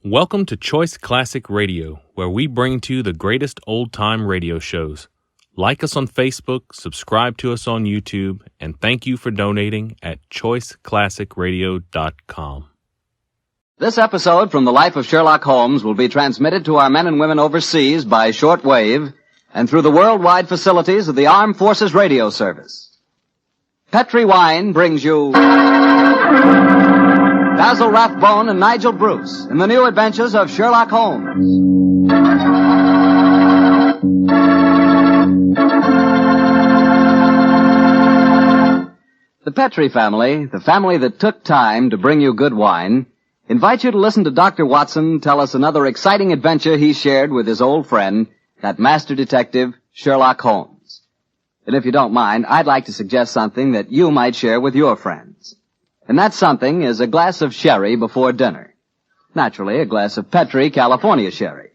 Welcome to Choice Classic Radio, where we bring to you the greatest old-time radio shows. Like us on Facebook, subscribe to us on YouTube, and thank you for donating at choiceclassicradio.com. This episode from the life of Sherlock Holmes will be transmitted to our men and women overseas by shortwave and through the worldwide facilities of the Armed Forces Radio Service. Petri Wine brings you Basil Rathbone and Nigel Bruce in the new adventures of Sherlock Holmes. The Petri family, the family that took time to bring you good wine, invite you to listen to Dr. Watson tell us another exciting adventure he shared with his old friend, that master detective, Sherlock Holmes. And if you don't mind, I'd like to suggest something that you might share with your friends. And that something is a glass of sherry before dinner. Naturally, a glass of Petri California sherry.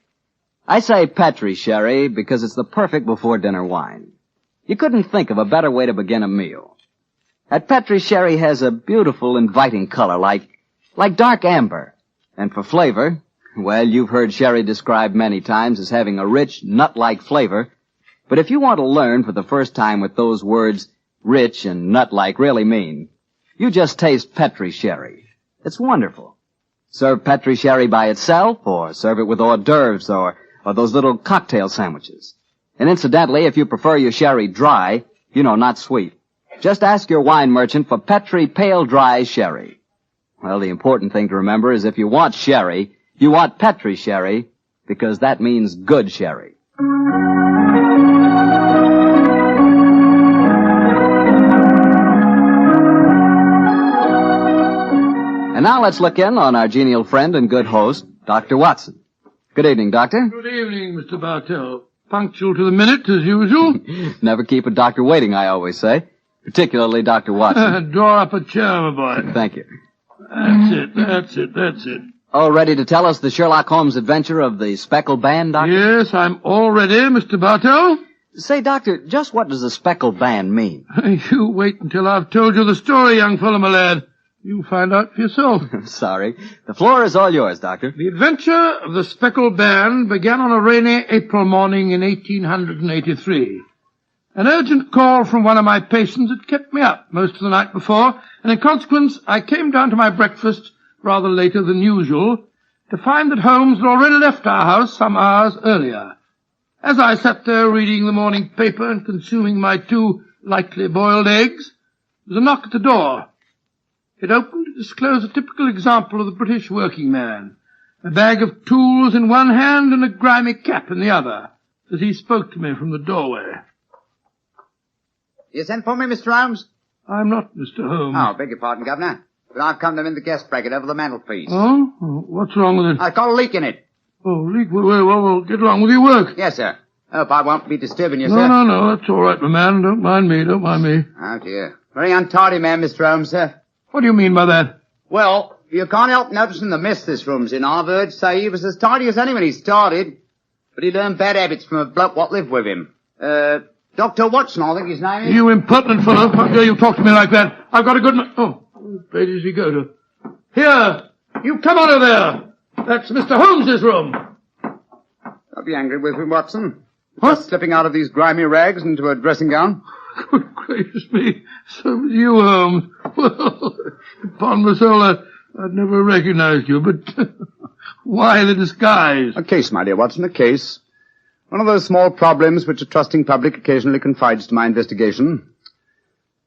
I say Petri sherry because it's the perfect before-dinner wine. You couldn't think of a better way to begin a meal. That Petri sherry has a beautiful, inviting color, like dark amber. And for flavor, well, you've heard sherry described many times as having a rich, nut-like flavor. But if you want to learn for the first time what those words, rich and nut-like, really mean, you just taste Petri sherry. It's wonderful. Serve Petri sherry by itself, or serve it with hors d'oeuvres, or those little cocktail sandwiches. And incidentally, if you prefer your sherry dry, not sweet, just ask your wine merchant for Petri Pale Dry Sherry. Well, the important thing to remember is if you want sherry, you want Petri sherry, because that means good sherry. And now let's look in on our genial friend and good host, Dr. Watson. Good evening, Doctor. Good evening, Mr. Bartell. Punctual to the minute, as usual. Never keep a doctor waiting, I always say. Particularly Dr. Watson. Draw up a chair, my boy. Thank you. That's it. All ready to tell us the Sherlock Holmes adventure of the Speckled Band, Doctor? Yes, I'm all ready, Mr. Bartell. Say, Doctor, just what does the Speckled Band mean? You wait until I've told you the story, young fellow, my lad. You'll find out for yourself. Sorry. The floor is all yours, Doctor. The adventure of the Speckled Band began on a rainy April morning in 1883. An urgent call from one of my patients had kept me up most of the night before, and in consequence I came down to my breakfast rather later than usual to find that Holmes had already left our house some hours earlier. As I sat there reading the morning paper and consuming my 2 lightly boiled eggs, there was a knock at the door. It opened to disclose a typical example of the British working man, a bag of tools in one hand and a grimy cap in the other, as he spoke to me from the doorway. You sent for me, Mr. Holmes? I'm not Mr. Holmes. Oh, beg your pardon, Governor. But I've come to mend the guest bracket over the mantelpiece. Oh? What's wrong with it? I've got a leak in it. Oh, leak? Well, get along with your work. Yes, sir. Hope I won't be disturbing you, No, sir. No, that's all right, my man. Don't mind me. Oh, dear. Very untidy man, Mr. Holmes, sir. What do you mean by that? Well, you can't help noticing the mess this room's in. I've heard say he was as tidy as any when he started. But he learned bad habits from a bloke what lived with him. Dr. Watson, I think his name is. You impertinent fellow. How dare you talk to me like that? I've got a good... Oh, where does he go to? Here! You come out of there! That's Mr. Holmes's room. Don't be angry with me, Watson. What? Just slipping out of these grimy rags into a dressing gown. Good gracious me. So was you, Holmes. Well, upon my soul, I'd never recognized you, but why the disguise? A case, my dear Watson, a case. One of those small problems which a trusting public occasionally confides to my investigation.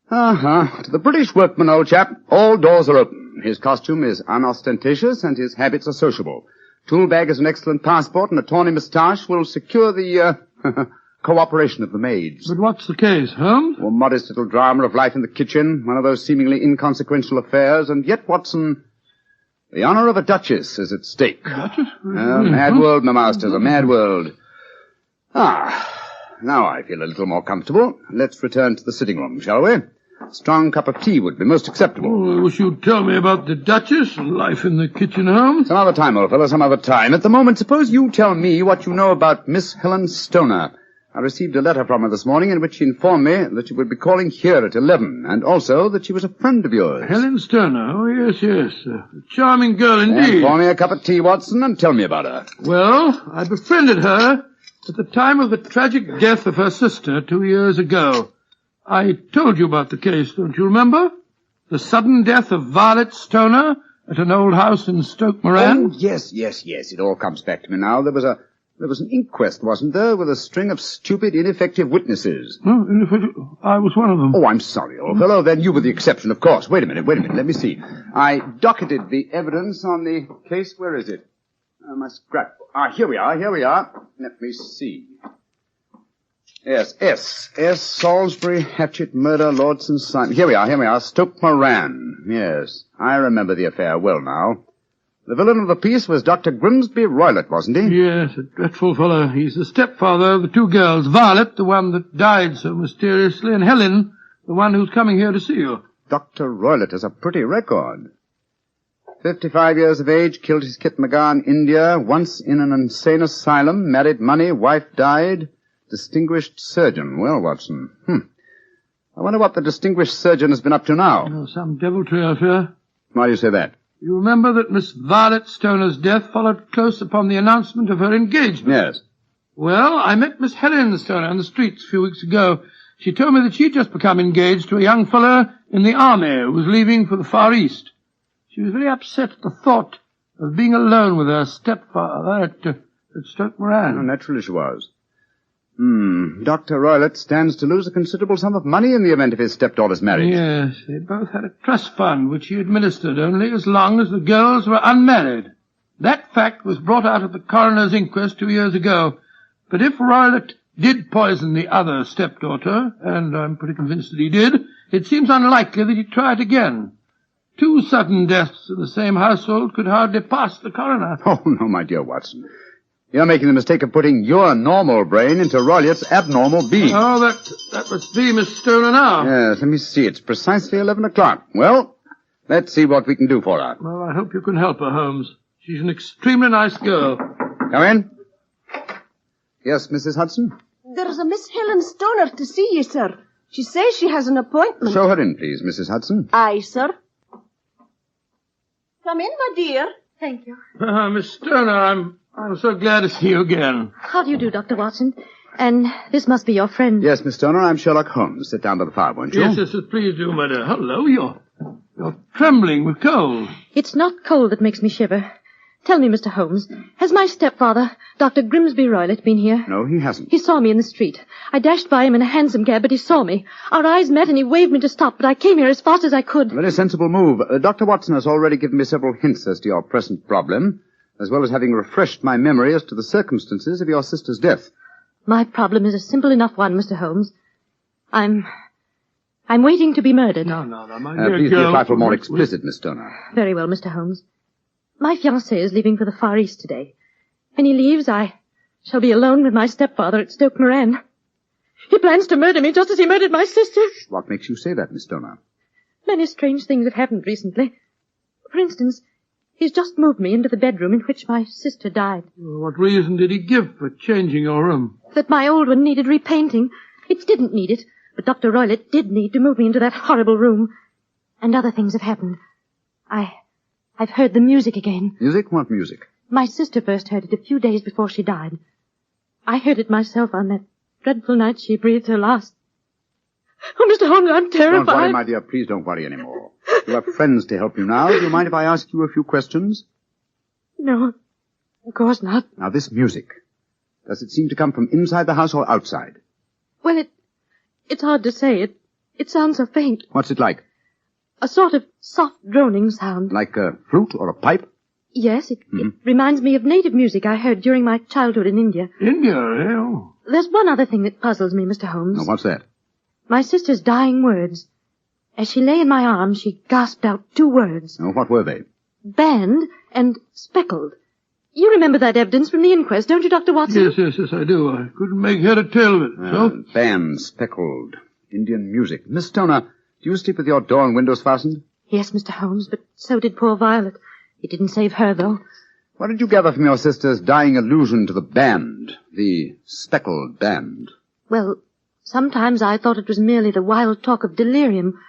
To the British workman, old chap, all doors are open. His costume is unostentatious and his habits are sociable. Tool bag is an excellent passport, and a tawny moustache will secure the cooperation of the maids. But what's the case, Holmes? A modest little drama of life in the kitchen, one of those seemingly inconsequential affairs, and yet, Watson, the honor of a duchess is at stake. Duchess? Mad world, my masters, a mad world. Now I feel a little more comfortable. Let's return to the sitting room, shall we? A strong cup of tea would be most acceptable. Oh, I wish you'd tell me about the Duchess and life in the kitchen, Holmes. Some other time, old fellow, some other time. At the moment, suppose you tell me what you know about Miss Helen Stoner, I received a letter from her this morning in which she informed me that she would be calling here at 11, and also that she was a friend of yours. Helen Stoner? Oh, yes, yes. A charming girl indeed. And pour me a cup of tea, Watson, and tell me about her. Well, I befriended her at the time of the tragic death of her sister 2 years ago. I told you about the case, don't you remember? The sudden death of Violet Stoner at an old house in Stoke Moran. Oh, yes. It all comes back to me now. There was an inquest, wasn't there, with a string of stupid, ineffective witnesses? Oh, ineffective? I was one of them. Oh, I'm sorry, old fellow. Then you were the exception, of course. Wait a minute. Let me see. I docketed the evidence on the case. Where is it? My scrap. Here we are. Let me see. Yes, S. Salisbury, Hatchet, Murder, Lordson, Simon. Here we are. Stoke Moran. Yes, I remember the affair well now. The villain of the piece was Dr. Grimsby Roylott, wasn't he? Yes, a dreadful fellow. He's the stepfather of the two girls. Violet, the one that died so mysteriously, and Helen, the one who's coming here to see you. Dr. Roylott has a pretty record. 55 years of age, killed his kit Magar in India, once in an insane asylum, married money, wife died, distinguished surgeon. Well, Watson, I wonder what the distinguished surgeon has been up to now. Oh, some deviltry, I fear. Why do you say that? You remember that Miss Violet Stoner's death followed close upon the announcement of her engagement? Yes. Well, I met Miss Helen Stoner on the streets a few weeks ago. She told me that she'd just become engaged to a young fellow in the army who was leaving for the Far East. She was very upset at the thought of being alone with her stepfather at Stoke Moran. Oh, naturally she was. Dr. Roylott stands to lose a considerable sum of money in the event of his stepdaughter's marriage. Yes, they both had a trust fund which he administered only as long as the girls were unmarried. That fact was brought out at the coroner's inquest 2 years ago. But if Roylott did poison the other stepdaughter, and I'm pretty convinced that he did, it seems unlikely that he'd try it again. 2 sudden deaths in the same household could hardly pass the coroner. Oh, no, my dear Watson. You're making the mistake of putting your normal brain into Roylott's abnormal being. Oh, that must be Miss Stoner now. Yes, let me see. It's precisely 11 o'clock. Well, let's see what we can do for her. Well, I hope you can help her, Holmes. She's an extremely nice girl. Come in. Yes, Mrs. Hudson? There's a Miss Helen Stoner to see you, sir. She says she has an appointment. Show her in, please, Mrs. Hudson. Aye, sir. Come in, my dear. Thank you. Miss Stoner, I'm so glad to see you again. How do you do, Dr. Watson? And this must be your friend. Yes, Miss Stoner, I'm Sherlock Holmes. Sit down by the fire, won't you? Yes, please do, my dear. Hello, you're trembling with cold. It's not cold that makes me shiver. Tell me, Mr. Holmes, has my stepfather, Dr. Grimsby Roylott, been here? No, he hasn't. He saw me in the street. I dashed by him in a hansom cab, but he saw me. Our eyes met and he waved me to stop, but I came here as fast as I could. A very sensible move. Dr. Watson has already given me several hints as to your present problem, as well as having refreshed my memory as to the circumstances of your sister's death. My problem is a simple enough one, Mr. Holmes. I'm waiting to be murdered. No, my dear please girl. be a trifle more explicit, Miss Stoner. Very well, Mr. Holmes. My fiancé is leaving for the Far East today. When he leaves, I shall be alone with my stepfather at Stoke Moran. He plans to murder me just as he murdered my sister. What makes you say that, Miss Stoner? Many strange things have happened recently. For instance, he's just moved me into the bedroom in which my sister died. What reason did he give for changing your room? That my old one needed repainting. It didn't need it, but Dr. Roylott did need to move me into that horrible room. And other things have happened. I've heard the music again. Music? What music? My sister first heard it a few days before she died. I heard it myself on that dreadful night she breathed her last. Oh, Mr. Holmes, I'm terrified. Don't worry, my dear. Please don't worry anymore. You have friends to help you now. Do you mind if I ask you a few questions? No, of course not. Now, this music, does it seem to come from inside the house or outside? Well, it's hard to say. It sounds so faint. What's it like? A sort of soft droning sound. Like a flute or a pipe? Yes, it reminds me of native music I heard during my childhood in India. India, eh? Oh. There's one other thing that puzzles me, Mr. Holmes. Now, what's that? My sister's dying words. As she lay in my arms, she gasped out 2 words. Oh, what were they? Banned and speckled. You remember that evidence from the inquest, don't you, Dr. Watson? Yes, I do. I couldn't make head or tail of it. So? Band, speckled, Indian music. Miss Stoner, do you sleep with your door and windows fastened? Yes, Mr. Holmes, but so did poor Violet. It didn't save her, though. What did you gather from your sister's dying allusion to the band, the speckled band? Well, sometimes I thought it was merely the wild talk of delirium,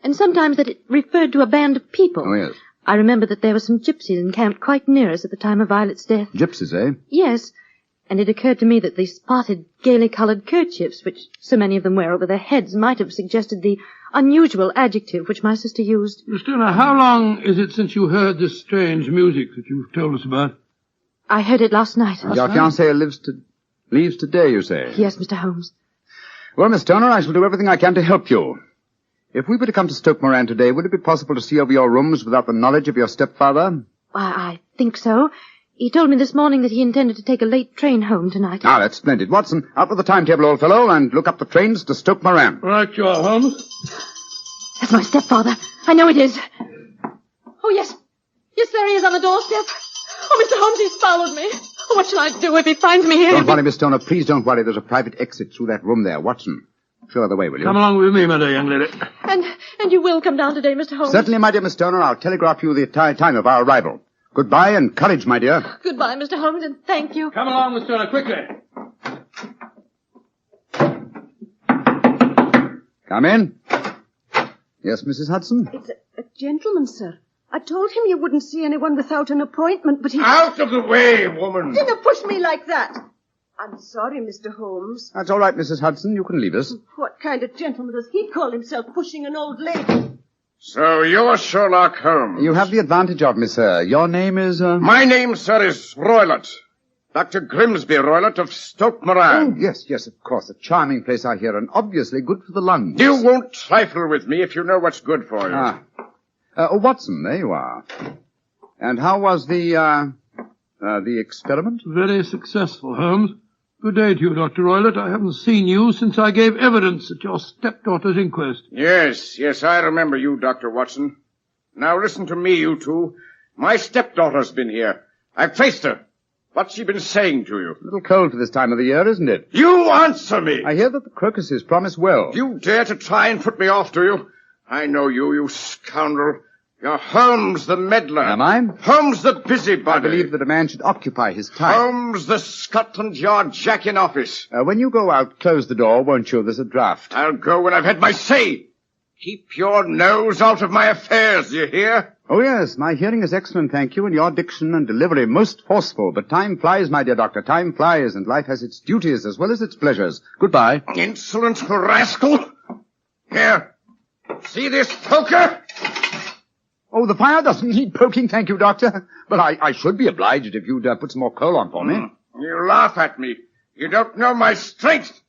and sometimes that it referred to a band of people. Oh, yes. I remember that there were some gypsies encamped quite near us at the time of Violet's death. Gypsies, eh? Yes, and it occurred to me that the spotted, gaily-coloured kerchiefs, which so many of them wear over their heads, might have suggested the unusual adjective which my sister used. Miss Turner, how long is it since you heard this strange music that you've told us about? I heard it last night. Your fiancé leaves today, you say? Yes, Mr. Holmes. Well, Miss Turner, I shall do everything I can to help you. If we were to come to Stoke Moran today, would it be possible to see over your rooms without the knowledge of your stepfather? I think so. He told me this morning that he intended to take a late train home tonight. Ah, that's splendid. Watson, out with the timetable, old fellow, and look up the trains to Stoke Moran. Right you are, Holmes. That's my stepfather. I know it is. Oh, yes. Yes, there he is on the doorstep. Oh, Mr. Holmes, he's followed me. Oh, what shall I do if he finds me here? Don't worry, Miss Turner. Please don't worry. There's a private exit through that room there. Watson, show her the way, will you? Come along with me, my dear young lady. And you will come down today, Mr. Holmes? Certainly, my dear Miss Turner. I'll telegraph you the time of our arrival. Goodbye and courage, my dear. Goodbye, Mr. Holmes, and thank you. Come along, Miss Turner, quickly. Come in. Yes, Mrs. Hudson? It's a gentleman, sir. I told him you wouldn't see anyone without an appointment, but he... Out of the way, woman! Didn't push me like that. I'm sorry, Mr. Holmes. That's all right, Mrs. Hudson. You can leave us. What kind of gentleman does he call himself pushing an old lady? So you're Sherlock Holmes. You have the advantage of me, sir. Your name is, My name, sir, is Roylott. Dr. Grimsby Roylott of Stoke Moran. Oh, yes, of course. A charming place, I hear, and obviously good for the lungs. You won't trifle with me if you know what's good for you. Watson, there you are. And how was the experiment? Very successful, Holmes. Good day to you, Dr. Roylott. I haven't seen you since I gave evidence at your stepdaughter's inquest. Yes, I remember you, Dr. Watson. Now listen to me, you two. My stepdaughter's been here. I've traced her. What's she been saying to you? A little cold for this time of the year, isn't it? You answer me! I hear that the crocuses promise well. You dare to try and put me off, do you? I know you, you scoundrel. You're Holmes the meddler. Am I? Holmes the busybody. I believe that a man should occupy his time. Holmes the Scotland Yard Jack in office. When you go out, close the door, won't you? There's a draft. I'll go when I've had my say. Keep your nose out of my affairs, you hear? Oh, yes, my hearing is excellent, thank you, and your diction and delivery most forceful. But time flies, my dear doctor, time flies, and life has its duties as well as its pleasures. Goodbye. Insolent rascal. Here, see this poker? Oh, the fire doesn't need poking, thank you, doctor. But I should be obliged if you'd put some more coal on for me. You laugh at me. You don't know my strength.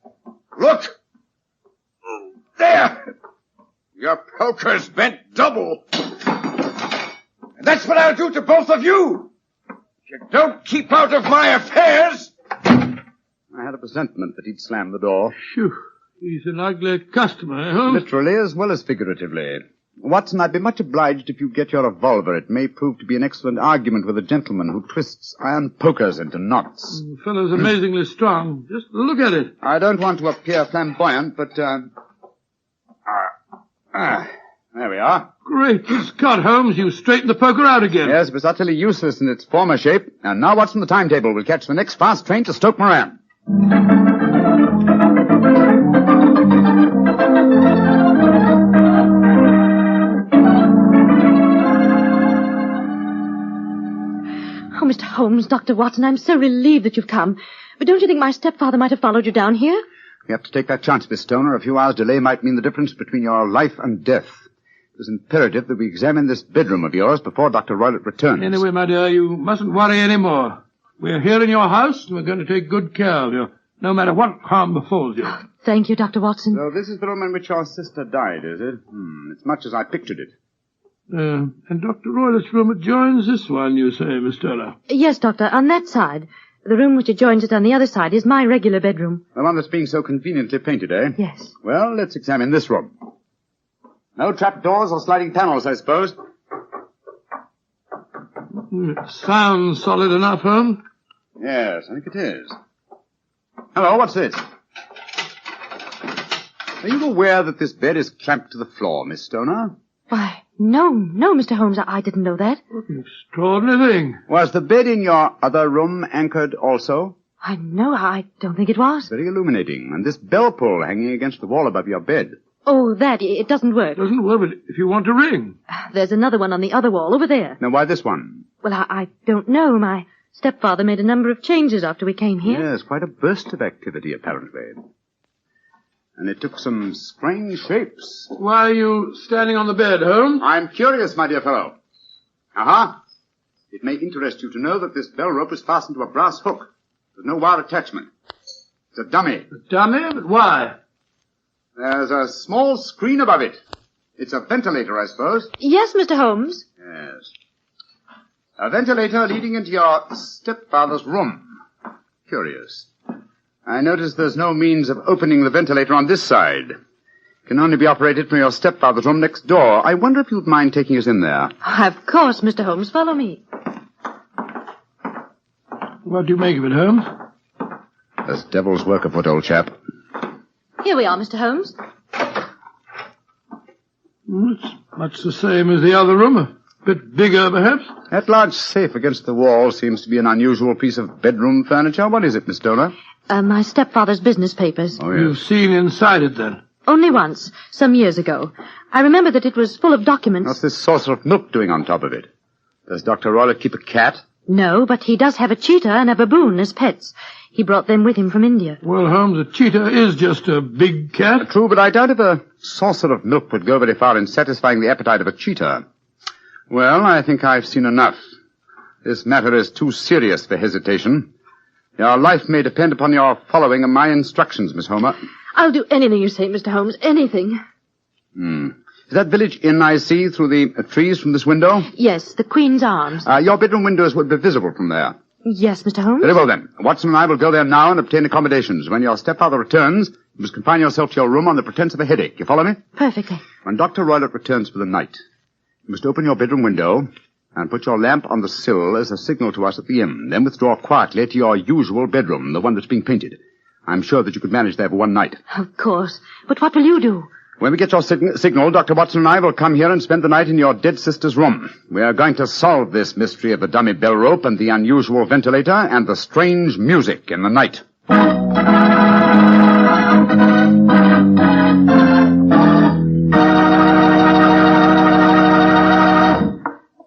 Look. There. Your poker's bent double. And that's what I'll do to both of you. If you don't keep out of my affairs. I had a presentiment that he'd slam the door. Phew. He's an ugly customer, eh, Holmes? Literally as well as figuratively. Watson, I'd be much obliged if you'd get your revolver. It may prove to be an excellent argument with a gentleman who twists iron pokers into knots. The fellow's amazingly strong. Just look at it. I don't want to appear flamboyant, but, there we are. Great Scott, Holmes. You straightened the poker out again. Yes, it was utterly useless in its former shape. And now what's on the timetable? We'll catch the next fast train to Stoke Moran. Oh, Mr. Holmes, Dr. Watson, I'm so relieved that you've come. But don't you think my stepfather might have followed you down here? We have to take that chance, Miss Stoner. A few hours' delay might mean the difference between your life and death. It was imperative that we examine this bedroom of yours before Dr. Roylott returns. Anyway, my dear, you mustn't worry any more. We're here in your house, and we're going to take good care of you, no matter what harm befalls you. Thank you, Dr. Watson. So this is the room in which your sister died, is it? It's much as I pictured it. And Dr. Roylott's room adjoins this one, you say, Miss Turner? Yes, Doctor, on that side. The room which adjoins it on the other side is my regular bedroom. The one that's being so conveniently painted, eh? Yes. Well, let's examine this room. No trapdoors or sliding panels, I suppose. It sounds solid enough, Holmes. Yes, I think it is. Hello, what's this? Are you aware that this bed is clamped to the floor, Miss Stoner? Why, no, Mr. Holmes, I didn't know that. What an extraordinary thing. Was the bed in your other room anchored also? No, I don't think it was. Very illuminating. And this bell pull hanging against the wall above your bed. Oh, that, it doesn't work. Doesn't work, but if you want to ring. There's another one on the other wall over there. Now, why this one? Well, I don't know. My stepfather made a number of changes after we came here. Yes, quite a burst of activity, apparently. And it took some strange shapes. Why are you standing on the bed, Holmes? I'm curious, my dear fellow. Aha! It may interest you to know that this bell rope is fastened to a brass hook. There's no wire attachment. It's a dummy. A dummy? But why? There's a small screen above it. It's a ventilator, I suppose. Yes, Mr. Holmes. Yes. A ventilator leading into your stepfather's room. Curious. I notice there's no means of opening the ventilator on this side. It can only be operated from your stepfather's room next door. I wonder if you'd mind taking us in there. Of course, Mr. Holmes. Follow me. What do you make of it, Holmes? There's devil's work afoot, old chap. Here we are, Mr. Holmes. It's much the same as the other room. A bit bigger, perhaps. That large safe against the wall seems to be an unusual piece of bedroom furniture. What is it, Miss Stoner? My stepfather's business papers. Oh, yes. You've seen inside it, then? Only once, some years ago. I remember that it was full of documents. What's this saucer of milk doing on top of it? Does Dr. Roylott keep a cat? No, but he does have a cheetah and a baboon as pets. He brought them with him from India. Well, Holmes, a cheetah is just a big cat. True, but I doubt if a saucer of milk would go very far in satisfying the appetite of a cheetah. Well, I think I've seen enough. This matter is too serious for hesitation. Your life may depend upon your following of my instructions, Miss Homer. I'll do anything you say, Mr. Holmes, anything. Is that village inn I see through the trees from this window? Yes, the Queen's Arms. Your bedroom windows would be visible from there. Yes, Mr. Holmes. Very well, then. Watson and I will go there now and obtain accommodations. When your stepfather returns, you must confine yourself to your room on the pretense of a headache. You follow me? Perfectly. When Dr. Roylott returns for the night, you must open your bedroom window and put your lamp on the sill as a signal to us at the inn. Then withdraw quietly to your usual bedroom, the one that's being painted. I'm sure that you could manage there for one night. Of course. But what will you do? When we get your signal, Dr. Watson and I will come here and spend the night in your dead sister's room. We are going to solve this mystery of the dummy bell rope and the unusual ventilator and the strange music in the night.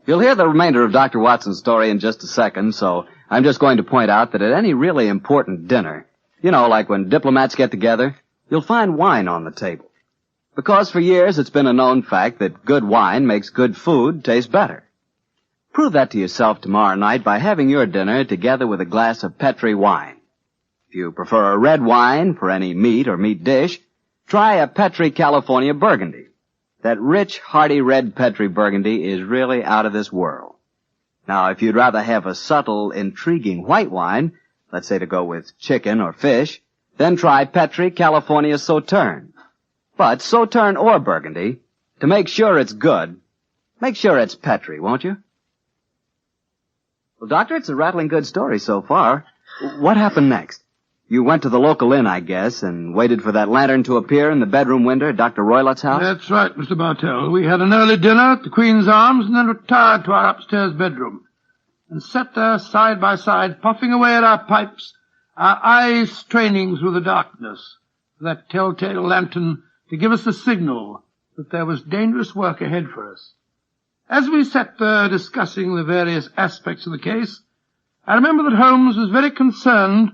You'll hear the remainder of Dr. Watson's story in just a second, so I'm just going to point out that at any really important dinner, you know, like when diplomats get together, you'll find wine on the table. Because for years it's been a known fact that good wine makes good food taste better. Prove that to yourself tomorrow night by having your dinner together with a glass of Petri wine. If you prefer a red wine for any meat or meat dish, try a Petri California Burgundy. That rich, hearty red Petri Burgundy is really out of this world. Now, if you'd rather have a subtle, intriguing white wine, let's say to go with chicken or fish, then try Petri California Sauterne. But Sauterne or Burgundy, to make sure it's good, make sure it's Petri, won't you? Well, Doctor, it's a rattling good story so far. What happened next? You went to the local inn, I guess, and waited for that lantern to appear in the bedroom window at Dr. Roylott's house? That's right, Mr. Bartell. We had an early dinner at the Queen's Arms and then retired to our upstairs bedroom and sat there side by side, puffing away at our pipes, our eyes straining through the darkness for that telltale lantern to give us the signal that there was dangerous work ahead for us. As we sat there discussing the various aspects of the case, I remember that Holmes was very concerned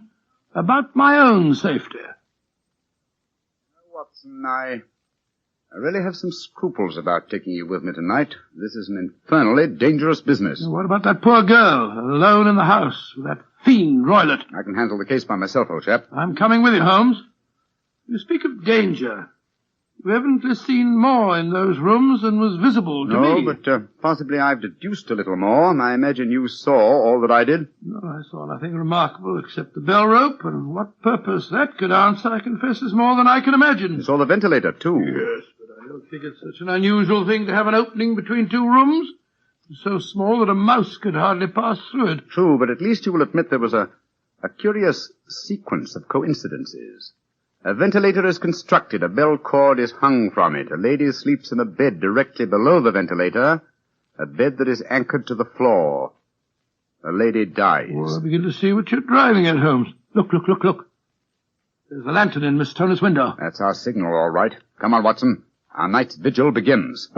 about my own safety. Watson, I really have some scruples about taking you with me tonight. This is an infernally dangerous business. What about that poor girl, alone in the house with that fiend Roylott? I can handle the case by myself, old chap. I'm coming with you, Holmes. You speak of danger. You haven't seen more in those rooms than was visible to me. No, but possibly I've deduced a little more. I imagine you saw all that I did. No, I saw nothing remarkable except the bell rope, and what purpose that could answer, I confess, is more than I can imagine. You saw the ventilator, too. Yes, but I don't think it's such an unusual thing to have an opening between two rooms. It's so small that a mouse could hardly pass through it. True, but at least you will admit there was a curious sequence of coincidences. A ventilator is constructed, a bell cord is hung from it, a lady sleeps in a bed directly below the ventilator, a bed that is anchored to the floor. The lady dies. Well, I begin to see what you're driving at, Holmes. Look. There's the lantern in Miss Stoner's window. That's our signal, all right. Come on, Watson. Our night's vigil begins.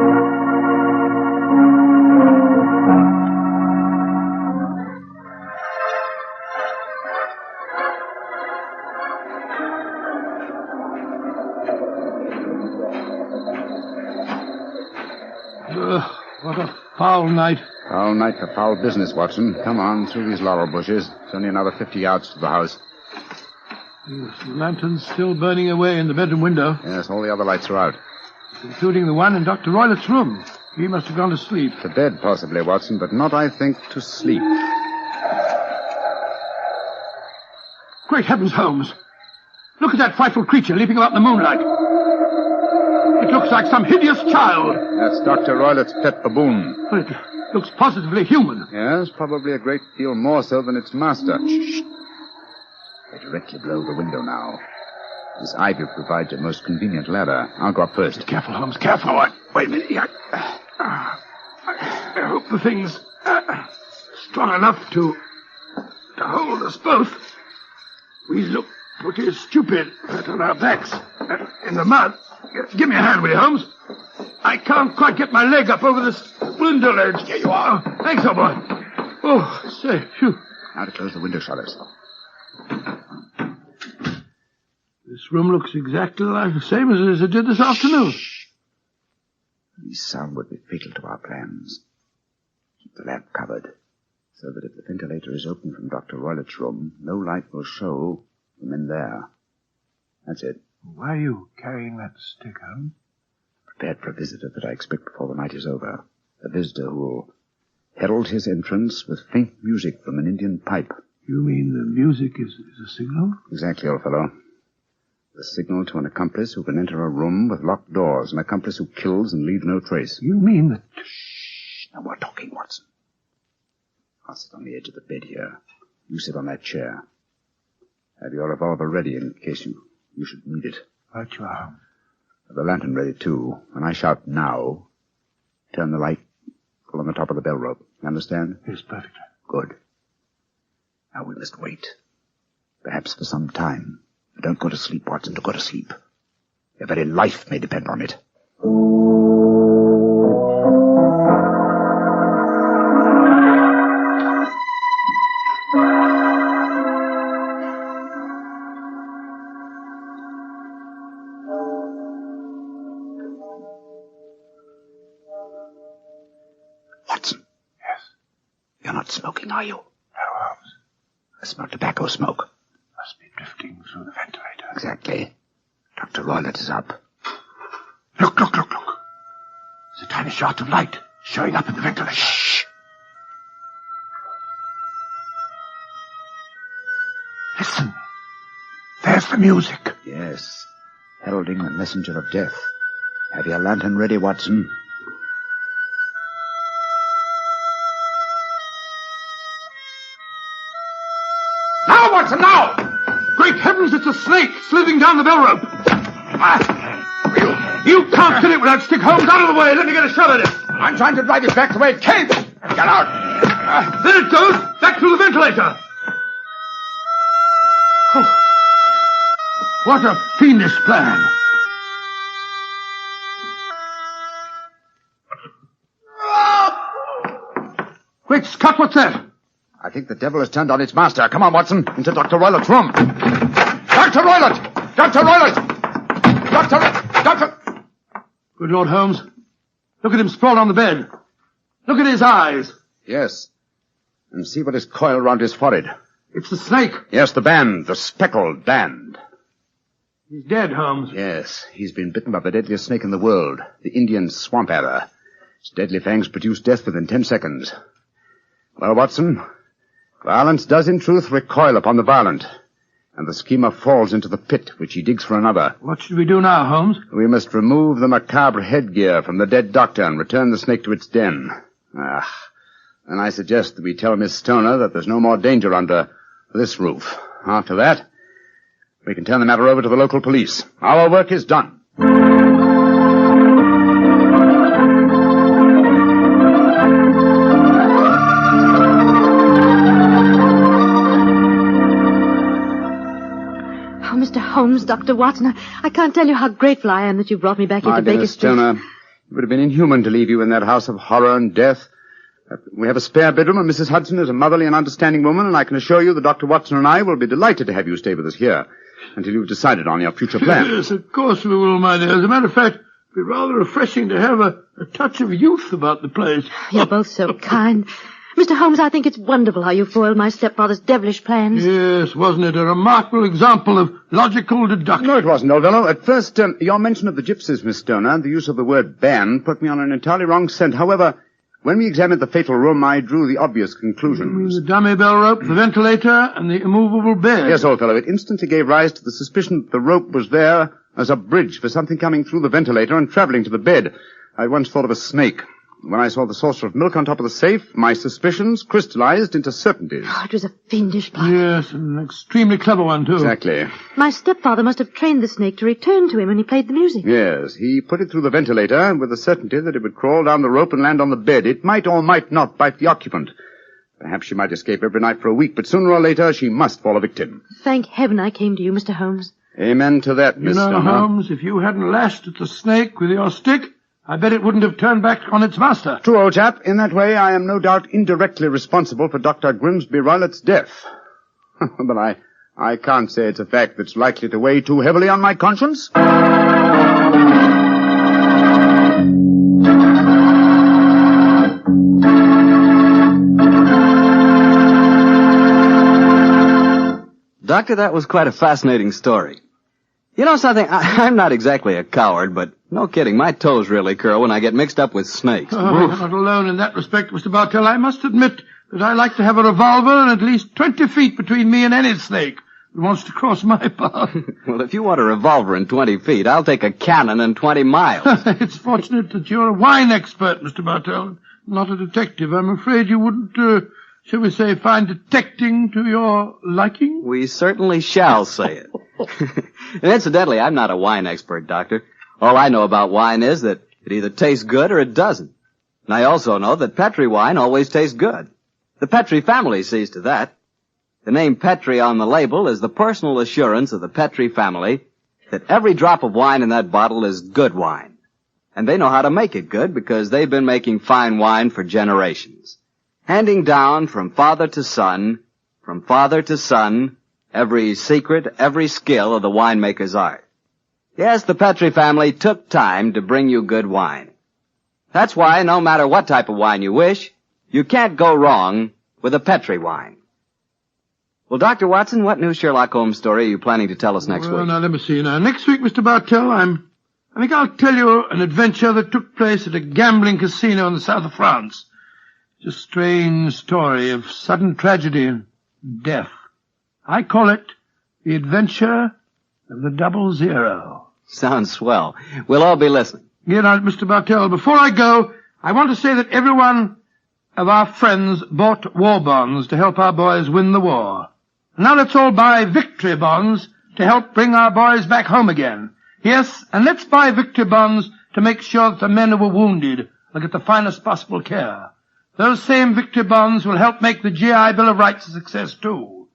What a foul night. Foul night for foul business, Watson. Come on, through these laurel bushes. It's only another 50 yards to the house. Yes, the lantern's still burning away in the bedroom window. Yes, all the other lights are out. Including the one in Dr. Roylett's room. He must have gone to sleep. To bed, possibly, Watson, but not, I think, to sleep. Great heavens, Holmes. Look at that frightful creature leaping about in the moonlight. It looks like some hideous child. That's Dr. Roylett's pet baboon. But it looks positively human. Yes, probably a great deal more so than its master. Shh. They directly below the window now. This ivy provides a most convenient ladder. I'll go up first. Careful, Holmes, careful. Wait a minute. I hope the thing's strong enough to hold us both. We look pretty stupid on our backs in the mud. Give me a hand, will you, Holmes? I can't quite get my leg up over this window ledge. Here you are. Thanks, old boy. Oh, say, phew. Now to close the window shutters. This room looks exactly like the same as it did this afternoon. The sound would be fatal to our plans. Keep the lamp covered, so that if the ventilator is open from Dr. Roylett's room, no light will show from in there. That's it. Why are you carrying that stick, Holmes? Prepared for a visitor that I expect before the night is over. A visitor who will herald his entrance with faint music from an Indian pipe. You mean the music is a signal? Exactly, old fellow. The signal to an accomplice who can enter a room with locked doors, an accomplice who kills and leaves no trace. You mean that... Shh! Now we're talking, Watson. I'll sit on the edge of the bed here. You sit on that chair. Have your revolver ready in case you should need it. Right you are. Have the lantern ready, too. When I shout now, turn the light full on the top of the bell rope. You understand? Yes, perfectly. Good. Now we must wait. Perhaps for some time. But don't go to sleep, Watson. Don't go to sleep. Your very life may depend on it. Watson. Yes? You're not smoking, are you? No, Holmes. I smell tobacco smoke. Must be drifting through the ventilator. Exactly. Dr. Roylett is up. Look. There's a tiny shot of light showing up in the ventilator. Shh. Listen. There's the music. Yes. Heralding the messenger of death. Have your lantern ready, Watson. Now, Watson, now! Great heavens, it's a snake slithering down the bell rope. You can't get it without stick Holmes out of the way. Let me get a shot at it. I'm trying to drive it back the way it came. Get out. There it goes, back through the ventilator. Oh, what a fiendish plan. Quick, Scott, what's that? I think the devil has turned on its master. Come on, Watson, into Dr. Roylett's room. Dr. Roylett! Dr. Roylett! Doctor! Good Lord, Holmes. Look at him sprawled on the bed. Look at his eyes. Yes. And see what is coiled around his forehead. It's the snake. Yes, the band. The speckled band. He's dead, Holmes. Yes, he's been bitten by the deadliest snake in the world, the Indian swamp adder. Its deadly fangs produce death within 10 seconds. Well, Watson, violence does in truth recoil upon the violent, and the schemer falls into the pit which he digs for another. What should we do now, Holmes? We must remove the macabre headgear from the dead doctor and return the snake to its den. And I suggest that we tell Miss Stoner that there's no more danger under this roof. After that, we can turn the matter over to the local police. Our work is done. Holmes, Dr. Watson. I can't tell you how grateful I am that you brought me back into Baker Street. Stoner, it would have been inhuman to leave you in that house of horror and death. We have a spare bedroom, and Mrs. Hudson is a motherly and understanding woman, and I can assure you that Dr. Watson and I will be delighted to have you stay with us here until you've decided on your future plans. Yes, of course we will, my dear. As a matter of fact, it'd be rather refreshing to have a touch of youth about the place. You're both so kind. Mr. Holmes, I think it's wonderful how you foiled my stepfather's devilish plans. Yes, wasn't it a remarkable example of logical deduction? No, it wasn't, old fellow. At first, your mention of the gypsies, Miss Stoner, the use of the word ban, put me on an entirely wrong scent. However, when we examined the fatal room, I drew the obvious conclusions. The dummy bell rope, the ventilator, and the immovable bed. Yes, old fellow, it instantly gave rise to the suspicion that the rope was there as a bridge for something coming through the ventilator and traveling to the bed. I once thought of a snake. When I saw the saucer of milk on top of the safe, my suspicions crystallized into certainties. Oh, it was a fiendish plot. Yes, an extremely clever one, too. Exactly. My stepfather must have trained the snake to return to him when he played the music. Yes, he put it through the ventilator with the certainty that it would crawl down the rope and land on the bed. It might or might not bite the occupant. Perhaps she might escape every night for a week, but sooner or later she must fall a victim. Thank heaven I came to you, Mr. Holmes. Amen to that, Miss Stoner. Holmes, if you hadn't lashed at the snake with your stick, I bet it wouldn't have turned back on its master. True, old chap. In that way, I am no doubt indirectly responsible for Dr. Grimsby Roylett's death. But I can't say it's a fact that's likely to weigh too heavily on my conscience. Doctor, that was quite a fascinating story. You know something? I'm not exactly a coward, but no kidding, my toes really curl when I get mixed up with snakes. Oh, you're not alone in that respect, Mr. Bartell. I must admit that I like to have a revolver and at least 20 feet between me and any snake that wants to cross my path. Well, if you want a revolver in 20 feet, I'll take a cannon in 20 miles. It's fortunate that you're a wine expert, Mr. Bartell, not a detective. I'm afraid you wouldn't, shall we say, find detecting to your liking? We certainly shall say it. And incidentally, I'm not a wine expert, Doctor. All I know about wine is that it either tastes good or it doesn't. And I also know that Petri wine always tastes good. The Petri family sees to that. The name Petri on the label is the personal assurance of the Petri family that every drop of wine in that bottle is good wine. And they know how to make it good because they've been making fine wine for generations. Handing down from father to son, every secret, every skill of the winemaker's art. Yes, the Petri family took time to bring you good wine. That's why, no matter what type of wine you wish, you can't go wrong with a Petri wine. Well, Dr. Watson, what new Sherlock Holmes story are you planning to tell us next week? Now, let me see. Now, next week, Mr. Bartell, I think I'll tell you an adventure that took place at a gambling casino in the south of France. It's a strange story of sudden tragedy and death. I call it The Adventure of the 00. Sounds swell. We'll all be listening. Here now, Mr. Bartell, before I go, I want to say that every one of our friends bought war bonds to help our boys win the war. Now let's all buy victory bonds to help bring our boys back home again. Yes, and let's buy victory bonds to make sure that the men who were wounded will get the finest possible care. Those same victory bonds will help make the GI Bill of Rights a success, too.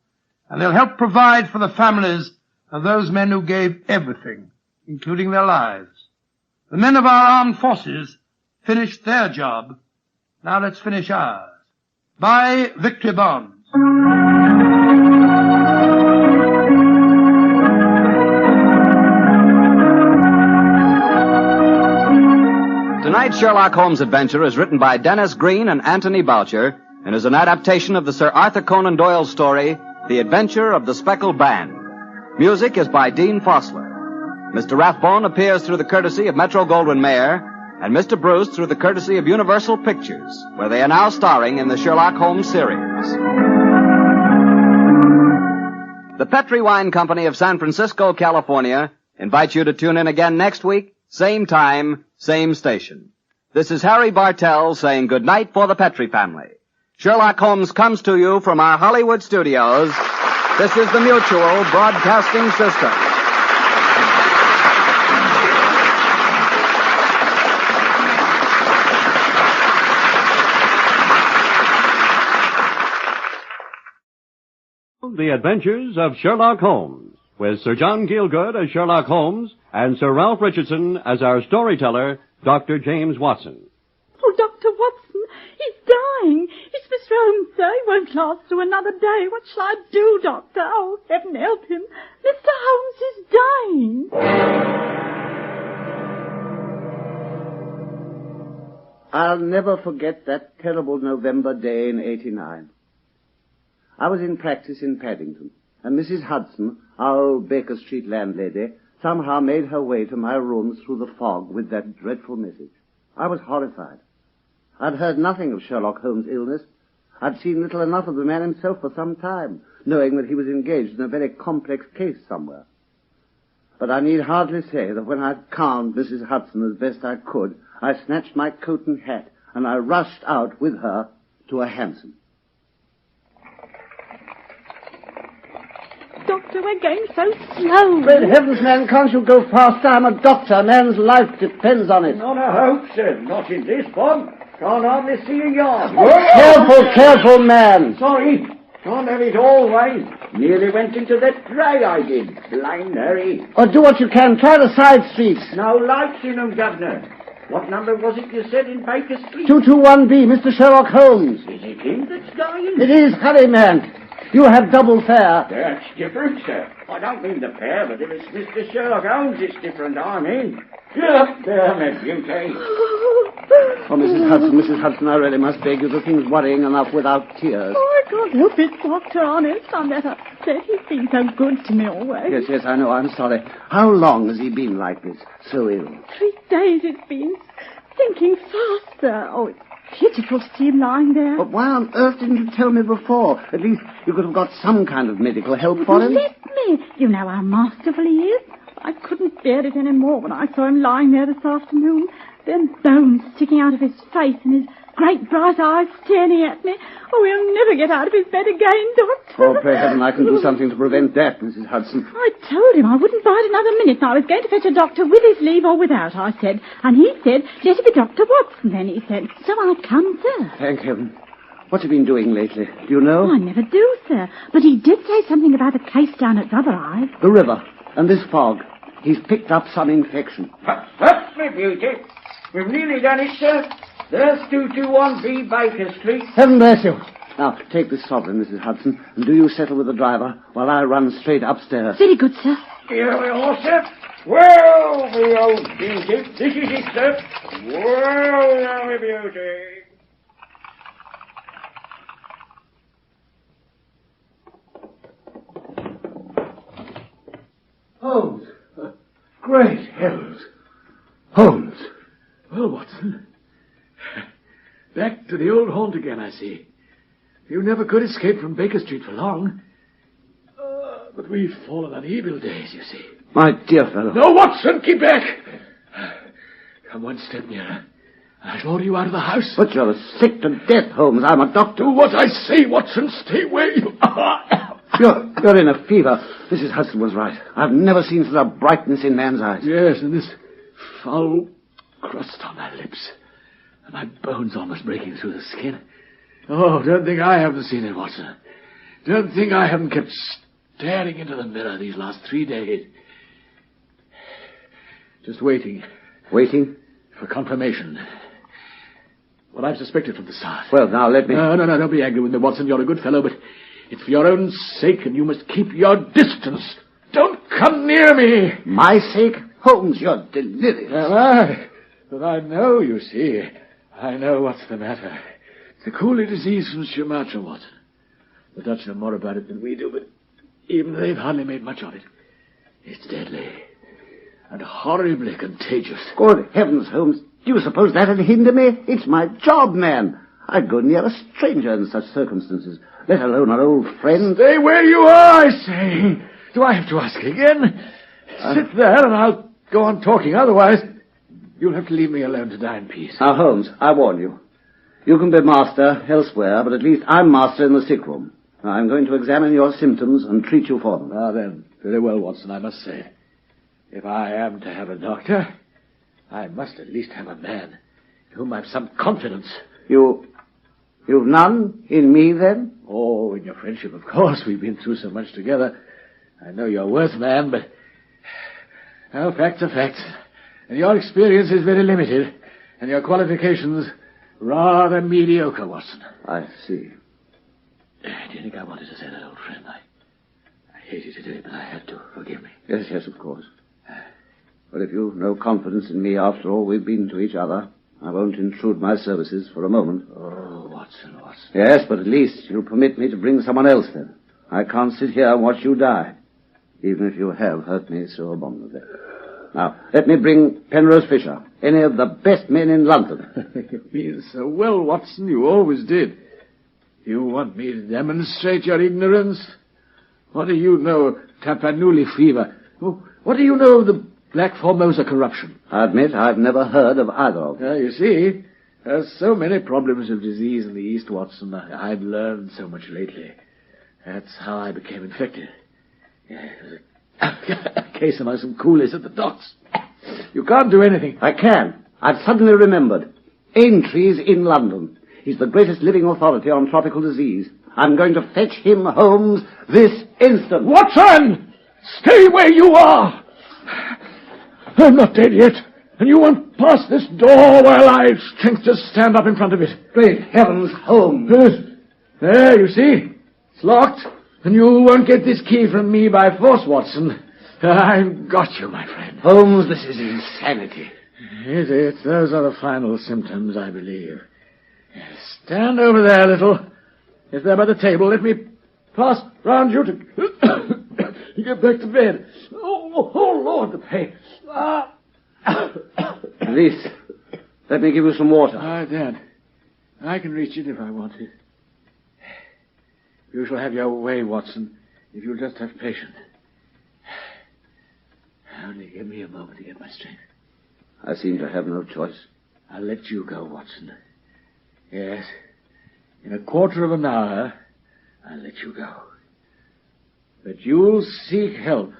And they'll help provide for the families of those men who gave everything, including their lives. The men of our armed forces finished their job. Now let's finish ours. Buy victory bonds. Tonight's Sherlock Holmes adventure is written by Dennis Green and Anthony Boucher and is an adaptation of the Sir Arthur Conan Doyle story, The Adventure of the Speckled Band. Music is by Dean Fossler. Mr. Rathbone appears through the courtesy of Metro-Goldwyn-Mayer, and Mr. Bruce through the courtesy of Universal Pictures, where they are now starring in the Sherlock Holmes series. The Petri Wine Company of San Francisco, California, invites you to tune in again next week, same time, same station. This is Harry Bartell saying good night for the Petri family. Sherlock Holmes comes to you from our Hollywood studios. This is the Mutual Broadcasting System. The Adventures of Sherlock Holmes. with Sir John Gielgud as Sherlock Holmes and Sir Ralph Richardson as our storyteller, Dr. James Watson. Oh, Dr. Watson, he's dying. It's Mr. Holmes, sir. He won't last through another day. What shall I do, Doctor? Oh, heaven help him. Mr. Holmes is dying. I'll never forget that terrible November day in '89. I was in practice in Paddington, and Mrs. Hudson, our old Baker Street landlady, somehow made her way to my rooms through the fog with that dreadful message. I was horrified. I'd heard nothing of Sherlock Holmes' illness. I'd seen little enough of the man himself for some time, knowing that he was engaged in a very complex case somewhere. But I need hardly say that when I'd calmed Mrs. Hudson as best I could, I snatched my coat and hat, and I rushed out with her to a hansom. Doctor, we're going so slow. Great heavens, man, can't you go faster? I'm a doctor. A man's life depends on it. Not a hope, sir. Not in this fog. Can't hardly see a yard. Careful, careful, man. Sorry. Can't have it all ways. Nearly went into that dray, I did. Blind Harry. Oh, do what you can. Try the side streets. No lights in them, Governor. What number was it you said in Baker Street? 221B, Mr. Sherlock Holmes. Is it him that's dying? It is. Hurry, man. You have double fare. That's different, sir. I don't mean the fare, but if it's Mr. Sherlock Holmes, it's different, I mean. Look there, my beauty. Oh, Mrs. Hudson, I really must beg you. The thing's worrying enough without tears. Oh, I can't help it, Doctor, honest. I'm that upset. He's been so good to me always. Yes, I know. I'm sorry. How long has he been like this? So ill? 3 days it's been. Sinking faster. Oh, it's pitiful to see him lying there. But why on earth didn't you tell me before? At least you could have got some kind of medical help for him. Let me. You know how masterful he is. I couldn't bear it any more when I saw him lying there this afternoon. Them bones sticking out of his face and his great bright eyes staring at me. Oh, he'll never get out of his bed again, Doctor. Oh, pray heaven I can do something to prevent that, Mrs. Hudson. I told him I wouldn't bide another minute. I was going to fetch a doctor with his leave or without, I said. And he said, let it be Dr. Watson, then he said. So I'll come, sir. Thank heaven. What's he been doing lately? Do you know? Oh, I never do, sir. But he did say something about a case down at Rotherhithe. The river and this fog. He's picked up some infection. That's my beauty. We've nearly done it, sir. There's 221B Baker Street. Heaven bless you. Now, take this sovereign, Mrs. Hudson, and do you settle with the driver while I run straight upstairs. Very good, sir. Here we are, sir. Well, the old beauty. This is it, sir. Well, now, my beauty. Holmes. Great heavens. Holmes. Well, Watson. Back to the old haunt again, I see. You never could escape from Baker Street for long. But we've fallen on evil days, you see. My dear fellow. No, Watson, keep back. Come one step nearer. I shall order you out of the house. But you're sick to death, Holmes. I'm a doctor. Do what I say, Watson. Stay where you are. You're in a fever. Mrs. Hudson was right. I've never seen such a brightness in man's eyes. Yes, and this foul crust on my lips. And my bones almost breaking through the skin. Oh, don't think I haven't seen it, Watson. Don't think I haven't kept staring into the mirror these last 3 days. Just waiting. Waiting? For confirmation. What I've suspected from the start. Well, now, let me... No, don't be angry with me, Watson. You're a good fellow, but it's for your own sake, and you must keep your distance. Don't come near me. My sake? Holmes, you're delirious. Am I? But I know, you see. I know what's the matter. It's a coolie disease from Sumatra, Watson. The Dutch know more about it than we do, but even they've hardly made much of it. It's deadly. And horribly contagious. Good heavens, Holmes. Do you suppose that'd hinder me? It's my job, man. I'd go near a stranger in such circumstances, let alone an old friend. Stay where you are, I say. Do I have to ask again? Sit there and I'll go on talking. Otherwise, you'll have to leave me alone to die in peace. Now, Holmes, I warn you. You can be master elsewhere, but at least I'm master in the sick room. Now, I'm going to examine your symptoms and treat you for them. Ah, then, very well, Watson, I must say. If I am to have a doctor, I must at least have a man in whom I've some confidence. You've none in me, then? Oh, in your friendship, of course. We've been through so much together. I know your worth, man, but... Well, facts are facts. And your experience is very limited, and your qualifications rather mediocre, Watson. I see. Do you think I wanted to say that, old friend? I hated to do it, but I had to. Forgive me. Yes, of course. But if you've no confidence in me after all we've been to each other, I won't intrude my services for a moment. Oh, Watson. Yes, but at least you'll permit me to bring someone else then. I can't sit here and watch you die, even if you have hurt me so abominably. Now, let me bring Penrose Fisher, any of the best men in London. You mean so well, Watson. You always did. You want me to demonstrate your ignorance? What do you know of Campanule fever? What do you know of the Black Formosa corruption? I admit I've never heard of either of them. You see, there's so many problems of disease in the East, Watson. I've learned so much lately. That's how I became infected. Yeah, it was a case among some coolies at the docks. You can't do anything. I can. I've suddenly remembered. Aintree's in London. He's the greatest living authority on tropical disease. I'm going to fetch him, Holmes, this instant. Watson! Stay where you are! I'm not dead yet, and you won't pass this door while I've strength to stand up in front of it. Great heavens, Holmes! There, you see? It's locked, and you won't get this key from me by force, Watson. I've got you, my friend. Holmes, this is insanity. Is it? Those are the final symptoms, I believe. Stand over there, little. If they're by the table, let me pass round you to get back to bed. Oh, Lord, the pain. Please, let me give you some water. Dad. I can reach it if I want it. You shall have your way, Watson, if you'll just have patience. Only give me a moment to get my strength. I seem to have no choice. I'll let you go, Watson. Yes. In a quarter of an hour, I'll let you go. But you'll seek help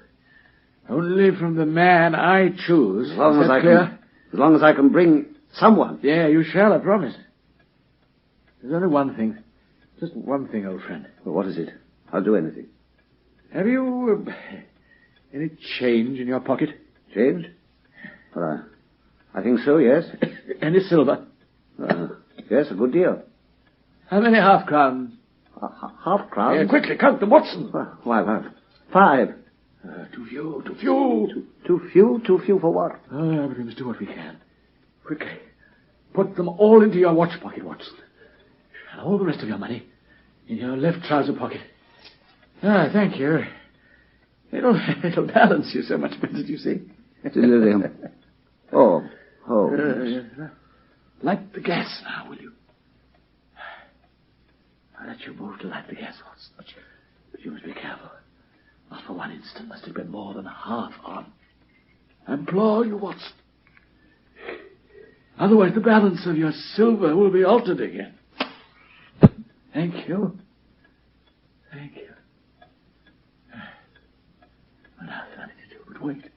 only from the man I choose. As long as I can bring someone. Yeah, you shall, I promise. There's only one thing. Just one thing, old friend. Well, what is it? I'll do anything. Have you any change in your pocket? Change? Well, I think so, yes. Any silver? Yes, a good deal. How many half-crowns? Half-crowns? Yeah, quickly, count them, Watson. Why, 5. Too few, too few. Too few? Too few for what? But we must do what we can. Quickly. Put them all into your watch pocket, Watson. And all the rest of your money in your left trouser pocket. Thank you. It'll balance you so much better, you see. Delirium. Oh. Light the gas now, will you? I'll let you move to light the gas, Watson. But you must be careful. Not for one instant must it be more than half on. I implore you, Watson. Otherwise the balance of your silver will be altered again. Thank you. Thank you. Well, now there's nothing to do but wait.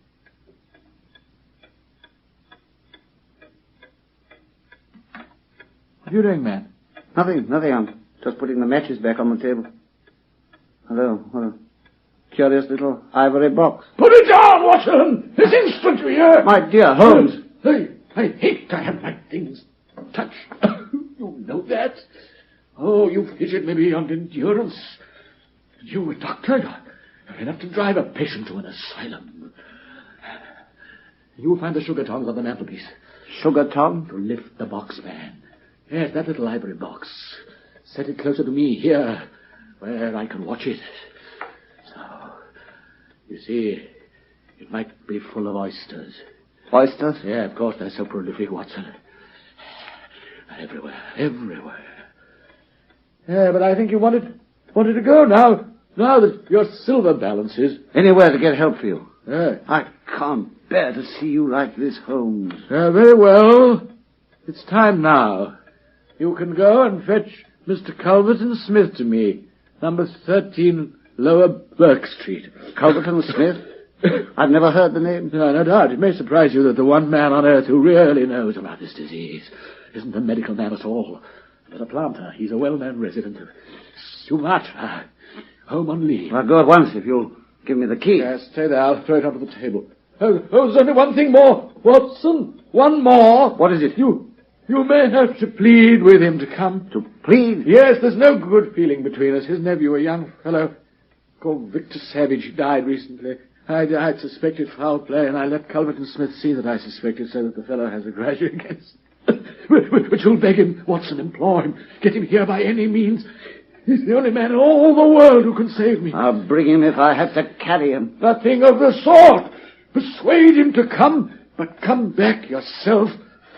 What are you doing, man? Nothing. I'm just putting the matches back on the table. Hello. What a curious little ivory box. Put it down, Watson! This instant, you hear? My dear Holmes. Hey, I hate to have my things touched. You know that? Oh, you've hit me beyond endurance. You, a doctor, you're enough to drive a patient to an asylum. You'll find the sugar tongs on the mantelpiece. Sugar tongs? To lift the box, man. Yes, that little ivory box. Set it closer to me, here, where I can watch it. So, you see, it might be full of oysters. Oysters? Yeah, of course, they're so prolific, Watson. Everywhere. Yeah, but I think you wanted to go now that your silver balance is... Anywhere to get help for you. Yeah. I can't bear to see you like this, Holmes. Very well. It's time now. You can go and fetch Mr. Culverton and Smith to me. Number 13, Lower Burke Street. Culverton Smith? I've never heard the name. No doubt. It may surprise you that the one man on earth who really knows about this disease isn't a medical man at all, but a planter. He's a well-known resident of Sumatra, home on leave. I'll go at once if you'll Give me the key. Yes, stay there. I'll throw it onto the table. Oh, there's only one thing more, Watson. One more. What is it? You may have to plead with him to come. To plead? Yes, there's no good feeling between us. His nephew, a young fellow called Victor Savage, died recently. I'd suspected foul play, and I let Culbert and Smith see that I suspected, so that the fellow has a grudge against. But you'll beg him, Watson, implore him. Get him here by any means. He's the only man in all the world who can save me. I'll bring him if I have to carry him. Nothing of the sort. Persuade him to come, but come back yourself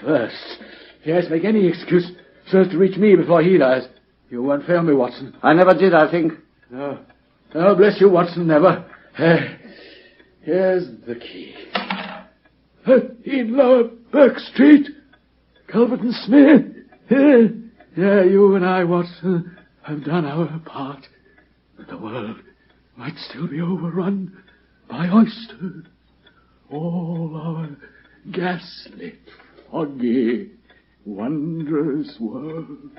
first. Yes, make any excuse so as to reach me before he does. You won't fail me, Watson. I never did, I think. No. Oh, bless you, Watson, never. Here's the key. In Lower Burke Street. Culbert and Smith. Yeah, you and I, Watson, have done our part. But the world might still be overrun by oysters. All our gaslit, foggy, wondrous world.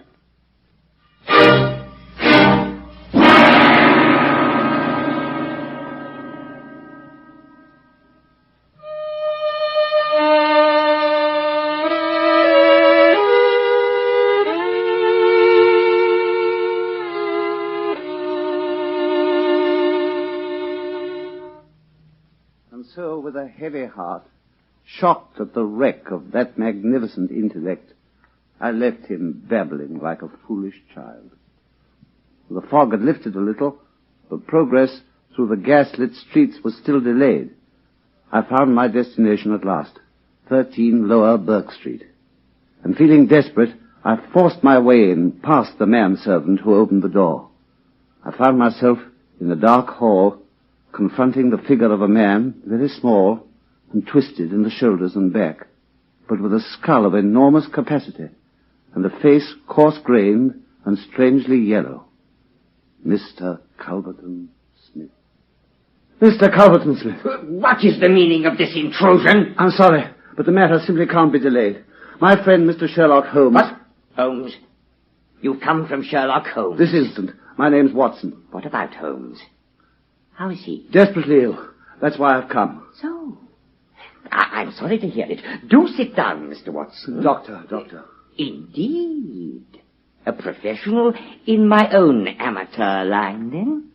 So, with a heavy heart, shocked at the wreck of that magnificent intellect, I left him babbling like a foolish child. The fog had lifted a little, but progress through the gas-lit streets was still delayed. I found my destination at last, 13 Lower Burke Street. And feeling desperate, I forced my way in past the manservant who opened the door. I found myself in a dark hall, confronting the figure of a man, very small and twisted in the shoulders and back, but with a skull of enormous capacity, and a face coarse-grained and strangely yellow. Mr. Culberton Smith. Mr. Culberton Smith. What is the meaning of this intrusion? I'm sorry, but the matter simply can't be delayed. My friend, Mr. Sherlock Holmes... What? Holmes? You've come from Sherlock Holmes? This instant. My name's Watson. What about Holmes? How is he? Desperately ill. That's why I've come. So? I'm sorry to hear it. Do sit down, Mr. Watson. Doctor. Indeed. A professional in my own amateur line, then?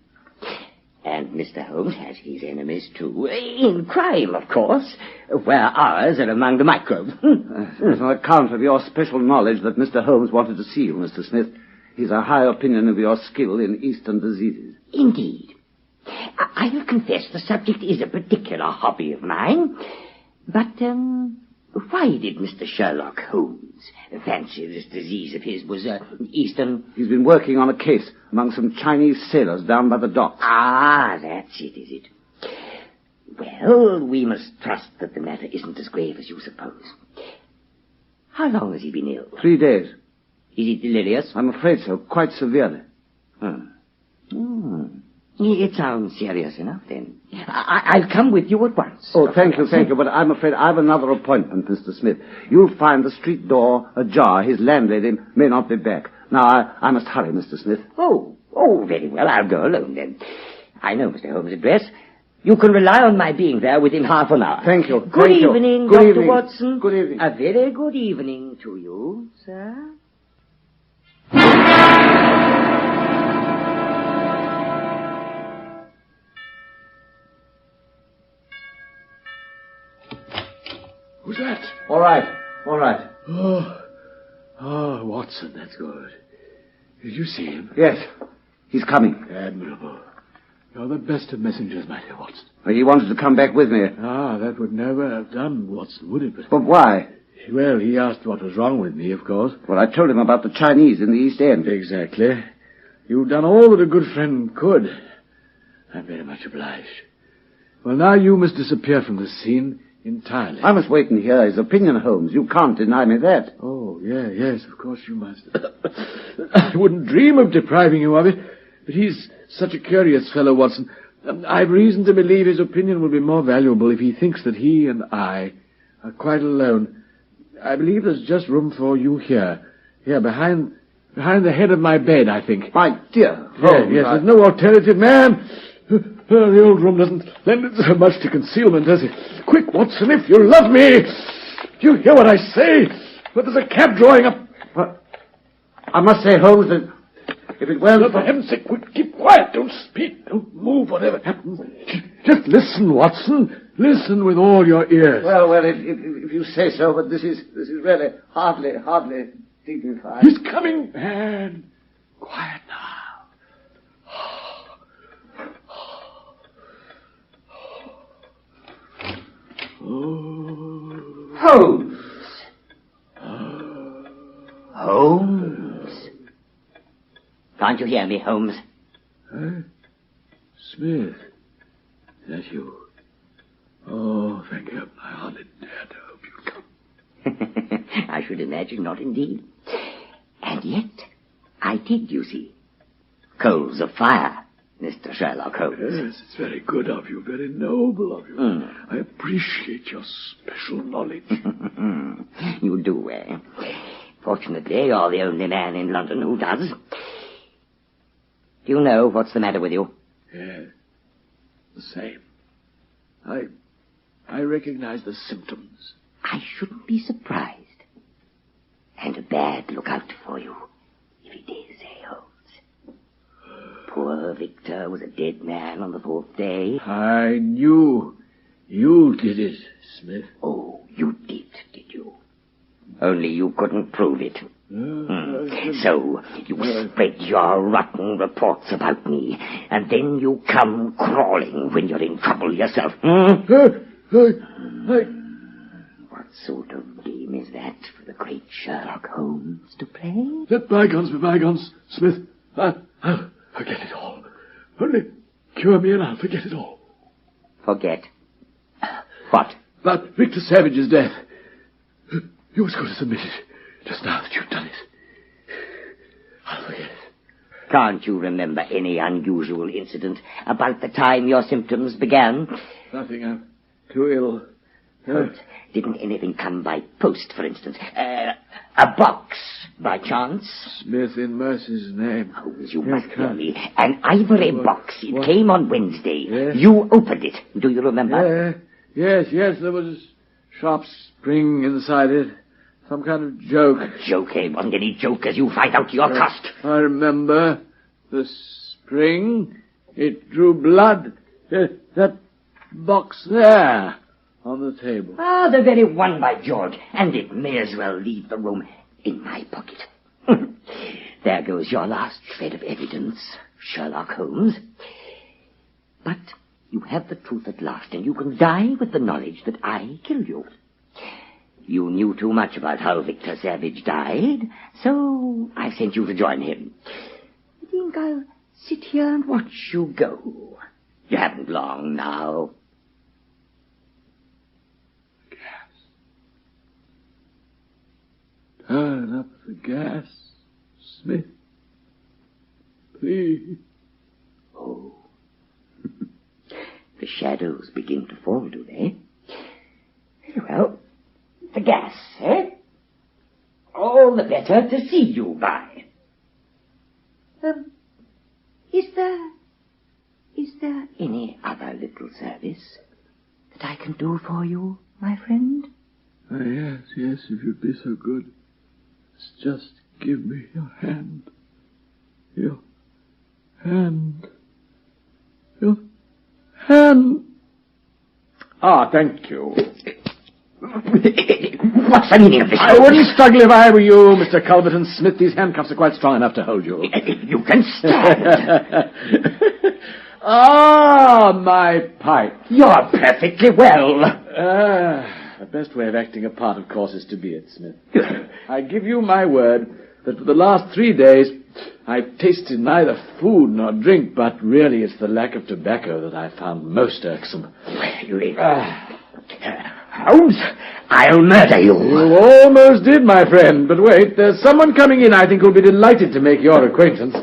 And Mr. Holmes has his enemies, too. In crime, of course, where ours are among the microbes. It's on account of your special knowledge that Mr. Holmes wanted to see you, Mr. Smith. He's a high opinion of your skill in Eastern diseases. Indeed. I'll confess the subject is a particular hobby of mine. But, why did Mr. Sherlock Holmes fancy this disease of his was, Eastern... He's been working on a case among some Chinese sailors down by the docks. Ah, that's it, is it? Well, we must trust that the matter isn't as grave as you suppose. How long has he been ill? 3 days. Is he delirious? I'm afraid so, quite severely. It sounds serious enough, then. I'll come with you at once. Oh, thank you, but I'm afraid I've another appointment, Mr. Smith. You'll find the street door ajar. His landlady may not be back. Now, I must hurry, Mr. Smith. Oh, very well. I'll go alone, then. I know Mr. Holmes' address. You can rely on my being there within half an hour. Thank you. Good evening, Dr. Watson. Good evening. A very good evening to you, sir. Who's that? All right. Oh, Watson, that's good. Did you see him? Yes, he's coming. Admirable. You're the best of messengers, my dear Watson. He wanted to come back with me. That would never have done, Watson, would it? But why? Well, he asked what was wrong with me, of course. Well, I told him about the Chinese in the East End. Exactly. You've done all that a good friend could. I'm very much obliged. Well, now you must disappear from the scene entirely. I must wait and hear his opinion, Holmes. You can't deny me that. Oh, yes, of course you must. I wouldn't dream of depriving you of it, but he's such a curious fellow, Watson. I've reason to believe his opinion will be more valuable if he thinks that he and I are quite alone. I believe there's just room for you here. Here, behind the head of my bed, I think. My dear Holmes. Yes, there's no alternative, man. The old room doesn't lend itself much to concealment, does it? Quick, Watson, if you love me! Do you hear what I say? But there's a cab drawing up. What? I must say, Holmes, that if it weren't for heaven's sake, keep quiet. Don't speak. Don't move, whatever happens. Just listen, Watson. Listen with all your ears. Well, if you say so, but this is really hardly dignified. He's coming, man. Quiet now. Holmes. Holmes. Can't you hear me, Holmes? Huh? Smith. Is that you? Oh, thank heaven. I hardly dared to hope you'd come. I should imagine not, indeed. And yet, I did, you see. Coals of fire, Mr. Sherlock Holmes. Yes, it's very good of you, very noble of you. I appreciate your special knowledge. You do, eh? Fortunately, you're the only man in London who does. Do you know what's the matter with you? Yes, the same. I recognize the symptoms. I shouldn't be surprised. And a bad lookout for you, if it is, eh, Holmes? Poor Victor was a dead man on the 4th day. I knew you did it, Smith. Oh, you did you? Only you couldn't prove it. So, you spread your rotten reports about me, and then you come crawling when you're in trouble yourself. What sort of game is that for the great Sherlock Holmes to play? Let bygones be bygones, Smith. I'll forget it all. Only cure me and I'll forget it all. Forget? What? About Victor Savage's death. You was going to submit it just now that you've done it. I'll forget it. Can't you remember any unusual incident about the time your symptoms began? Nothing. I'm too ill. But didn't anything come by post, for instance? A box, by chance? Smith in Mercy's name. Holmes, you must hear me. An ivory box. It came on Wednesday. Yes. You opened it. Do you remember? Yes. There was a sharp spring inside it. Some kind of joke. A joke, eh? Wasn't any joke as you find out your cost. I remember. The spring. It drew blood. That box there on the table. Ah, the very one, by George. And it may as well leave the room in my pocket. There goes your last shred of evidence, Sherlock Holmes. But you have the truth at last, and you can die with the knowledge that I killed you. You knew too much about how Victor Savage died, so I sent you to join him. I think I'll sit here and watch you go. You haven't long now. Turn up the gas, Smith. Please. Oh. The shadows begin to fall, do they? Very well. The gas, eh? All the better to see you by. Is there any other little service that I can do for you, my friend? Yes, if you'd be so good. Just give me your hand. Your hand. Your hand. Ah, thank you. What's the meaning of this? I wouldn't struggle if I were you, Mr. Culverton Smith. These handcuffs are quite strong enough to hold you. You can stand. Ah, my pipe. You're perfectly well. The best way of acting a part, of course, is to be it, Smith. I give you my word that for the last 3 days I've tasted neither food nor drink, but really it's the lack of tobacco that I found most irksome. Holmes, I'll murder you. You almost did, my friend. But wait, there's someone coming in I think who'll be delighted to make your acquaintance.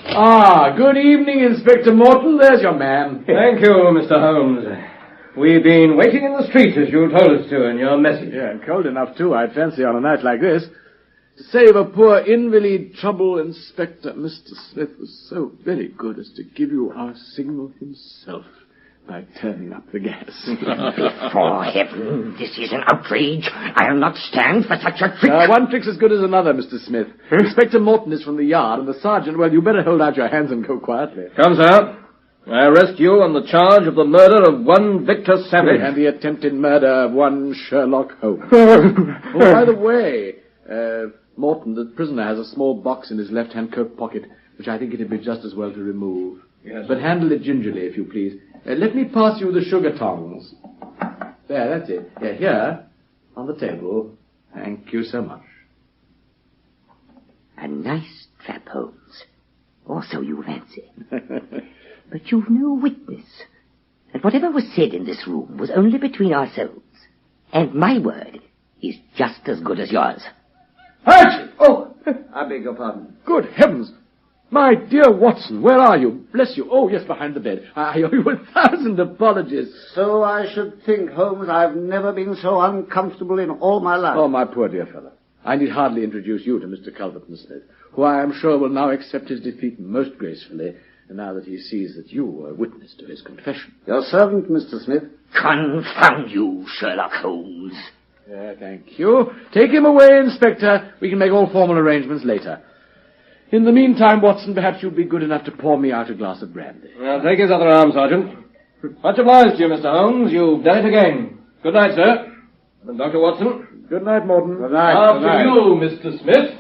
Ah, good evening, Inspector Morton. There's your man. Thank you, Mr. Holmes. We've been waiting in the street as you told us to in your message. Yeah, and cold enough, too, I'd fancy, on a night like this. To save a poor invalid trouble, Inspector, Mr. Smith was so very good as to give you our signal himself by turning up the gas. For heaven, this is an outrage. I'll not stand for such a trick. One trick's as good as another, Mr. Smith. Inspector Morton is from the yard, and the sergeant, well, you better hold out your hands and go quietly. Come, sir. I arrest you on the charge of the murder of one Victor Savage. And the attempted murder of one Sherlock Holmes. Oh, by the way, Morton, the prisoner, has a small box in his left-hand coat pocket, which I think it'd be just as well to remove. Yes. But handle it gingerly, if you please. Let me pass you the sugar tongs. There, that's it. Yeah, here, on the table. Thank you so much. A nice trap, Holmes. Or so you fancy. But you've no witness. And whatever was said in this room was only between ourselves. And my word is just as good as yours. Archie! Oh, I beg your pardon. Good heavens! My dear Watson, where are you? Bless you. Oh, yes, behind the bed. I owe you 1,000 apologies. So I should think, Holmes. I've never been so uncomfortable in all my life. Oh, my poor dear fellow. I need hardly introduce you to Mr. Culverton Smith, who I am sure will now accept his defeat most gracefully, now that he sees that you were witness to his confession. Your servant, Mr. Smith. Confound you, Sherlock Holmes. Thank you. Take him away, Inspector. We can make all formal arrangements later. In the meantime, Watson, perhaps you'd be good enough to pour me out a glass of brandy. I'll take his other arm, Sergeant. Much obliged to you, Mr. Holmes. You've done it again. Good night, sir. And Dr. Watson. Good night, Morton. Good night. After you, Mr. Smith.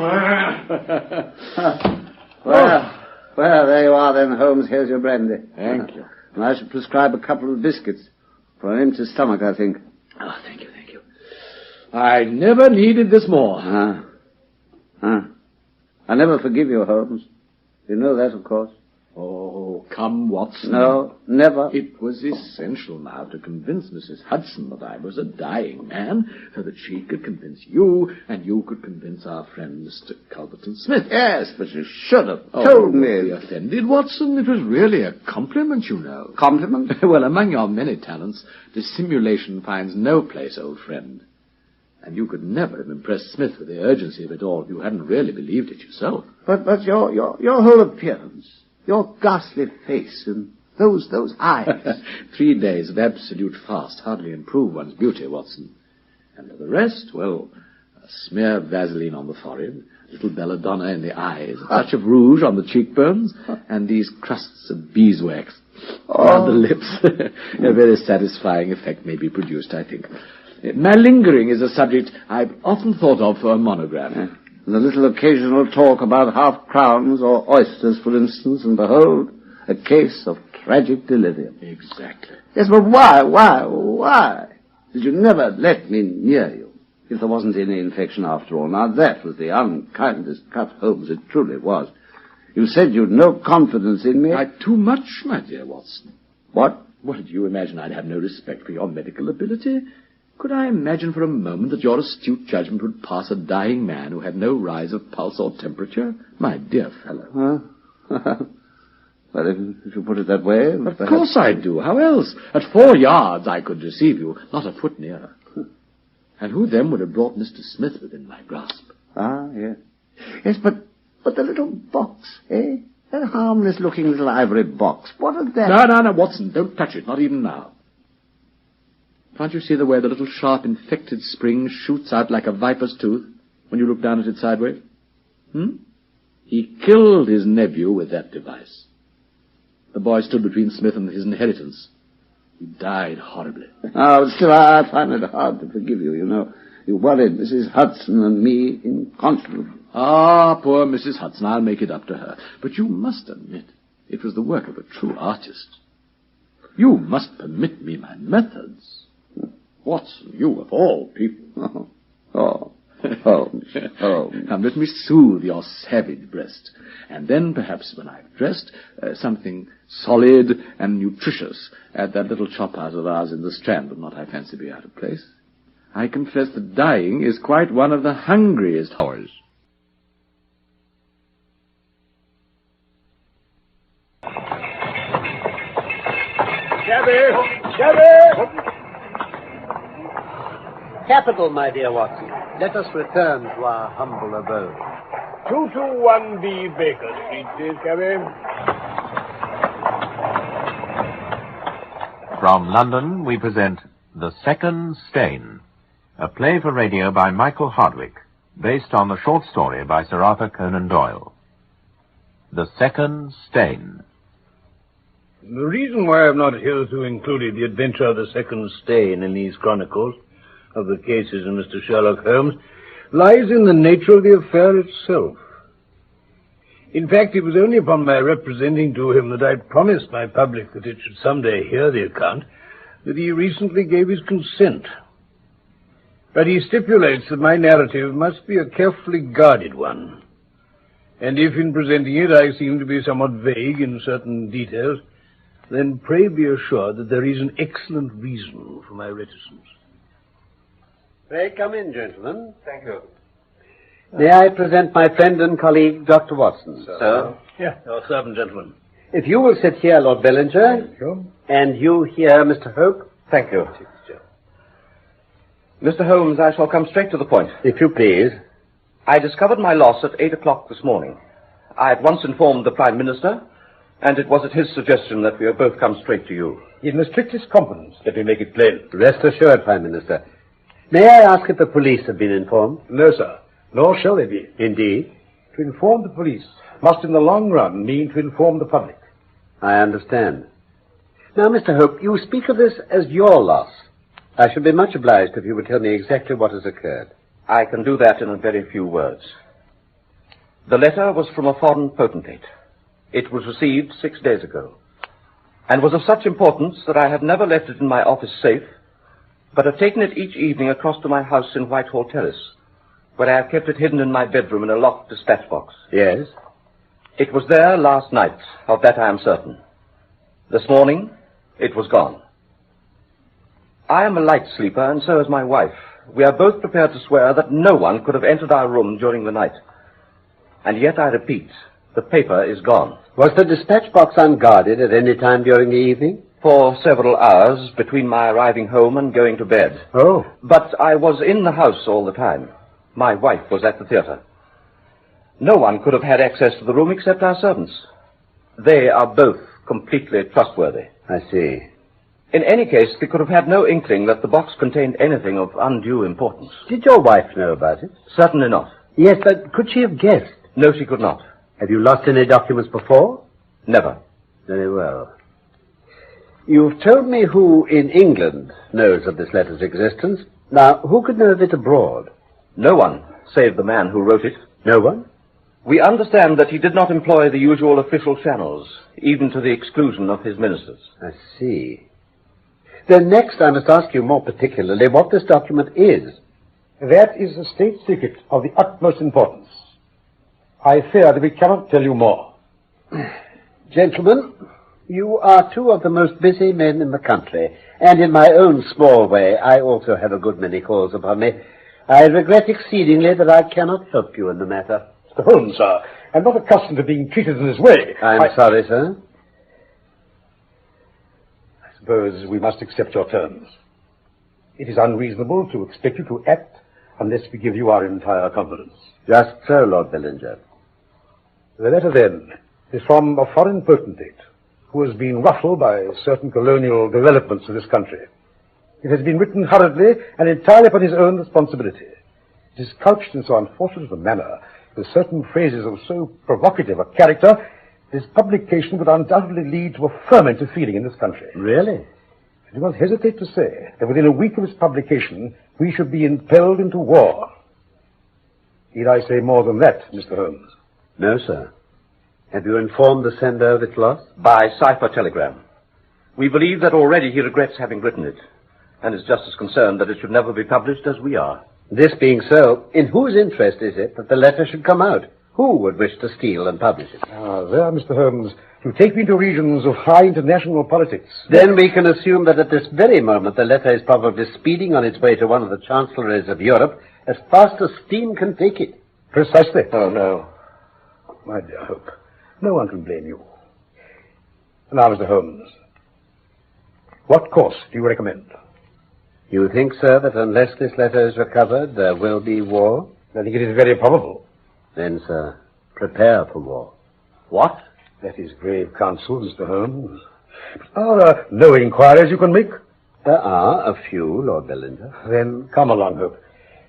Well, there you are then, Holmes. Here's your brandy. Thank you. And I should prescribe a couple of biscuits. For an empty stomach, I think. Oh, thank you. I never needed this more. I never forgive you, Holmes. You know that, of course. Oh, come, Watson. No, never. It was essential now to convince Mrs. Hudson that I was a dying man, so that she could convince you, and you could convince our friend Mr. Culverton Smith. Yes, but you should have told me. Don't be offended, Watson. It was really a compliment, you know. Compliment? Well, among your many talents, dissimulation finds no place, old friend. And you could never have impressed Smith with the urgency of it all if you hadn't really believed it yourself. But your whole appearance, your ghastly face, and those eyes. 3 days of absolute fast hardly improve one's beauty, Watson. And for the rest, well, a smear of Vaseline on the forehead, a little belladonna in the eyes, a touch of rouge on the cheekbones, and these crusts of beeswax on the lips. A very satisfying effect may be produced, I think. Malingering is a subject I've often thought of for a monograph. And a little occasional talk about half-crowns or oysters, for instance, and behold, a case of tragic delirium. Exactly. Yes, but why did you never let me near you if there wasn't any infection after all? Now, that was the unkindest cut, Holmes, it truly was. You said you'd no confidence in me. Too much, my dear Watson. What? Well, do you imagine I'd have no respect for your medical ability? Could I imagine for a moment that your astute judgment would pass a dying man who had no rise of pulse or temperature? My dear fellow. Well, if you put it that way... Of course I do. How else? At 4 yards I could deceive you, not a foot nearer. And who then would have brought Mr. Smith within my grasp? Yes. Yes, but the little box, eh? That harmless-looking little ivory box. What is that? No, Watson, don't touch it, not even now. Can't you see the way the little sharp infected spring shoots out like a viper's tooth when you look down at it sideways? He killed his nephew with that device. The boy stood between Smith and his inheritance. He died horribly. Oh, still, I find it hard to forgive you, you know. You worried Mrs. Hudson and me inconsolably. Ah, poor Mrs. Hudson, I'll make it up to her. But you must admit, it was the work of a true artist. You must permit me my methods. Watson, you of all people. Holmes. Come, let me soothe your savage breast. And then, perhaps when I've dressed, something solid and nutritious at that little chop house of ours in the Strand would not, I fancy, be out of place. I confess that dying is quite one of the hungriest hours. Capital, my dear Watson. let us return to our humble abode. 221B Baker Street, please, cabby. From London, we present The Second Stain, a play for radio by Michael Hardwick, based on the short story by Sir Arthur Conan Doyle. The Second Stain. The reason why I've not hitherto included the adventure of the second stain in these chronicles of the cases of Mr. Sherlock Holmes lies in the nature of the affair itself. In fact, it was only upon my representing to him that I promised my public that it should someday hear the account that he recently gave his consent. But he stipulates that my narrative must be a carefully guarded one. And if in presenting it I seem to be somewhat vague in certain details, then pray be assured that there is an excellent reason for my reticence. Pray come in, gentlemen. Thank you. May I present my friend and colleague, Dr. Watson? Sir? Yeah, your servant, gentlemen. If you will sit here, Lord Bellinger. Thank you. And you here, Mr. Hope. Thank you. Mr. Holmes, I shall come straight to the point. If you please. I discovered my loss at 8 o'clock this morning. I at once informed the Prime Minister, and it was at his suggestion that we have both come straight to you. In the strictest confidence, let me make it plain. Rest assured, Prime Minister. May I ask if the police have been informed? No, sir. Nor shall they be. Indeed? To inform the police must in the long run mean to inform the public. I understand. Now, Mr. Hope, you speak of this as your loss. I should be much obliged if you would tell me exactly what has occurred. I can do that in a very few words. The letter was from a foreign potentate. It was received 6 days ago, and was of such importance that I have never left it in my office safe, but have taken it each evening across to my house in Whitehall Terrace, where I have kept it hidden in my bedroom in a locked dispatch box. Yes? It was there last night, of that I am certain. This morning, it was gone. I am a light sleeper, and so is my wife. We are both prepared to swear that no one could have entered our room during the night. And yet, I repeat, the paper is gone. Was the dispatch box unguarded at any time during the evening? For several hours, between my arriving home and going to bed. Oh. But I was in the house all the time. My wife was at the theatre. No one could have had access to the room except our servants. They are both completely trustworthy. I see. In any case, they could have had no inkling that the box contained anything of undue importance. Did your wife know about it? Certainly not. Yes, but could she have guessed? No, she could not. Have you lost any documents before? Never. Very well. You've told me who in England knows of this letter's existence. Now, who could know of it abroad? No one, save the man who wrote it. No one? We understand that he did not employ the usual official channels, even to the exclusion of his ministers. I see. Then next I must ask you more particularly what this document is. That is a state secret of the utmost importance. I fear that we cannot tell you more. Gentlemen, you are two of the most busy men in the country, and in my own small way I also have a good many calls upon me. I regret exceedingly that I cannot help you in the matter. Mr. Holmes, sir, I'm not accustomed to being treated in this way. I'm sorry, sir. I suppose we must accept your terms. It is unreasonable to expect you to act unless we give you our entire confidence. Just so, Lord Bellinger. The letter, then, is from a foreign potentate who has been ruffled by certain colonial developments in this country. It has been written hurriedly and entirely upon his own responsibility. It is couched in so unfortunate a manner, with certain phrases of so provocative a character, this publication would undoubtedly lead to a ferment of feeling in this country. Really? I do not hesitate to say that within a week of its publication, we should be impelled into war. Need I say more than that, Mr. Holmes? No, sir. Have you informed the sender of its loss? By cipher telegram. We believe that already he regrets having written it, and is just as concerned that it should never be published as we are. This being so, in whose interest is it that the letter should come out? Who would wish to steal and publish it? Ah, there, Mr. Holmes. You take me into regions of high international politics. Then we can assume that at this very moment the letter is probably speeding on its way to one of the chancelleries of Europe as fast as steam can take it. Precisely. Oh, no. My dear Hope, no one can blame you. Now, Mr. Holmes, what course do you recommend? You think, sir, that unless this letter is recovered, there will be war? I think it is very probable. Then, sir, prepare for war. What? That is grave counsel, Mr. Holmes. Are there no inquiries you can make? There are a few, Lord Belinda. Then come along, Hope.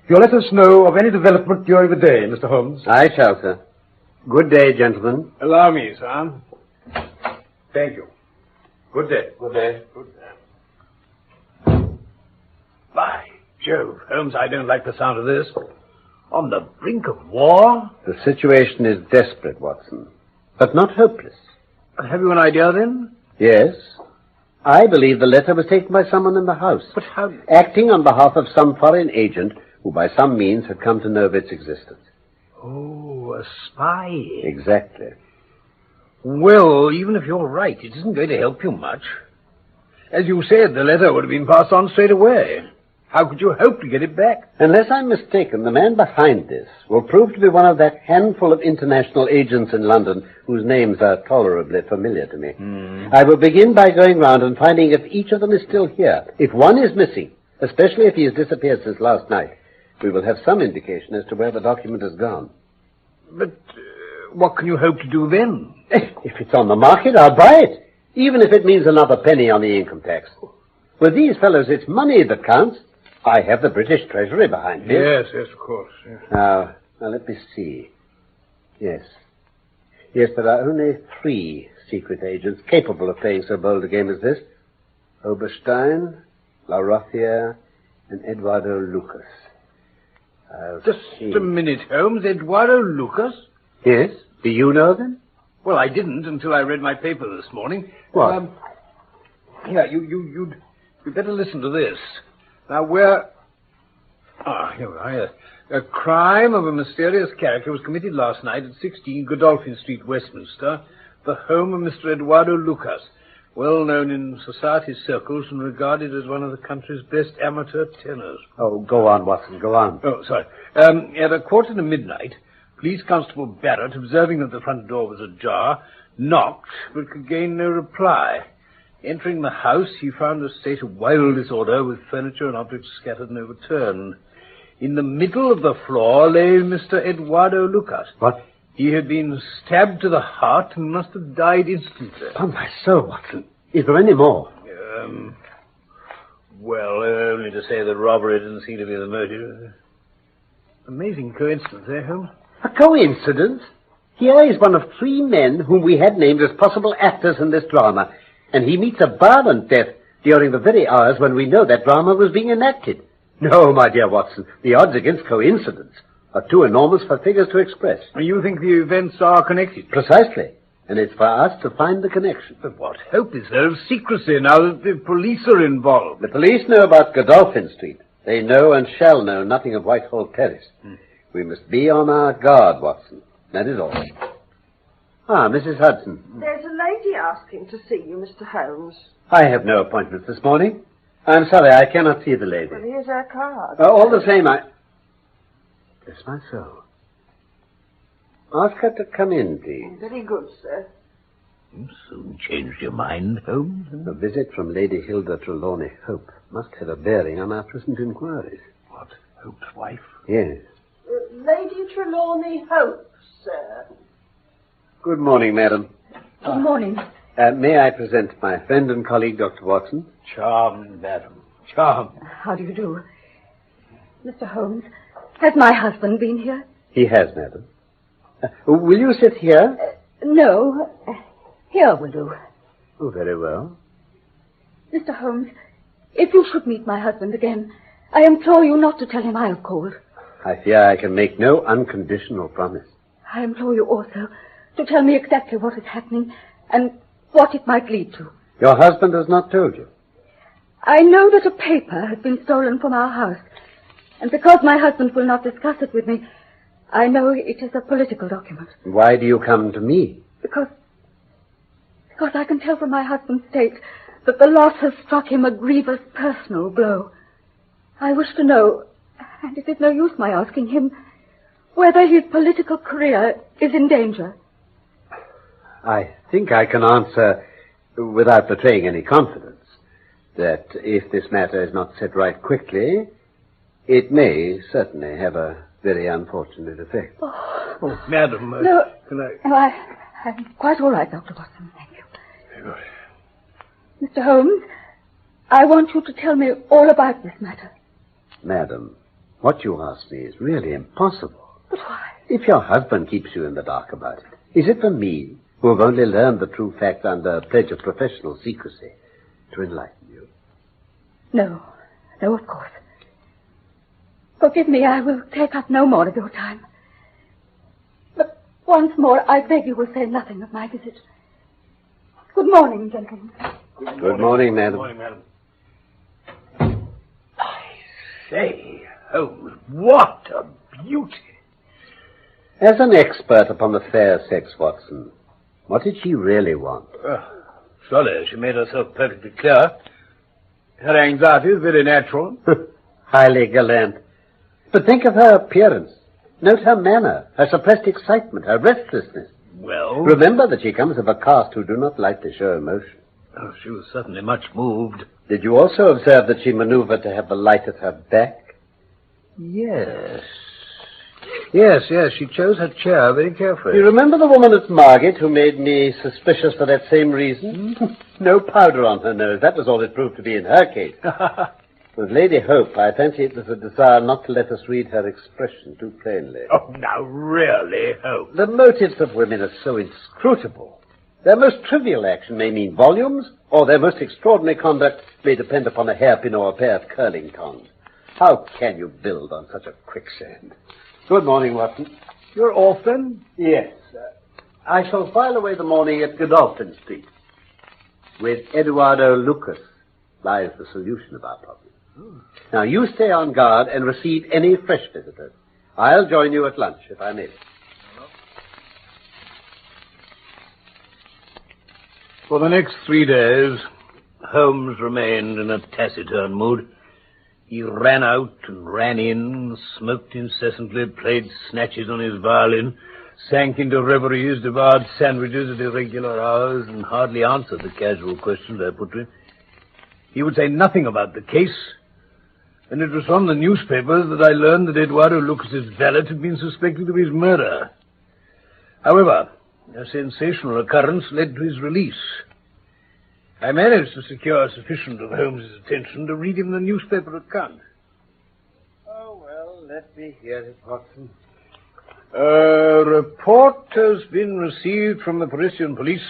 You'll let us know of any development during the day, Mr. Holmes. I shall, sir. Good day, gentlemen. Allow me, sir. Thank you. Good day. Good day. Good day. By Jove, Holmes, I don't like the sound of this. On the brink of war? The situation is desperate, Watson, but not hopeless. Have you an idea, then? Yes. I believe the letter was taken by someone in the house. But how... Acting on behalf of some foreign agent who by some means had come to know of its existence. Oh, a spy. Exactly. Well, even if you're right, it isn't going to help you much. As you said, the letter would have been passed on straight away. How could you hope to get it back? Unless I'm mistaken, the man behind this will prove to be one of that handful of international agents in London whose names are tolerably familiar to me. I will begin by going round and finding if each of them is still here. If one is missing, especially if he has disappeared since last night, we will have some indication as to where the document has gone. But what can you hope to do then? If it's on the market, I'll buy it, even if it means another penny on the income tax. With these fellows, it's money that counts. I have the British Treasury behind me. Yes, of course. Yes. Now, let me see. Yes, there are only 3 secret agents capable of playing so bold a game as this. Oberstein, La Rothiere, and Eduardo Lucas. Just a minute, Holmes. Eduardo Lucas? Yes. Do you know them? Well, I didn't until I read my paper this morning. What? Yeah, you'd better listen to this. Now, where... here we are. A crime of a mysterious character was committed last night at 16 Godolphin Street, Westminster, the home of Mr. Eduardo Lucas, well known in society circles and regarded as one of the country's best amateur tenors. Oh, go on, Watson, go on. Oh, sorry. At midnight, Police Constable Barrett, observing that the front door was ajar, knocked, but could gain no reply. Entering the house, he found a state of wild disorder, with furniture and objects scattered and overturned. In the middle of the floor lay Mr. Eduardo Lucas. What? He had been stabbed to the heart and must have died instantly. Upon my soul, Watson. Is there any more? Well, only to say that robbery didn't seem to be the motive. Amazing coincidence, eh, Holmes? A coincidence? Here is one of 3 men whom we had named as possible actors in this drama, and he meets a violent death during the very hours when we know that drama was being enacted. No, my dear Watson, the odds against coincidence are too enormous for figures to express. You think the events are connected? Precisely. And it's for us to find the connection. But what hope is there of secrecy now that the police are involved? The police know about Godolphin Street. They know and shall know nothing of Whitehall Terrace. We must be on our guard, Watson. That is all. Ah, Mrs. Hudson. There's a lady asking to see you, Mr. Holmes. I have no appointment this morning. I'm sorry, I cannot see the lady. Well, here's her card. All the same, Bless my soul. Ask her to come in, please. Very good, sir. You soon changed your mind, Holmes. A visit from Lady Hilda Trelawney Hope must have a bearing on our present inquiries. What? Hope's wife? Yes. Lady Trelawney Hope, sir. Good morning, madam. Good morning. May I present my friend and colleague, Dr. Watson? Charmed, madam. Charmed. How do you do? Mr. Holmes, has my husband been here? He has, madam. Will you sit here? No. Here will do. Oh, very well. Mr. Holmes, if you should meet my husband again, I implore you not to tell him I have called. I fear I can make no unconditional promise. I implore you also to tell me exactly what is happening and what it might lead to. Your husband has not told you? I know that a paper has been stolen from our house, and because my husband will not discuss it with me, I know it is a political document. Why do you come to me? Because I can tell from my husband's state that the loss has struck him a grievous personal blow. I wish to know, and it is no use my asking him, whether his political career is in danger. I think I can answer without betraying any confidence. that if this matter is not set right quickly, it may certainly have a very unfortunate effect. Oh, madam, No. can I... No, I'm quite all right, Dr. Watson. Thank you. Very good. Mr. Holmes, I want you to tell me all about this matter. Madam, what you ask me is really impossible. But why? If your husband keeps you in the dark about it, is it for me, who have only learned the true fact under a pledge of professional secrecy, to enlighten you? No, of course. Forgive me, I will take up no more of your time. But once more, I beg you will say nothing of my visit. Good morning, gentlemen. Good morning, madam. Good morning, madam. I say, Holmes, what a beauty. As an expert upon the fair sex, Watson, what did she really want? Surely she made herself perfectly clear. Her anxiety is very natural. Highly gallant. But think of her appearance. Note her manner, her suppressed excitement, her restlessness. Well? Remember that she comes of a caste who do not like to show emotion. Oh, she was certainly much moved. Did you also observe that she maneuvered to have the light at her back? Yes. Yes, she chose her chair very carefully. You remember the woman at Margate who made me suspicious for that same reason? No powder on her nose. That was all it proved to be in her case. With Lady Hope, I fancy it was a desire not to let us read her expression too plainly. Oh, now really, Hope. The motives of women are so inscrutable. Their most trivial action may mean volumes, or their most extraordinary conduct may depend upon a hairpin or a pair of curling tongs. How can you build on such a quicksand? Good morning, Watson. You're off, then? Yes. I shall file away the morning at Godolphin Street. With Eduardo Lucas lies the solution of our problem. Now, you stay on guard and receive any fresh visitors. I'll join you at lunch, if I may. For the next 3 days, Holmes remained in a taciturn mood. He ran out and ran in, smoked incessantly, played snatches on his violin, sank into reveries, devoured sandwiches at irregular hours, and hardly answered the casual questions I put to him. He would say nothing about the case, and it was from the newspapers that I learned that Eduardo Lucas's valet had been suspected of his murder. However, a sensational occurrence led to his release. I managed to secure sufficient of Holmes's attention to read him the newspaper account. Oh, well, let me hear it, Watson. A report has been received from the Parisian police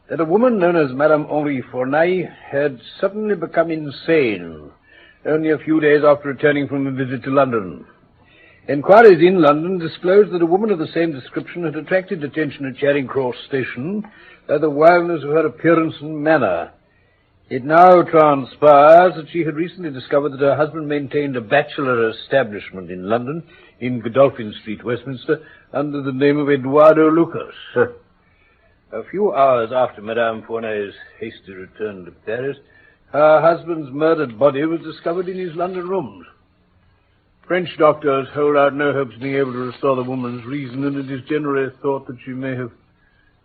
that a woman known as Madame Henri Fournay had suddenly become insane only a few days after returning from a visit to London. Inquiries in London disclosed that a woman of the same description had attracted attention at Charing Cross Station by the wildness of her appearance and manner. It now transpires that she had recently discovered that her husband maintained a bachelor establishment in London, in Godolphin Street, Westminster, under the name of Eduardo Lucas. A few hours after Madame Fournay's hasty return to Paris, her husband's murdered body was discovered in his London rooms. French doctors hold out no hopes of being able to restore the woman's reason, and it is generally thought that she may have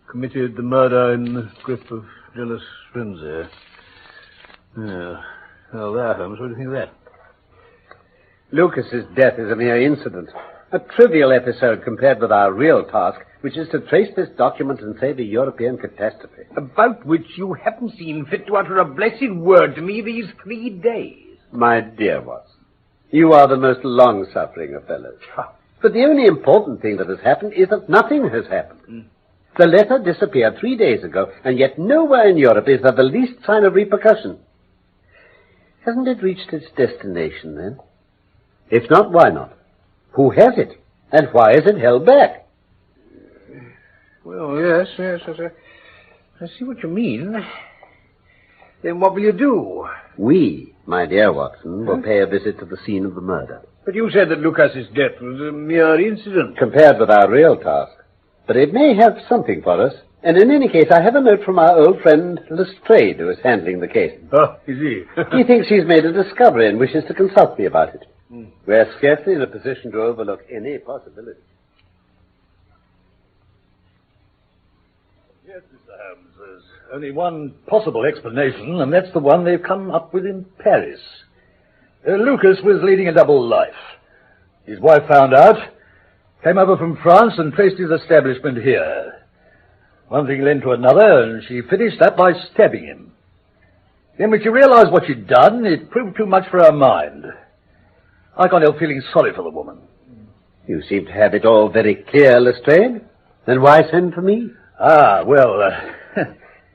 committed the murder in the grip of jealous frenzy. Yeah. Well, there, Holmes, what do you think of that? Lucas's death is a mere incident. A trivial episode compared with our real task, which is to trace this document and save a European catastrophe. About which you haven't seen fit to utter a blessed word to me these 3 days. My dear Watson, you are the most long-suffering of fellows. But the only important thing that has happened is that nothing has happened. The letter disappeared 3 days ago, and yet nowhere in Europe is there the least sign of repercussion. Hasn't it reached its destination, then? If not, why not? Who has it? And why is it held back? Well, yes, I see what you mean. Then what will you do? We, my dear Watson, will pay a visit to the scene of the murder. But you said that Lucas's death was a mere incident. Compared with our real task. But it may have something for us. And in any case, I have a note from our old friend Lestrade, who is handling the case. Oh, is he? He thinks he's made a discovery and wishes to consult me about it. We're scarcely in a position to overlook any possibility. Yes, Mr. Holmes, there's only one possible explanation, and that's the one they've come up with in Paris. Lucas was leading a double life. His wife found out, came over from France and traced his establishment here. One thing led to another, and she finished that by stabbing him. Then when she realized what she'd done, it proved too much for her mind. I can't help feeling sorry for the woman. You seem to have it all very clear, Lestrade. Then why send for me?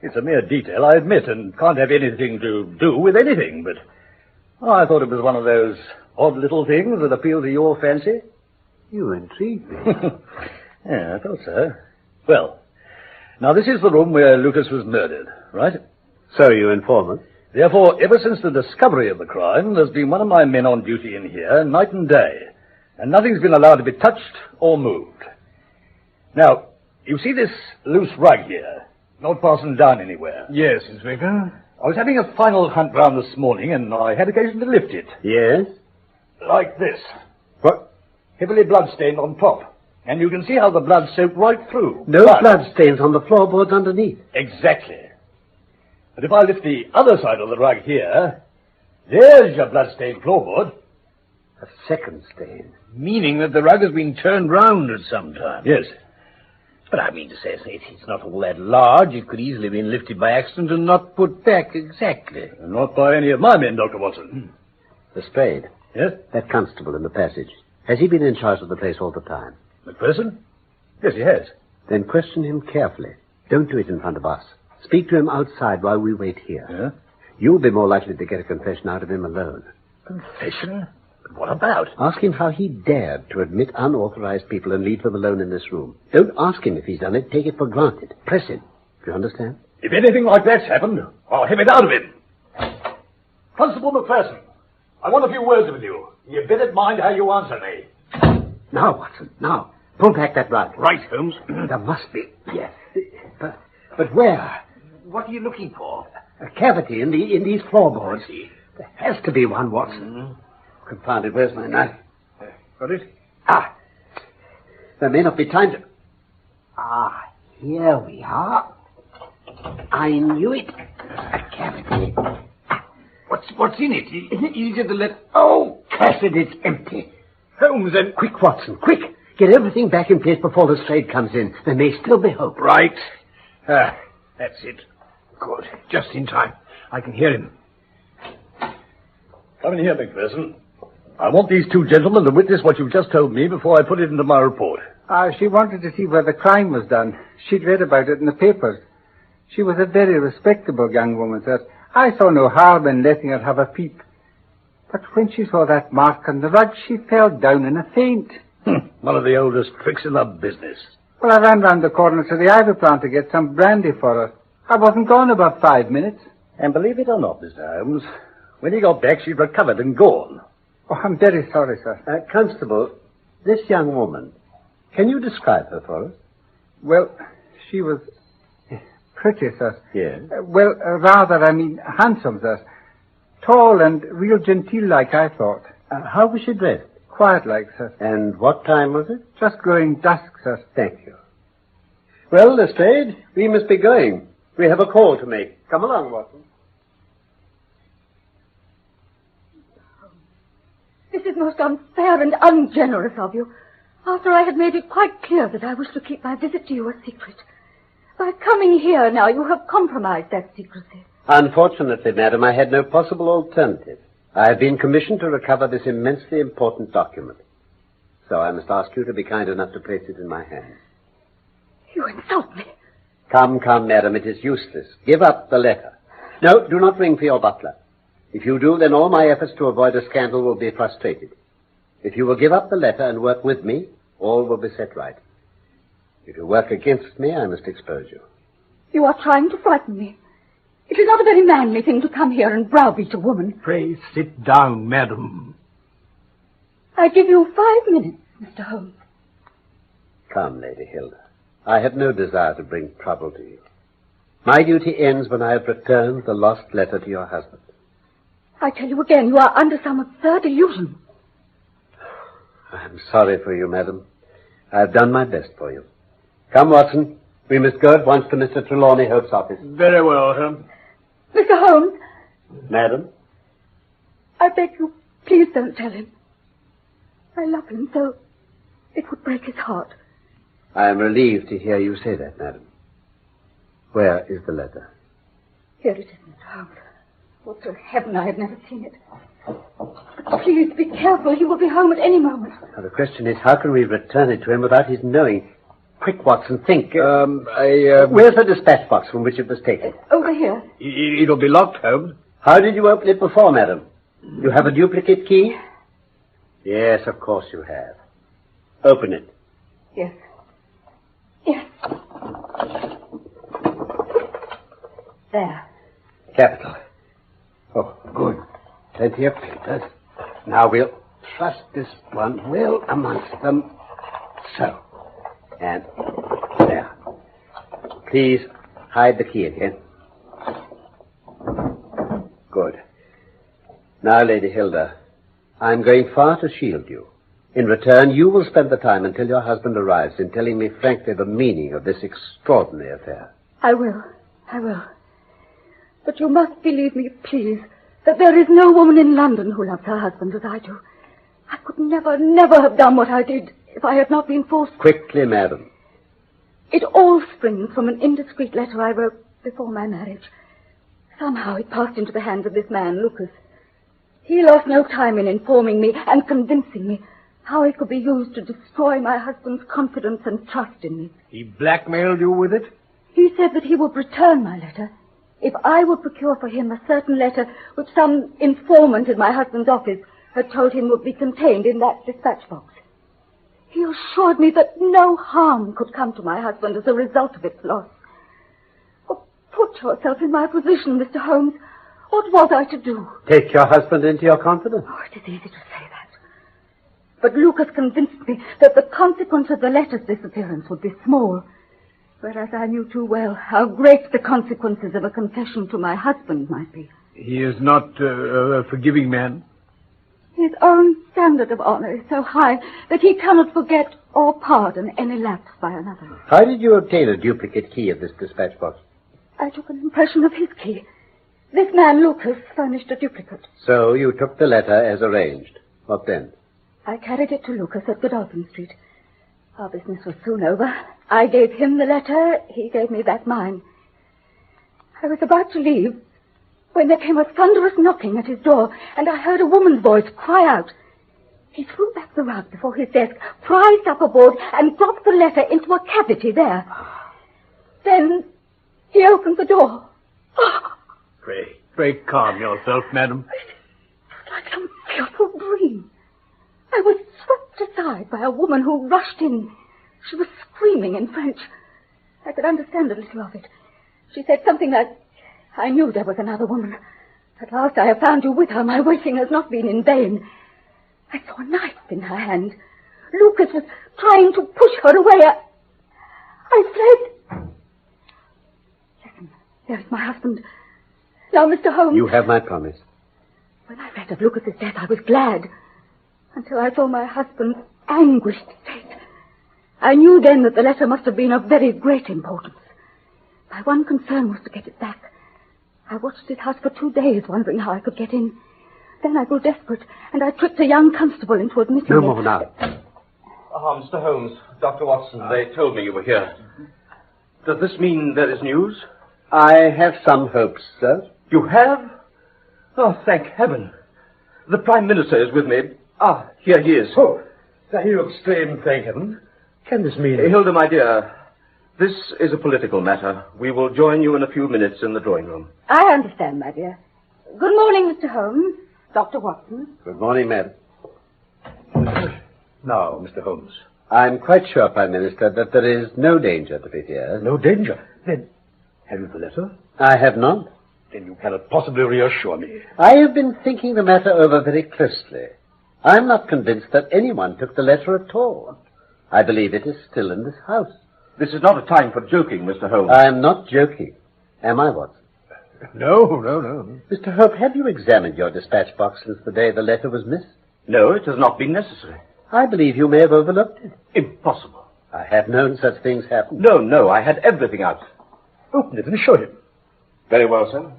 It's a mere detail, I admit, and can't have anything to do with anything, but I thought it was one of those odd little things that appeal to your fancy. You intrigue me. Yeah, I thought so. Well, now this is the room where Lucas was murdered, right? So you inform us. Therefore, ever since the discovery of the crime, there's been one of my men on duty in here, night and day, and nothing's been allowed to be touched or moved. Now, you see this loose rug here? Not fastened down anywhere. Yes, Inspector. I was having a final hunt round this morning, and I had occasion to lift it. Yes? Like this. But heavily blood-stained on top. And you can see how the blood soaked right through. No blood stains on the floorboards underneath. Exactly. But if I lift the other side of the rug here, there's your blood-stained floorboard. A second stain. Meaning that the rug has been turned round at some time. Yes. But I mean to say, it's not all that large. It could easily have been lifted by accident and not put back exactly. Not by any of my men, Dr. Watson. Lestrade. Yes? That constable in the passage. Has he been in charge of the place all the time? Merrison? Yes, he has. Then question him carefully. Don't do it in front of us. Speak to him outside while we wait here. Yeah? You'll be more likely to get a confession out of him alone. Confession? What about? Ask him how he dared to admit unauthorized people and leave them alone in this room. Don't ask him if he's done it. Take it for granted. Press him. Do you understand? If anything like that's happened, I'll have it out of him. Constable Macpherson, I want a few words with you. You better mind how you answer me. Now, Watson, now. Pull back that rug. Right, Holmes. There must be. Yes. But where? What are you looking for? A cavity in these floorboards. I see. There has to be one, Watson. Confounded, where's my knife? Got it? There may not be time to... here we are. I knew it. A cavity. What's in it? Is it easier to let... Oh, curse it, it's empty. Holmes, then... Quick, Watson, quick. Get everything back in place before the Lestrade comes in. There may still be hope. Right. That's it. Good. Just in time. I can hear him. Come in here, Macpherson. I want these two gentlemen to witness what you've just told me before I put it into my report. She wanted to see where the crime was done. She'd read about it in the papers. She was a very respectable young woman, sir. I saw no harm in letting her have a peep. But when she saw that mark on the rug, she fell down in a faint. One of the oldest tricks in the business. Well, I ran round the corner to the ivy plant to get some brandy for her. I wasn't gone about 5 minutes. And believe it or not, Mr. Holmes, when he got back, she'd recovered and gone. Oh, I'm very sorry, sir. Constable, this young woman, can you describe her for us? Well, she was pretty, sir. Yes. Handsome, sir. Tall and real genteel-like, I thought. How was she dressed? Quiet-like, sir. And what time was it? Just growing dusk, sir. Thank you. Well, Lestrade, we must be going. We have a call to make. Come along, Watson. This is most unfair and ungenerous of you, after I had made it quite clear that I wished to keep my visit to you a secret. By coming here now, you have compromised that secrecy. Unfortunately, madam, I had no possible alternative. I have been commissioned to recover this immensely important document. So I must ask you to be kind enough to place it in my hands. You insult me. Come, madam, it is useless. Give up the letter. No, do not ring for your butler. If you do, then all my efforts to avoid a scandal will be frustrated. If you will give up the letter and work with me, all will be set right. If you work against me, I must expose you. You are trying to frighten me. It is not a very manly thing to come here and browbeat a woman. Pray sit down, madam. I give you 5 minutes, Mr. Holmes. Come, Lady Hilda. I have no desire to bring trouble to you. My duty ends when I have returned the lost letter to your husband. I tell you again, you are under some absurd illusion. I am sorry for you, madam. I have done my best for you. Come, Watson. We must go at once to Mr. Trelawney Hope's office. Very well, Holmes. Mr. Holmes, Madam? I beg you, please don't tell him. I love him so it would break his heart. I am relieved to hear you say that, madam. Where is the letter? Here it is, Mr. Holmes. Oh, to heaven, I have never seen it. But please be careful. He will be home at any moment. Now, the question is, how can we return it to him without his knowing? Quick, Watson, think. Where's the dispatch box from which it was taken? Over here. It'll be locked, Holmes. How did you open it before, madam? You have a duplicate key? Yes, of course you have. Open it. Yes. Yes. There. Capital. Oh, good. Plenty of papers. Now we'll thrust this one well amongst them. So. And there. Please hide the key again. Good. Now, Lady Hilda, I'm going far to shield you. In return, you will spend the time until your husband arrives in telling me frankly the meaning of this extraordinary affair. I will. But you must believe me, please, that there is no woman in London who loves her husband as I do. I could never have done what I did if I had not been forced. Quickly, madam. It all springs from an indiscreet letter I wrote before my marriage. Somehow it passed into the hands of this man, Lucas. He lost no time in informing me and convincing me how it could be used to destroy my husband's confidence and trust in me. He blackmailed you with it? He said that he would return my letter if I would procure for him a certain letter which some informant in my husband's office had told him would be contained in that dispatch box. He assured me that no harm could come to my husband as a result of its loss. Oh, put yourself in my position, Mr. Holmes. What was I to do? Take your husband into your confidence. Oh, it is easy to say that. But Lucas convinced me that the consequence of the letter's disappearance would be small, whereas I knew too well how great the consequences of a confession to my husband might be. He is not a forgiving man. His own standard of honor is so high that he cannot forget or pardon any lapse by another. How did you obtain a duplicate key of this dispatch box? I took an impression of his key. This man, Lucas, furnished a duplicate. So you took the letter as arranged. What then? I carried it to Lucas at Godolphin Street. Our business was soon over. I gave him the letter. He gave me back mine. I was about to leave when there came a thunderous knocking at his door, and I heard a woman's voice cry out. He threw back the rug before his desk, prized up a board, and dropped the letter into a cavity there. Then he opened the door. Pray calm yourself, madam. It was like some fearful dream. I was swept aside by a woman who rushed in. She was screaming in French. I could understand a little of it. She said something like, I knew there was another woman. At last I have found you with her. My waiting has not been in vain. I saw a knife in her hand. Lucas was trying to push her away. I fled. Listen, there is my husband. Now, Mr. Holmes. You have my promise. When I read of Lucas's death, I was glad. Until I saw my husband's anguished state. I knew then that the letter must have been of very great importance. My one concern was to get it back. I watched his house for 2 days, wondering how I could get in. Then I grew desperate, and I tricked a young constable into admitting No it. more now. Mr. Holmes, Dr. Watson, they told me you were here. Does this mean there is news? I have some hopes, sir. You have? Oh, thank heaven. The Prime Minister is with me. Here he is. Oh, now you exclaim, thank heaven. Can this mean... Hilda, my dear, this is a political matter. We will join you in a few minutes in the drawing room. I understand, my dear. Good morning, Mr. Holmes. Dr. Watson. Good morning, madam. Now, Mr. Holmes. I'm quite sure, Prime Minister, that there is no danger to be feared. No danger? Then, have you the letter? I have not. Then you cannot possibly reassure me. I have been thinking the matter over very closely. I'm not convinced that anyone took the letter at all. I believe it is still in this house. This is not a time for joking, Mr. Holmes. I am not joking. Am I, Watson? No. Mr. Hope, have you examined your dispatch box since the day the letter was missed? No, it has not been necessary. I believe you may have overlooked it. Impossible. I have known such things happen. No, I had everything out. Open it and show him. Very well, sir.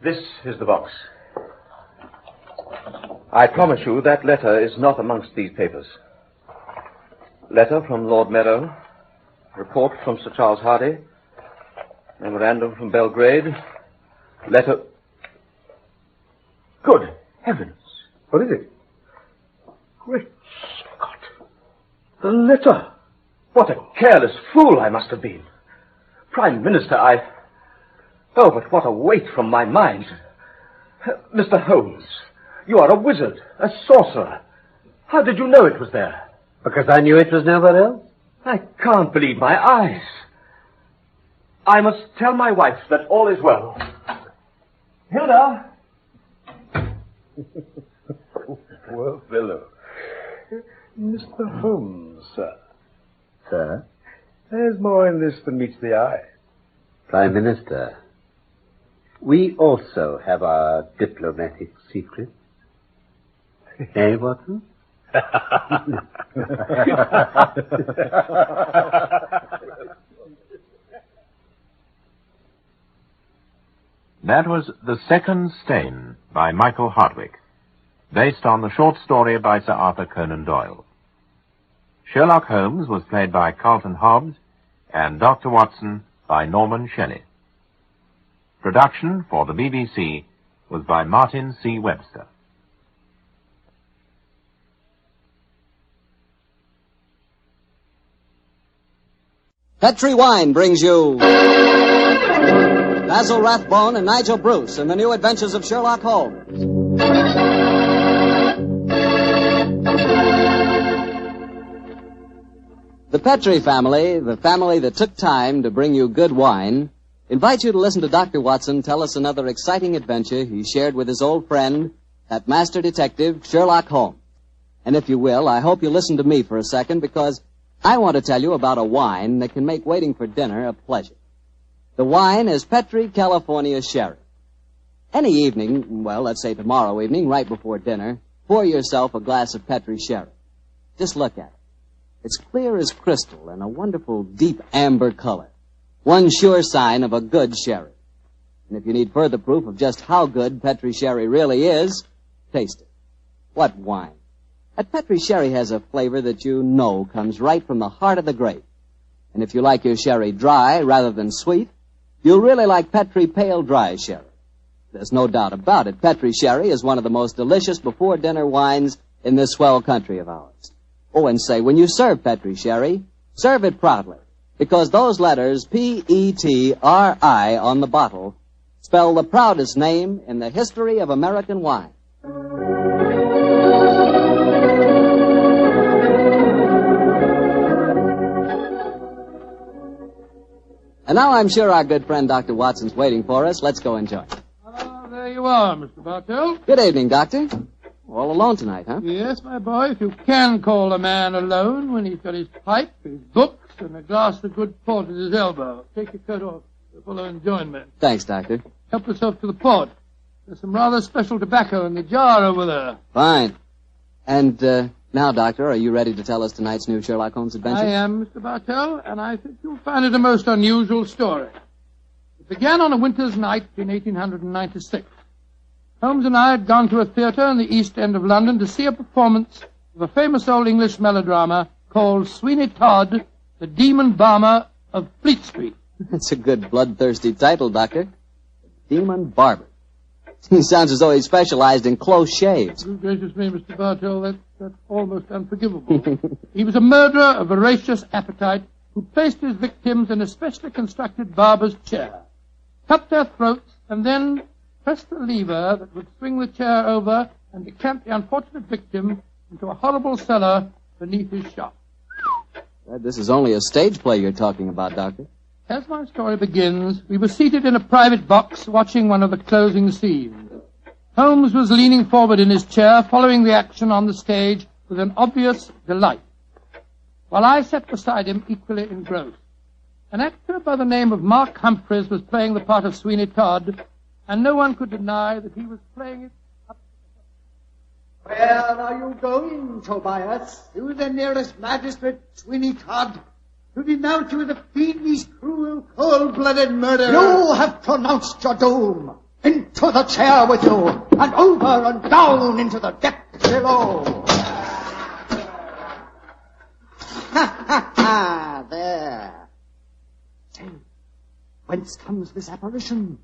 This is the box. I promise you that letter is not amongst these papers. Letter from Lord Merrow, report from Sir Charles Hardy, memorandum from Belgrade, letter... Good heavens! What is it? Great Scott! The letter! What a careless fool I must have been. Prime Minister, Oh, but what a weight from my mind. Mr. Holmes, you are a wizard, a sorcerer. How did you know it was there? Because I knew it was nowhere else. I can't believe my eyes. I must tell my wife that all is well. Hilda! Poor fellow. Mr. Holmes, sir. Sir? There's more in this than meets the eye. Prime Minister, we also have our diplomatic secrets. Eh, Watson? That was The Second Stain by Michael Hardwick, based on the short story by Sir Arthur Conan Doyle. Sherlock Holmes was played by Carlton Hobbs and Dr. Watson by Norman Shelley. Production for the BBC was by Martin C. Webster. Petri Wine brings you Basil Rathbone and Nigel Bruce in the new adventures of Sherlock Holmes. The Petri family, the family that took time to bring you good wine, invites you to listen to Dr. Watson tell us another exciting adventure he shared with his old friend, that master detective, Sherlock Holmes. And if you will, I hope you'll listen to me for a second, because I want to tell you about a wine that can make waiting for dinner a pleasure. The wine is Petri California Sherry. Any evening, well, let's say tomorrow evening, right before dinner, pour yourself a glass of Petri Sherry. Just look at it. It's clear as crystal and a wonderful deep amber color. One sure sign of a good sherry. And if you need further proof of just how good Petri Sherry really is, taste it. What wine? That Petri Sherry has a flavor that you know comes right from the heart of the grape. And if you like your sherry dry rather than sweet, you'll really like Petri Pale Dry Sherry. There's no doubt about it. Petri Sherry is one of the most delicious before-dinner wines in this swell country of ours. Oh, and say, when you serve Petri Sherry, serve it proudly, because those letters P-E-T-R-I on the bottle spell the proudest name in the history of American wine. And now I'm sure our good friend Dr. Watson's waiting for us. Let's go enjoy. There you are, Mr. Bartell. Good evening, Doctor. All alone tonight, huh? Yes, my boy, if you can call a man alone when he's got his pipe, his books, and a glass of good port at his elbow. Take your coat off. The fellow enjoyment. Thanks, Doctor. Help yourself to the port. There's some rather special tobacco in the jar over there. Fine. And, now, Doctor, are you ready to tell us tonight's new Sherlock Holmes adventure? I am, Mr. Bartell, and I think you'll find it a most unusual story. It began on a winter's night in 1896. Holmes and I had gone to a theatre in the East End of London to see a performance of a famous old English melodrama called Sweeney Todd, the Demon Barber of Fleet Street. That's a good bloodthirsty title, Doctor. Demon Barber. He sounds as though he specialized in close shaves. Good gracious me, Mr. Bartell, that's almost unforgivable. He was a murderer of voracious appetite who placed his victims in a specially constructed barber's chair, cut their throats, and then pressed the lever that would swing the chair over and decamp the unfortunate victim into a horrible cellar beneath his shop. This is only a stage play you're talking about, Doctor. As my story begins, we were seated in a private box watching one of the closing scenes. Holmes was leaning forward in his chair, following the action on the stage with an obvious delight, while I sat beside him equally engrossed. An actor by the name of Mark Humphreys was playing the part of Sweeney Todd, and no one could deny that he was playing it up to Where are you going, Tobias? To the nearest magistrate, Sweeney Todd, to denounce you as a fiendish, cruel, cold-blooded murderer. You have pronounced your doom. Into the chair with you, and over and down into the depths below. Ha, ha, ha, there. Say, whence comes this apparition?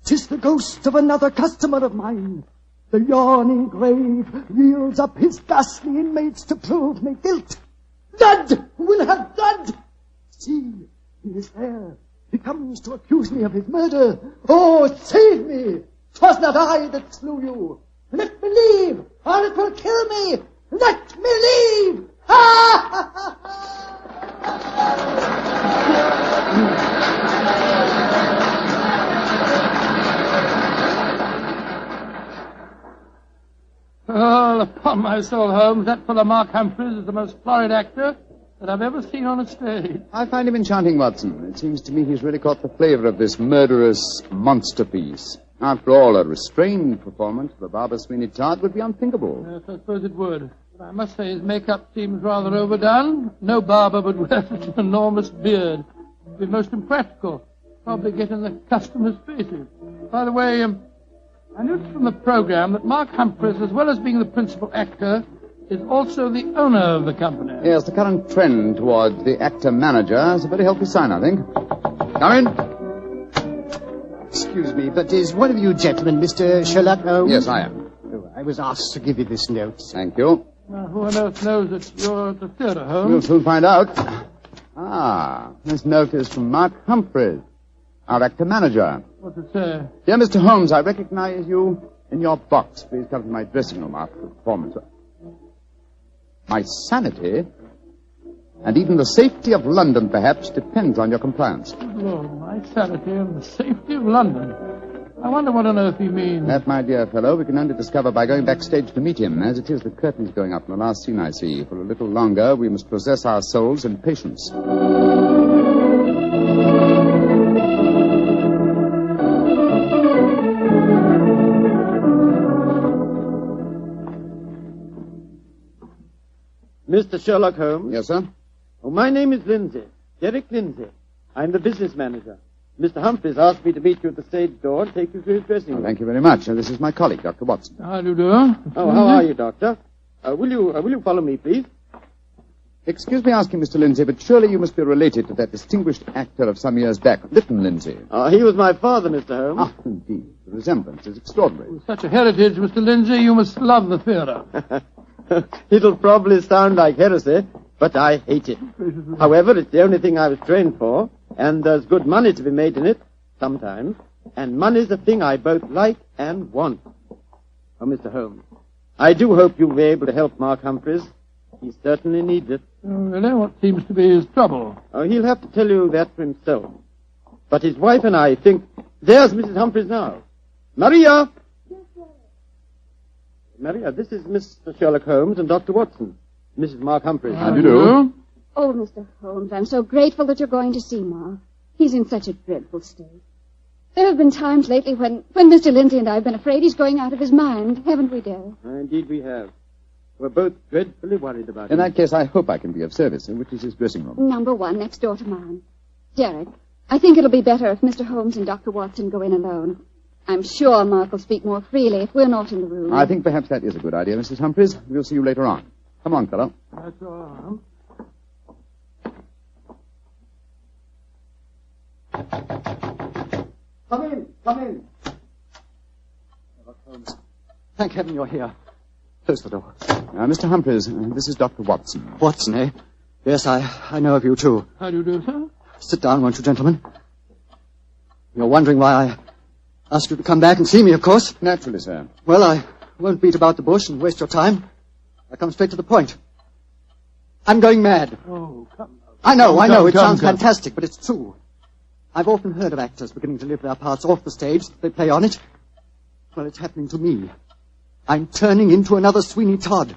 'Tis the ghost of another customer of mine. The yawning grave yields up his ghastly inmates to prove me guilt. Blood will have blood. See, he is there. He comes to accuse me of his murder. Oh, save me! 'Twas not I that slew you. Let me leave, or it will kill me. Let me leave! Ha ha ha Well, upon my soul, Holmes, that fellow Mark Humphreys is the most florid actor that I've ever seen on a stage. I find him enchanting, Watson. It seems to me he's really caught the flavor of this murderous monster piece. After all, a restrained performance of the Barber Sweeney Todd would be unthinkable. Yes, I suppose it would. But I must say his makeup seems rather overdone. No barber would wear such an enormous beard. It would be most impractical. Probably get in the customers' faces. By the way, I noticed from the program that Mark Humphreys, as well as being the principal actor, is also the owner of the company. Yes, the current trend toward the actor-manager is a very healthy sign, I think. Come in. Excuse me, but is one of you gentlemen Mr. Sherlock Holmes? Yes, I am. Oh, I was asked to give you this note. Thank you. Now, who on earth knows that you're at the theatre, Holmes? We'll soon find out. This note is from Mark Humphreys, our actor-manager. What's it say? Dear Mr. Holmes, I recognize you in your box. Please come to my dressing room after the performance. My sanity, and even the safety of London, perhaps, depends on your compliance. Good Lord, my sanity and the safety of London. I wonder what on earth he means. That, my dear fellow, we can only discover by going backstage to meet him. As it is, the curtain's going up in the last scene I see. For a little longer, we must possess our souls in patience. Mr. Sherlock Holmes? Yes, sir? Oh, my name is Lindsay. Derek Lindsay. I'm the business manager. Mr. Humphreys asked me to meet you at the stage door and take you through his dressing room. Thank you very much. This is my colleague, Dr. Watson. How do you do? Oh, how are you, Doctor? Will you follow me, please? Excuse me asking, Mr. Lindsay, but surely you must be related to that distinguished actor of some years back, Lytton Lindsay. He was my father, Mr. Holmes. Ah, indeed. The resemblance is extraordinary. With such a heritage, Mr. Lindsay, you must love the theatre. It'll probably sound like heresy, but I hate it. However, it's the only thing I was trained for, and there's good money to be made in it, sometimes, and money's a thing I both like and want. Oh, Mr. Holmes, I do hope you'll be able to help Mark Humphreys. He certainly needs it. Oh, really? What seems to be his trouble? Oh, he'll have to tell you that for himself. But his wife and I think... There's Mrs. Humphreys now. Maria! Maria, this is Mr. Sherlock Holmes and Dr. Watson. Mrs. Mark Humphreys. How do you do? Oh, Mr. Holmes, I'm so grateful that you're going to see Mark. He's in such a dreadful state. There have been times lately when Mr. Lindsay and I have been afraid he's going out of his mind, haven't we, dear? Indeed we have. We're both dreadfully worried about him. In that case, I hope I can be of service. Which is his dressing room? Number 1, next door to mine. Derek, I think it'll be better if Mr. Holmes and Dr. Watson go in alone. I'm sure Mark will speak more freely if we're not in the room. I think perhaps that is a good idea, Mrs. Humphreys. We'll see you later on. Come on, fellow. That's all. Come in, come in. Sherlock Holmes, thank heaven you're here. Close the door. Mr. Humphreys, this is Dr. Watson. Watson, eh? Yes, I know of you, too. How do you do, sir? Sit down, won't you, gentlemen? You're wondering why I asked you to come back and see me, of course. Naturally, sir. Well, I won't beat about the bush and waste your time. I come straight to the point. I'm going mad. Oh, come on. I know, it sounds fantastic, but it's true. I've often heard of actors beginning to live their parts off the stage. They play on it. Well, it's happening to me. I'm turning into another Sweeney Todd.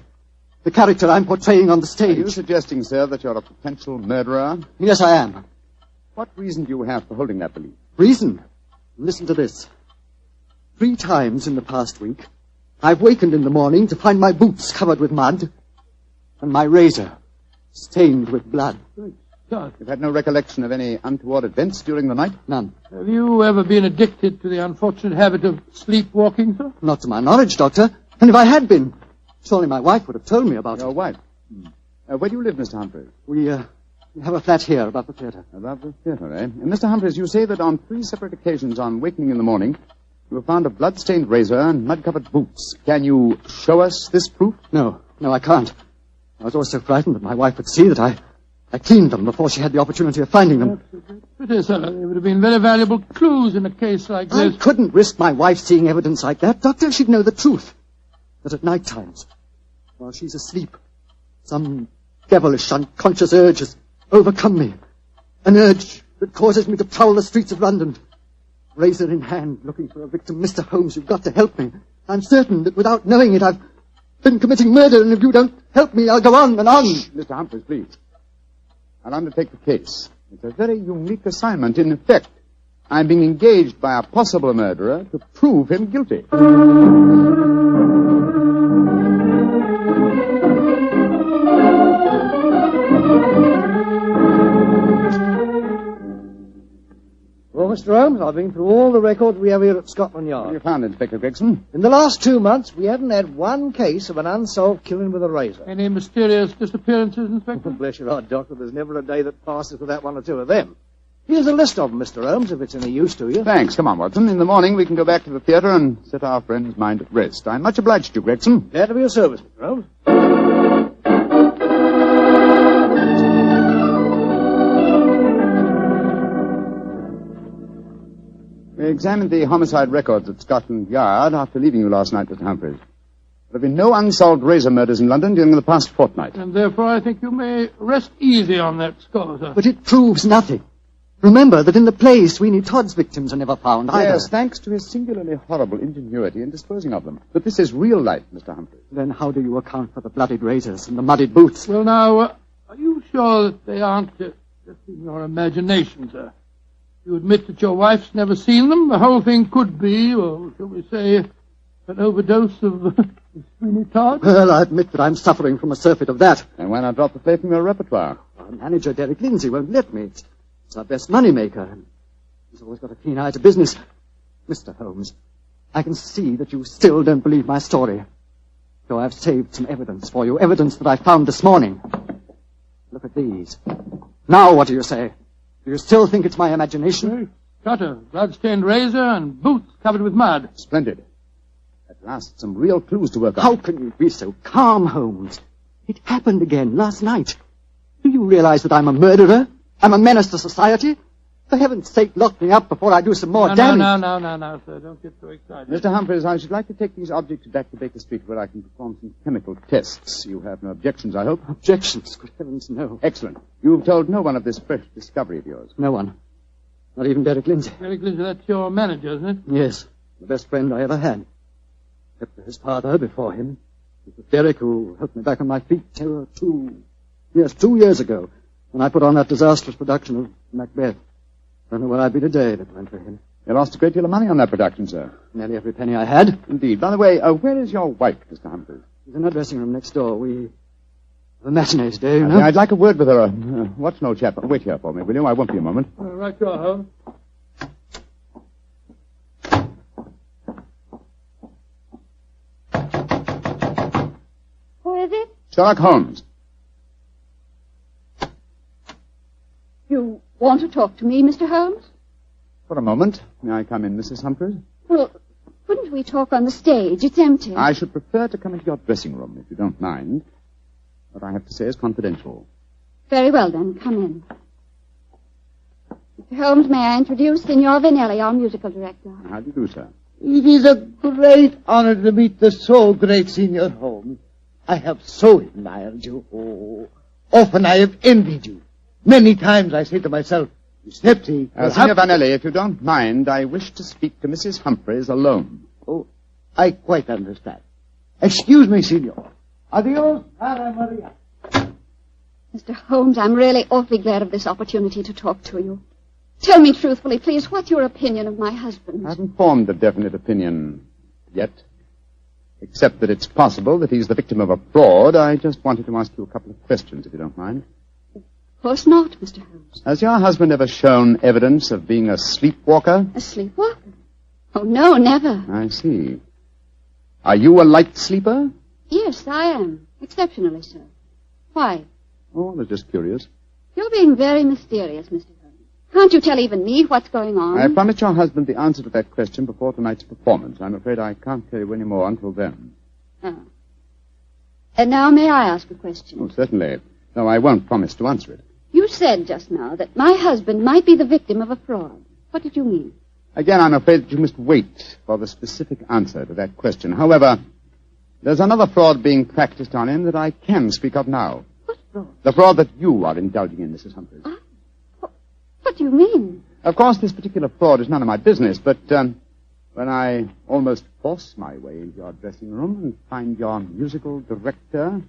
The character I'm portraying on the stage. Are you suggesting, sir, that you're a potential murderer? Yes, I am. What reason do you have for holding that belief? Reason? Listen to this. 3 times in the past week, I've wakened in the morning to find my boots covered with mud and my razor stained with blood. You've had no recollection of any untoward events during the night? None. Have you ever been addicted to the unfortunate habit of sleepwalking, sir? Not to my knowledge, Doctor. And if I had been, surely my wife would have told me about it. Your wife? Where do you live, Mr. Humphreys? We have a flat here above the theatre. Above the theatre, eh? And Mr. Humphreys, you say that on 3 separate occasions on wakening in the morning, you have found a blood-stained razor and mud-covered boots. Can you show us this proof? No, I can't. I was always so frightened that my wife would see that I cleaned them before she had the opportunity of finding them. Pity, sir. They would have been very valuable clues in a case like this. I couldn't risk my wife seeing evidence like that. Doctor, she'd know the truth. That at night times, while she's asleep, some devilish, unconscious urge has overcome me. An urge that causes me to prowl the streets of London, razor in hand, looking for a victim. Mr. Holmes, you've got to help me. I'm certain that without knowing it, I've been committing murder, and if you don't help me, I'll go on and on. Mr. Humphreys, please. I'll undertake the case. It's a very unique assignment. In effect, I'm being engaged by a possible murderer to prove him guilty. Well, Mr. Holmes, I've been through all the records we have here at Scotland Yard. What have you found, Inspector Gregson? In the last 2 months, we haven't had one case of an unsolved killing with a razor. Any mysterious disappearances, Inspector? Bless your heart, Doctor, there's never a day that passes without 1 or 2 of them. Here's a list of them, Mr. Holmes, if it's any use to you. Thanks. Come on, Watson. In the morning, we can go back to the theatre and set our friend's mind at rest. I'm much obliged to you, Gregson. Glad to be of service, Mr. Holmes. We examined the homicide records at Scotland Yard after leaving you last night, Mr. Humphreys. There have been no unsolved razor murders in London during the past fortnight. And therefore I think you may rest easy on that score, sir. But it proves nothing. Remember that in the play, Sweeney Todd's victims are never found either. Yes, thanks to his singularly horrible ingenuity in disposing of them. But this is real life, Mr. Humphreys. Then how do you account for the bloodied razors and the muddied boots? Well, now, are you sure that they aren't just in your imagination, sir? You admit that your wife's never seen them? The whole thing could be, or shall we say, an overdose of Sweeney Todd? Well, I admit that I'm suffering from a surfeit of that. And why not drop the play from your repertoire? Our manager, Derek Lindsay, won't let me. It's our best money-maker, and he's always got a keen eye to business. Mr. Holmes, I can see that you still don't believe my story. So I've saved some evidence for you, evidence that I found this morning. Look at these. Now what do you say? Do you still think it's my imagination? Cutter, blood-stained razor, and boots covered with mud. Splendid. At last, some real clues to work on. How can you be so calm, Holmes? It happened again last night. Do you realize that I'm a murderer? I'm a menace to society? For heaven's sake, lock me up before I do some more damage. No, sir. Don't get so excited. Mr. Humphreys, I should like to take these objects back to Baker Street where I can perform some chemical tests. You have no objections, I hope? Objections? Good heavens, no. Excellent. You've told no one of this fresh discovery of yours? No one. Not even Derek Lindsay. Derek Lindsay, that's your manager, isn't it? Yes. The best friend I ever had. Except for his father before him. It was Derek who helped me back on my feet 2 years ago, when I put on that disastrous production of Macbeth. I don't know where I'd be today if it weren't for him. You lost a great deal of money on that production, sir. Nearly every penny I had. Indeed. By the way, where is your wife, Mr. Humphreys? She's in her dressing room next door. We have a matinee today, you know. I'd like a word with her. Watch, no chap. Wait here for me, will you? I won't be a moment. Right you are, Holmes. Who is it? Sherlock Holmes. You want to talk to me, Mr. Holmes? For a moment. May I come in, Mrs. Humphreys? Well, couldn't we talk on the stage? It's empty. I should prefer to come into your dressing room, if you don't mind. What I have to say is confidential. Very well, then. Come in. Mr. Holmes, may I introduce Signor Vanelli, our musical director? How do you do, sir? It is a great honor to meet the so great Signor Holmes. I have so admired you. Oh, often I have envied you. Many times I say to myself, Snipsy... Signor Vanelli, if you don't mind, I wish to speak to Mrs. Humphreys alone. Oh, I quite understand. Excuse me, Signor. Adios, Cara Maria. Mr. Holmes, I'm really awfully glad of this opportunity to talk to you. Tell me truthfully, please, what's your opinion of my husband? I haven't formed a definite opinion yet. Except that it's possible that he's the victim of a fraud. I just wanted to ask you a couple of questions, if you don't mind. Of course not, Mr. Holmes. Has your husband ever shown evidence of being a sleepwalker? A sleepwalker? Oh, no, never. I see. Are you a light sleeper? Yes, I am. Exceptionally so. Why? Oh, I was just curious. You're being very mysterious, Mr. Holmes. Can't you tell even me what's going on? I promised your husband the answer to that question before tonight's performance. I'm afraid I can't tell you any more until then. Oh. And now may I ask a question? Oh, certainly. Though I won't promise to answer it. You said just now that my husband might be the victim of a fraud. What did you mean? Again, I'm afraid that you must wait for the specific answer to that question. However, there's another fraud being practiced on him that I can speak of now. What fraud? The fraud that you are indulging in, Mrs. Humphreys. What do you mean? Of course, this particular fraud is none of my business, but when I almost force my way into your dressing room and find your musical director,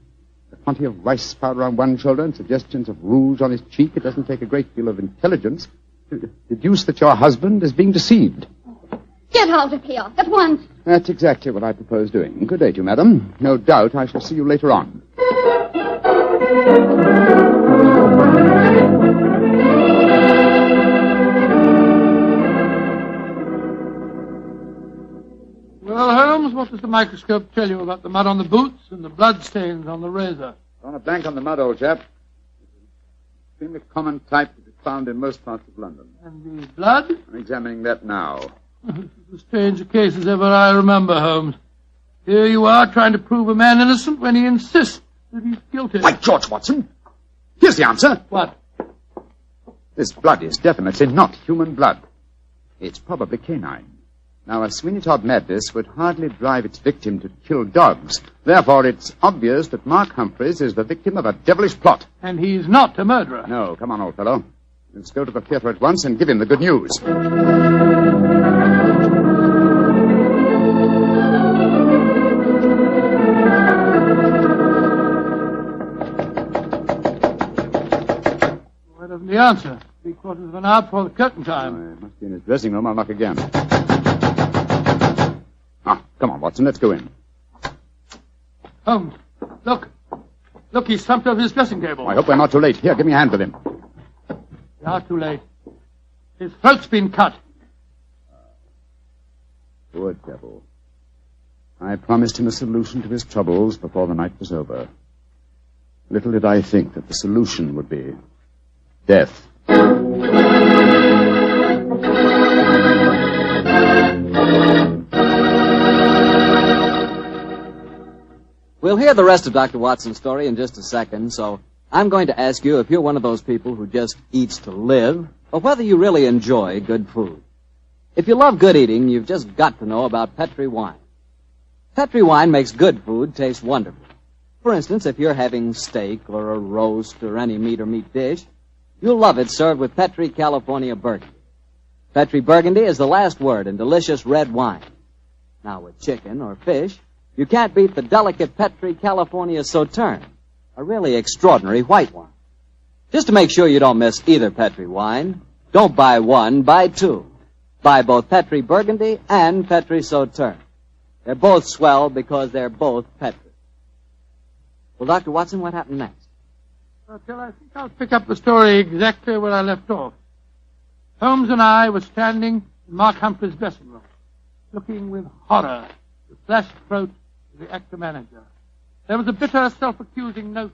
a quantity of rice powder on one shoulder and suggestions of rouge on his cheek, it doesn't take a great deal of intelligence to deduce that your husband is being deceived. Get out of here at once. That's exactly what I propose doing. Good day to you, madam. No doubt I shall see you later on. Well, Holmes, what does the microscope tell you about the mud on the boots and the blood stains on the razor? On a blank on the mud, old chap. Extremely common type that is found in most parts of London. And the blood? I'm examining that now. This is as strange a case as ever I remember, Holmes. Here you are trying to prove a man innocent when he insists that he's guilty. By George, Watson! Here's the answer. What? This blood is definitely not human blood. It's probably canine. Now, a Sweeney Todd madness would hardly drive its victim to kill dogs. Therefore, it's obvious that Mark Humphreys is the victim of a devilish plot. And he's not a murderer. No, come on, old fellow. Let's go to the theater at once and give him the good news. Why doesn't he answer? 3/4 of an hour before the curtain time. He must be in his dressing room. I'll knock again. Come on, Watson, let's go in. Holmes, look. Look, he's slumped over his dressing table. I hope we're not too late. Here, give me a hand with him. We are too late. His throat's been cut. Poor devil. I promised him a solution to his troubles before the night was over. Little did I think that the solution would be death. We'll hear the rest of Dr. Watson's story in just a second, so I'm going to ask you if you're one of those people who just eats to live, or whether you really enjoy good food. If you love good eating, you've just got to know about Petri wine. Petri wine makes good food taste wonderful. For instance, if you're having steak or a roast or any meat or meat dish, you'll love it served with Petri California Burgundy. Petri Burgundy is the last word in delicious red wine. Now, with chicken or fish, you can't beat the delicate Petri California Sauterne, a really extraordinary white wine. Just to make sure you don't miss either Petri wine, don't buy one, buy two. Buy both Petri Burgundy and Petri Sauterne. They're both swell because they're both Petri. Well, Dr. Watson, what happened next? Well, I think I'll pick up the story exactly where I left off. Holmes and I were standing in Mark Humphrey's dressing room, looking with horror at the flashed throat of the actor-manager. There was a bitter, self-accusing note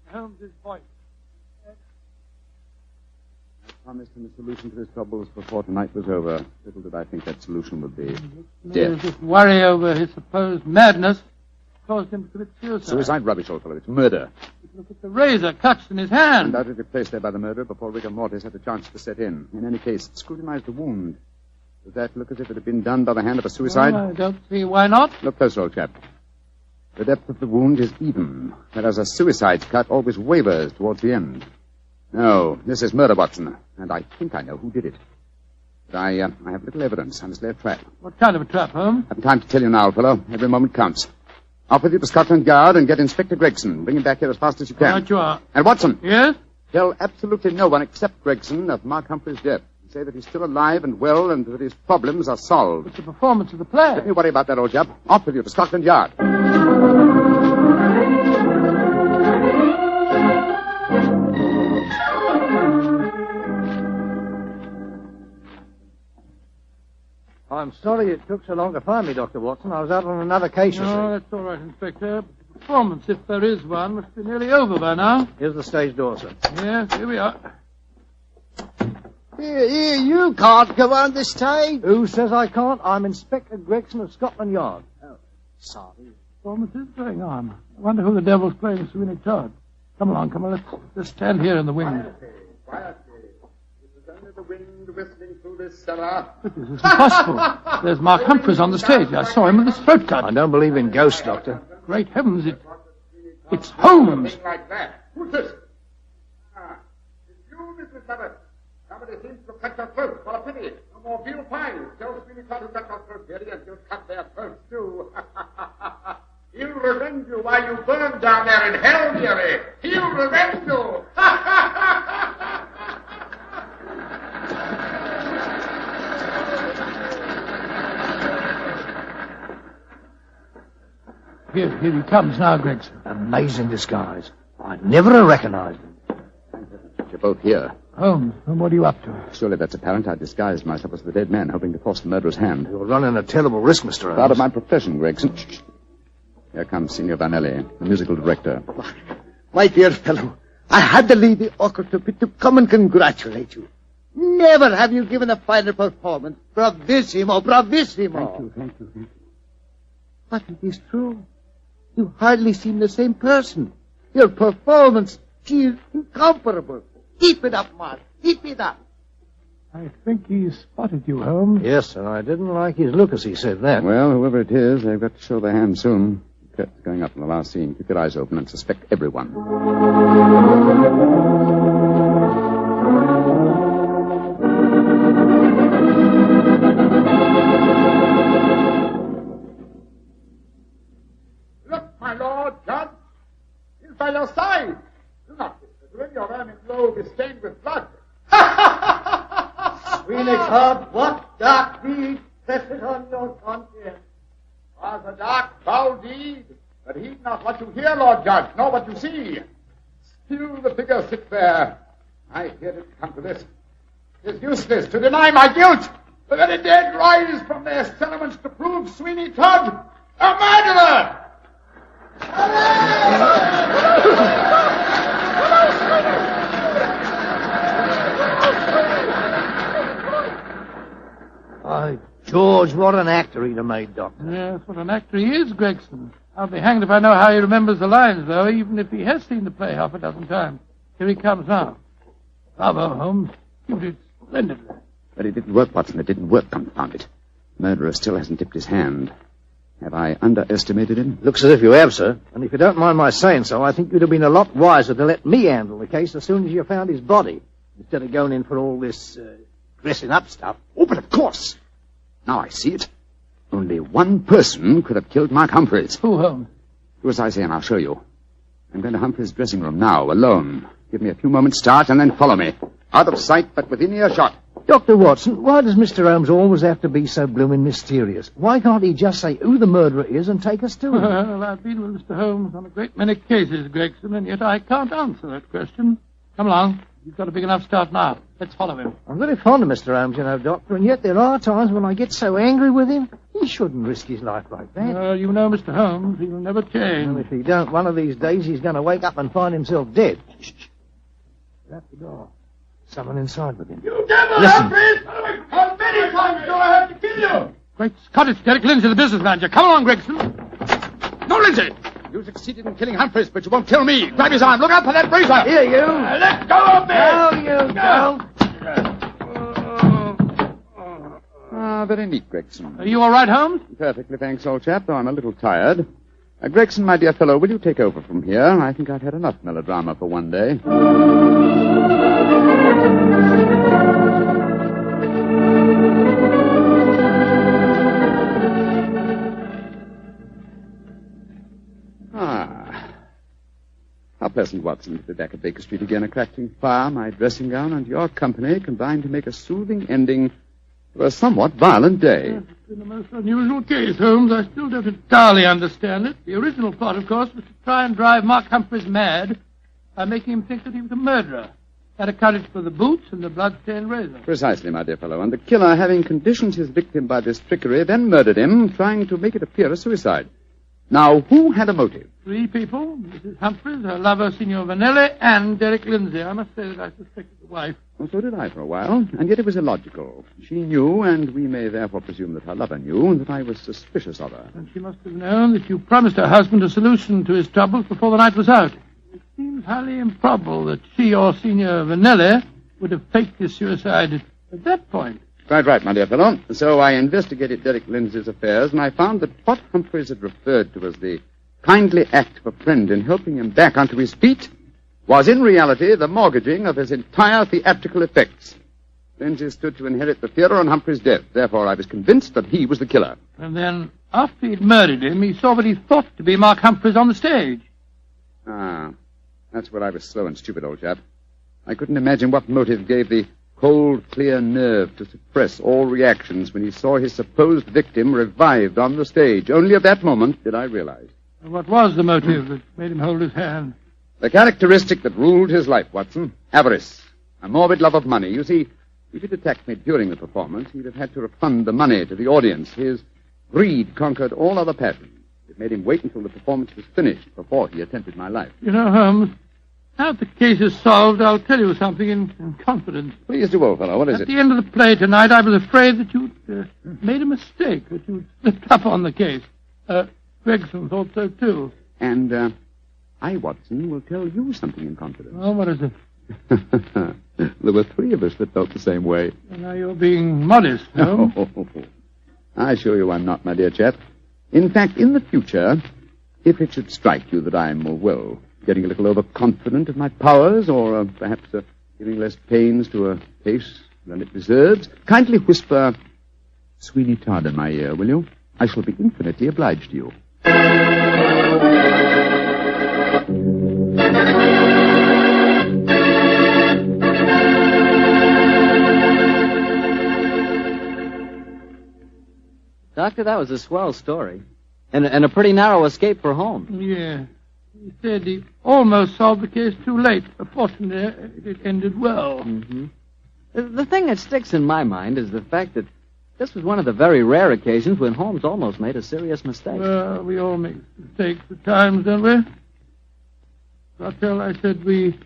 in Holmes's voice. I promised him a solution to his troubles before tonight was over. Little did I think that solution would be death. This worry over his supposed madness caused him to commit suicide. Suicide? Rubbish, old fellow. It's murder. Look at the razor clutched in his hand. Undoubtedly placed there by the murderer before rigor mortis had a chance to set in. In any case, scrutinize the wound. Does that look as if it had been done by the hand of a suicide? Well, I don't see why not. Look closer, old chap. The depth of the wound is even, whereas a suicide's cut always wavers towards the end. No, this is murder, Watson, and I think I know who did it. But I have little evidence. I must lay a trap. What kind of a trap, Holmes? I have time to tell you now, old fellow. Every moment counts. Off with you to Scotland Yard and get Inspector Gregson. Bring him back here as fast as you can. Right you are. And Watson. Yes? Tell absolutely no one except Gregson of Mark Humphrey's death. Say that he's still alive and well and that his problems are solved. It's the performance of the play. Don't you worry about that, old chap. Off with you to Scotland Yard. I'm sorry it took so long to find me, Dr. Watson. I was out on another case, you see. No, that's all right, Inspector. The performance, if there is one, must be nearly over by now. Here's the stage door, sir. Yes, here we are. Here, you can't go on the stage. Who says I can't? I'm Inspector Gregson of Scotland Yard. Oh, sorry. Performance is going on. I wonder who the devil's playing Sweeney Todd. Come along. Let's just stand here in the wing. Quietly. It is only the wind whistling through this cellar. But this is impossible. There's Mark Humphreys on the stage. I saw him with his throat cut. I don't believe in ghosts, Doctor. Great heavens, it's Holmes. Like that. Who's this? It's you, Mrs. Abbott. Somebody seems to cut your throat. For a pity. No more veal pies. Tell Sweeney Todd to cut your throat, dearie, and he'll cut their throats, too. He'll revenge you while you burn down there in hell, dearie. He'll revenge you. Here he comes now, Gregson. Amazing disguise. I'd never have recognized him. You're both here. Holmes, and what are you up to? Surely that's apparent. I disguised myself as the dead man, hoping to force the murderer's hand. You're running a terrible risk, Mr. Holmes. Part of my profession, Gregson. Here comes Signor Vanelli, the musical director. My dear fellow, I had to leave the orchestra pit to come and congratulate you. Never have you given a finer performance. Bravissimo, bravissimo. Thank you. But it is true. You hardly seem the same person. Your performance, she is incomparable. Keep it up, Mark. Keep it up. I think he spotted you, Holmes. Yes, and I didn't like his look as he said that. Well, whoever it is, they've got to show their hand soon. Curtain's going up in the last scene. Keep your eyes open and suspect everyone. Look, my lord, Judge. He's by your side. Do not whisper to him. Your ermine robe is stained with blood. Sweeney Todd, what dark deed presses on your conscience? Was a dark, foul deed, but heed not what you hear, Lord Judge, nor what you see. Still the figure sits there. I hear it come to this. It is useless to deny my guilt. The very dead rise from their settlements to prove Sweeney Todd a murderer! By George, what an actor he'd have made, Doctor. Yes, what an actor he is, Gregson. I'll be hanged if I know how he remembers the lines, though, even if he has seen the play half a dozen times. Here he comes now. Bravo, Holmes. You did splendidly. But it didn't work, Watson. It didn't work, confound it. Murderer still hasn't dipped his hand. Have I underestimated him? Looks as if you have, sir. And if you don't mind my saying so, I think you'd have been a lot wiser to let me handle the case as soon as you found his body, instead of going in for all this dressing up stuff. Oh, but of course. Now I see it. Only one person could have killed Mark Humphreys. Who, Holmes? Do as I say, and I'll show you. I'm going to Humphreys' dressing room now, alone. Give me a few moments' start, and then follow me. Out of sight, but within earshot. Dr. Watson, why does Mr. Holmes always have to be so bloomin' mysterious? Why can't he just say who the murderer is and take us to him? Well, I've been with Mr. Holmes on a great many cases, Gregson, and yet I can't answer that question. Come along. You've got a big enough start now. Let's follow him. I'm very fond of Mr. Holmes, you know, Doctor, and yet there are times when I get so angry with him. He shouldn't risk his life like that. Well, you know Mr. Holmes. He will never change. And if he don't, one of these days he's going to wake up and find himself dead. Shh. Shut the door. Someone inside with him. You devil, Listen. Humphreys! How many times do I have to kill you? Great Scott, it's Derek Lindsay, the business manager. Come along, Gregson. No, Lindsay! You succeeded in killing Humphreys, but you won't kill me. Grab his arm. Look out for that razor. Here, you. Let go of me! No, you don't. Ah, very neat, Gregson. Are you all right, Holmes? Perfectly, thanks, old chap, though I'm a little tired. Gregson, my dear fellow, will you take over from here? I think I've had enough melodrama for one day. How pleasant, Watson, to be back at Baker Street again, a crackling fire, my dressing gown, and your company combined to make a soothing ending to a somewhat violent day. Yes, it's been a most unusual case, Holmes. I still don't entirely understand it. The original plot, of course, was to try and drive Mark Humphreys mad by making him think that he was a murderer. That accounted for the boots and the blood-stained razor. Precisely, my dear fellow. And the killer, having conditioned his victim by this trickery, then murdered him, trying to make it appear a suicide. Now, who had a motive? 3 people. Mrs. Humphreys, her lover, Signor Vanelli, and Derek Lindsay. I must say that I suspected the wife. Well, so did I for a while, and yet it was illogical. She knew, and we may therefore presume that her lover knew, that I was suspicious of her. And she must have known that you promised her husband a solution to his troubles before the night was out. It seems highly improbable that she or Signor Vanelli would have faked his suicide at that point. Quite right, my dear fellow. So I investigated Derek Lindsay's affairs, and I found that what Humphreys had referred to as the kindly act of a friend in helping him back onto his feet was in reality the mortgaging of his entire theatrical effects. Lindsay stood to inherit the theatre on Humphrey's death. Therefore, I was convinced that he was the killer. And then, after he'd murdered him, he saw what he thought to be Mark Humphreys on the stage. Ah, that's where I was slow and stupid, old chap. I couldn't imagine what motive gave the cold, clear nerve to suppress all reactions when he saw his supposed victim revived on the stage. Only at that moment did I realize. And what was the motive that made him hold his hand? The characteristic that ruled his life, Watson. Avarice. A morbid love of money. You see, if he'd attacked me during the performance, he'd have had to refund the money to the audience. His greed conquered all other passions. It made him wait until the performance was finished before he attempted my life. You know, Holmes, now that the case is solved, I'll tell you something in confidence. Please do, old fellow. What is it? At the end of the play tonight, I was afraid that you'd made a mistake, that you'd slipped up on the case. Gregson thought so, too. And, I, Watson, will tell you something in confidence. Oh, what is it? There were 3 of us that felt the same way. Well, now you're being modest, no? I assure you I'm not, my dear chap. In fact, in the future, if it should strike you that I'm, well, getting a little overconfident of my powers, or perhaps giving less pains to a case than it deserves, kindly whisper Sweeney Todd in my ear, will you? I shall be infinitely obliged to you. Doctor, that was a swell story. And a pretty narrow escape for Holmes. Yeah. He said he almost solved the case too late. Fortunately, it ended well. Mm-hmm. The thing that sticks in my mind is the fact that this was one of the very rare occasions when Holmes almost made a serious mistake. Well, we all make mistakes at times, don't we? I said we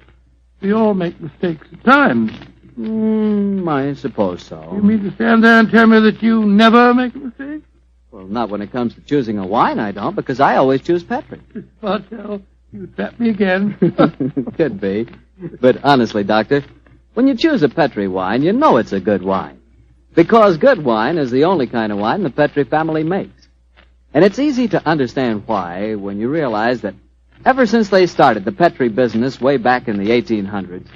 all make mistakes at times. I suppose so. You mean to stand there and tell me that you never make a mistake? Well, not when it comes to choosing a wine, I don't, because I always choose Petri. Bartell, you tap me again. Could be. But honestly, Doctor, when you choose a Petri wine, you know it's a good wine. Because good wine is the only kind of wine the Petri family makes. And it's easy to understand why when you realize that ever since they started the Petri business way back in the 1800s,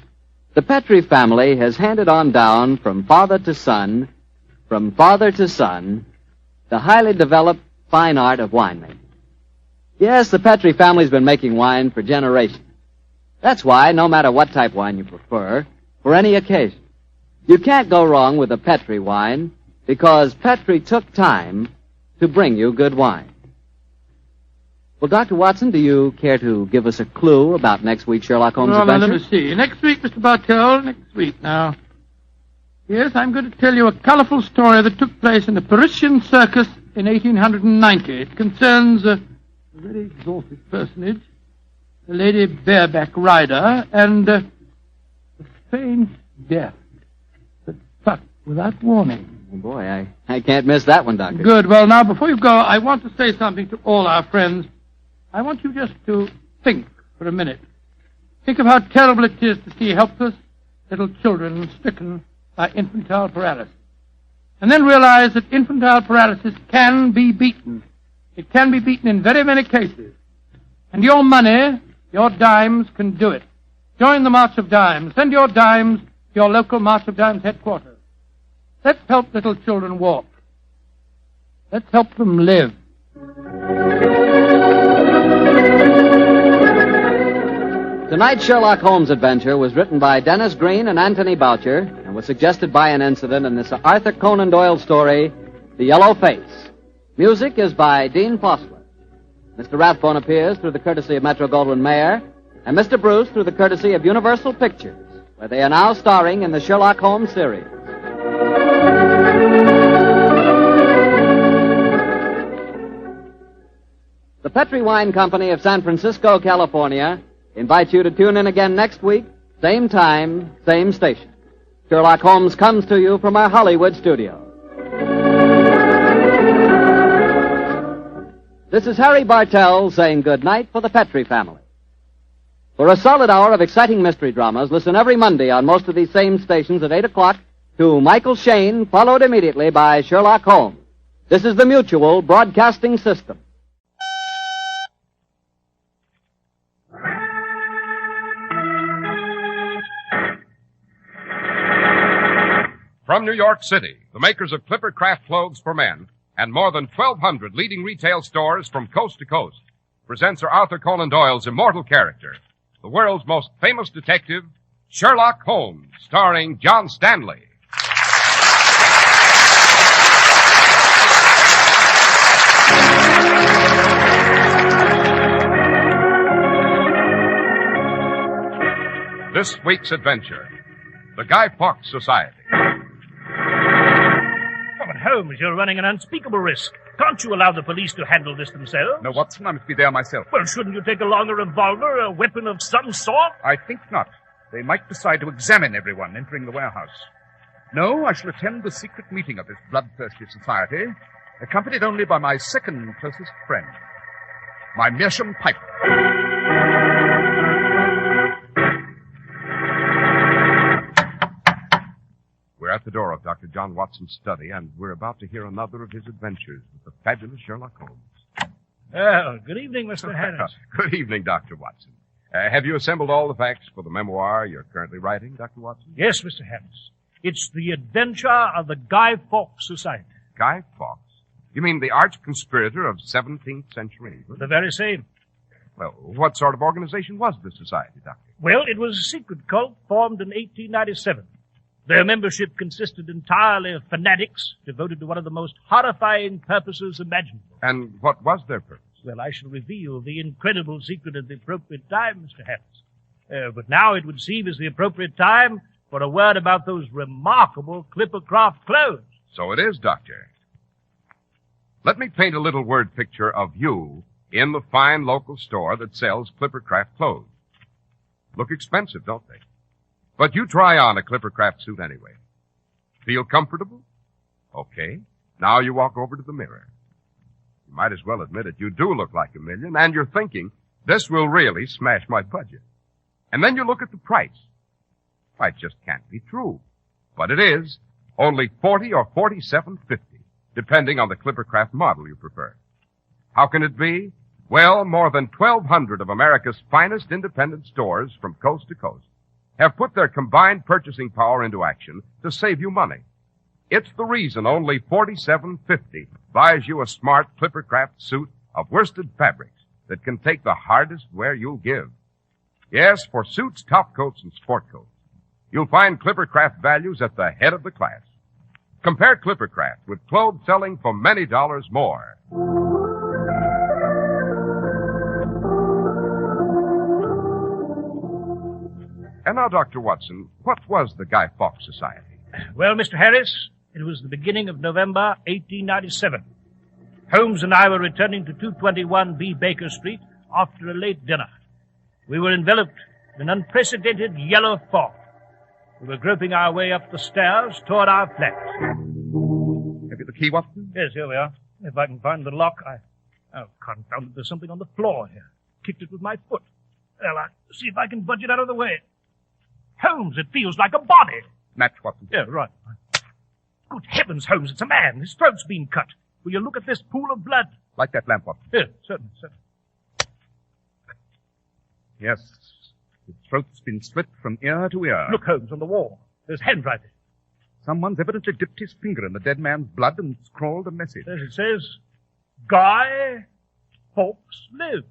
the Petri family has handed on down from father to son, the highly developed fine art of winemaking. Yes, the Petri family's been making wine for generations. That's why, no matter what type wine you prefer, for any occasion, you can't go wrong with a Petri wine because Petri took time to bring you good wine. Well, Dr. Watson, do you care to give us a clue about next week's Sherlock Holmes adventure? Now, let me see. Next week, Mr. Bartell, next week now. Yes, I'm going to tell you a colorful story that took place in the Parisian circus in 1890. It concerns a very exalted personage, a lady bareback rider, and a strange death that struck without warning. Oh, boy, I can't miss that one, Doctor. Good. Well, now, before you go, I want to say something to all our friends. I want you just to think for a minute. Think of how terrible it is to see helpless little children stricken by infantile paralysis. And then realize that infantile paralysis can be beaten. It can be beaten in very many cases. And your money, your dimes, can do it. Join the March of Dimes. Send your dimes to your local March of Dimes headquarters. Let's help little children walk. Let's help them live. Tonight's Sherlock Holmes adventure was written by Dennis Green and Anthony Boucher and was suggested by an incident in this Arthur Conan Doyle story, The Yellow Face. Music is by Dean Fossler. Mr. Rathbone appears through the courtesy of Metro-Goldwyn-Mayer and Mr. Bruce through the courtesy of Universal Pictures. where they are now starring in the Sherlock Holmes series. The Petri Wine Company of San Francisco, California, invites you to tune in again next week, same time, same station. Sherlock Holmes comes to you from our Hollywood studio. This is Harry Bartell saying good night for the Petri family. For a solid hour of exciting mystery dramas, listen every Monday on most of these same stations at 8 o'clock to Michael Shayne, followed immediately by Sherlock Holmes. This is the Mutual Broadcasting System. From New York City, the makers of Clipper Craft clothes for men and more than 1,200 leading retail stores from coast to coast present Sir Arthur Conan Doyle's immortal character, the world's most famous detective, Sherlock Holmes, starring John Stanley. This week's adventure, the Guy Fawkes Society. Holmes, you're running an unspeakable risk. Can't you allow the police to handle this themselves? No, Watson, I must be there myself. Well, shouldn't you take along a revolver, a weapon of some sort? I think not. They might decide to examine everyone entering the warehouse. No, I shall attend the secret meeting of this bloodthirsty society, accompanied only by my second closest friend, my meerschaum pipe. We're at the door of Dr. John Watson's study, and we're about to hear another of his adventures with the fabulous Sherlock Holmes. Well, good evening, Mr. Harris. Good evening, Dr. Watson. Have you assembled all the facts for the memoir you're currently writing, Dr. Watson? Yes, Mr. Harris. It's the adventure of the Guy Fawkes Society. Guy Fawkes? You mean the arch-conspirator of 17th century England? The very same. Well, what sort of organization was the society, Doctor? Well, it was a secret cult formed in 1897. Their membership consisted entirely of fanatics devoted to one of the most horrifying purposes imaginable. And what was their purpose? Well, I shall reveal the incredible secret at the appropriate time, Mr. Harris. But now it would seem is the appropriate time for a word about those remarkable Clippercraft clothes. So it is, Doctor. Let me paint a little word picture of you in the fine local store that sells Clippercraft clothes. Look expensive, don't they? But you try on a Clippercraft suit anyway. Feel comfortable? Okay. Now you walk over to the mirror. You might as well admit it. You do look like $1 million, and you're thinking, this will really smash my budget. And then you look at the price. Why, it just can't be true. But it is. Only $40 or $47.50, depending on the Clippercraft model you prefer. How can it be? Well, more than 1,200 of America's finest independent stores from coast to coast have put their combined purchasing power into action to save you money. It's the reason only $47.50 buys you a smart Clippercraft suit of worsted fabrics that can take the hardest wear you'll give. Yes, for suits, top coats, and sport coats, you'll find Clippercraft values at the head of the class. Compare Clippercraft with clothes selling for many dollars more. And now, Dr. Watson, what was the Guy Fawkes Society? Well, Mr. Harris, it was the beginning of November 1897. Holmes and I were returning to 221 B. Baker Street after a late dinner. We were enveloped in an unprecedented yellow fog. We were groping our way up the stairs toward our flat. Have you the key, Watson? Yes, here we are. If I can find the lock, Oh, confound it, there's something on the floor here. Kicked it with my foot. Well, I'll see if I can budge it out of the way. Holmes, it feels like a body. Match, Watson. Yeah, right. Good heavens, Holmes, it's a man. His throat's been cut. Will you look at this pool of blood? Light that lamp, Watson. Yeah, certainly. Yes. His throat's been slit from ear to ear. Look, Holmes, on the wall. There's handwriting. Someone's evidently dipped his finger in the dead man's blood and scrawled a message. As it says, Guy Fawkes lives.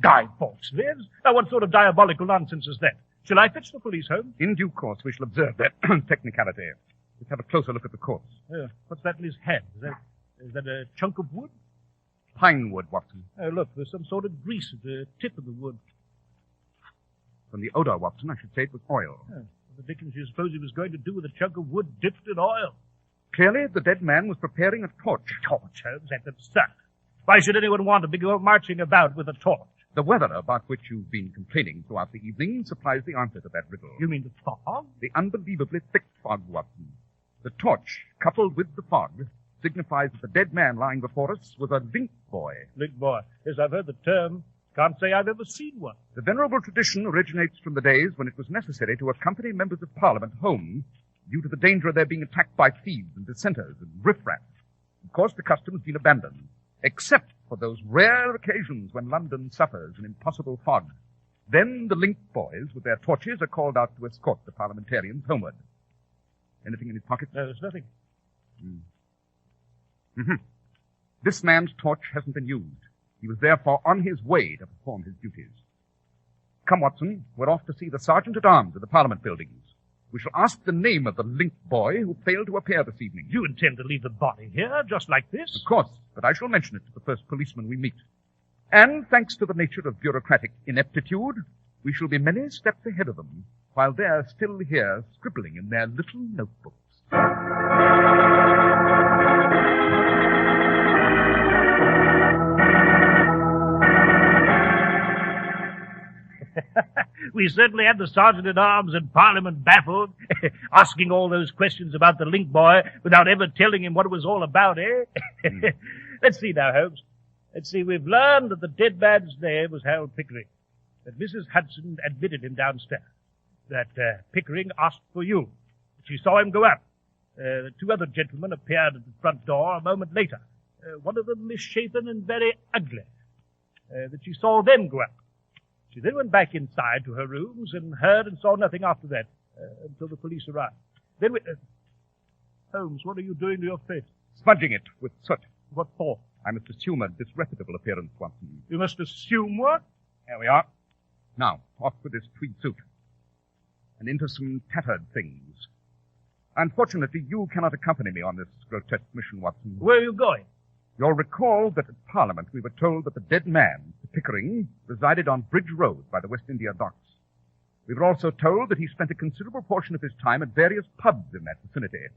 Guy Fawkes lives? Now, what sort of diabolical nonsense is that? Shall I fetch the police, Holmes? In due course, we shall observe that technicality. Let's have a closer look at the corpse. What's that in his hand? Is that a chunk of wood? Pine wood, Watson. Oh, look, there's some sort of grease at the tip of the wood. From the odor, Watson, I should say it was oil. Oh, what the dickens do you suppose he was going to do with a chunk of wood dipped in oil? Clearly, the dead man was preparing a torch. Torch, Holmes? That's absurd. Why should anyone want to be marching about with a torch? The weather about which you've been complaining throughout the evening supplies the answer to that riddle. You mean the fog? The unbelievably thick fog, Watson. The torch, coupled with the fog, signifies that the dead man lying before us was a link boy. Link boy. Yes, I've heard the term. Can't say I've ever seen one. The venerable tradition originates from the days when it was necessary to accompany members of Parliament home due to the danger of their being attacked by thieves and dissenters and riffraff. Of course, the custom has been abandoned, except for those rare occasions when London suffers an impossible fog. Then the link boys, with their torches, are called out to escort the parliamentarians homeward. Anything in his pocket? No, there's nothing. This man's torch hasn't been used. He was therefore on his way to perform his duties. Come, Watson, we're off to see the Sergeant-at-Arms of the Parliament buildings. We shall ask the name of the link boy who failed to appear this evening. You intend to leave the body here, just like this? Of course, but I shall mention it to the first policeman we meet. And, thanks to the nature of bureaucratic ineptitude, we shall be many steps ahead of them, while they're still here scribbling in their little notebooks. We certainly had the Sergeant-at-Arms and Parliament baffled, asking all those questions about the link boy without ever telling him what it was all about, eh? Let's see now, Holmes. Let's see, we've learned that the dead man's name was Harold Pickering, that Mrs. Hudson admitted him downstairs, that Pickering asked for you, that she saw him go up. The two other gentlemen appeared at the front door a moment later, one of them misshapen and very ugly, that she saw them go up. She then went back inside to her rooms and heard and saw nothing after that, until the police arrived. Then we... Holmes, what are you doing to your face? Smudging it with soot. What for? I must assume a disreputable appearance, Watson. You must assume what? There we are. Now, off with this tweed suit. And into some tattered things. Unfortunately, you cannot accompany me on this grotesque mission, Watson. Where are you going? You'll recall that at Parliament we were told that the dead man, Pickering, resided on Bridge Road by the West India Docks. We were also told that he spent a considerable portion of his time at various pubs in that vicinity.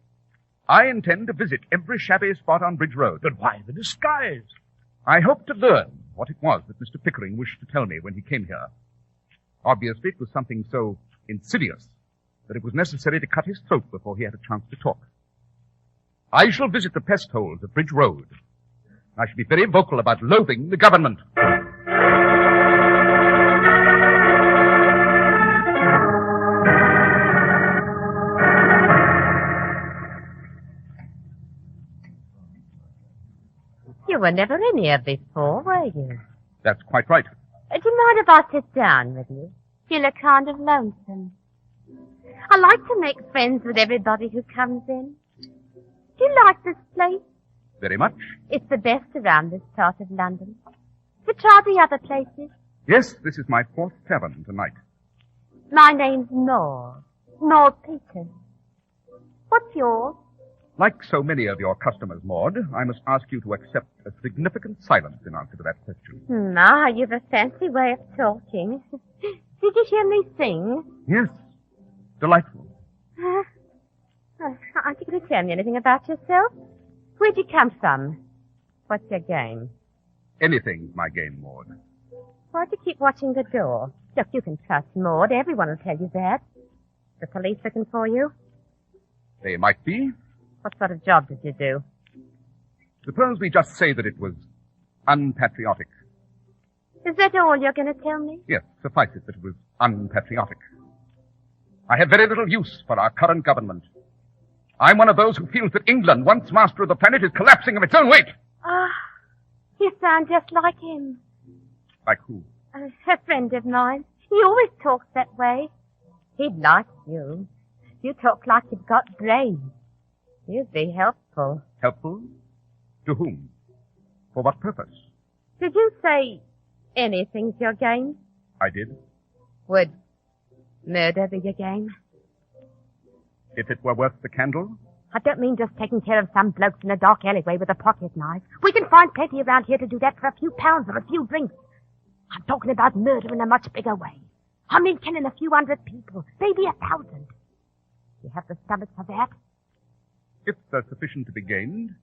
I intend to visit every shabby spot on Bridge Road. But why the disguise? I hope to learn what it was that Mr. Pickering wished to tell me when he came here. Obviously, it was something so insidious that it was necessary to cut his throat before he had a chance to talk. I shall visit the pest holes of Bridge Road. I shall be very vocal about loathing the government. You were never in here before, were you? That's quite right. Do you mind if I sit down with you? You look kind of lonesome. I like to make friends with everybody who comes in. Do you like this place? Very much. It's the best around this part of London. Have you tried the other places? Yes, this is my fourth tavern tonight. My name's Maud. Maud Peters. What's yours? Like so many of your customers, Maud, I must ask you to accept a significant silence in answer to that question. You've a fancy way of talking. Did you hear me sing? Yes. Delightful. Aren't you going to tell me anything about yourself? Where'd you come from? What's your game? Anything's my game, Maud. Why do you keep watching the door? Look, you can trust Maud. Everyone will tell you that. The police looking for you? They might be. What sort of job did you do? Suppose we just say that it was unpatriotic. Is that all you're going to tell me? Yes, suffice it that it was unpatriotic. I have very little use for our current government. I'm one of those who feels that England, once master of the planet, is collapsing of its own weight. You sound just like him. Like who? A friend of mine. He always talks that way. He'd like you. You talk like you've got brains. You'd be helpful. Helpful? To whom? For what purpose? Did you say anything's your game? I did. Would murder be your game? If it were worth the candle? I don't mean just taking care of some blokes in a dark alleyway with a pocket knife. We can find plenty around here to do that for a few pounds or a few drinks. I'm talking about murder in a much bigger way. I'm in killing a few hundred people, maybe 1,000. You have the stomach for that? If there's sufficient to be gained,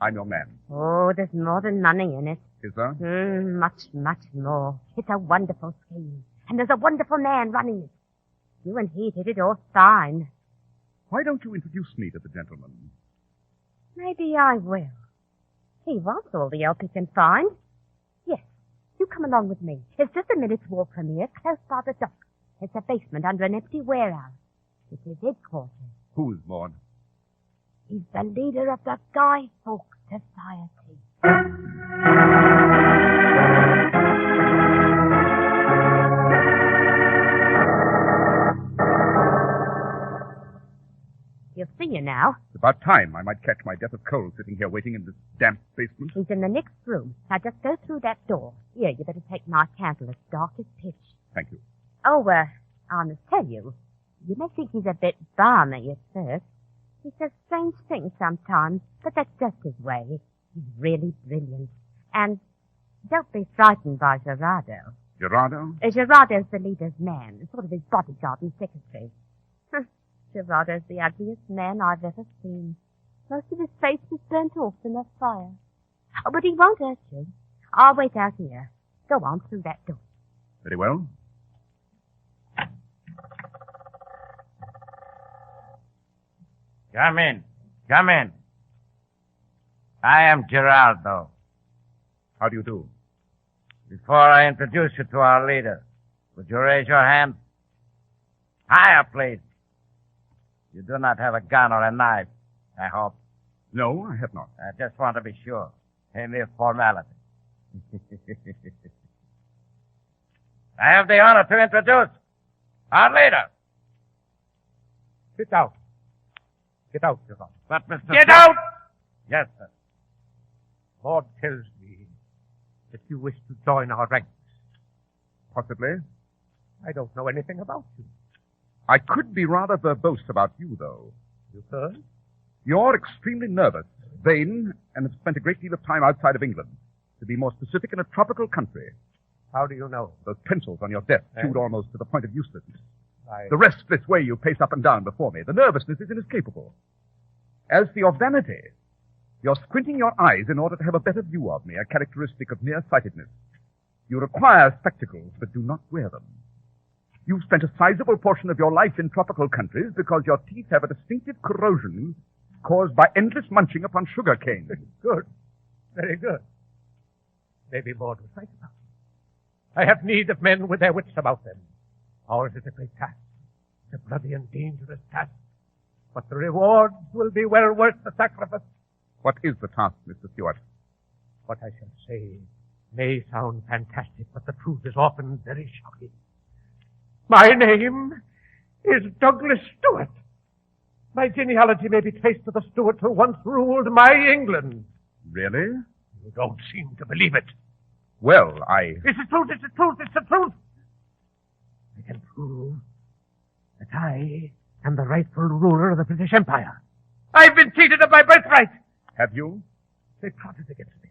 I'm your man. Oh, there's more than money in it. Is there? Much, much more. It's a wonderful scheme. And there's a wonderful man running it. You and he did it all fine. Why don't you introduce me to the gentleman? Maybe I will. He wants all the help he can find. Yes, you come along with me. It's just a minute's walk from here, close by the dock. It's a basement under an empty warehouse. It's his headquarters. Who's Maud? He's the leader of the Guy Fawkes Society. He'll see you now. It's about time. I might catch my death of cold sitting here waiting in this damp basement. He's in the next room. Now just go through that door. Here, you better take my candle. It's dark as pitch. Thank you. Oh, I must tell you, you may think he's a bit balmy at first. He says strange things sometimes, but that's just his way. He's really brilliant. And don't be frightened by Gerardo. Gerardo? Gerardo's the leader's man, sort of his bodyguard and secretary. Gerardo's the ugliest man I've ever seen. Most of his face was burnt off in the fire. Oh, but he won't hurt you. I'll wait out here. Go on through that door. Very well. Come in. Come in. I am Gerardo. How do you do? Before I introduce you to our leader, would you raise your hand? Higher, please. You do not have a gun or a knife, I hope. No, I have not. I just want to be sure. A mere formality. I have the honor to introduce our leader. Sit down. Get out, Gerardo. But, Mr. Get out! Yes, sir. Maud tells me that you wish to join our ranks. Possibly. I don't know anything about you. I could be rather verbose about you, though. You heard? You're extremely nervous, vain, and have spent a great deal of time outside of England. To be more specific, in a tropical country. How do you know? Those pencils on your desk, chewed almost to the point of uselessness. The restless way you pace up and down before me. The nervousness is inescapable. As for your vanity, you're squinting your eyes in order to have a better view of me, a characteristic of nearsightedness. You require spectacles, but do not wear them. You've spent a sizable portion of your life in tropical countries because your teeth have a distinctive corrosion caused by endless munching upon sugar cane. Good. Very good. Maybe Maud was right about it. I have need of men with their wits about them. Ours is a great task. It's a bloody and dangerous task. But the rewards will be well worth the sacrifice. What is the task, Mr. Stewart? What I shall say may sound fantastic, but the truth is often very shocking. My name is Douglas Stewart. My genealogy may be traced to the Stuarts who once ruled my England. Really? You don't seem to believe it. Well, It's the truth, it's the truth, it's the truth. I can prove that I am the rightful ruler of the British Empire. I've been cheated of my birthright. Have you? They plotted against me.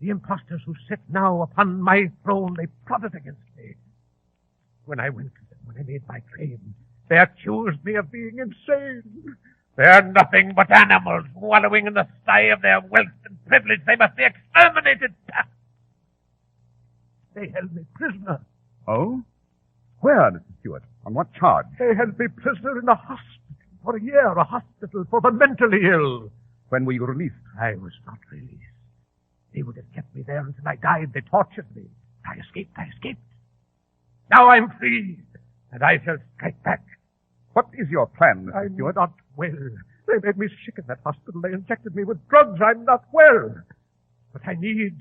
The impostors who sit now upon my throne, they plotted against me. When I went to them, when I made my claim, they accused me of being insane. They are nothing but animals wallowing in the sigh of their wealth and privilege. They must be exterminated. They held me prisoner. Oh? Where, Mr. Stewart? On what charge? They held me prisoner in a hospital for a year, a hospital for the mentally ill. When were you released? I was not released. They would have kept me there until I died. They tortured me. I escaped. Now I'm free, and I shall strike back. What is your plan, Mr. Stewart? I'm not well. They made me sick in that hospital. They injected me with drugs. I'm not well. But I need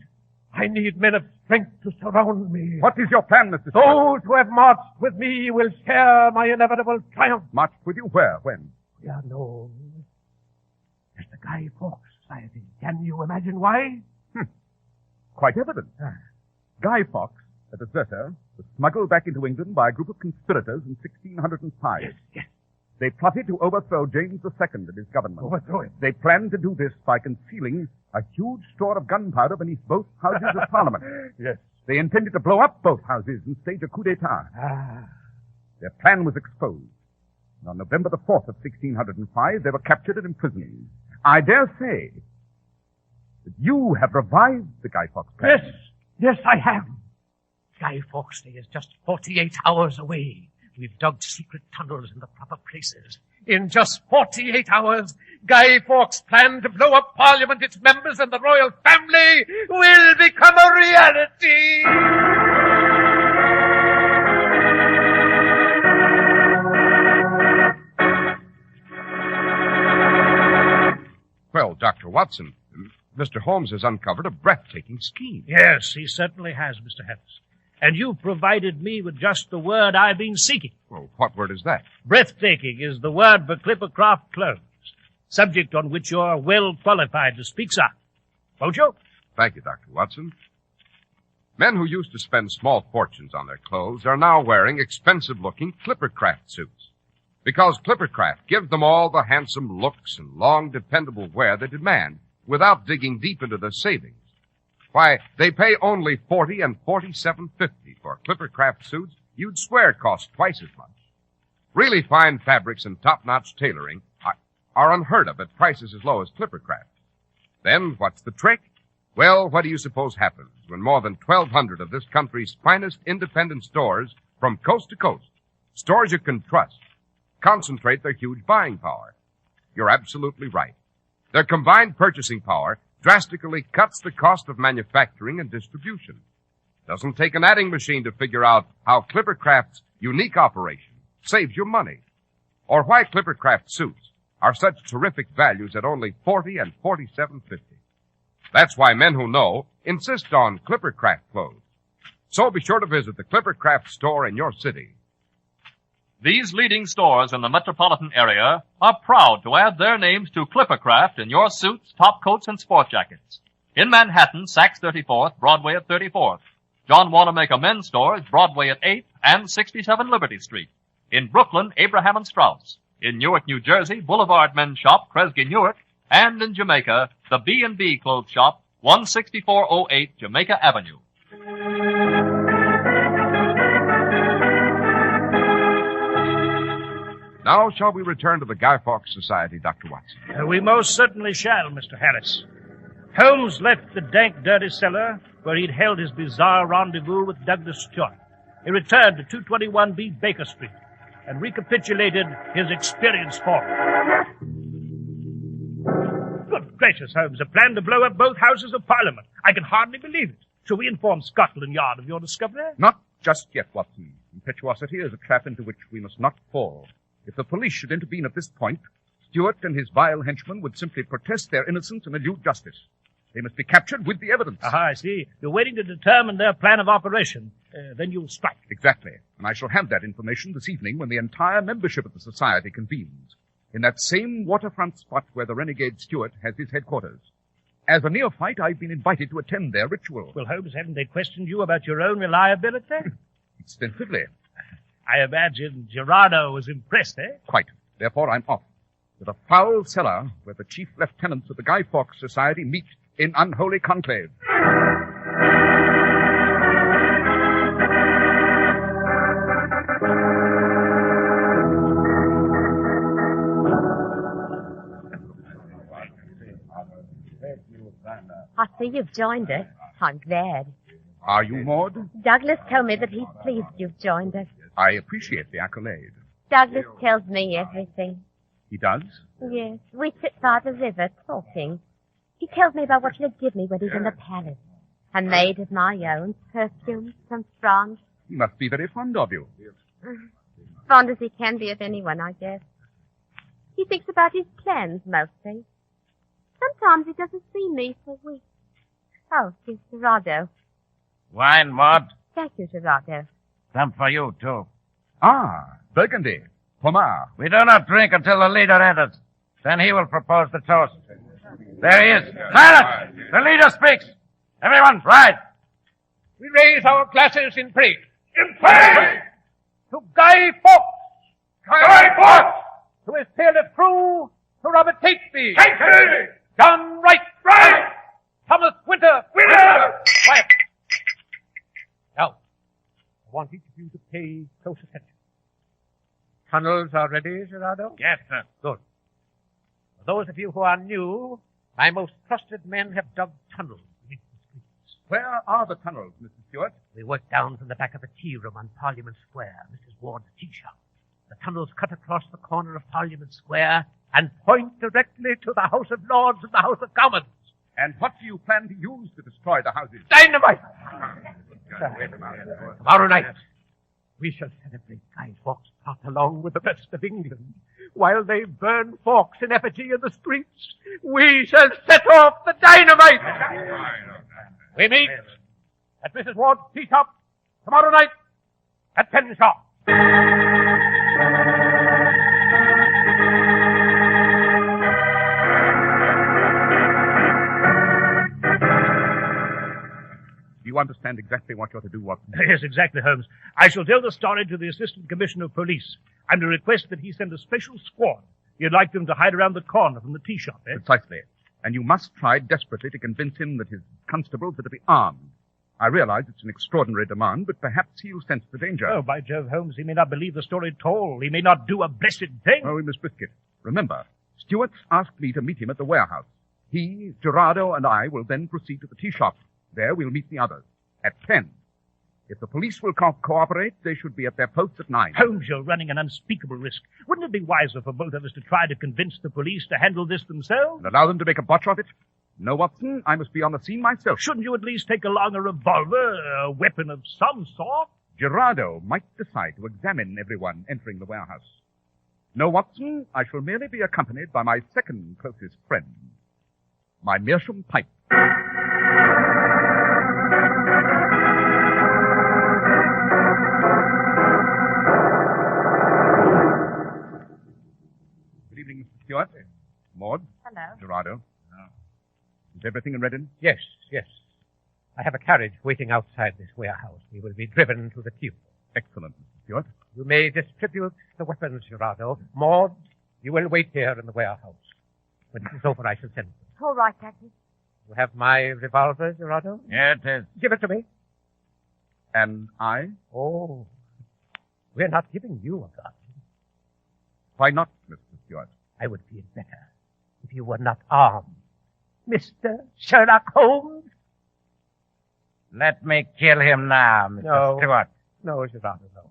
men of strength to surround me. What is your plan, Mr. Stewart? Those who have marched with me will share my inevitable triumph. Marched with you where? When? We are known as the Guy Fawkes Society. Can you imagine why? Quite evident. Guy Fawkes, a deserter, was smuggled back into England by a group of conspirators in 1605. Yes. They plotted to overthrow James II and his government. Overthrow him? They planned to do this by concealing a huge store of gunpowder beneath both houses of Parliament. Yes. They intended to blow up both houses and stage a coup d'etat. Their plan was exposed. And on November the 4th of 1605, they were captured and imprisoned. I dare say that you have revived the Guy Fawkes plan. Yes, I have. Guy Fawkes is just 48 hours away. We've dug secret tunnels in the proper places. In just 48 hours, Guy Fawkes' plan to blow up Parliament, its members, and the royal family will become a reality. Well, Dr. Watson, Mr. Holmes has uncovered a breathtaking scheme. Yes, he certainly has, Mr. Harris. And you've provided me with just the word I've been seeking. Well, what word is that? Breathtaking is the word for Clippercraft clothes, subject on which you're well qualified to speak, sir. Won't you? Thank you, Dr. Watson. Men who used to spend small fortunes on their clothes are now wearing expensive-looking Clippercraft suits, because Clippercraft gives them all the handsome looks and long, dependable wear they demand without digging deep into their savings. Why, they pay only $40 and $47.50 for Clippercraft suits you'd swear cost twice as much. Really fine fabrics and top-notch tailoring are unheard of at prices as low as Clippercraft. Then, what's the trick? Well, what do you suppose happens when more than 1,200 of this country's finest independent stores from coast to coast, stores you can trust, concentrate their huge buying power? You're absolutely right. Their combined purchasing power drastically cuts the cost of manufacturing and distribution. Doesn't take an adding machine to figure out how Clippercraft's unique operation saves you money, or why Clippercraft suits are such terrific values at only $40 and $47.50. That's why men who know insist on Clippercraft clothes. So be sure to visit the Clippercraft store in your city. These leading stores in the metropolitan area are proud to add their names to Clippercraft in your suits, top coats, and sport jackets. In Manhattan, Saks 34th, Broadway at 34th. John Wanamaker Men's Stores, Broadway at 8th and 67 Liberty Street. In Brooklyn, Abraham and Strauss. In Newark, New Jersey, Boulevard Men's Shop, Kresge Newark. And in Jamaica, the B&B Clothes Shop, 16408 Jamaica Avenue. Now, shall we return to the Guy Fawkes Society, Dr. Watson? We most certainly shall, Mr. Harris. Holmes left the dank, dirty cellar where he'd held his bizarre rendezvous with Douglas Stewart. He returned to 221B Baker Street and recapitulated his experience for him. Good gracious, Holmes, a plan to blow up both houses of Parliament. I can hardly believe it. Shall we inform Scotland Yard of your discovery? Not just yet, Watson. Impetuosity is a trap into which we must not fall. If the police should intervene at this point, Stewart and his vile henchmen would simply protest their innocence and elude justice. They must be captured with the evidence. Aha, I see. You're waiting to determine their plan of operation. Then you'll strike. Exactly. And I shall have that information this evening when the entire membership of the society convenes, in that same waterfront spot where the renegade Stewart has his headquarters. As a neophyte, I've been invited to attend their ritual. Well, Holmes, haven't they questioned you about your own reliability? Extensively. I imagine Gerardo was impressed, eh? Quite. Therefore, I'm off to the foul cellar where the chief lieutenants of the Guy Fawkes Society meet in unholy conclave. I see you've joined us. I'm glad. Are you, Maud? Douglas told me that he's pleased you've joined us. I appreciate the accolade. Douglas tells me everything. He does? Yes. We sit by the river talking. He tells me about what he'll give me when he's in the palace. A maid of my own, perfumes from France. He must be very fond of you. Fond as he can be of anyone, I guess. He thinks about his plans, mostly. Sometimes he doesn't see me for weeks. Oh, here's Gerardo. Wine, Maud. Thank you, Gerardo. Some for you, too. Ah, Burgundy. Pomard. We do not drink until the leader enters. Then he will propose the toast. There he is. Silence! The leader speaks. Everyone, rise. We raise our glasses in praise. In praise! To Guy Fawkes! Guy Fawkes! To his fearless crew, to Robert Catesby. Catesby! John Wright. Right! Thomas Winter. Winter! Quiet. Now, I want each of you to pay close attention. Tunnels are ready, Gerardo? Yes, sir. Good. For those of you who are new, my most trusted men have dug tunnels beneath the streets. Where are the tunnels, Mrs. Stewart? We work down from the back of the tea room on Parliament Square, Mrs. Ward's tea shop. The tunnels cut across the corner of Parliament Square and point directly to the House of Lords and the House of Commons. And what do you plan to use to destroy the houses? Dynamite! Wait a minute. Tomorrow night, we shall celebrate Guy Fawkes' part along with the rest of England. While they burn Fawkes in effigy in the streets, we shall set off the dynamite! We meet at Mrs. Ward's tea shop tomorrow night at 10 sharp. Do you understand exactly what you're to do, Watson? Yes, exactly, Holmes. I shall tell the story to the Assistant Commissioner of Police. I'm to request that he send a special squad. You'd like them to hide around the corner from the tea shop, eh? Precisely. And you must try desperately to convince him that his constables are to be armed. I realize it's an extraordinary demand, but perhaps he'll sense the danger. Oh, by Jove, Holmes, he may not believe the story at all. He may not do a blessed thing. Oh, we must risk it. Remember, Stewart asked me to meet him at the warehouse. He, Gerardo, and I will then proceed to the tea shop. There we'll meet the others. At 10. If the police will cooperate, they should be at their posts at 9. Holmes, you're running an unspeakable risk. Wouldn't it be wiser for both of us to try to convince the police to handle this themselves? And allow them to make a botch of it? No, Watson, I must be on the scene myself. Shouldn't you at least take along a revolver, a weapon of some sort? Gerardo might decide to examine everyone entering the warehouse. No, Watson, I shall merely be accompanied by my second closest friend, my meerschaum pipe. Good evening, Mr. Stewart. Maud. Hello. Gerardo. Is everything in readiness? Yes, yes. I have a carriage waiting outside this warehouse. We will be driven to the tea room. Excellent, Mr. Stewart. You may distribute the weapons, Gerardo. Maud, you will wait here in the warehouse. When it is over, I shall send you. All right, Captain. You have my revolver, Gerardo? Here it is. Give it to me. And I? Oh, we're not giving you a gun. Why not, Mr. Stewart? I would feel better if you were not armed. Mr. Sherlock Holmes? Let me kill him now, Mr. Stewart. No, Gerardo, no.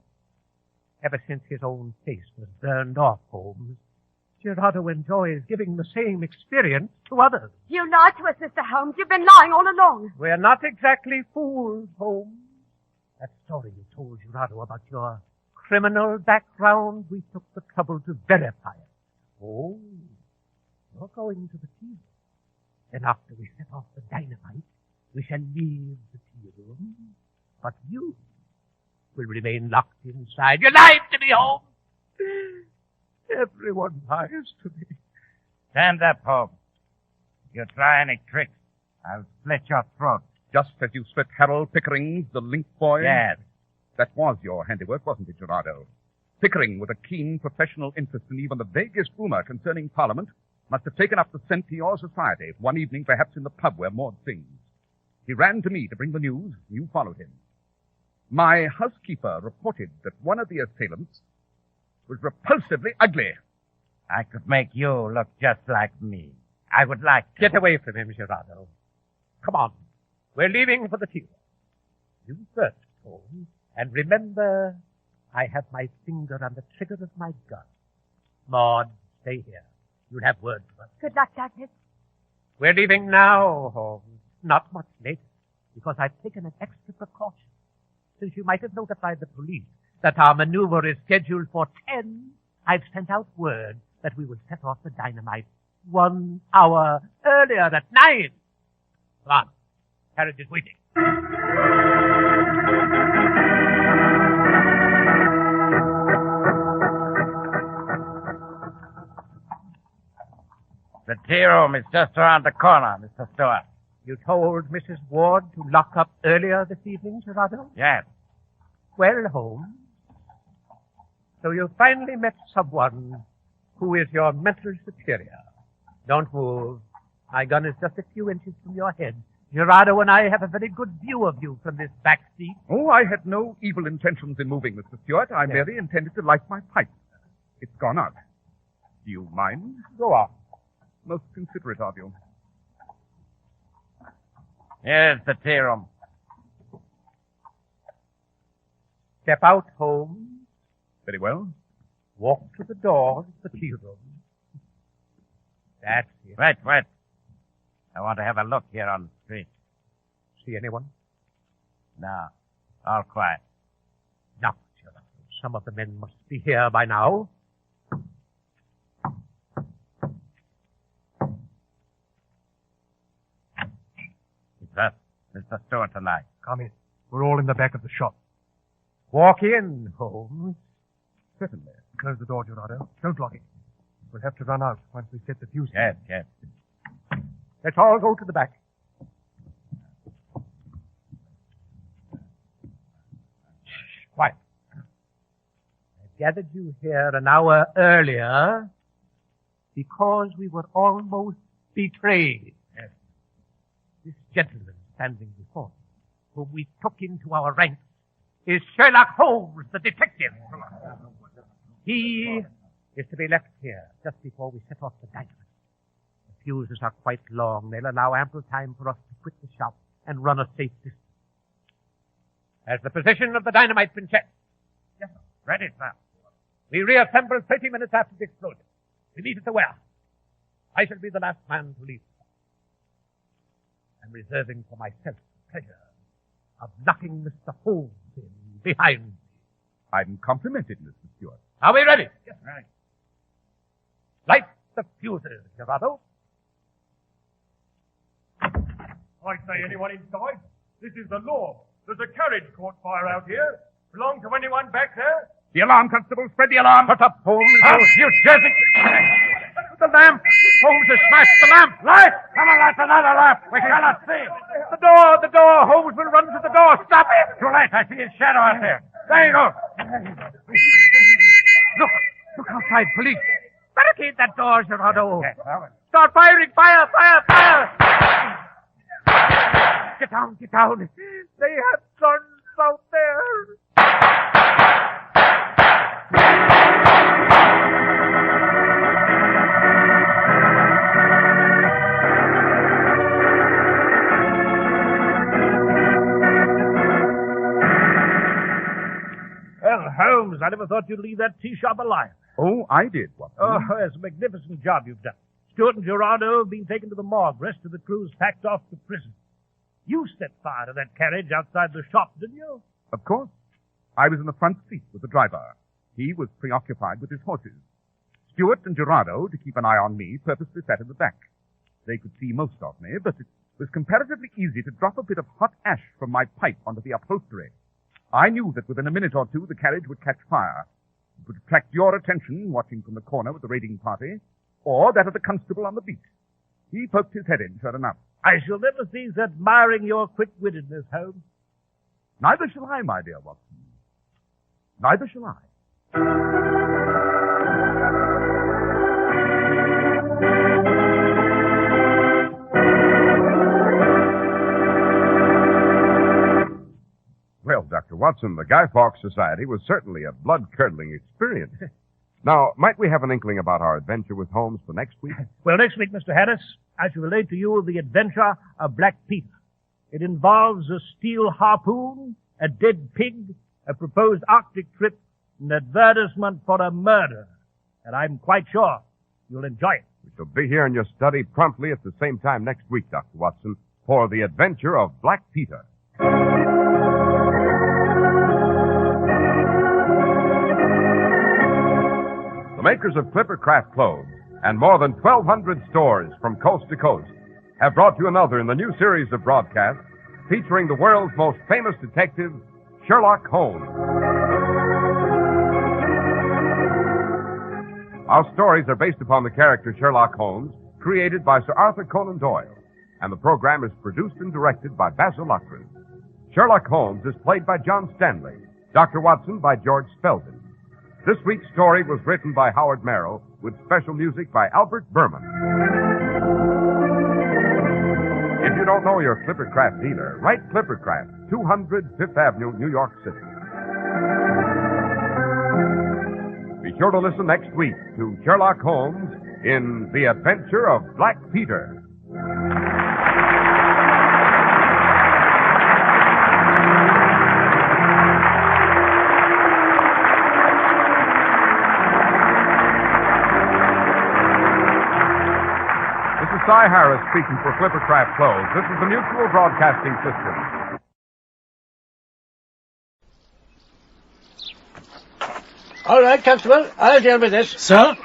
Ever since his own face was burned off, Holmes, Gerardo enjoys giving the same experience to others. You lied to us, Mr. Holmes. You've been lying all along. We're not exactly fools, Holmes. That story you told Gerardo about your criminal background, we took the trouble to verify it. Oh, you're going to the tea room. Then after we set off the dynamite, we shall leave the tea room. But you will remain locked inside. You lied to me, Holmes. Everyone lies to me. Stand up, Holmes. If you try any tricks, I'll slit your throat. Just as you split Harold Pickering's, the link boy? Yes. That was your handiwork, wasn't it, Gerardo? Pickering, with a keen professional interest in even the vaguest rumor concerning Parliament, must have taken up the scent to your society one evening, perhaps in the pub where Maud sings. He ran to me to bring the news. You followed him. My housekeeper reported that one of the assailants was repulsively ugly. I could make you look just like me. I would like to. Get away from him, Gerardo. Come on. We're leaving for the tea room. You first, Holmes. And remember, I have my finger on the trigger of my gun. Maud, stay here. You'll have word from us. Good luck, Douglas. We're leaving now, Holmes. Not much later, because I've taken an extra precaution. Since you might have notified the police that our maneuver is scheduled for 10, I've sent out word that we would set off the dynamite 1 hour earlier at 9. Come on. Carriage is waiting. The tea room is just around the corner, Mr. Stewart. You told Mrs. Ward to lock up earlier this evening, Gerardo? Yes. Well, Holmes, so you finally met someone who is your mental superior. Don't move. My gun is just a few inches from your head. Gerardo and I have a very good view of you from this back seat. Oh, I had no evil intentions in moving, Mr. Stewart. I merely intended to light my pipe. It's gone out. Do you mind? Go on. Most considerate of you. Here's the tea room. Step out, Holmes. Very well. Walk to the door of the tea room. That's it. Wait. I want to have a look here on the street. See anyone? No. All quiet. Now, Sherlock, some of the men must be here by now. Mr. Stewart and I. Come in. We're all in the back of the shop. Walk in, Holmes. Certainly. Close the door, Gerardo. Don't lock it. We'll have to run out once we set the fuse. Yes. Let's all go to the back. Shh, quiet. I gathered you here an hour earlier because we were almost betrayed. Yes. This gentleman standing before me, whom we took into our ranks, is Sherlock Holmes, the detective. He is to be left here just before we set off the dynamite. The fuses are quite long. They'll allow ample time for us to quit the shop and run a safe distance. Has the position of the dynamite been checked? Yes, sir. Ready, sir. We reassemble 30 minutes after the explosion. We meet at the warehouse. I shall be the last man to leave. I'm reserving for myself the pleasure of knocking Mr. Holmes in behind me. I'm complimented, Mr. Stewart. Are we ready? Yes, ready. Light the fuses, Gerardo. I say anyone inside? This is the law. There's a carriage caught fire out here. Belong to anyone back there? The alarm, Constable. Spread the alarm. Shut up, Holmes. You Jersey. The lamp. Holmes has smashed the lamp. Light! Come on, light another lamp. We cannot see. The door. Holmes will run to the door. Stop it. Too late. I see his shadow out there. There you go. Look outside, police. Barricade that door, Gerardo. Yes, Start firing. Fire. Get down. They have guns out there. Well, Holmes, I never thought you'd leave that tea shop alive. Oh, I did, Watson. Oh, it's a magnificent job you've done. Stewart and Gerardo have been taken to the morgue. Rest of the crew's packed off to prison. You set fire to that carriage outside the shop, didn't you? Of course. I was in the front seat with the driver. He was preoccupied with his horses. Stewart and Gerardo, to keep an eye on me, purposely sat in the back. They could see most of me, but it was comparatively easy to drop a bit of hot ash from my pipe onto the upholstery. I knew that within a minute or two the carriage would catch fire. It would attract your attention, watching from the corner with the raiding party, or that of the constable on the beat. He poked his head in, sure enough. I shall never cease admiring your quick-wittedness, Holmes. Neither shall I, my dear Watson. Neither shall I. Well, Dr. Watson, the Guy Fawkes Society was certainly a blood-curdling experience. Now, might we have an inkling about our adventure with Holmes for next week? Well, next week, Mr. Harris, I shall relate to you the adventure of Black Peter. It involves a steel harpoon, a dead pig, a proposed Arctic trip, an advertisement for a murder. And I'm quite sure you'll enjoy it. We shall be here in your study promptly at the same time next week, Dr. Watson, for the adventure of Black Peter. The makers of Clippercraft clothes and more than 1,200 stores from coast to coast have brought you another in the new series of broadcasts featuring the world's most famous detective, Sherlock Holmes. Our stories are based upon the character Sherlock Holmes, created by Sir Arthur Conan Doyle, and the program is produced and directed by Basil Loughrane. Sherlock Holmes is played by John Stanley, Dr. Watson by George Spelden. This week's story was written by Howard Merrill with special music by Albert Berman. If you don't know your Clippercraft dealer, write Clippercraft, 200 Fifth Avenue, New York City. Be sure to listen next week to Sherlock Holmes in The Adventure of Black Peter. This is Cy Harris speaking for Clippercraft Clothes. This is the Mutual Broadcasting System. All right, Constable, I'll deal with this. Sir?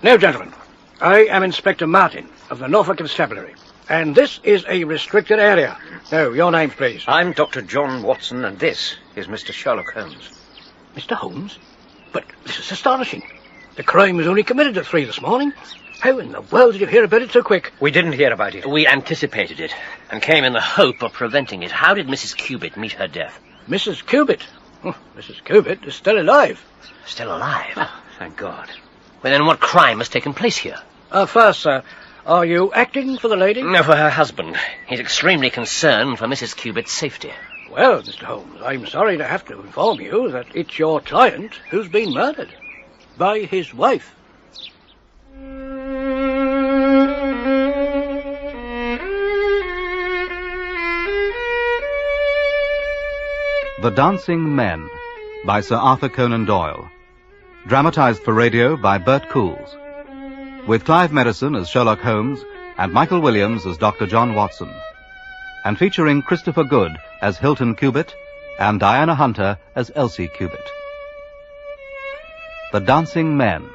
Now, gentlemen, I am Inspector Martin of the Norfolk Constabulary, and this is a restricted area. Now, your names, please. I'm Dr. John Watson, and this is Mr. Sherlock Holmes. Mr. Holmes? But this is astonishing. The crime was only committed at 3 this morning. How in the world did you hear about it so quick? We didn't hear about it. We anticipated it, and came in the hope of preventing it. How did Mrs. Cubitt meet her death? Mrs. Cubitt? Oh, Mrs. Cubitt is still alive. Still alive? Oh, thank God. Well, then what crime has taken place here? First, sir, are you acting for the lady? No, for her husband. He's extremely concerned for Mrs. Cubitt's safety. Well, Mr. Holmes, I'm sorry to have to inform you that it's your client who's been murdered. By his wife. The Dancing Men by Sir Arthur Conan Doyle. Dramatized for radio by Bert Coules. With Clive Merrison as Sherlock Holmes and Michael Williams as Dr. John Watson. And featuring Christopher Good as Hilton Cubitt and Diana Hunter as Elsie Cubitt. The Dancing Men.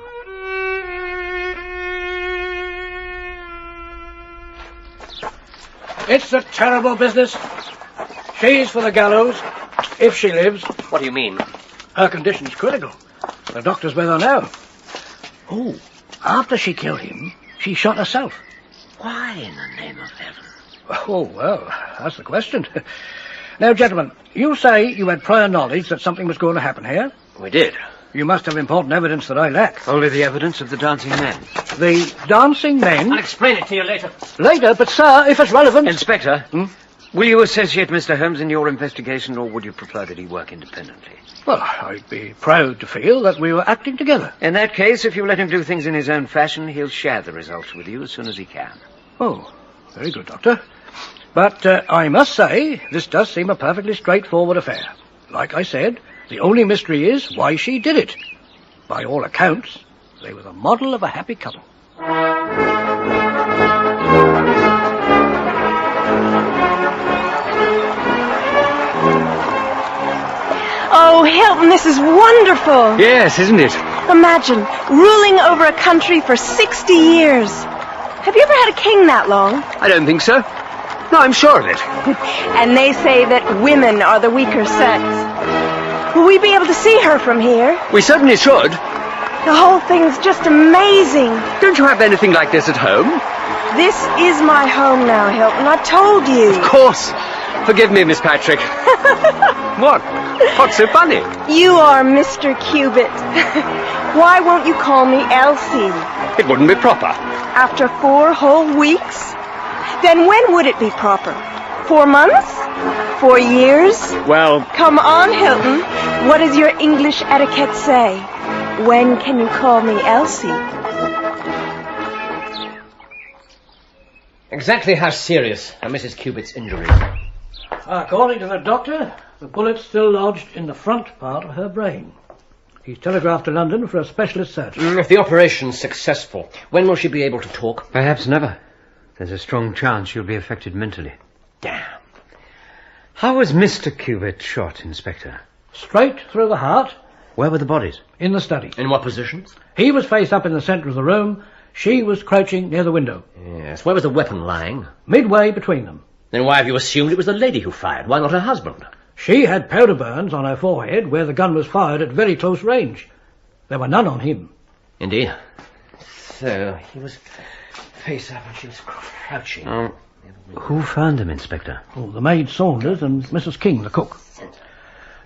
It's a terrible business. She's for the gallows, if she lives. What do you mean? Her condition's critical. The doctor's with her now. Oh, after she killed him, she shot herself. Why in the name of heaven? Oh, well, that's the question. Now, gentlemen, you say you had prior knowledge that something was going to happen here? We did. You must have important evidence that I lack. Only the evidence of the dancing men. The dancing men? I'll explain it to you later. Later, but sir, if it's relevant... Inspector, will you associate Mr. Holmes in your investigation, or would you prefer that he work independently? Well, I'd be proud to feel that we were acting together. In that case, if you let him do things in his own fashion, he'll share the results with you as soon as he can. Oh, very good, Doctor. But I must say, this does seem a perfectly straightforward affair. Like I said, the only mystery is why she did it. By all accounts, they were the model of a happy couple. Oh, Hilton, this is wonderful. Yes, isn't it? Imagine ruling over a country for 60 years. Have you ever had a king that long? I don't think so. No, I'm sure of it. And they say that women are the weaker sex. Will we be able to see her from here? We certainly should. The whole thing's just amazing. Don't you have anything like this at home? This is my home now, Hilton. I told you. Of course. Forgive me, Miss Patrick. What? What's so funny? You are Mr. Cubitt. Why won't you call me Elsie? It wouldn't be proper. After 4 whole weeks? Then when would it be proper? 4 months? 4 years? Well... Come on, Hilton. What does your English etiquette say? When can you call me Elsie? Exactly how serious are Mrs. Cubitt's injuries? According to the doctor, the bullet's still lodged in the front part of her brain. He's telegraphed to London for a specialist surgeon. If the operation's successful, when will she be able to talk? Perhaps never. There's a strong chance she'll be affected mentally. Damn. How was Mr. Cubitt shot, Inspector? Straight through the heart. Where were the bodies? In the study. In what positions? He was face up in the centre of the room. She was crouching near the window. Yes. Where was the weapon lying? Midway between them. Then why have you assumed it was the lady who fired? Why not her husband? She had powder burns on her forehead where the gun was fired at very close range. There were none on him. Indeed. So, he was face up and she was crouching. Who found him, Inspector? Oh, the maid Saunders and Mrs. King, the cook.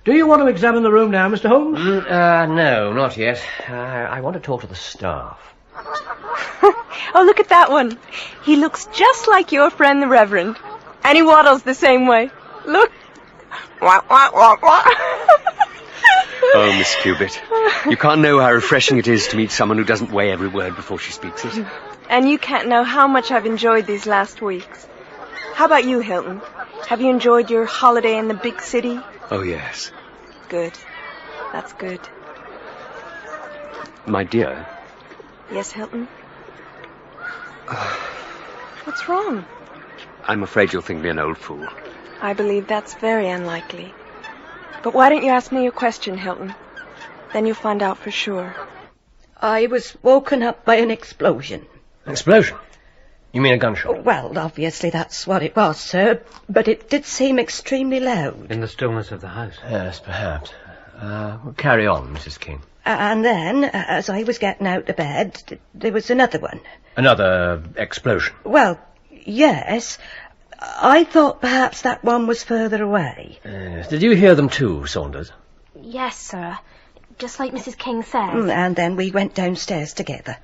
Do you want to examine the room now, Mr. Holmes? No, not yet. I want to talk to the staff. Oh, look at that one. He looks just like your friend, the Reverend. And he waddles the same way. Look. Wah, wah, wah, wah. Oh, Miss Cubitt, you can't know how refreshing it is to meet someone who doesn't weigh every word before she speaks it. And you can't know how much I've enjoyed these last weeks. How about you, Hilton? Have you enjoyed your holiday in the big city? Oh, yes. Good. That's good. My dear. Yes, Hilton? What's wrong? I'm afraid you'll think me an old fool. I believe that's very unlikely. But why don't you ask me a question, Hilton? Then you'll find out for sure. I was woken up by an explosion. Explosion? You mean a gunshot? Well, obviously that's what it was, sir, but it did seem extremely loud. In the stillness of the house. Yes, perhaps. Carry on, Mrs. King. And then, as I was getting out of bed, there was another one. Another explosion? Well, yes. I thought perhaps that one was further away. Did you hear them too, Saunders? Yes, sir. Just like Mrs. King says. And then we went downstairs together.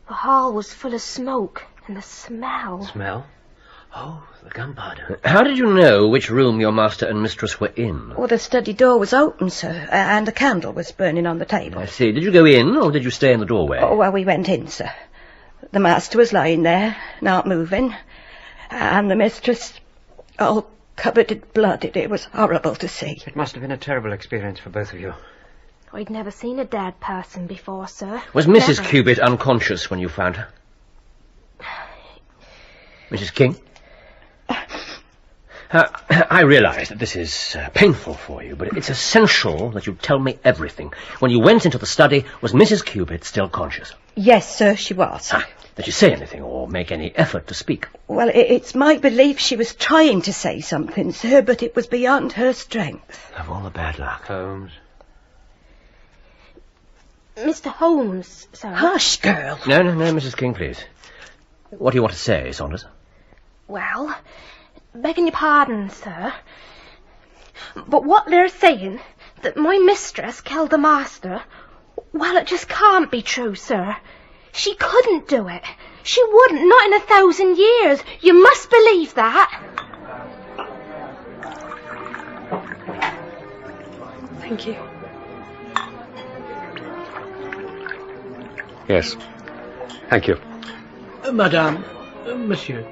The hall was full of smoke, and the smell. Smell? Oh, the gunpowder. How did you know which room your master and mistress were in? Well, the study door was open, sir, and a candle was burning on the table. I see. Did you go in, or did you stay in the doorway? Oh, well, we went in, sir. The master was lying there, not moving, and the mistress, all covered in blood. It was horrible to see. It must have been a terrible experience for both of you. I'd never seen a dead person before, sir. Was Mrs. Never. Cubitt unconscious when you found her? Mrs. King? I realise that this is painful for you, but it's essential that you tell me everything. When you went into the study, was Mrs. Cubitt still conscious? Yes, sir, she was. Did she say anything or make any effort to speak? Well, it's my belief she was trying to say something, sir, but it was beyond her strength. Of all the bad luck. Holmes. Mr. Holmes, sir. Hush, girl. No, Mrs. King, please. What do you want to say, Saunders? Well, begging your pardon, sir, but what they're saying, that my mistress killed the master, well, it just can't be true, sir. She couldn't do it. She wouldn't, not in 1,000 years. You must believe that. Thank you. Yes. Thank you. Madame, monsieur.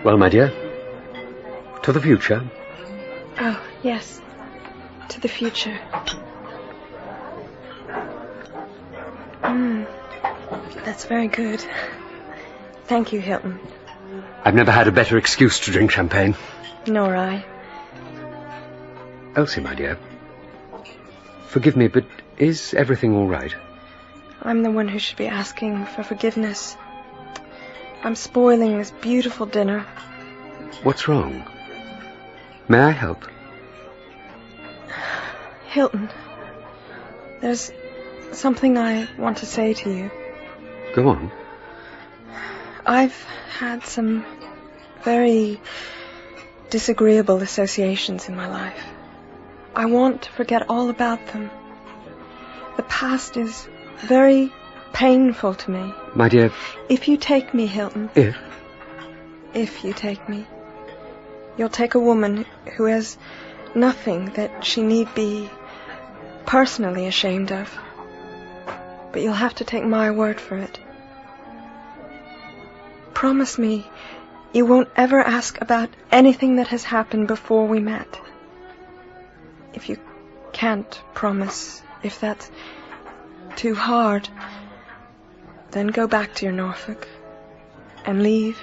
Well, my dear, to the future. Oh, yes. To the future. That's very good. Thank you, Hilton. I've never had a better excuse to drink champagne. Nor I. Elsie, my dear, forgive me, but is everything all right? I'm the one who should be asking for forgiveness. I'm spoiling this beautiful dinner. What's wrong? May I help? Hilton, there's something I want to say to you. Go on. I've had some very disagreeable associations in my life. I want to forget all about them. The past is very painful to me. My dear... If you take me, Hilton... If you take me, you'll take a woman who has nothing that she need be personally ashamed of. But you'll have to take my word for it. Promise me you won't ever ask about anything that has happened before we met. If you can't promise, if that's too hard, then go back to your Norfolk and leave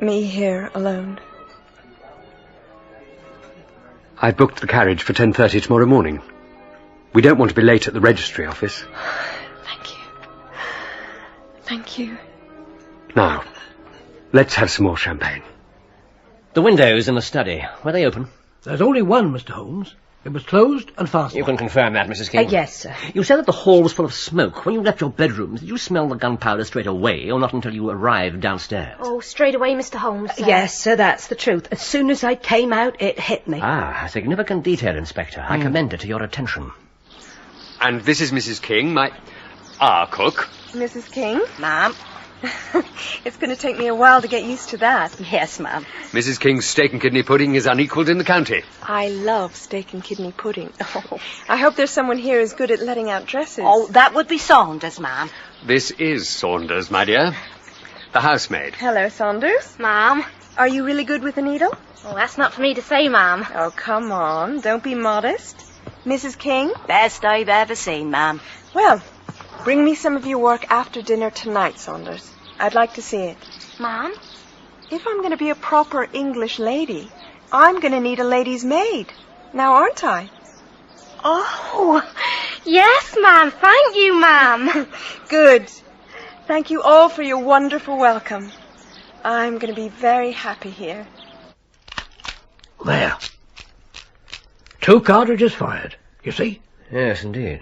me here alone. I booked the carriage for 10:30 tomorrow morning. We don't want to be late at the registry office. Thank you. Thank you. Now, let's have some more champagne. The windows in the study, were they open? There's only one, Mr. Holmes. It was closed and fastened. You can confirm that, Mrs. King? Yes, sir. You said that the hall was full of smoke. When you left your bedrooms, did you smell the gunpowder straight away, or not until you arrived downstairs? Oh, straight away, Mr. Holmes, sir. Yes, sir, that's the truth. As soon as I came out, it hit me. Ah, a significant detail, Inspector. I commend it to your attention. And this is Mrs. King, our cook. Mrs. King? Ma'am. It's going to take me a while to get used to that. Yes, ma'am. Mrs. King's steak and kidney pudding is unequalled in the county. I love steak and kidney pudding. I hope there's someone here who's good at letting out dresses. Oh, that would be Saunders, ma'am. This is Saunders, my dear. The housemaid. Hello, Saunders. Ma'am. Are you really good with a needle? Oh, that's not for me to say, ma'am. Oh, come on. Don't be modest. Mrs. King? Best I've ever seen, ma'am. Well, bring me some of your work after dinner tonight, Saunders. I'd like to see it. Ma'am? If I'm going to be a proper English lady, I'm going to need a lady's maid. Now, aren't I? Oh, yes, ma'am. Thank you, ma'am. Good. Thank you all for your wonderful welcome. I'm going to be very happy here. There. 2 cartridges fired. You see? Yes, indeed.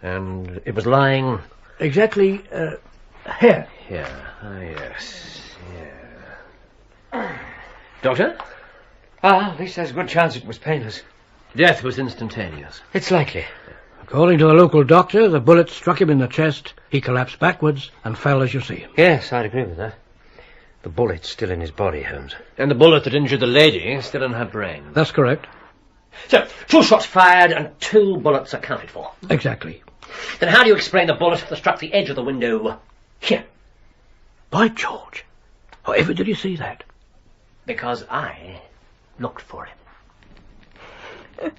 And it was lying... Exactly, here. Here. Ah, yes. Yeah. Doctor? At least there's a good chance it was painless. Death was instantaneous. It's likely. According to the local doctor, the bullet struck him in the chest. He collapsed backwards and fell as you see him. Yes, I'd agree with that. The bullet's still in his body, Holmes. And the bullet that injured the lady is still in her brain. That's correct. So, 2 shots fired and 2 bullets accounted for. Exactly. Then how do you explain the bullet that struck the edge of the window here? By George. However did you see that? Because I looked for it.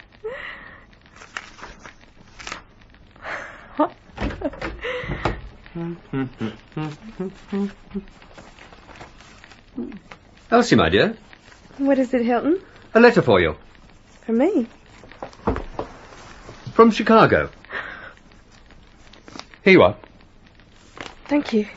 Elsie, my dear. What is it, Hilton? A letter for you. For me? From Chicago. Here you are. Thank you.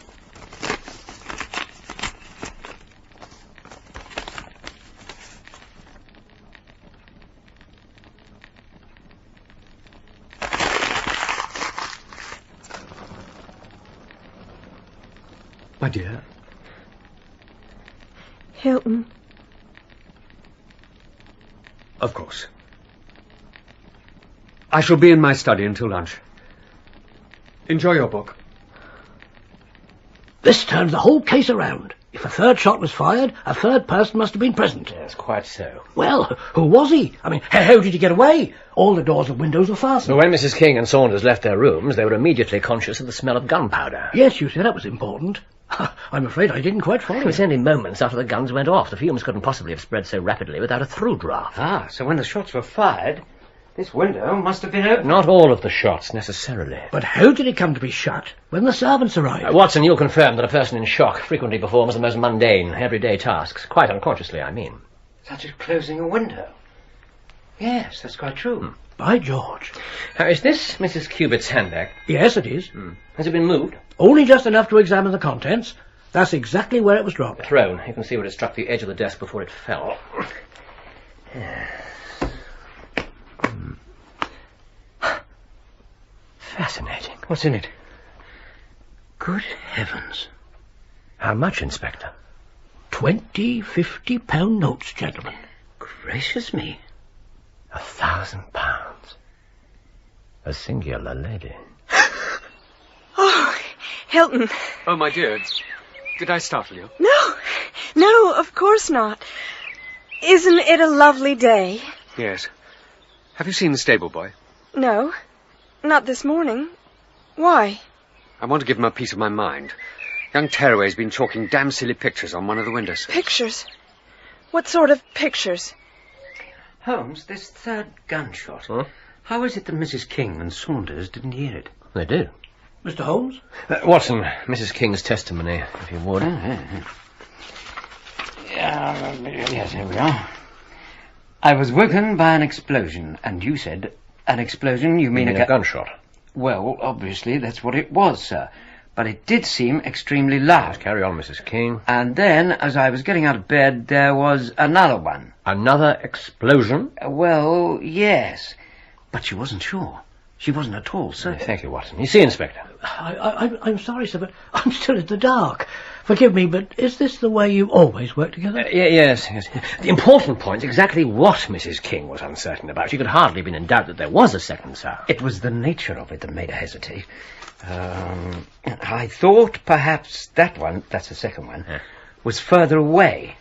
My dear. Hilton. Of course. I shall be in my study until lunch. Enjoy your book. This turns the whole case around. If a 3rd shot was fired, a 3rd person must have been present. Yes, quite so. Well, who was he? I mean, how did he get away? All the doors and windows were fastened. When Mrs. King and Saunders left their rooms, they were immediately conscious of the smell of gunpowder. Yes, you said that was important. I'm afraid I didn't quite follow. It was only moments after the guns went off. The fumes couldn't possibly have spread so rapidly without a through draft. Ah, so when the shots were fired, this window must have been open. Not all of the shots, necessarily. But how did it come to be shut when the servants arrived? Watson, you'll confirm that a person in shock frequently performs the most mundane, everyday tasks. Quite unconsciously, I mean. Such as closing a window. Yes, that's quite true. By George. Is this Mrs. Cubitt's handbag? Yes, it is. Has it been moved? Only just enough to examine the contents. That's exactly where it was dropped. Thrown. You can see where it struck the edge of the desk before it fell. Fascinating. What's in it? Good heavens. How much, Inspector? 20 £50 notes, gentlemen. Gracious me. £1,000. A singular lady. Oh, Hilton. Oh, my dear. Did I startle you? No, of course not. Isn't it a lovely day? Yes. Have you seen the stable boy? No, not this morning. Why? I want to give him a piece of my mind. Young Tearaway's been chalking damn silly pictures on one of the windows. Pictures? What sort of pictures? Holmes, this 3rd gunshot. How is it that Mrs. King and Saunders didn't hear it? They did. Mr. Holmes? Watson, Mrs. King's testimony, if you would. Yes, here we are. I was woken by an explosion, and you said, an explosion, you mean a gunshot? Well, obviously, that's what it was, sir. but it did seem extremely loud. Carry on, Mrs. King. And then, as I was getting out of bed, there was another one. Another explosion? Well, yes. But she wasn't sure. She wasn't at all certain. Thank you, Watson. You see, Inspector. I'm sorry, sir, but I'm still in the dark. Forgive me, but is this the way you always work together? Yes. The important point is exactly what Mrs. King was uncertain about. She could hardly have been in doubt that there was a second sound. It was the nature of it that made her hesitate. I thought perhaps that one, that's the second one, was further away.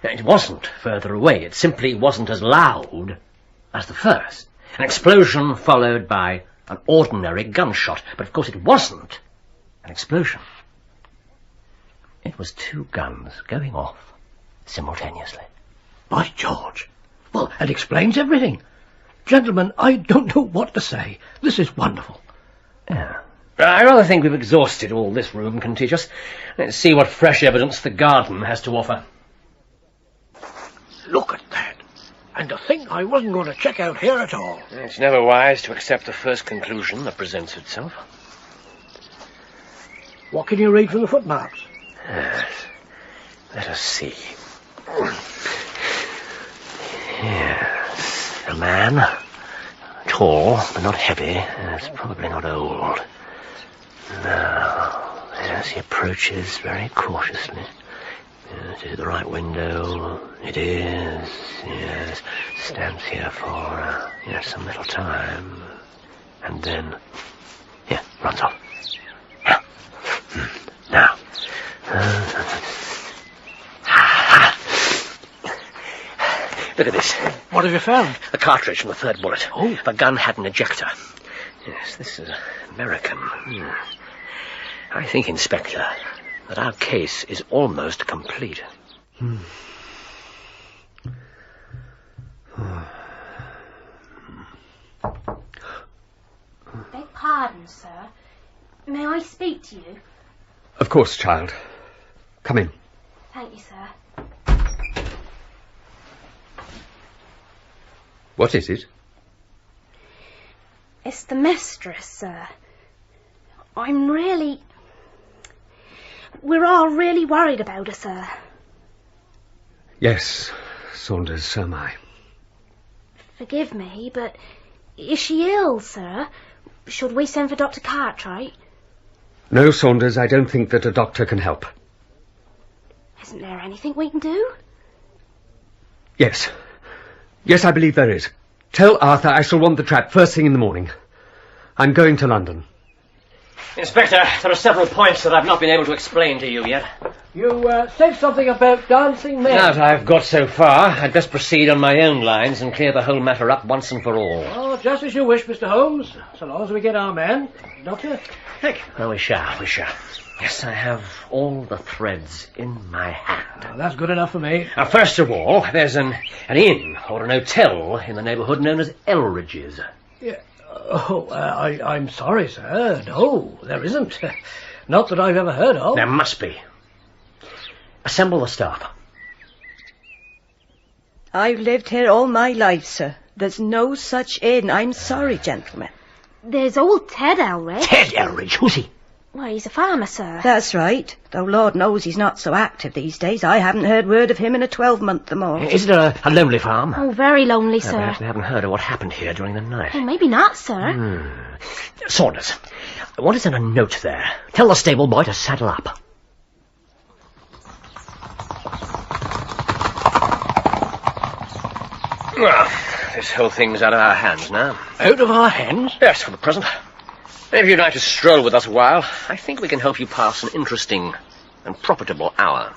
No, it wasn't further away. It simply wasn't as loud as the first. An explosion followed by an ordinary gunshot. But of course it wasn't an explosion. It was two guns going off simultaneously. By George! Well, that explains everything. Gentlemen, I don't know what to say. This is wonderful. Yeah. I rather think we've exhausted all this room can teach us. Let's see what fresh evidence the garden has to offer. Look at that. And to think I wasn't going to check out here at all. It's never wise to accept the first conclusion that presents itself. What can you read from the footmarks? Yes. Let us see. Yes. A man. Tall, but not heavy. Yes, probably not old. Now, as he approaches very cautiously. Yes, is it the right window? It is. Yes. Stands here for, some little time. And then, runs off. Yeah. Now. Look at this. What have you found? A cartridge from the third bullet. Oh. The gun had an ejector. Yes, this is American. I think, Inspector, that our case is almost complete. Beg pardon, sir. May I speak to you? Of course, child. Come in. Thank you, sir. What is it? It's the mistress, sir. We're all really worried about her, sir. Yes, Saunders, so am I. Forgive me, but is she ill, sir? Should we send for Dr. Cartwright? No, Saunders, I don't think that a doctor can help. Isn't there anything we can do? Yes. Yes, I believe there is. Tell Arthur I shall want the trap first thing in the morning. I'm going to London. Inspector, there are several points that I've not been able to explain to you yet. You said something about dancing men. Now that I've got so far, I'd best proceed on my own lines and clear the whole matter up once and for all. Oh, just as you wish, Mr. Holmes. So long as we get our man. Doctor? Heck. Well, we shall. Yes, I have all the threads in my hand. Oh, that's good enough for me. Now, first of all, there's an inn or an hotel in the neighbourhood known as Elridge's. Yeah. Oh, I'm sorry, sir. No, there isn't. Not that I've ever heard of. There must be. Assemble the staff. I've lived here all my life, sir. There's no such inn. I'm sorry, gentlemen. There's old Ted Elridge. Ted Elridge? Who's he? Well, he's a farmer, sir. That's right. Though Lord knows he's not so active these days. I haven't heard word of him in a 12-month or more. Is it a lonely farm? Oh, very lonely, sir. Perhaps we haven't heard of what happened here during the night. Oh, maybe not, sir. Saunders, I want to send a note there. Tell the stable boy to saddle up. Well, this whole thing's out of our hands now. Out of our hands? Yes, for the present. If you'd like to stroll with us a while, I think we can help you pass an interesting and profitable hour.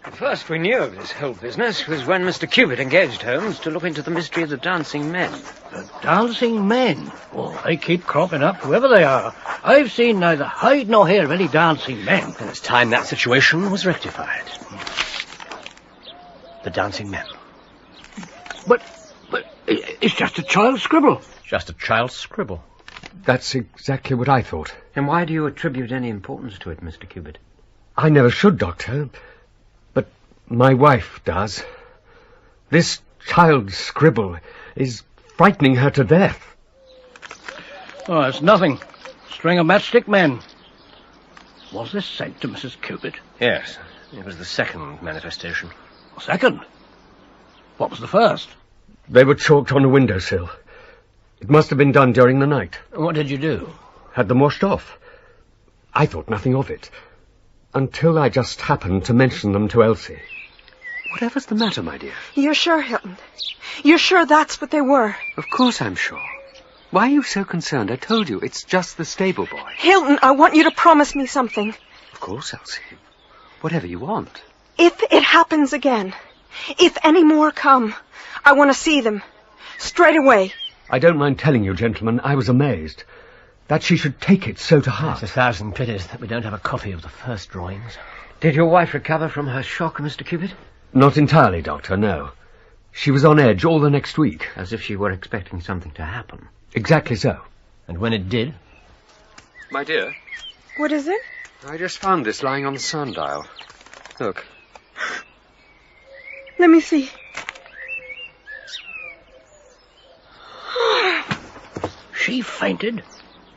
The first we knew of this whole business was when Mr. Cubitt engaged Holmes to look into the mystery of the dancing men. The dancing men? Well, they keep cropping up, whoever they are. I've seen neither hide nor hair of any dancing men. And it's time that situation was rectified. The dancing men. But it's just a child's scribble. Just a child's scribble. That's exactly what I thought. Then why do you attribute any importance to it, Mr. Cubitt? I never should, Doctor. But my wife does. This child's scribble is frightening her to death. Oh, it's nothing. String of matchstick men. Was this sent to Mrs. Cupid? Yes. It was the second manifestation. Second? What was the first? They were chalked on a windowsill. It must have been done during the night. What did you do? Had them washed off. I thought nothing of it. Until I just happened to mention them to Elsie. Whatever's the matter, my dear? You're sure, Hilton? You're sure that's what they were? Of course I'm sure. Why are you so concerned? I told you, it's just the stable boy. Hilton, I want you to promise me something. Of course, Elsie. Whatever you want. If it happens again, if any more come, I want to see them. Straight away. I don't mind telling you, gentlemen, I was amazed. That she should take it so to heart. It's 1,000 pities that we don't have a copy of the first drawings. Did your wife recover from her shock, Mr. Cupid? Not entirely, Doctor, no. She was on edge all the next week. As if she were expecting something to happen. Exactly so. And when it did? My dear? What is it? I just found this lying on the sundial. Look. Let me see. She fainted?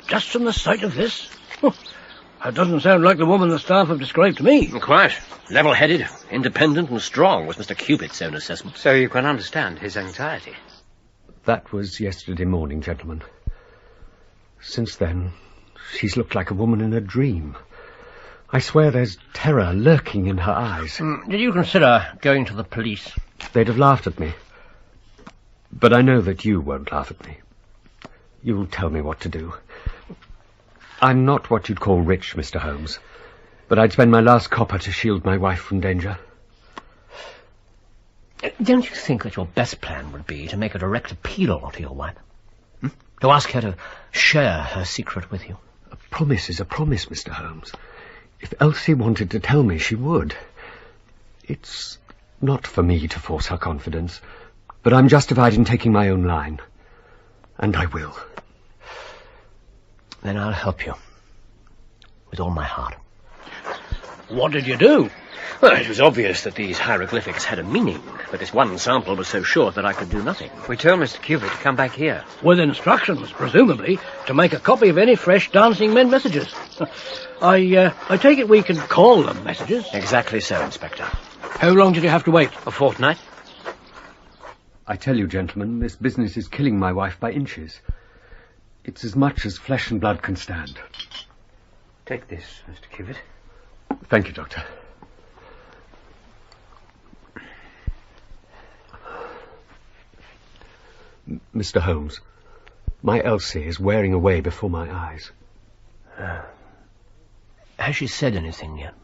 Just from the sight of this? That doesn't sound like the woman the staff have described to me. Quite. Level-headed, independent and strong was Mr. Cupid's own assessment. So you can understand his anxiety. That was yesterday morning, gentlemen. Since then, she's looked like a woman in a dream. I swear there's terror lurking in her eyes. Did you consider going to the police? They'd have laughed at me. But I know that you won't laugh at me. You'll tell me what to do. I'm not what you'd call rich, Mr. Holmes, but I'd spend my last copper to shield my wife from danger. Don't you think that your best plan would be to make a direct appeal to your wife? To ask her to share her secret with you? A promise is a promise, Mr. Holmes. If Elsie wanted to tell me, she would. It's not for me to force her confidence, but I'm justified in taking my own line. And I will. Then I'll help you. With all my heart. What did you do? Well, it was obvious that these hieroglyphics had a meaning, but this one sample was so short that I could do nothing. We told Mr. Cupid to come back here. With instructions, presumably, to make a copy of any fresh dancing men messages. I take it we can call them messages? Exactly so, Inspector. How long did you have to wait? A fortnight. I tell you, gentlemen, this business is killing my wife by inches. It's as much as flesh and blood can stand. Take this, Mr. Cupid. Thank you, Doctor. Mr. Holmes, my Elsie is wearing away before my eyes. Has she said anything yet?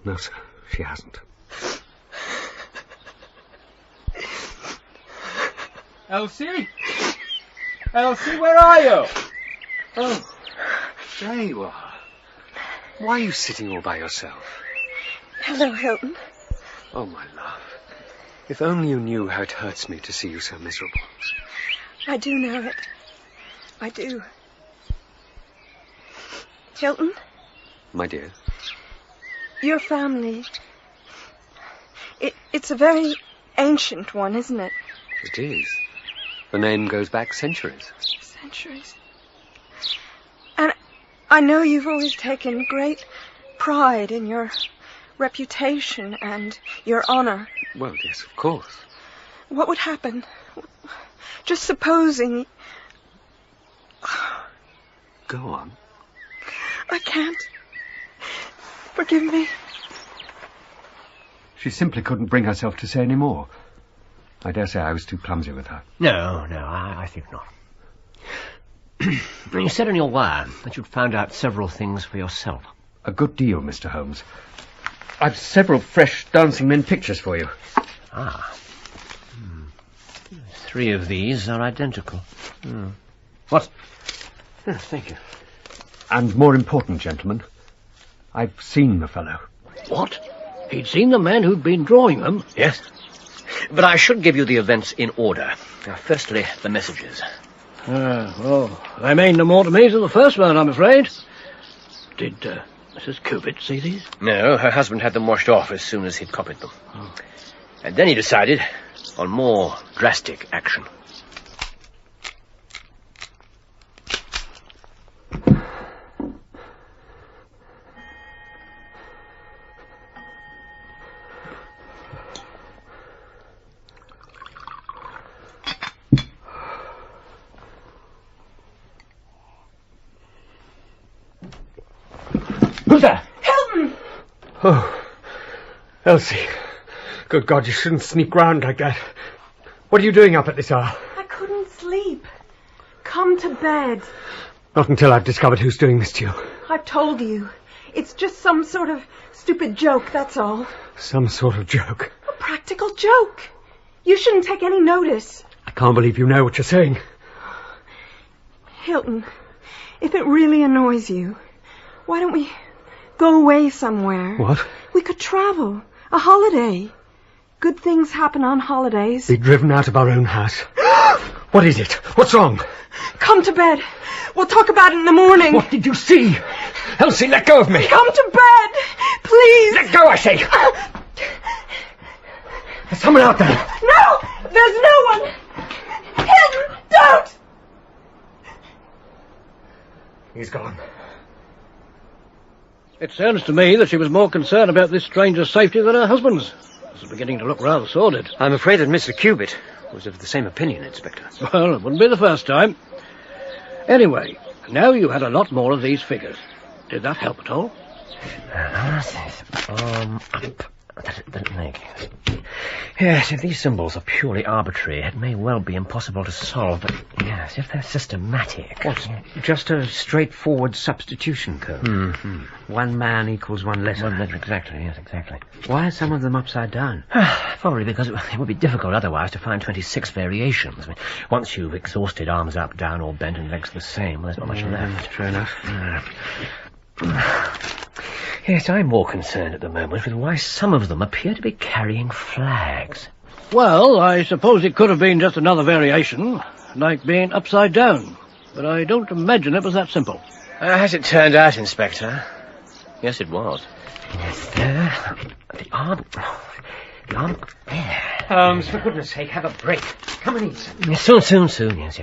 No, sir, she hasn't. Elsie? Elsie, where are you? Oh, there you are. Why are you sitting all by yourself? Hello, Hilton. Oh, my love. If only you knew how it hurts me to see you so miserable. I do know it. I do. Hilton? My dear? Your family... It's a very ancient one, isn't it? It is. The name goes back centuries. Centuries. And I know you've always taken great pride in your reputation and your honor. Well, yes, of course. What would happen? Just supposing... Go on. I can't. Forgive me. She simply couldn't bring herself to say any more. I dare say I was too clumsy with her. No, I think not. You said in your wire that you'd found out several things for yourself. A good deal, Mr. Holmes. I've several fresh dancing men pictures for you. Ah. 3 of these are identical. What? Oh, thank you. And more important, gentlemen, I've seen the fellow. What? He'd seen the man who'd been drawing them? Yes. But I should give you the events in order. Firstly, the messages. Well, they mean no more to me than the first one, I'm afraid. Did Mrs. Cupid see these? No, her husband had them washed off as soon as he'd copied them. And then he decided on more drastic action. Oh, Elsie. Good God, you shouldn't sneak round like that. What are you doing up at this hour? I couldn't sleep. Come to bed. Not until I've discovered who's doing this to you. I've told you. It's just some sort of stupid joke, that's all. Some sort of joke. A practical joke. You shouldn't take any notice. I can't believe you know what you're saying. Hilton, if it really annoys you, why don't we go away somewhere? What? We could travel. A holiday. Good things happen on holidays. Be driven out of our own house. What is it? What's wrong? Come to bed. We'll talk about it in the morning. What did you see? Elsie, let go of me. Come to bed. Please. Let go, I say. There's someone out there. No! There's no one! Hilton, don't! He's gone. It sounds to me that she was more concerned about this stranger's safety than her husband's. This is beginning to look rather sordid. I'm afraid that Mr. Cubitt was of the same opinion, Inspector. Well, it wouldn't be the first time. Anyway, now you had a lot more of these figures. Did that help at all? Yes, if these symbols are purely arbitrary, it may well be impossible to solve, but yes, if they're systematic... What's... Just a straightforward substitution code. Mm-hmm. 1 man equals 1 letter. 1 letter, exactly, yes, exactly. Why are some of them upside down? Probably because it would be difficult otherwise to find 26 variations. I mean, once you've exhausted arms up, down, or bent, and legs the same, well, there's not much left. True enough. Yes, I'm more concerned at the moment with why some of them appear to be carrying flags. Well, I suppose it could have been just another variation, like being upside down. But I don't imagine it was that simple. As it turned out, Inspector, yes, it was. Yes, there. The arm... there. Holmes, for goodness sake, have a break. Come and eat some. Soon. Yes.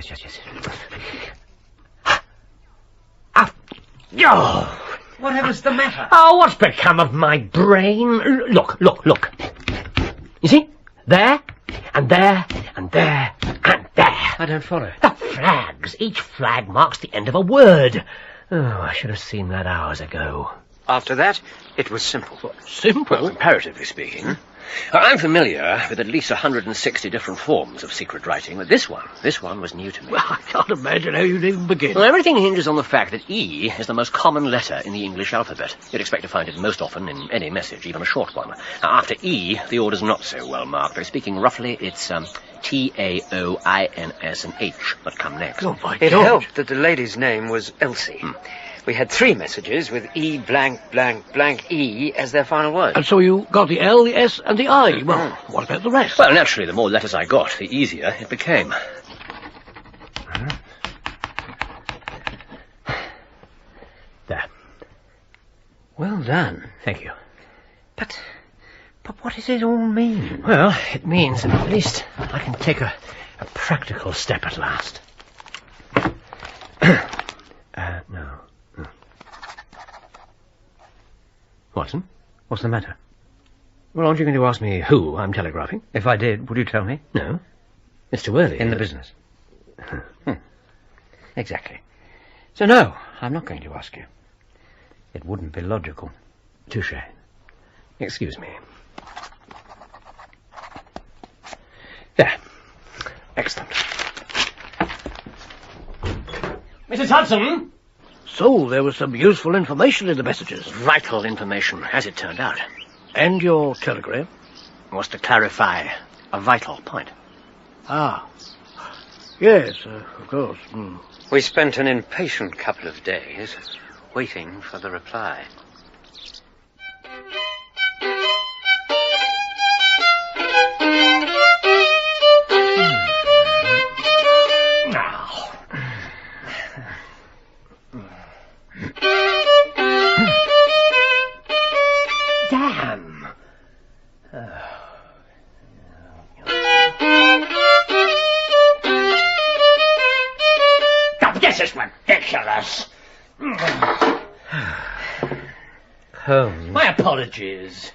Oh! Whatever's the matter? Oh, what's become of my brain? Look. You see? There, and there, and there, and there. I don't follow. The flags. Each flag marks the end of a word. Oh, I should have seen that hours ago. After that, it was simple. Simple? Well, comparatively speaking. I'm familiar with at least 160 different forms of secret writing, but this one was new to me. Well, I can't imagine how you'd even begin. Well, everything hinges on the fact that E is the most common letter in the English alphabet. You'd expect to find it most often in any message, even a short one. Now, after E, the order's not so well marked. Though speaking roughly, it's T, A, O, I, N, S, and H that come next. Oh, my It God. helped that the lady's name was Elsie. We had 3 messages with E blank blank blank E as their final word. And so you got the L, the S, and the I. Well, what about the rest? Well, naturally, the more letters I got, the easier it became. There. Well done. Thank you. But what does it all mean? Well, it means that at least I can take a practical step at last. No. Watson, what's the matter? Well, aren't you going to ask me who I'm telegraphing? If I did, would you tell me? No. Mr. Worthy. In the business. Exactly. So no, I'm not going to ask you. It wouldn't be logical. Touché. Excuse me. There. Excellent. Mrs. Hudson! So, there was some useful information in the messages. Vital information, as it turned out. And your telegram? Was to clarify a vital point. Ah. Yes, of course. We spent an impatient couple of days waiting for the reply. Damn! This is ridiculous! Holmes. My apologies.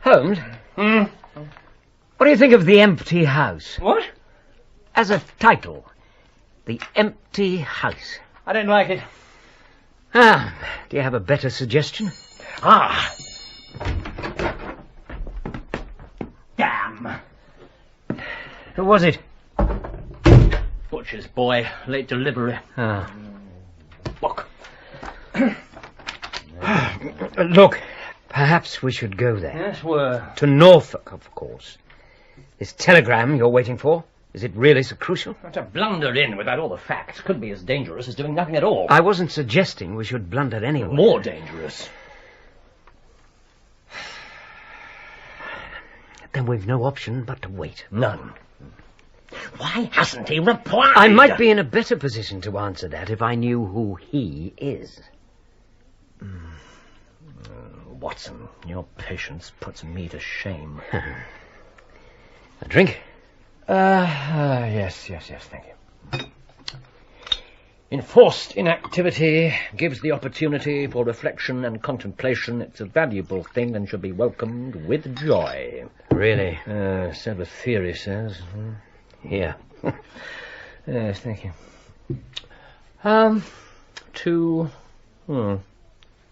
Holmes? What do you think of the empty house? What? As a title, The Empty House. I don't like it. Do you have a better suggestion? Damn. Who was it? Butcher's boy, late delivery. Look. Look, perhaps we should go there. Yes, where? To Norfolk, of course. This telegram you're waiting for, is it really so crucial? To blunder in without all the facts could be as dangerous as doing nothing at all. I wasn't suggesting we should blunder anyway. More dangerous. Then we've no option but to wait. None. Why hasn't he replied? I might be in a better position to answer that if I knew who he is. Watson, your patience puts me to shame. A drink? Yes, thank you. Enforced inactivity gives the opportunity for reflection and contemplation. It's a valuable thing and should be welcomed with joy. Really? So the theory says. Here. Yes, thank you. To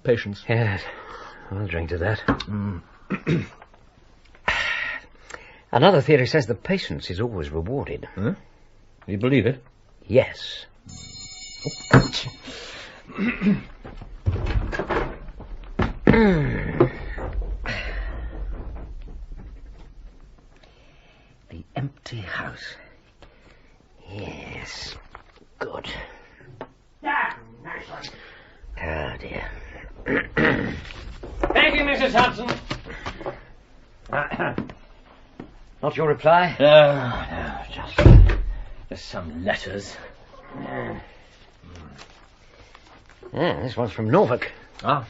patience. Yes, I'll drink to that. Another theory says the patience is always rewarded. Huh? You believe it? Yes. The empty house. Yes. Good. Oh, dear. Thank you, Mrs. Hudson. Not your reply? No, just some letters. This one's from Norfolk. Ah.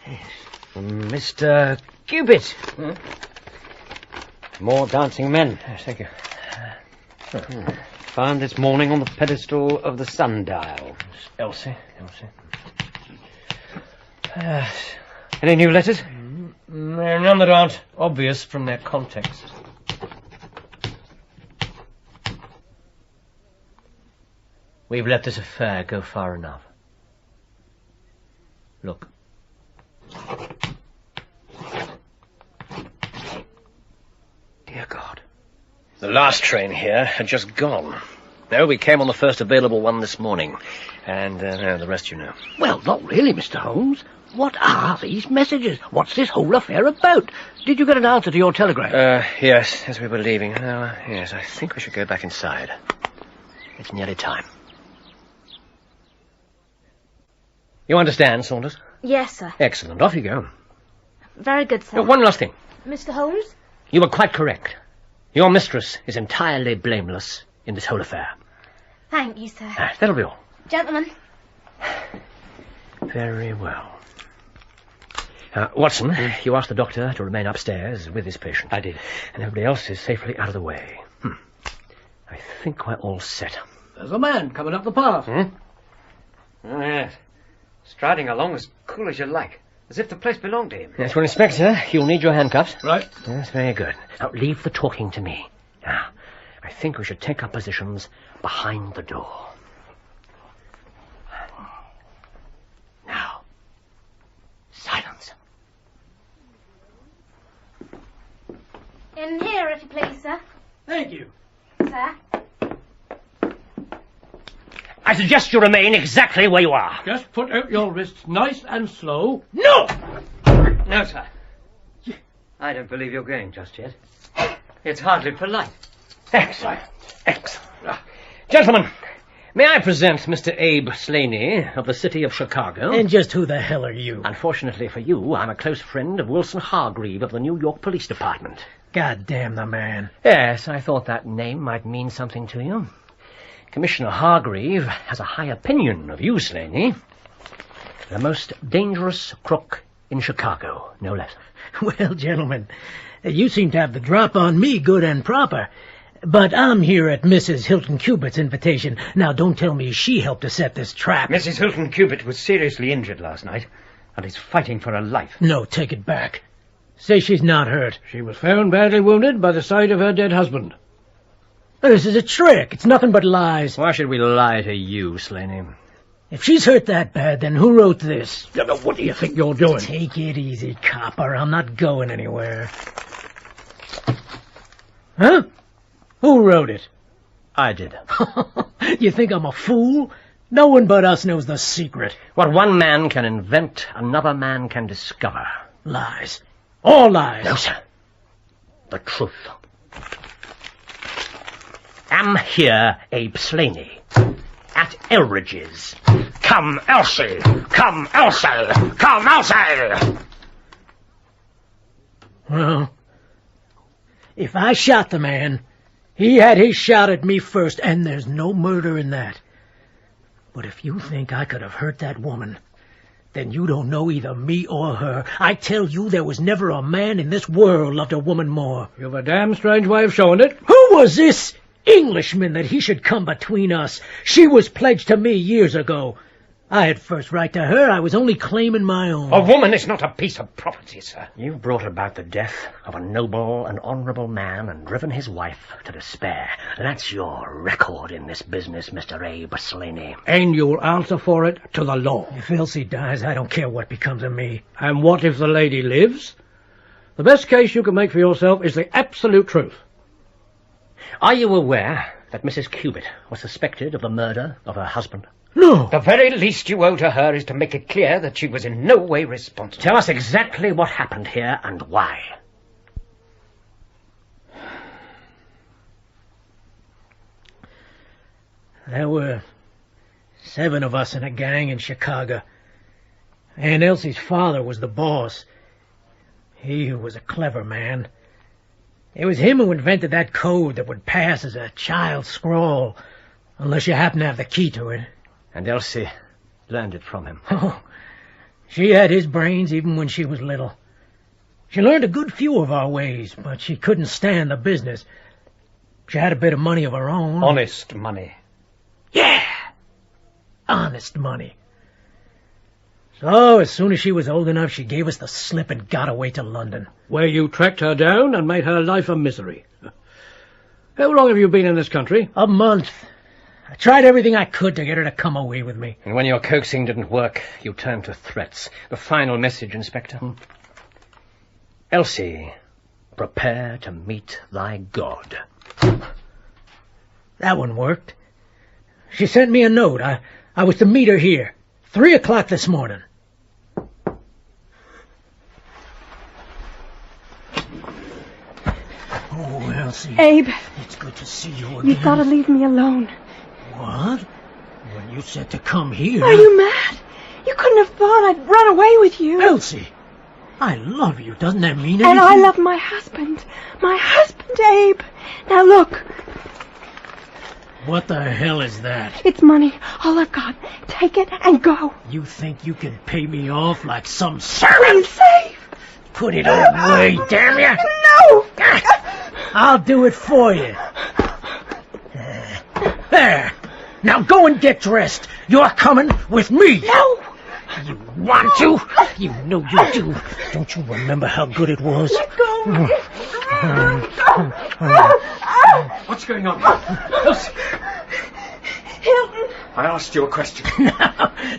Yes, from Mr. Cupid. More dancing men. Yes, thank you. Found this morning on the pedestal of the sundial. Elsie. Any new letters? None that aren't obvious from their context. We've let this affair go far enough. Look. Dear God. The last train here had just gone. No, we came on the first available one this morning. And the rest you know. Well, not really, Mr. Holmes. What are these messages? What's this whole affair about? Did you get an answer to your telegram? Yes, as we were leaving. Yes, I think we should go back inside. It's nearly time. You understand, Saunders? Yes, sir. Excellent. Off you go. Very good, sir. One last thing. Mr. Holmes? You were quite correct. Your mistress is entirely blameless in this whole affair. Thank you, sir. That'll be all. Gentlemen. Very well. Watson, you asked the doctor to remain upstairs with his patient. I did. And everybody else is safely out of the way. I think we're all set. There's a man coming up the path. Oh, yes. Striding along as cool as you like. As if the place belonged to him. Yes, well, Inspector, you'll need your handcuffs. Right. Yes, very good. Now, leave the talking to me. Now, I think we should take our positions behind the door. Now, silence. In here, if you please, sir. Thank you. Sir? I suggest you remain exactly where you are. Just put out your wrists nice and slow. No! No, sir. I don't believe you're going just yet. It's hardly polite. Excellent. Gentlemen, may I present Mr. Abe Slaney of the city of Chicago? And just who the hell are you? Unfortunately for you, I'm a close friend of Wilson Hargreave of the New York Police Department. God damn the man. Yes, I thought that name might mean something to you. Commissioner Hargreave has a high opinion of you, Slaney. The most dangerous crook in Chicago, no less. Well, gentlemen, you seem to have the drop on me good and proper. But I'm here at Mrs. Hilton Cubit's invitation. Now, don't tell me she helped to set this trap. Mrs. Hilton Cubit was seriously injured last night and is fighting for her life. No, take it back. Say she's not hurt. She was found badly wounded by the side of her dead husband. This is a trick. It's nothing but lies. Why should we lie to you, Slaney? If she's hurt that bad, then who wrote this? What do you think you're doing? Take it easy, copper. I'm not going anywhere. Huh? Who wrote it? I did. You think I'm a fool? No one but us knows the secret. What one man can invent, another man can discover. Lies. All lies. No, sir. The truth. Am here Abe Slaney. At Elridge's. Come, Elsie! Come, Elsie! Come, Elsie! Well, if I shot the man, he had his shot at me first, and there's no murder in that. But if you think I could have hurt that woman, then you don't know either me or her. I tell you, there was never a man in this world loved a woman more. You've a damn strange way of showing it. Who was this Englishman that he should come between us? She was pledged to me years ago. I had first right to her. I was only claiming my own. A woman is not a piece of property, sir. You've brought about the death of a noble and honourable man and driven his wife to despair. That's your record in this business, Mr. Abe Slaney. And you'll answer for it to the law. If Elsie dies, I don't care what becomes of me. And what if the lady lives? The best case you can make for yourself is the absolute truth. Are you aware that Mrs. Cubitt was suspected of the murder of her husband? No. The very least you owe to her is to make it clear that she was in no way responsible. Tell us exactly what happened here and why. There were 7 of us in a gang in Chicago. Aunt Elsie's father was the boss. He was a clever man. It was him who invented that code that would pass as a child's scrawl, unless you happen to have the key to it. And Elsie learned it from him. Oh, she had his brains even when she was little. She learned a good few of our ways, but she couldn't stand the business. She had a bit of money of her own. Honest money. Yeah! Honest money. So, as soon as she was old enough, she gave us the slip and got away to London. Where you tracked her down and made her life a misery. How long have you been in this country? A month. I tried everything I could to get her to come away with me. And when your coaxing didn't work, you turned to threats. The final message, Inspector. Elsie, prepare to meet thy God. That one worked. She sent me a note. I was to meet her here. 3 o'clock this morning. Oh, Elsie. Abe. It's good to see you again. You've got to leave me alone. What? When you said to come here... Are you mad? You couldn't have thought I'd run away with you. Elsie, I love you. Doesn't that mean anything? And I love my husband. My husband, Abe. Now look. What the hell is that? It's money. All I've got. Take it and go. You think you can pay me off like some Please, safe. Put it away, damn you! No! I'll do it for you. There. Now go and get dressed. You're coming with me. No. You want to? You know you do. Don't you remember how good it was? Let go. What's going on? Hilton. I asked you a question.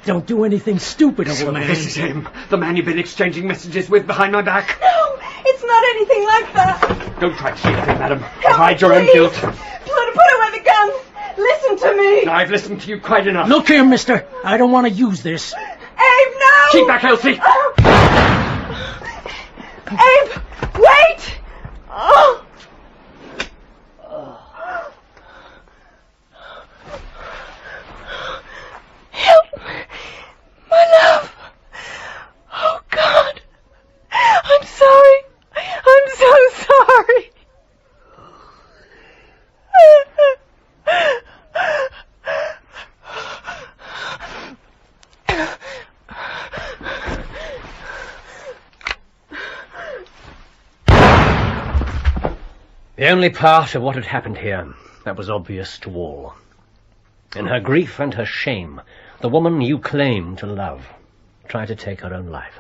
Don't do anything stupid, old man. This is him. The man you've been exchanging messages with behind my back. No, it's not anything like that. Don't try to say anything, madam. Hide your own guilt. Put away the gun. Listen to me. I've listened to you quite enough. Look here, mister. I don't want to use this. Abe, no! Keep back, Elsie! Abe, wait! Oh. Hilton, my love. Oh, God. I'm sorry. I'm so sorry. The only part of what had happened here that was obvious to all. In her grief and her shame, the woman you claim to love tried to take her own life.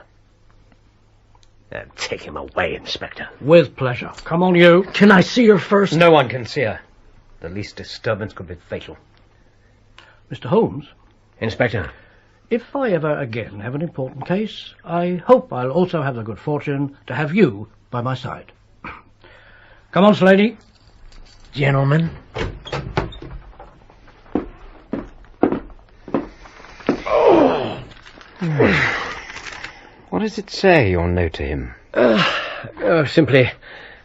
Take him away, Inspector. With pleasure. Come on, you. Can I see her first? No one can see her. The least disturbance could be fatal. Mr. Holmes? Inspector? If I ever again have an important case, I hope I'll also have the good fortune to have you by my side. Come on, Sweeney. Gentlemen. What does it say, your note to him? Simply,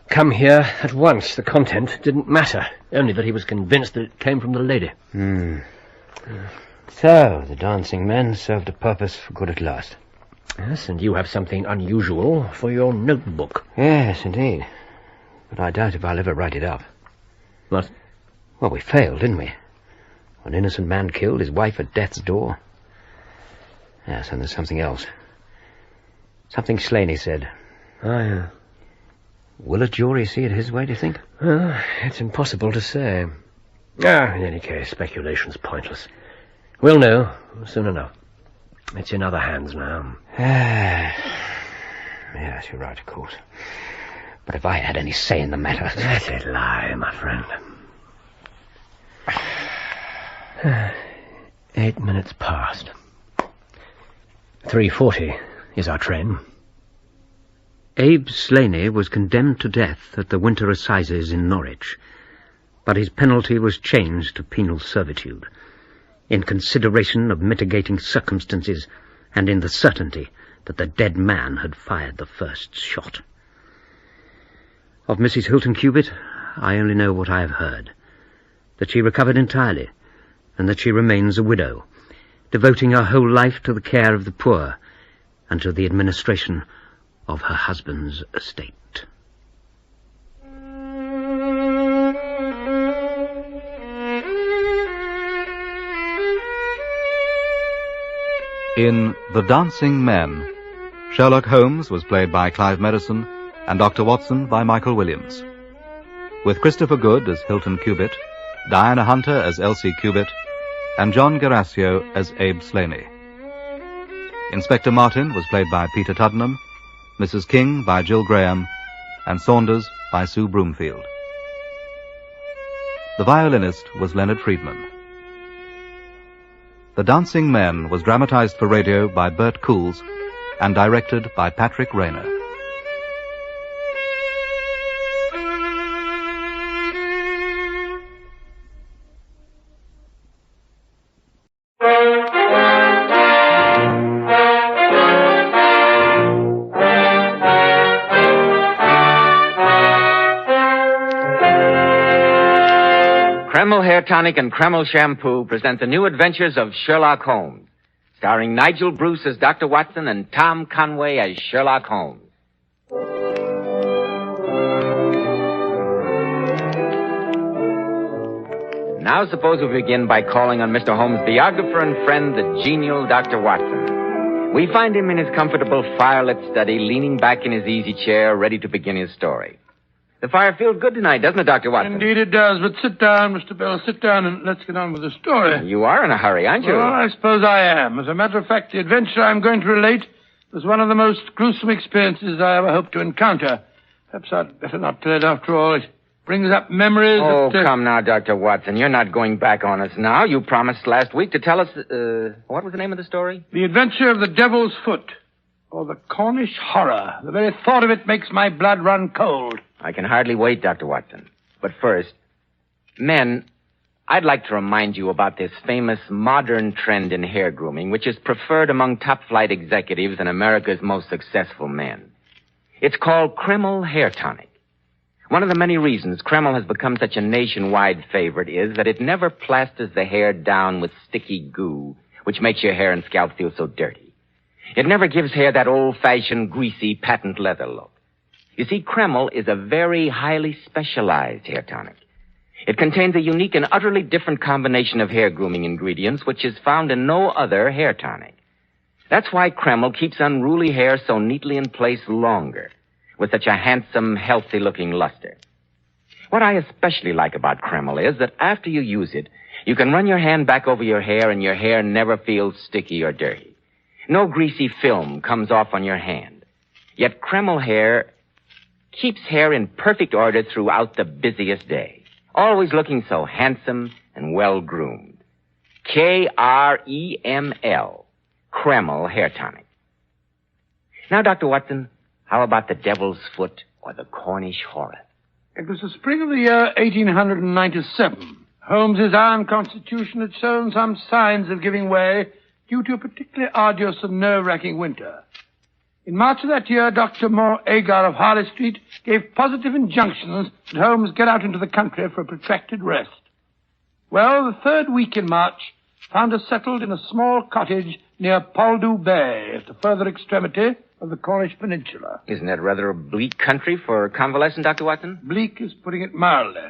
come here at once. The content didn't matter, only that he was convinced that it came from the lady. So, the dancing men served a purpose for good at last. Yes, and you have something unusual for your notebook. Yes, indeed. But I doubt if I'll ever write it up. What? Well, we failed, didn't we? An innocent man killed, his wife at death's door. Yes, and there's something else. Something Slaney said. Oh, yeah. Will a jury see it his way, do you think? It's impossible to say. In any case, speculation's pointless. We'll know soon enough. It's in other hands now. Yes, you're right, of course. But if I had any say in the matter... Let it lie, my friend. 8 minutes past. 3:40 is our train. Abe Slaney was condemned to death at the Winter Assizes in Norwich, but his penalty was changed to penal servitude, in consideration of mitigating circumstances and in the certainty that the dead man had fired the first shot. Of Mrs. Hilton Cubitt, I only know what I have heard, that she recovered entirely, and that she remains a widow, devoting her whole life to the care of the poor and to the administration of her husband's estate. In The Dancing Men, Sherlock Holmes was played by Clive Merrison and Dr. Watson by Michael Williams, with Christopher Good as Hilton Cubitt, Diana Hunter as Elsie Cubitt, and John Geracio as Abe Slaney. Inspector Martin was played by Peter Tuddenham, Mrs. King by Jill Graham, and Saunders by Sue Broomfield. The violinist was Leonard Friedman. The Dancing Men was dramatized for radio by Bert Coules and directed by Patrick Rayner. Kreml Hair Tonic and Kreml Shampoo present the new adventures of Sherlock Holmes, starring Nigel Bruce as Dr. Watson and Tom Conway as Sherlock Holmes. Now suppose we begin by calling on Mr. Holmes' biographer and friend, the genial Dr. Watson. We find him in his comfortable firelit study, leaning back in his easy chair, ready to begin his story. The fire feels good tonight, doesn't it, Dr. Watson? Indeed it does, but sit down, Mr. Bell, sit down and let's get on with the story. You are in a hurry, aren't you? Well, I suppose I am. As a matter of fact, the adventure I'm going to relate was one of the most gruesome experiences I ever hoped to encounter. Perhaps I'd better not tell it after all. It brings up memories Oh, that... come now, Dr. Watson. You're not going back on us now. You promised last week to tell us, what was the name of the story? The Adventure of the Devil's Foot, or the Cornish Horror. The very thought of it makes my blood run cold. I can hardly wait, Dr. Watson. But first, men, I'd like to remind you about this famous modern trend in hair grooming, which is preferred among top-flight executives and America's most successful men. It's called Kreml Hair Tonic. One of the many reasons Kreml has become such a nationwide favorite is that it never plasters the hair down with sticky goo, which makes your hair and scalp feel so dirty. It never gives hair that old-fashioned, greasy, patent leather look. You see, Kreml is a very highly specialized hair tonic. It contains a unique and utterly different combination of hair grooming ingredients which is found in no other hair tonic. That's why Kreml keeps unruly hair so neatly in place longer, with such a handsome, healthy-looking luster. What I especially like about Kreml is that after you use it, you can run your hand back over your hair and your hair never feels sticky or dirty. No greasy film comes off on your hand. Yet Kreml hair keeps hair in perfect order throughout the busiest day, always looking so handsome and well-groomed. Kreml, Kreml Hair Tonic. Now, Dr. Watson, how about the Devil's Foot or the Cornish Horror? It was the spring of the year 1897. Holmes's iron constitution had shown some signs of giving way due to a particularly arduous and nerve-wracking winter. In March of that year, Dr. Moore Agar of Harley Street gave positive injunctions that Holmes get out into the country for a protracted rest. Well, the third week in March found us settled in a small cottage near Poldhu Bay at the further extremity of the Cornish Peninsula. Isn't that rather a bleak country for convalescent, Dr. Watson? Bleak is putting it mildly.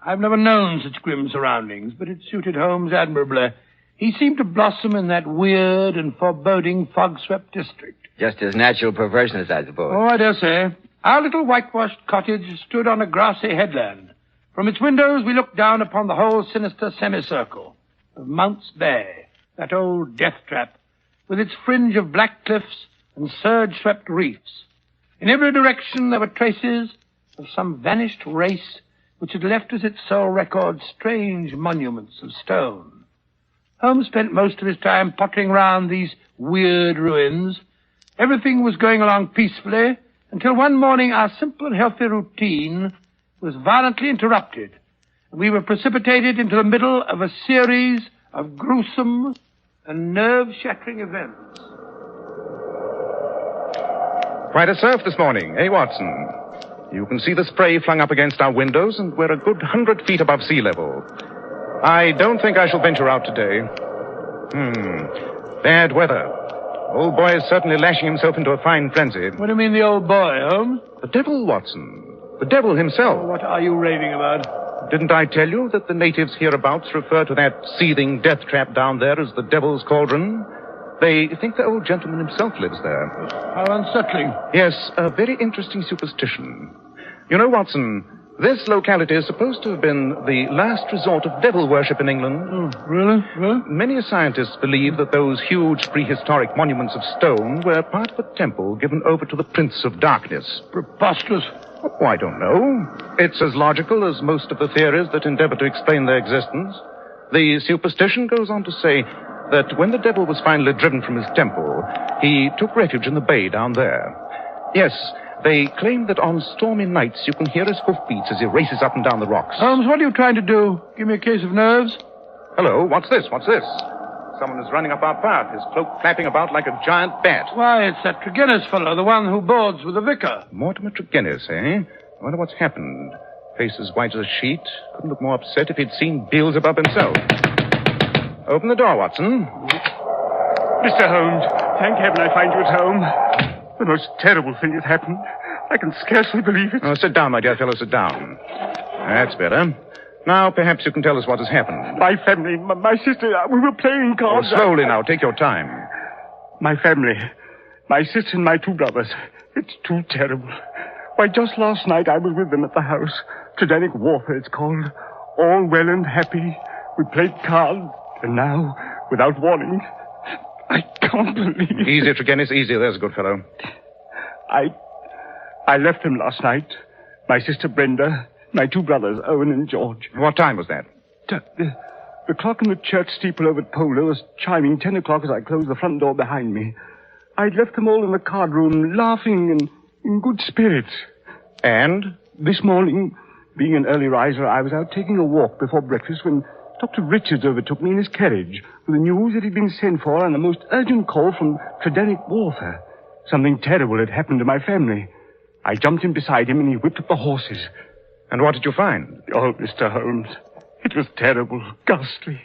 I've never known such grim surroundings, but it suited Holmes admirably. He seemed to blossom in that weird and foreboding fog-swept district. Just his natural perverseness, I suppose. Oh, I dare say. Our little whitewashed cottage stood on a grassy headland. From its windows we looked down upon the whole sinister semicircle of Mounts Bay, that old death trap, with its fringe of black cliffs and surge-swept reefs. In every direction there were traces of some vanished race which had left as its sole record strange monuments of stone. Holmes spent most of his time pottering round these weird ruins. Everything was going along peacefully until one morning our simple and healthy routine was violently interrupted, and we were precipitated into the middle of a series of gruesome and nerve-shattering events. Quite a surf this morning, eh, Watson? You can see the spray flung up against our windows, and we're a good 100 feet above sea level. I don't think I shall venture out today. Bad weather. Old boy is certainly lashing himself into a fine frenzy. What do you mean, the old boy, Holmes? The devil, Watson. The devil himself. Oh, what are you raving about? Didn't I tell you that the natives hereabouts refer to that seething death trap down there as the Devil's Cauldron? They think the old gentleman himself lives there. How unsettling. Yes, a very interesting superstition. You know, Watson, this locality is supposed to have been the last resort of devil worship in England. Oh, really? Well? Many scientists believe that those huge prehistoric monuments of stone were part of a temple given over to the Prince of Darkness. Preposterous. Oh, I don't know. It's as logical as most of the theories that endeavor to explain their existence. The superstition goes on to say that when the devil was finally driven from his temple, he took refuge in the bay down there. Yes, they claim that on stormy nights you can hear his hoofbeats as he races up and down the rocks. Holmes, what are you trying to do? Give me a case of nerves? Hello, what's this? What's this? Someone is running up our path, his cloak flapping about like a giant bat. Why, it's that Tregennis fellow, the one who boards with the vicar. Mortimer Tregennis, eh? I wonder what's happened. Face as white as a sheet. Couldn't look more upset if he'd seen Beelzebub himself. Open the door, Watson. Mr. Holmes, thank heaven I find you at home. The most terrible thing has happened. I can scarcely believe it. Oh, sit down, my dear fellow, sit down. That's better. Now, perhaps you can tell us what has happened. My family, my sister, we were playing cards. Oh, slowly now, take your time. My family, my sister and my two brothers. It's too terrible. Why, just last night I was with them at the house. Tridanic warfare, it's called. All well and happy. We played cards, and now, without warning, I can't believe... Easy, Tregennis, easy. There's a good fellow. I left them last night. My sister Brenda, my two brothers, Owen and George. What time was that? The clock in the church steeple over at Polo was chiming 10 o'clock as I closed the front door behind me. I'd left them all in the card room, laughing and in good spirits. And? This morning, being an early riser, I was out taking a walk before breakfast when Dr. Richards overtook me in his carriage with the news that he'd been sent for on a most urgent call from Tridanic warfare. Something terrible had happened to my family. I jumped in beside him and he whipped up the horses. And what did you find? Oh, Mr. Holmes, it was terrible, ghastly.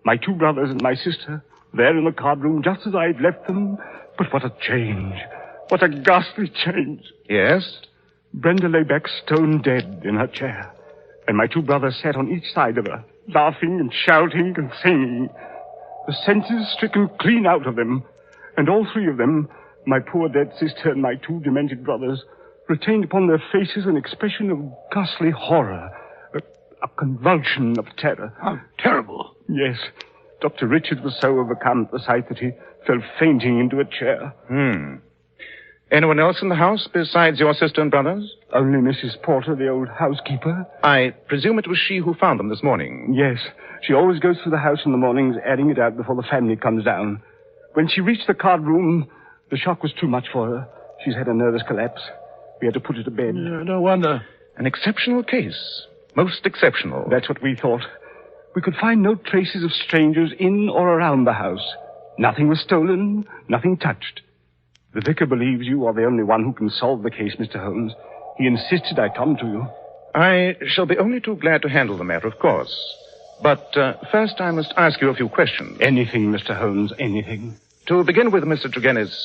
My two brothers and my sister, there in the card room just as I'd left them. But what a change. What a ghastly change. Yes? Brenda lay back stone dead in her chair, and my two brothers sat on each side of her, laughing and shouting and singing. The senses stricken clean out of them, and all three of them, my poor dead sister and my two demented brothers, retained upon their faces an expression of ghastly horror, a convulsion of terror. How terrible. Yes. Dr. Richard was so overcome at the sight that he fell fainting into a chair. Anyone else in the house besides your sister and brothers? Only Mrs. Porter, the old housekeeper. I presume it was she who found them this morning. Yes. She always goes through the house in the mornings, airing it out before the family comes down. When she reached the card room, the shock was too much for her. She's had a nervous collapse. We had to put her to bed. Yeah, no wonder. An exceptional case. Most exceptional. That's what we thought. We could find no traces of strangers in or around the house. Nothing was stolen, nothing touched. The vicar believes you are the only one who can solve the case, Mr. Holmes. He insisted I come to you. I shall be only too glad to handle the matter, of course. But first I must ask you a few questions. Anything, Mr. Holmes, anything. To begin with, Mr. Tregennis,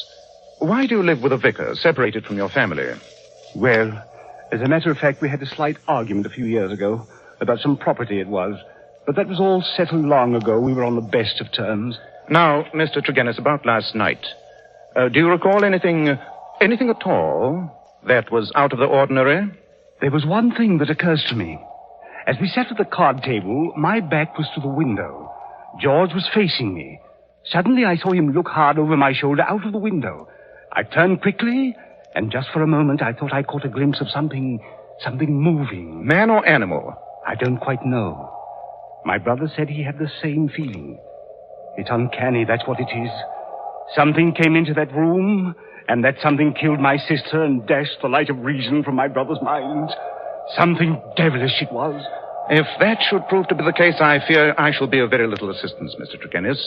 why do you live with a vicar, separated from your family? Well, as a matter of fact, we had a slight argument a few years ago about some property it was. But that was all settled long ago. We were on the best of terms. Now, Mr. Tregennis, about last night. Do you recall anything at all that was out of the ordinary? There was one thing that occurs to me. As we sat at the card table, my back was to the window. George was facing me. Suddenly I saw him look hard over my shoulder out of the window. I turned quickly, and just for a moment I thought I caught a glimpse of something moving. Man or animal? I don't quite know. My brother said he had the same feeling. It's uncanny, that's what it is. Something came into that room, and that something killed my sister and dashed the light of reason from my brother's mind. Something devilish it was. If that should prove to be the case, I fear I shall be of very little assistance, Mr. Tregennis.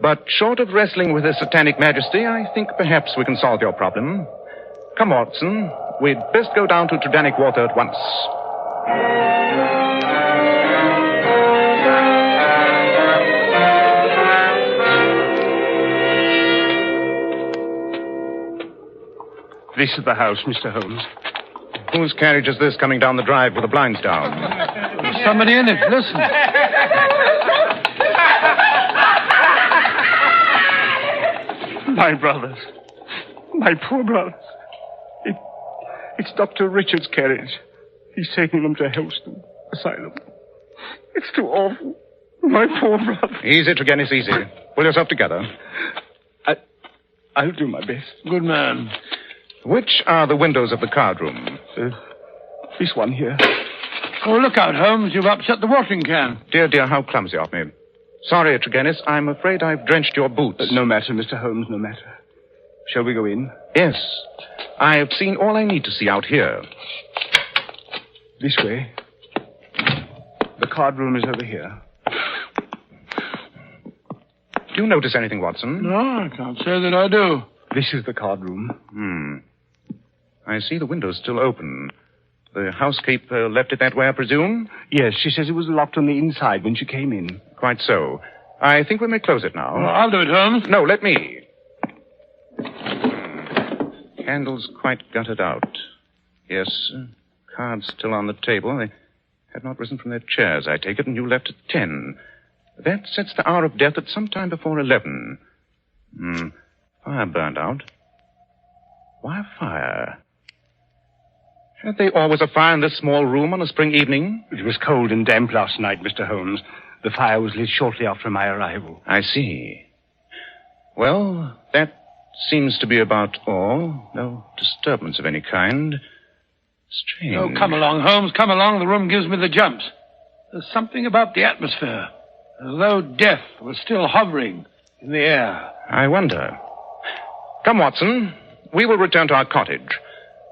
But short of wrestling with his satanic majesty, I think perhaps we can solve your problem. Come, Watson. We'd best go down to Tridanic Water at once. This is the house, Mr. Holmes. Whose carriage is this coming down the drive with the blinds down? There's somebody in it. Listen. My brothers. My poor brothers. It's Dr. Richard's carriage. He's taking them to Helston Asylum. It's too awful. My poor brother. Easy, Tregennis, easy. Pull yourself together. I'll do my best. Good man. Which are the windows of the card room? This one here. Oh, look out, Holmes. You've upset the watering can. Dear, how clumsy of me. Sorry, Tregennis. I'm afraid I've drenched your boots. No matter, Mr. Holmes, no matter. Shall we go in? Yes. I have seen all I need to see out here. This way. The card room is over here. Do you notice anything, Watson? No, I can't say that I do. This is the card room. I see the window's still open. The housekeeper left it that way, I presume? Yes, she says it was locked on the inside when she came in. Quite so. I think we may close it now. Well, I'll do it, Holmes. No, let me. Candles quite gutted out. Yes, cards still on the table. They had not risen from their chairs, I take it, and you left at 10. That sets the hour of death at some time before 11. Fire burned out. Why a fire? Had they always a fire in this small room on a spring evening? It was cold and damp last night, Mr. Holmes. The fire was lit shortly after my arrival. I see. Well, that seems to be about all. No disturbance of any kind. Strange. Oh, come along, Holmes. Come along. The room gives me the jumps. There's something about the atmosphere. As though death was still hovering in the air. I wonder. Come, Watson. We will return to our cottage.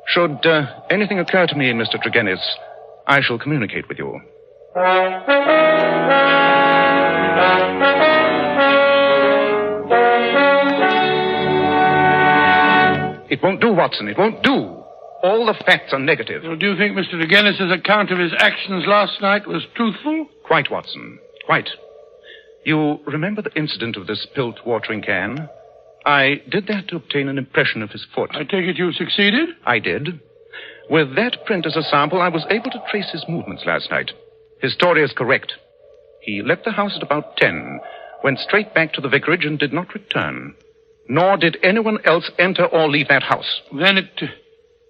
Should anything occur to me, Mr. Tregennis, I shall communicate with you. It won't do, Watson. It won't do. All the facts are negative. Well, do you think Mr. Tregennis's account of his actions last night was truthful? Quite, Watson. Quite. You remember the incident of the spilt watering can? I did that to obtain an impression of his foot. I take it you succeeded? I did. With that print as a sample, I was able to trace his movements last night. His story is correct. He left the house at about 10, went straight back to the vicarage and did not return. Nor did anyone else enter or leave that house. Then it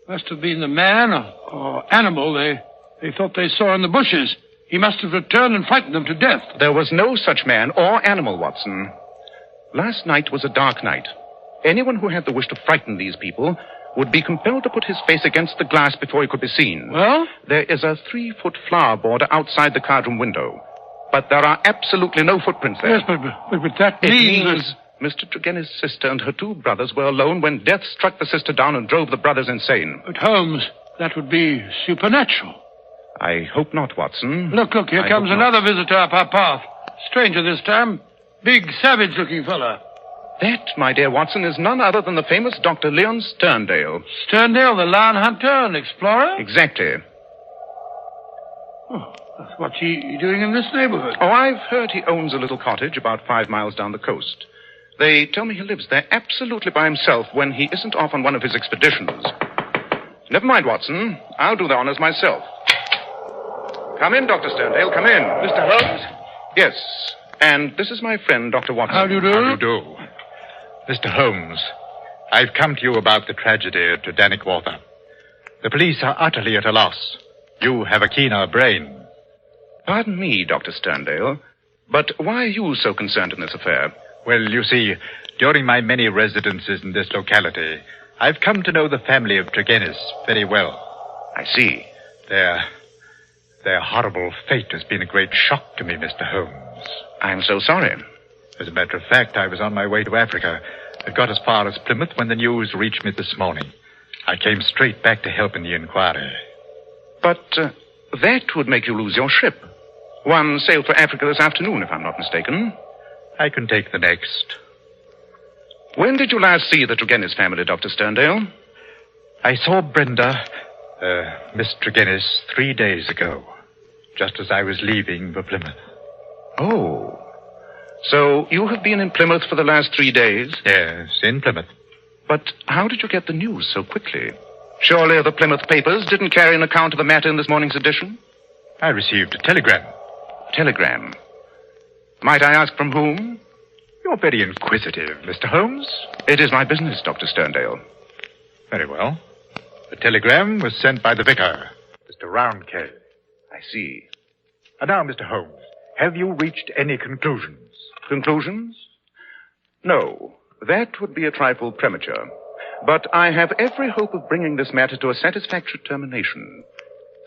must have been the man or animal they thought they saw in the bushes. He must have returned and frightened them to death. There was no such man or animal, Watson. Last night was a dark night. anyone who had the wish to frighten these people would be compelled to put his face against the glass before he could be seen. Well? There is a 3-foot flower border outside the cardroom window, but there are absolutely no footprints there. Yes, but that means Mr. Tregennis' sister and her 2 brothers were alone when death struck the sister down and drove the brothers insane. But Holmes, that would be supernatural. I hope not, Watson. Look, here comes another visitor up our path. Stranger this time. Big, savage-looking fella. That, my dear Watson, is none other than the famous Dr. Leon Sterndale. Sterndale, the lion hunter and explorer? Exactly. Oh, what's he doing in this neighborhood? Oh, I've heard he owns a little cottage about 5 miles down the coast. They tell me he lives there absolutely by himself when he isn't off on one of his expeditions. Never mind, Watson. I'll do the honors myself. Come in, Dr. Sterndale, come in. Mr. Holmes? Yes, and this is my friend, Dr. Watson. How do you do? How do you do? Mr. Holmes, I've come to you about the tragedy at Dannywater. The police are utterly at a loss. You have a keener brain. Pardon me, Dr. Sterndale, but why are you so concerned in this affair? Well, you see, during my many residences in this locality, I've come to know the family of Tregennis very well. I see. Their horrible fate has been a great shock to me, Mr. Holmes. I'm so sorry. As a matter of fact, I was on my way to Africa. I got as far as Plymouth when the news reached me this morning. I came straight back to help in the inquiry. But that would make you lose your ship. One sailed for Africa this afternoon, if I'm not mistaken. I can take the next. When did you last see the Tregennis family, Dr. Sterndale? I saw Brenda, Miss Tregennis, 3 days ago, just as I was leaving for Plymouth. Oh. So you have been in Plymouth for the last 3 days? Yes, in Plymouth. But how did you get the news so quickly? Surely the Plymouth papers didn't carry an account of the matter in this morning's edition? I received a telegram. Telegram? Might I ask from whom? You're very inquisitive, Mr. Holmes. It is my business, Dr. Sterndale. Very well. The telegram was sent by the vicar, Mr. Roundcay. I see. And now, Mr. Holmes, have you reached any conclusions? Conclusions? No. That would be a trifle premature. But I have every hope of bringing this matter to a satisfactory termination.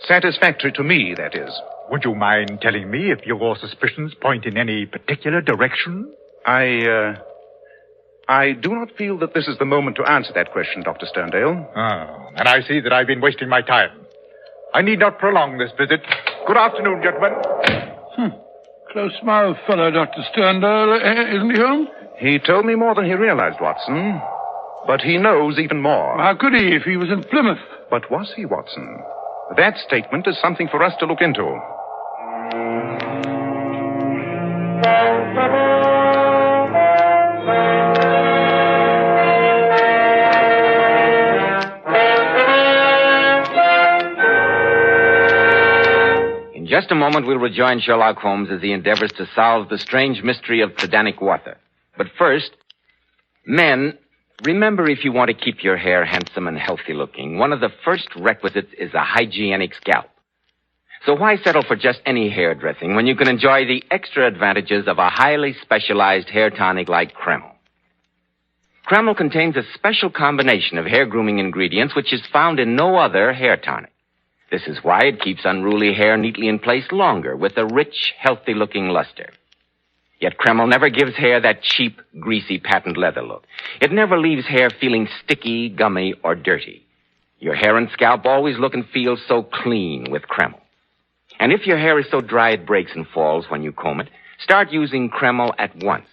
Satisfactory to me, that is. Would you mind telling me if your suspicions point in any particular direction? I do not feel that this is the moment to answer that question, Dr. Sterndale. Oh, and I see that I've been wasting my time. I need not prolong this visit. Good afternoon, gentlemen. Close-mouthed fellow, Dr. Sterndale, isn't he, Holmes? He told me more than he realized, Watson. But he knows even more. How could he if he was in Plymouth? But was he, Watson? That statement is something for us to look into. In just a moment, we'll rejoin Sherlock Holmes as he endeavors to solve the strange mystery of Dannywater. But first, men, remember, if you want to keep your hair handsome and healthy looking, one of the first requisites is a hygienic scalp. So why settle for just any hairdressing when you can enjoy the extra advantages of a highly specialized hair tonic like Kreml? Kreml contains a special combination of hair grooming ingredients which is found in no other hair tonic. This is why it keeps unruly hair neatly in place longer with a rich, healthy-looking luster. Yet Kreml never gives hair that cheap, greasy patent leather look. It never leaves hair feeling sticky, gummy, or dirty. Your hair and scalp always look and feel so clean with Kreml. And if your hair is so dry it breaks and falls when you comb it, start using Kreml at once.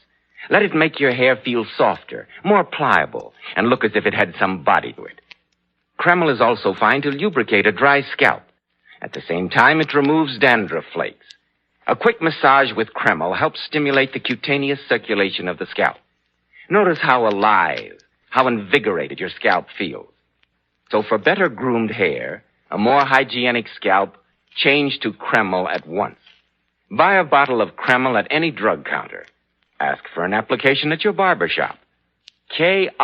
Let it make your hair feel softer, more pliable, and look as if it had some body to it. Kreml is also fine to lubricate a dry scalp. At the same time, it removes dandruff flakes. A quick massage with Kreml helps stimulate the cutaneous circulation of the scalp. Notice how alive, how invigorated your scalp feels. So for better groomed hair, a more hygienic scalp, change to Kreml at once. Buy a bottle of Kreml at any drug counter. Ask for an application at your barber shop. Kreml,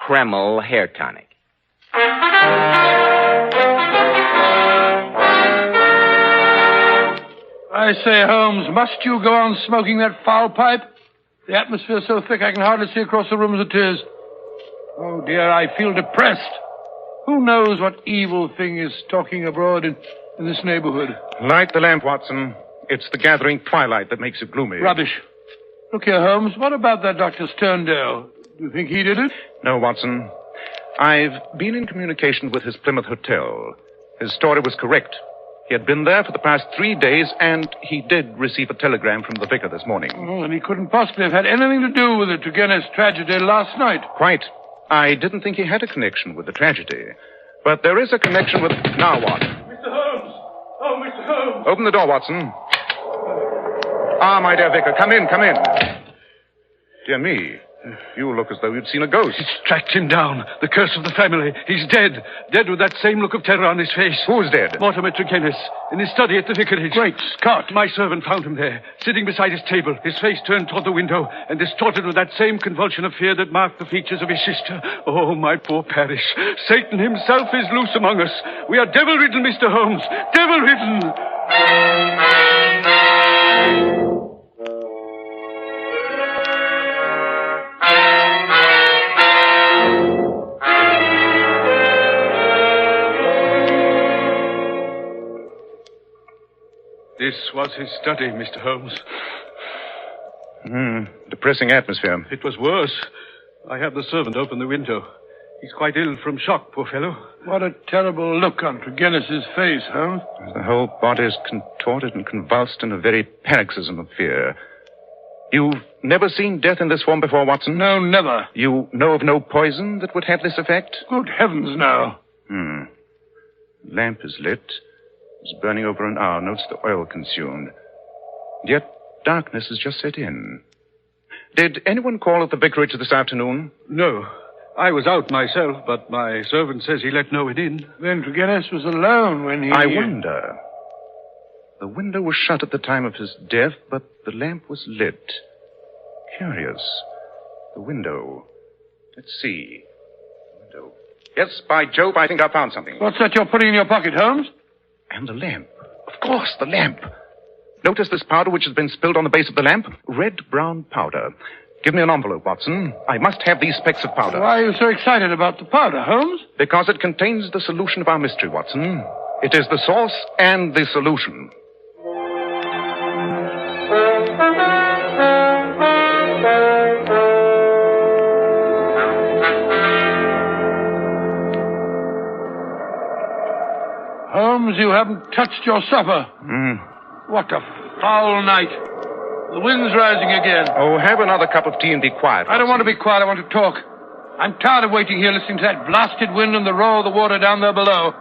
Kreml Hair Tonic. I say, Holmes, must you go on smoking that foul pipe? The atmosphere's so thick I can hardly see across the room as it is. Oh, dear, I feel depressed. Who knows what evil thing is stalking abroad in this neighborhood? Light the lamp, Watson. It's the gathering twilight that makes it gloomy. Rubbish. Look here, Holmes, what about that Dr. Sterndale? Do you think he did it? No, Watson. I've been in communication with his Plymouth hotel. His story was correct. He had been there for the past 3 days, and he did receive a telegram from the vicar this morning. Oh, and he couldn't possibly have had anything to do with the Turgenev's tragedy last night. Quite. I didn't think he had a connection with the tragedy. But there is a connection with... Now what? Mr. Holmes! Oh, Mr. Holmes! Open the door, Watson. Ah, my dear vicar, come in, come in. Dear me, you look as though you'd seen a ghost. It's tracked him down. The curse of the family. He's dead. Dead with that same look of terror on his face. Who's dead? Mortimer Turgenev. In his study at the vicarage. Great Scott. My servant found him there, sitting beside his table, his face turned toward the window, and distorted with that same convulsion of fear that marked the features of his sister. Oh, my poor parish. Satan himself is loose among us. We are devil-ridden, Mr. Holmes. Devil-ridden. This was his study, Mr. Holmes. Depressing atmosphere. It was worse. I had the servant open the window. He's quite ill from shock, poor fellow. What a terrible look on Turgenev's face, Holmes. The whole body is contorted and convulsed in a very paroxysm of fear. You've never seen death in this form before, Watson? No, never. You know of no poison that would have this effect? Good heavens, no. Lamp is lit. It's burning over an hour. Notes the oil consumed. Yet darkness has just set in. Did anyone call at the vicarage this afternoon? No. I was out myself, but my servant says he let no one in. Then Turgenev was alone when he... I wonder. The window was shut at the time of his death, but the lamp was lit. Curious. The window. Let's see. Window. Yes, by Jove, I think I found something. What's that you're putting in your pocket, Holmes? And the lamp. Of course, the lamp. Notice this powder which has been spilled on the base of the lamp? Red-brown powder. Give me an envelope, Watson. I must have these specks of powder. Why are you so excited about the powder, Holmes? Because it contains the solution of our mystery, Watson. It is the source and the solution. Holmes, you haven't touched your supper. What a foul night. The wind's rising again. Oh, have another cup of tea and be quiet, Watson. I don't want to be quiet. I want to talk. I'm tired of waiting here listening to that blasted wind and the roar of the water down there below.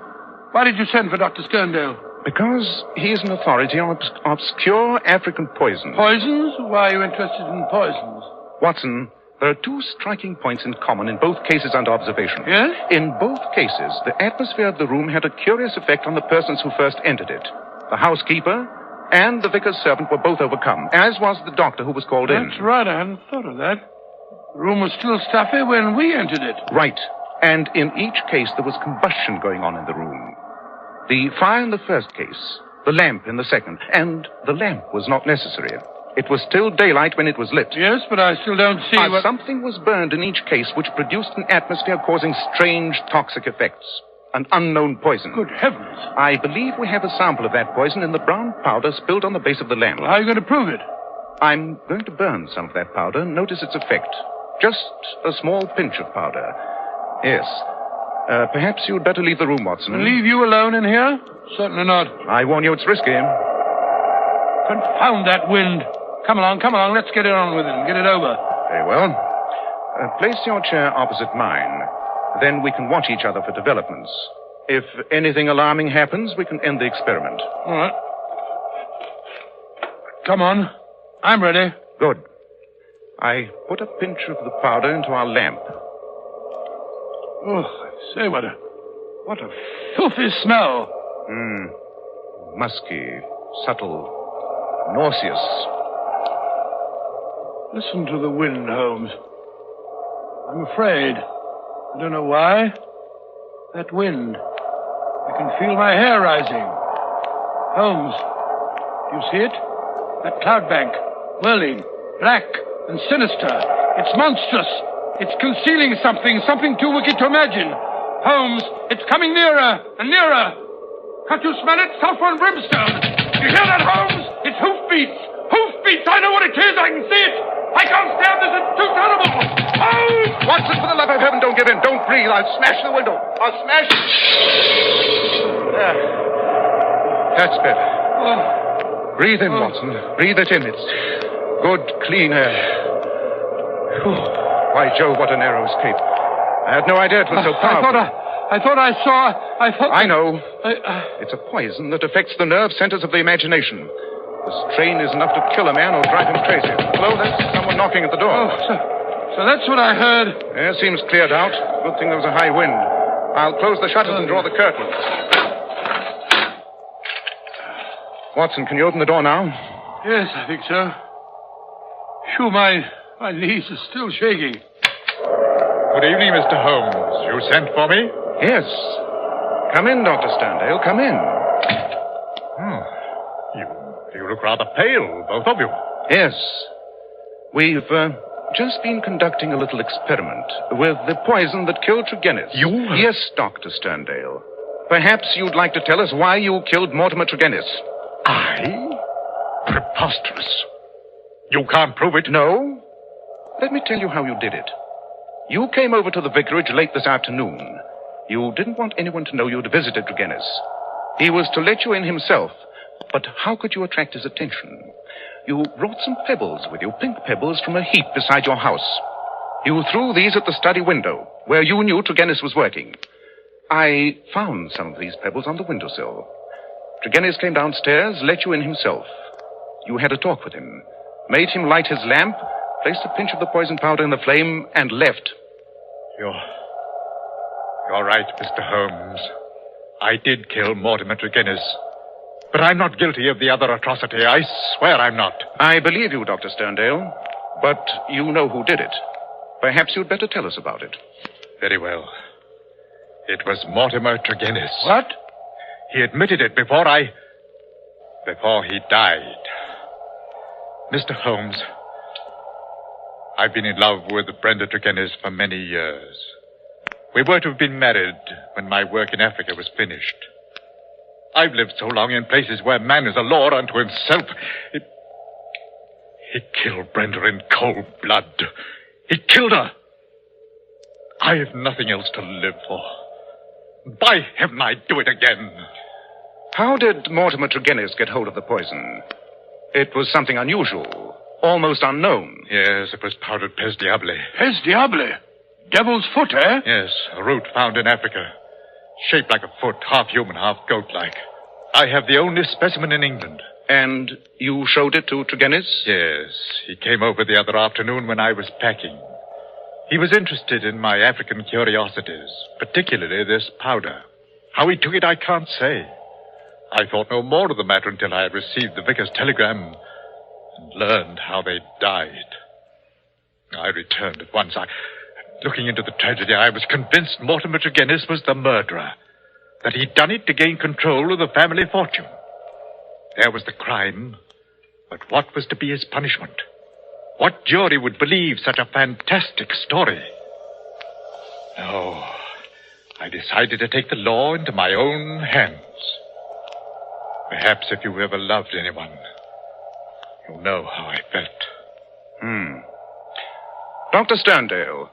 Why did you send for Dr. Sterndale? Because he's an authority on obscure African poisons. Poisons? Why are you interested in poisons? Watson, there are two striking points in common in both cases under observation. Yes? In both cases, the atmosphere of the room had a curious effect on the persons who first entered it. The housekeeper and the vicar's servant were both overcome, as was the doctor who was called in. That's right, I hadn't thought of that. The room was still stuffy when we entered it. Right. And in each case, there was combustion going on in the room. The fire in the first case, the lamp in the second, and the lamp was not necessary. It was still daylight when it was lit. Yes, but I still don't see what... Something was burned in each case which produced an atmosphere causing strange toxic effects. An unknown poison. Good heavens. I believe we have a sample of that poison in the brown powder spilled on the base of the lamp. Well, how are you going to prove it? I'm going to burn some of that powder. Notice its effect. Just a small pinch of powder. Yes. Perhaps you'd better leave the room, Watson. Leave you alone in here? Certainly not. I warn you, it's risky. Confound that wind. Come along. Let's get it on with it and get it over. Very well. Place your chair opposite mine. Then we can watch each other for developments. If anything alarming happens, we can end the experiment. All right. Come on. I'm ready. Good. I put a pinch of the powder into our lamp. Oh, I say, what a filthy smell. Musky, subtle, nauseous. Listen to the wind, Holmes. I'm afraid. I don't know why. That wind. I can feel my hair rising. Holmes, do you see it? That cloud bank, whirling, black, and sinister. It's monstrous. It's concealing something too wicked to imagine. Holmes, it's coming nearer and nearer. Can't you smell it? Sulphur and brimstone. You hear that, Holmes? It's hoofbeats. Hoofbeats. I know what it is. I can see it. I can't stand this. It's too terrible. Holmes! Watson, for the love of heaven, don't give in. Don't breathe. I'll smash the window. I'll smash... There. That's better. Breathe in, Watson. Breathe it in. It's good, clean air. Whew. By Jove, what a narrow escape. I had no idea it was so powerful. I thought I saw... I know. It's a poison that affects the nerve centers of the imagination. The strain is enough to kill a man or drive him crazy. Hello, there's someone knocking at the door. So that's what I heard. Yeah, seems cleared out. Good thing there was a high wind. I'll close the shutters and draw the curtains. Watson, can you open the door now? Yes, I think so. Phew, my knees are still shaking. Good evening, Mr. Holmes. You sent for me? Yes. Come in, Dr. Stanley. Come in. You look rather pale, both of you. Yes. We've just been conducting a little experiment with the poison that killed Tregennis. You? Yes, Dr. Sterndale. Perhaps you'd like to tell us why you killed Mortimer Tregennis. I? Preposterous. You can't prove it. No. Let me tell you how you did it. You came over to the vicarage late this afternoon. You didn't want anyone to know you'd visited Tregennis. He was to let you in himself. But how could you attract his attention? You brought some pebbles with you, pink pebbles from a heap beside your house. You threw these at the study window, where you knew Tregennis was working. I found some of these pebbles on the windowsill. Tregennis came downstairs, let you in himself. You had a talk with him, made him light his lamp, placed a pinch of the poison powder in the flame, and left. You're right, Mr. Holmes. I did kill Mortimer Tregennis. But I'm not guilty of the other atrocity. I swear I'm not. I believe you, Dr. Sterndale. But you know who did it. Perhaps you'd better tell us about it. Very well. It was Mortimer Tregennis. What? He admitted it before he died. Mr. Holmes, I've been in love with Brenda Tregennis for many years. We were to have been married when my work in Africa was finished. I've lived so long in places where man is a law unto himself. He killed Brenda in cold blood. He killed her. I have nothing else to live for. By heaven, I'd do it again. How did Mortimer Tregennis get hold of the poison? It was something unusual, almost unknown. Yes, it was powdered pes diable. Pes diable? Devil's foot, eh? Yes, a root found in Africa. Shaped like a foot, half human, half goat-like. I have the only specimen in England. And you showed it to Tregennis? Yes. He came over the other afternoon when I was packing. He was interested in my African curiosities, particularly this powder. How he took it, I can't say. I thought no more of the matter until I had received the vicar's telegram and learned how they died. I returned at once. Looking into the tragedy, I was convinced Mortimer Tregennis was the murderer, that he'd done it to gain control of the family fortune. There was the crime, but what was to be his punishment? What jury would believe such a fantastic story? No, I decided to take the law into my own hands. Perhaps if you ever loved anyone, you'll know how I felt. Dr. Sterndale,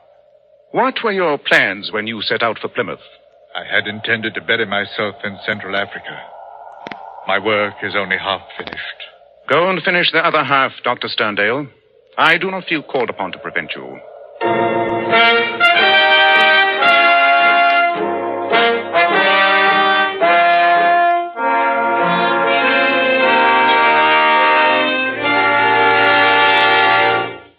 what were your plans when you set out for Plymouth? I had intended to bury myself in Central Africa. My work is only half finished. Go and finish the other half, Dr. Sterndale. I do not feel called upon to prevent you.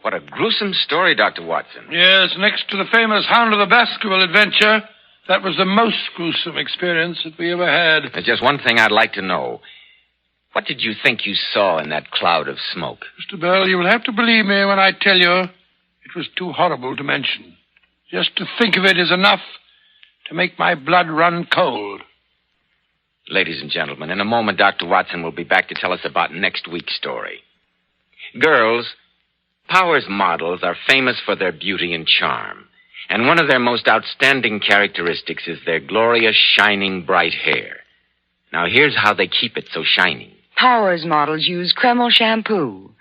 What a gruesome story, Dr. Watson. Yes, next to the famous Hound of the Baskerville adventure, that was the most gruesome experience that we ever had. There's just one thing I'd like to know. What did you think you saw in that cloud of smoke? Mr. Bell, you will have to believe me when I tell you it was too horrible to mention. Just to think of it is enough to make my blood run cold. Ladies and gentlemen, in a moment, Dr. Watson will be back to tell us about next week's story. Girls, Powers models are famous for their beauty and charm, and one of their most outstanding characteristics is their glorious, shining, bright hair. Now, here's how they keep it so shining. Powers models use Kreml shampoo.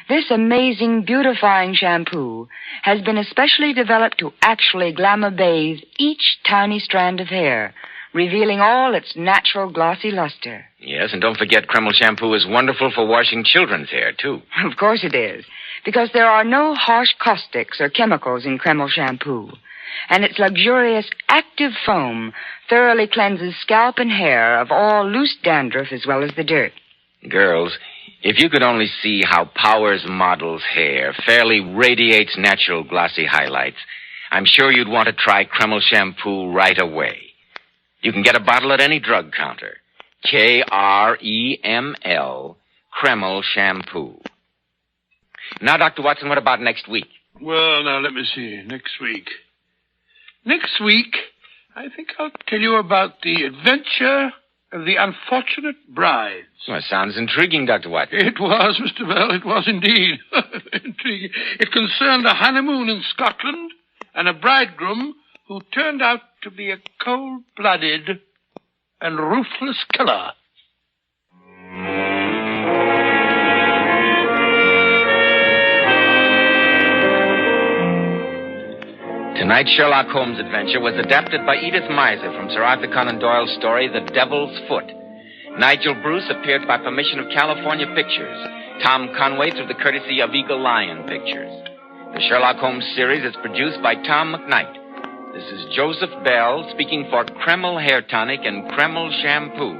This amazing, beautifying shampoo has been especially developed to actually glamour bathe each tiny strand of hair, revealing all its natural glossy luster. Yes, and don't forget Kreml shampoo is wonderful for washing children's hair, too. Of course it is, because there are no harsh caustics or chemicals in Kreml shampoo. And its luxurious active foam thoroughly cleanses scalp and hair of all loose dandruff as well as the dirt. Girls, if you could only see how Powers model's hair fairly radiates natural glossy highlights, I'm sure you'd want to try Kreml shampoo right away. You can get a bottle at any drug counter. Kreml, Kreml shampoo. Now, Dr. Watson, what about next week? Well, now, let me see. Next week, I think I'll tell you about the adventure of the unfortunate brides. Well, sounds intriguing, Dr. Watson. It was, Mr. Bell, it was indeed. Intriguing. It concerned a honeymoon in Scotland and a bridegroom who turned out to be a cold-blooded and ruthless killer. Tonight's Sherlock Holmes adventure was adapted by Edith Miser from Sir Arthur Conan Doyle's story, The Devil's Foot. Nigel Bruce appeared by permission of California Pictures. Tom Conway through the courtesy of Eagle Lion Pictures. The Sherlock Holmes series is produced by Tom McKnight. This is Joseph Bell speaking for Kreml Hair Tonic and Kreml Shampoo,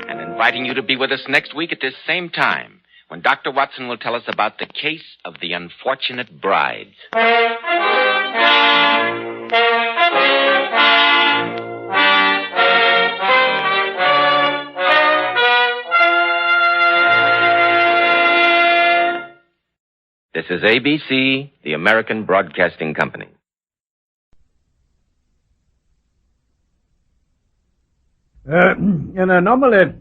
and inviting you to be with us next week at this same time, when Dr. Watson will tell us about the case of the unfortunate brides. This is ABC, the American Broadcasting Company. An anomaly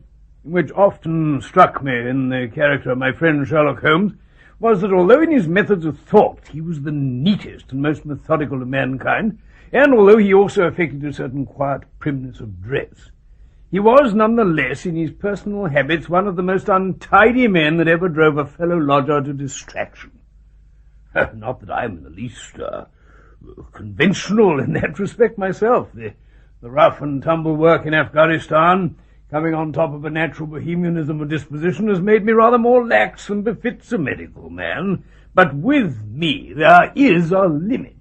which often struck me in the character of my friend Sherlock Holmes was that although in his methods of thought he was the neatest and most methodical of mankind, and although he also affected a certain quiet primness of dress, he was nonetheless in his personal habits one of the most untidy men that ever drove a fellow lodger to distraction. Not that I'm in the least conventional in that respect myself. The rough and tumble work in Afghanistan, coming on top of a natural bohemianism of disposition, has made me rather more lax than befits a medical man. But with me there is a limit.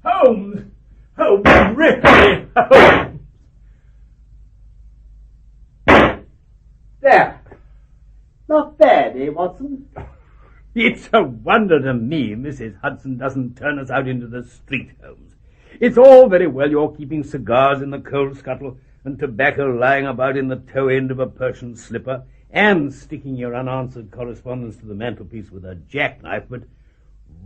Holmes! Holmes, really! Holmes! There. Not bad, eh, Watson? It's a wonder to me Mrs. Hudson doesn't turn us out into the street, Holmes. It's all very well your keeping cigars in the coal scuttle and tobacco lying about in the toe end of a Persian slipper and sticking your unanswered correspondence to the mantelpiece with a jackknife, but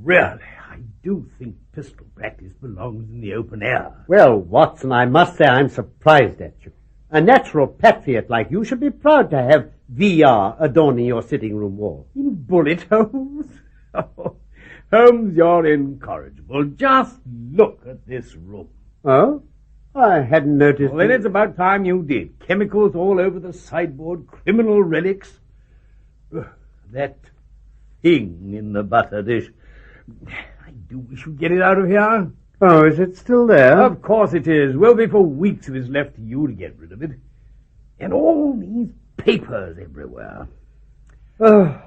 really, I do think pistol practice belongs in the open air. Well, Watson, I must say I'm surprised at you. A natural patriot like you should be proud to have VR adorning your sitting room wall. In bullet holes? Oh, Holmes, you're incorrigible. Just look at this room. Oh? I hadn't noticed. Well, then it's about time you did. Chemicals all over the sideboard, criminal relics. That thing in the butter dish. I do wish you'd get it out of here. Oh, is it still there? Of course it is. Will be for weeks if it's left to you to get rid of it. And all these papers everywhere. Oh,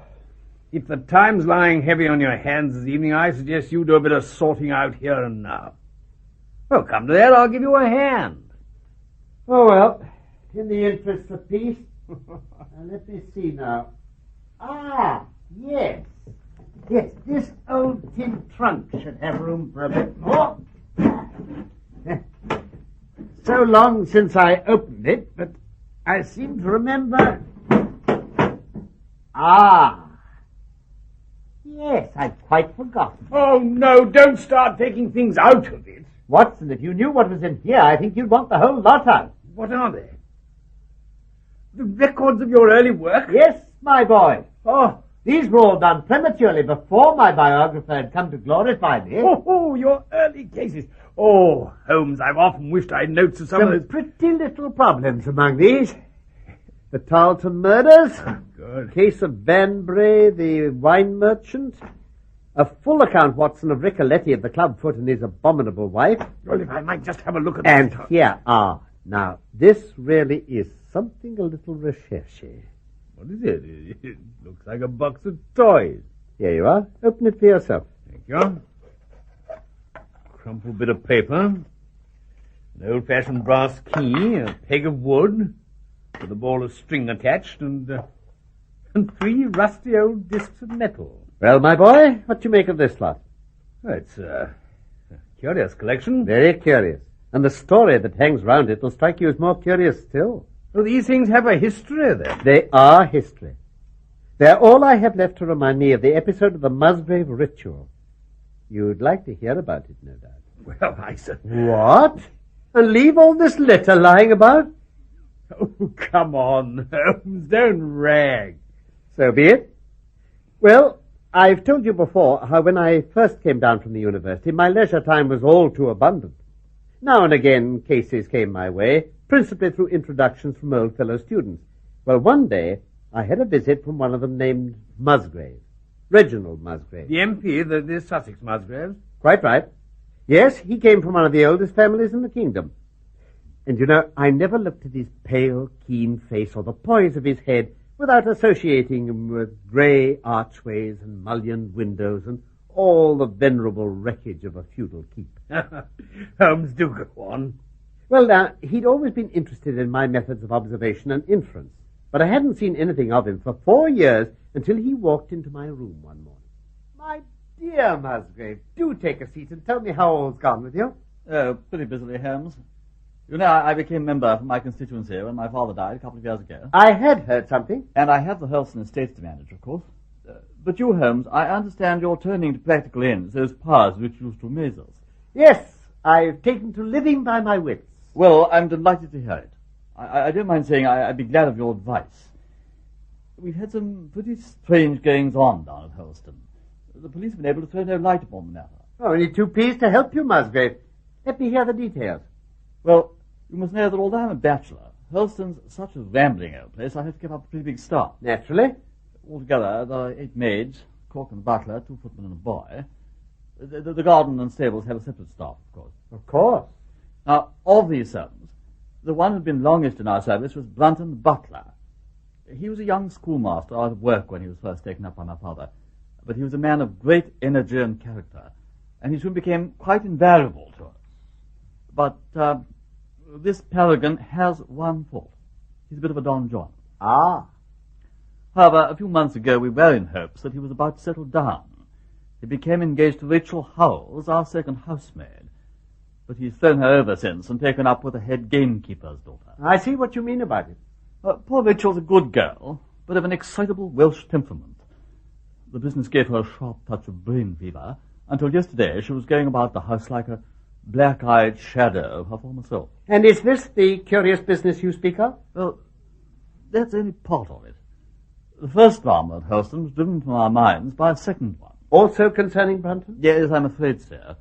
if the time's lying heavy on your hands this evening, I suggest you do a bit of sorting out here and now. Well, come to that, I'll give you a hand. Oh, well, in the interest of peace. Let me see now. Ah, yes. Yes, this old tin trunk should have room for a bit more. So long since I opened it, but I seem to remember... Ah. Yes, I'd quite forgotten. Oh, no, don't start taking things out of it. Watson, if you knew what was in here, I think you'd want the whole lot out. What are they? The records of your early work? Yes, my boy. Oh, These were all done prematurely before my biographer had come to glorify me. Oh, your early cases. Oh, Holmes, I've often wished I'd notes of some of those... pretty little problems among these. The Tarleton murders, Good. case of Banbury, the wine merchant, a full account, Watson, of Ricoletti of the clubfoot and his abominable wife. Well, if I might just have a look at And this. here are. Now, this really is something a little recherche. What is it? It looks like a box of toys. Here you are. Open it for yourself. Thank you. Crumpled bit of paper, an old-fashioned brass key, a peg of wood with a ball of string attached, and 3 rusty old discs of metal. Well, my boy, what do you make of this lot? Well, it's a curious collection. Very curious. And the story that hangs round it will strike you as more curious still. Well, these things have a history, then. They are history. They're all I have left to remind me of the episode of the Musgrave ritual. You'd like to hear about it, no doubt. Well, I said... What? And leave all this letter lying about? Oh, come on, Holmes, don't rag. So be it. Well, I've told you before how when I first came down from the university, my leisure time was all too abundant. Now and again, cases came my way, principally through introductions from old fellow students. Well, one day, I had a visit from one of them named Musgrave. Reginald Musgrave. The MP, the Sussex Musgraves? Quite right. Yes, he came from one of the oldest families in the kingdom. And you know, I never looked at his pale, keen face or the poise of his head without associating him with grey archways and mullioned windows and all the venerable wreckage of a feudal keep. Holmes, do go on. Well, now, he'd always been interested in my methods of observation and inference, but I hadn't seen anything of him for 4 years until he walked into my room one morning. My dear Musgrave, do take a seat and tell me how all's gone with you. Oh, pretty busily, Holmes. You know, I became member for my constituency when my father died a couple of years ago. I had heard something. And I have the Hurlston estates to manage, of course. But you, Holmes, I understand you're turning to practical ends those powers which used to amaze us. Yes, I've taken to living by my wits. Well, I'm delighted to hear it. I don't mind saying I'd be glad of your advice. We've had some pretty strange goings-on down at Hurlston. The police have been able to throw no light upon the matter. Only too pleased to help you, Musgrave. Let me hear the details. Well, you must know that although I'm a bachelor, Hurlston's such a rambling old place, I have to keep up a pretty big staff. Naturally. Altogether, there are 8 maids, cook and butler, 2 footmen and a boy. The garden and stables have a separate staff, of course. Of course. Now, of these servants, the one who'd been longest in our service was Brunton the butler. He was a young schoolmaster out of work when he was first taken up by my father, but he was a man of great energy and character, and he soon became quite invaluable to us. But this paragon has one fault. He's a bit of a Don John. Ah. However, a few months ago we were in hopes that he was about to settle down. He became engaged to Rachel Howells, our second housemaid. But he's thrown her over since and taken up with a head gamekeeper's daughter. I see what you mean about it. Poor Rachel's a good girl, but of an excitable Welsh temperament. The business gave her a sharp touch of brain fever. Until yesterday she was going about the house like a black-eyed shadow of her former self. And is this the curious business you speak of? Well, that's only part of it. The first drama at Hurlston was driven from our minds by a second one. Also concerning Brunton? Yes, I'm afraid so.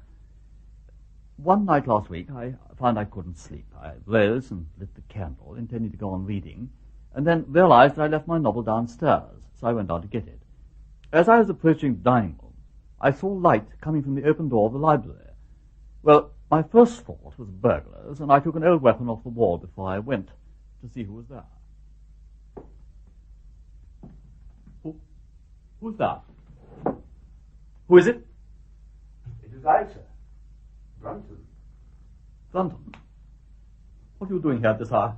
One night last week, I found I couldn't sleep. I rose and lit the candle, intending to go on reading, and then realized that I left my novel downstairs, so I went down to get it. As I was approaching the dining room, I saw light coming from the open door of the library. Well, my first thought was burglars, and I took an old weapon off the wall before I went to see who was there. Who's that? Who is it? It is I, sir. Brunton. Brunton? What are you doing here at this hour?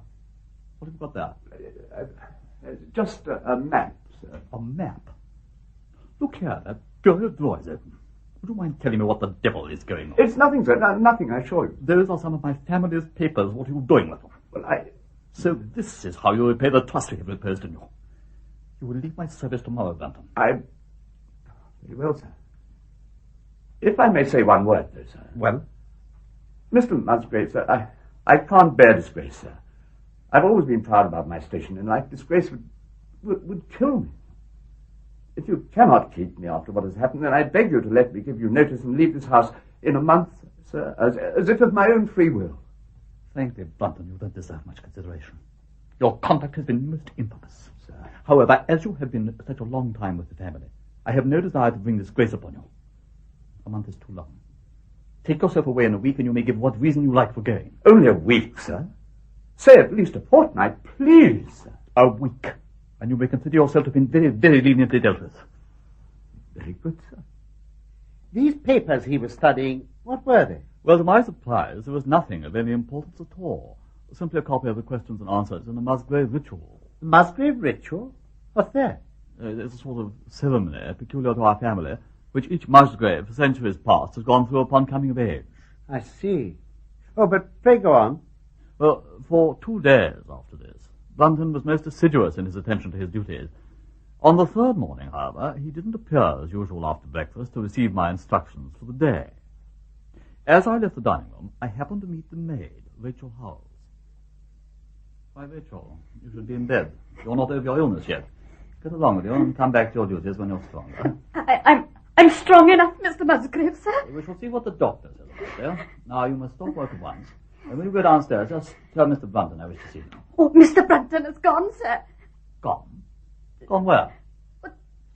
What have you got there? Just a map, sir. A map? Look here, that bureau drawer is open. Would you mind telling me what the devil is going on? It's nothing, sir. Nothing, I assure you. Those are some of my family's papers. What are you doing with them? Well, So this is how you repay the trust we have reposed in you. You will leave my service tomorrow, Brunton. Very well, sir. If I may say one word, though, sir. Well? Mr. Musgrave, sir, I can't bear disgrace, sir. I've always been proud about my station in life. Disgrace would kill me. If you cannot keep me after what has happened, then I beg you to let me give you notice and leave this house in a month, sir, as if of my own free will. Frankly, Brunton, you don't deserve much consideration. Your conduct has been most infamous, sir. However, as you have been such a long time with the family, I have no desire to bring disgrace upon you. A month is too long. Take yourself away in a week, and you may give what reason you like for going. Only a week, sir? Say at least a fortnight, please, sir. A week. And you may consider yourself to have been very, very leniently dealt with. Very good, sir. These papers he was studying, what were they? Well, to my surprise, there was nothing of any importance at all. Simply a copy of the questions and answers in the Musgrave ritual. The Musgrave ritual? What's that? It's a sort of ceremony peculiar to our family, which each Musgrave for centuries past has gone through upon coming of age. I see. Oh, but pray go on. Well, for 2 days after this, Brunton was most assiduous in his attention to his duties. On the third morning, however, he didn't appear as usual after breakfast to receive my instructions for the day. As I left the dining room, I happened to meet the maid, Rachel Howells. Why, Rachel, you should be in bed. You're not over your illness yet. Get along with you and come back to your duties when you're stronger. I'm strong enough, Mr. Musgrave, sir. We shall see what the doctor says about you. Now, you must stop work at once. And when you go downstairs, just tell Mr. Brunton I wish to see him. Oh, Mr. Brunton has gone, sir. Gone? Gone where?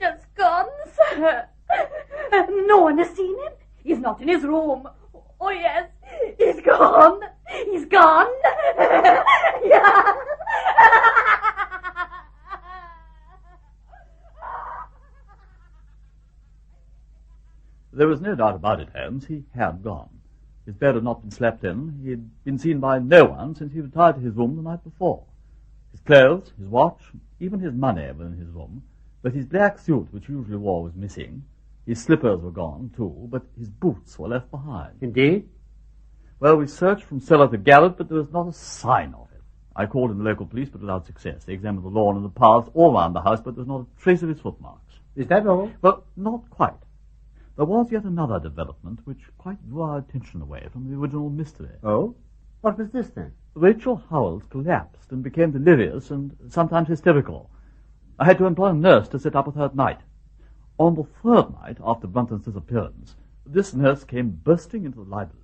Just gone, sir. No one has seen him. He's not in his room. Oh, yes. He's gone. He's gone. Yeah. There was no doubt about it, Holmes. He had gone. His bed had not been slept in. He had been seen by no one since he retired to his room the night before. His clothes, his watch, even his money were in his room, but his black suit, which he usually wore, was missing. His slippers were gone, too, but his boots were left behind. Indeed? Well, we searched from cellar to garret, but there was not a sign of it. I called in the local police, but without success. They examined the lawn and the paths all round the house, but there was not a trace of his footmarks. Is that all? Well, not quite. There was yet another development which quite drew our attention away from the original mystery. Oh? What was this, then? Rachel Howells collapsed and became delirious and sometimes hysterical. I had to employ a nurse to sit up with her at night. On the third night after Brunton's disappearance, this nurse came bursting into the library.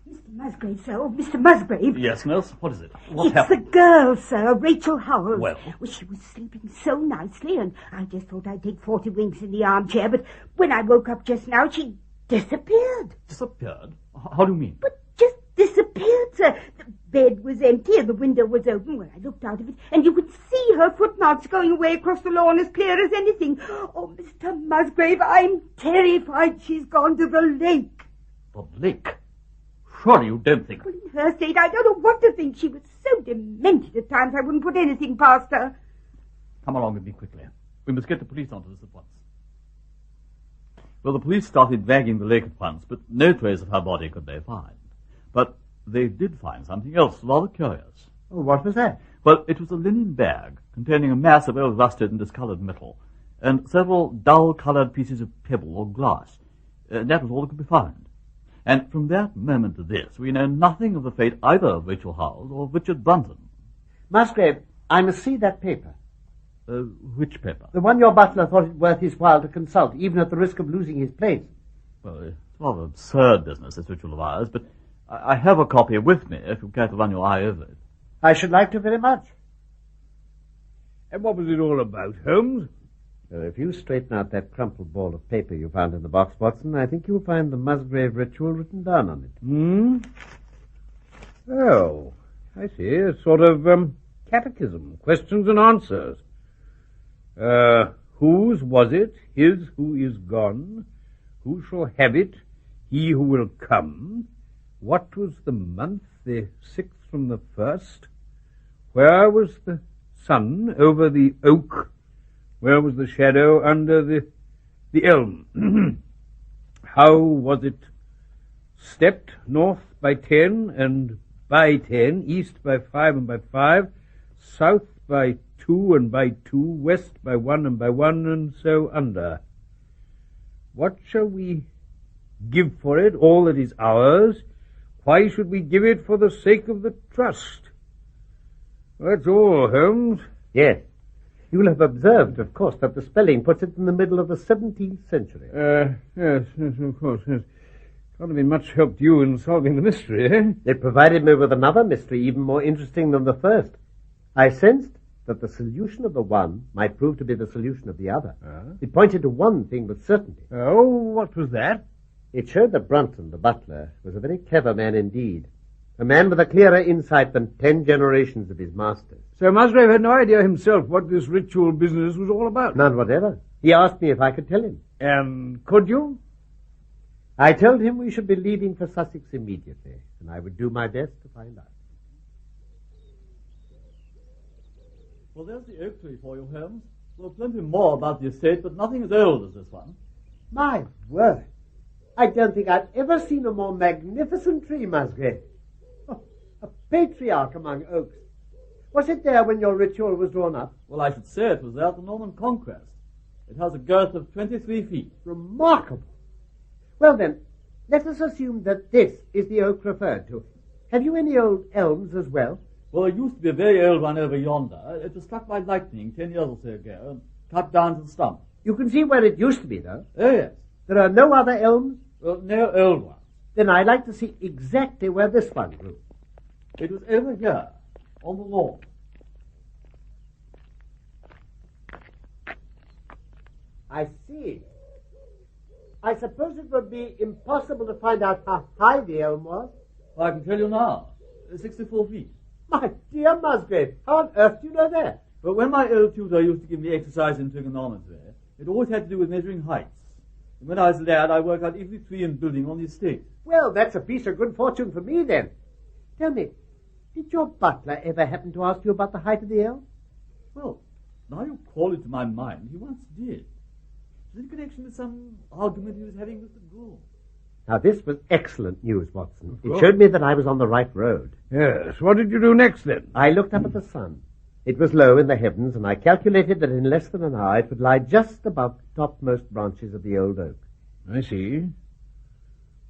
Mr. Musgrave, sir. Oh, Mr. Musgrave. Yes, nurse? What is it? What It's happened? the girl, sir, Rachel Howells. Well? She was sleeping so nicely, and I just thought I'd take 40 winks in the armchair, but when I woke up just now, she disappeared. Disappeared? How do you mean? But just disappeared, sir. The bed was empty and the window was open. Well, I looked out of it, and you could see her footmarks going away across the lawn as clear as anything. Oh, Mr. Musgrave, I'm terrified she's gone to the lake. The lake? Surely you don't think... Well, in her state, I don't know what to think. She was so demented at times I wouldn't put anything past her. Come along with me quickly. We must get the police onto this at once. Well, the police started dragging the lake at once, but no trace of her body could they find. But they did find something else rather curious. Oh, what was that? Well, it was a linen bag containing a mass of old rusted and discoloured metal, and several dull-coloured pieces of pebble or glass. That was all that could be found. And from that moment to this, we know nothing of the fate either of Rachel Howells or of Richard Brunton. Musgrave, I must see that paper. Which paper? The one your butler thought it worth his while to consult, even at the risk of losing his place. Well, it's rather absurd business, this ritual of ours, but I have a copy with me, if you care to run your eye over it. I should like to very much. And what was it all about, Holmes? If you straighten out that crumpled ball of paper you found in the box, Watson, I think you'll find the Musgrave ritual written down on it. Oh, I see. A sort of catechism, questions and answers. Whose was it? His who is gone? Who shall have it? He who will come? What was the month, the 6th from the 1st? Where was the sun over the oak? Where was the shadow under the elm? How was it stepped? North by 10 and by 10, east by 5 and by 5, south by 2 and by 2, west by 1 and by 1, and so under. What shall we give for it, all that is ours? Why should we give it for the sake of the trust? That's all, Holmes. Yes. You'll have observed, of course, that the spelling puts it in the middle of the 17th century. Yes, of course, yes. Can't have been much help to you in solving the mystery, eh? It provided me with another mystery even more interesting than the first. I sensed that the solution of the one might prove to be the solution of the other. It pointed to one thing with certainty. Oh, what was that? It showed that Brunton, the butler, was a very clever man indeed. A man with a clearer insight than 10 generations of his masters. So Musgrave had no idea himself what this ritual business was all about? None whatever. He asked me if I could tell him. And could you? I told him we should be leaving for Sussex immediately, and I would do my best to find out. Well, there's the oak tree for you, Holmes. There are plenty more about the estate, but nothing as old as this one. My word! I don't think I've ever seen a more magnificent tree, Musgrave. Oh, a patriarch among oaks. Was it there when your ritual was drawn up? Well, I should say it was there at the Norman Conquest. It has a girth of 23 feet. Remarkable. Well then, let us assume that this is the oak referred to. Have you any old elms as well? Well, there used to be a very old one over yonder. It was struck by lightning 10 years or so ago and cut down to the stump. You can see where it used to be, though. Oh, yes. There are no other elms? Well, no old ones. Then I'd like to see exactly where this one grew. It was over here, on the lawn. I see. I suppose it would be impossible to find out how high the elm was. Well, I can tell you now. 64 feet. My dear Musgrave, how on earth do you know that? But when my old tutor used to give me exercise in trigonometry, it always had to do with measuring heights. And when I was a lad, I worked out every tree and building on the estate. Well, that's a piece of good fortune for me, then. Tell me, did your butler ever happen to ask you about the height of the elm? Well, now you call it to my mind, he once did. It was in connection with some argument he was having with the groom. Now, this was excellent news, Watson. It showed me that I was on the right road. Yes. What did you do next, then? I looked up at the sun. It was low in the heavens, and I calculated that in less than an hour it would lie just above the topmost branches of the old oak. I see.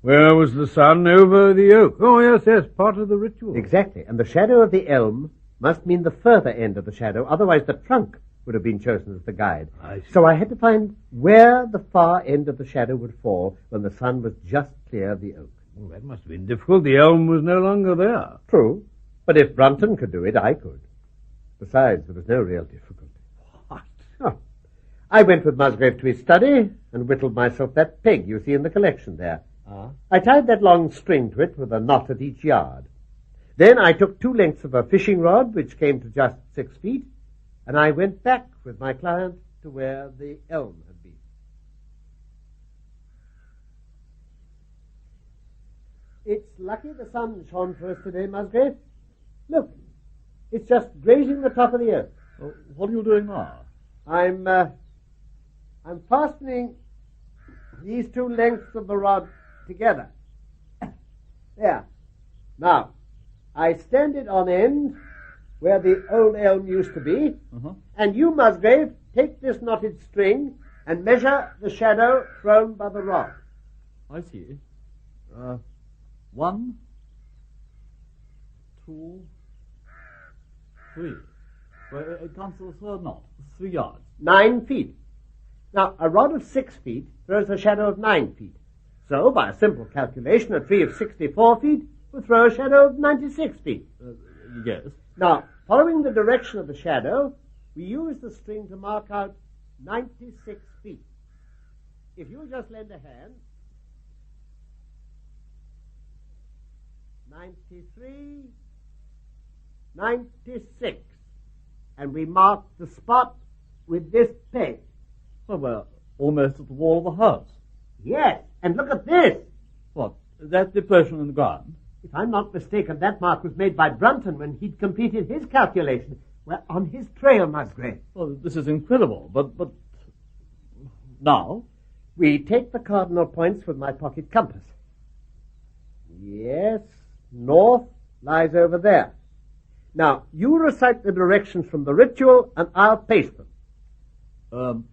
Where was the sun? Over the oak. Oh, yes, part of the ritual. Exactly, and the shadow of the elm must mean the further end of the shadow, otherwise the trunk would have been chosen as the guide. So I had to find where the far end of the shadow would fall when the sun was just clear of the oak. Well, that must have been difficult. The elm was no longer there. True, but if Brunton could do it, I could. Besides, there was no real difficulty. What? Oh, I went with Musgrave to his study and whittled myself that peg you see in the collection there. I tied that long string to it with a knot at each yard. Then I took 2 lengths of a fishing rod, which came to just 6 feet, and I went back with my client to where the elm had been. It's lucky the sun shone for us today, Musgrave. Look, it's just grazing the top of the oak. Well, what are you doing now? I'm fastening these 2 lengths of the rod together. There. Now, I stand it on end where the old elm used to be, and you, Musgrave, take this knotted string and measure the shadow thrown by the rod. I see. 1, 2, 3. Well, it comes to the third knot, 3 yards. 9 feet. Now, a rod of 6 feet throws a shadow of 9 feet. So, by a simple calculation, a tree of 64 feet would throw a shadow of 96 feet. Yes. Now, following the direction of the shadow, we use the string to mark out 96 feet. If you'll just lend a hand. 93, 96. And we mark the spot with this peg. Well, we're almost at the wall of the house. Yes, and look at this. What? That depression in the ground? If I'm not mistaken, that mark was made by Brunton when he'd completed his calculation. We're on his trail, Musgrave. Well, this is incredible, but now? We take the cardinal points with my pocket compass. Yes, north lies over there. Now, you recite the directions from the ritual, and I'll paste them.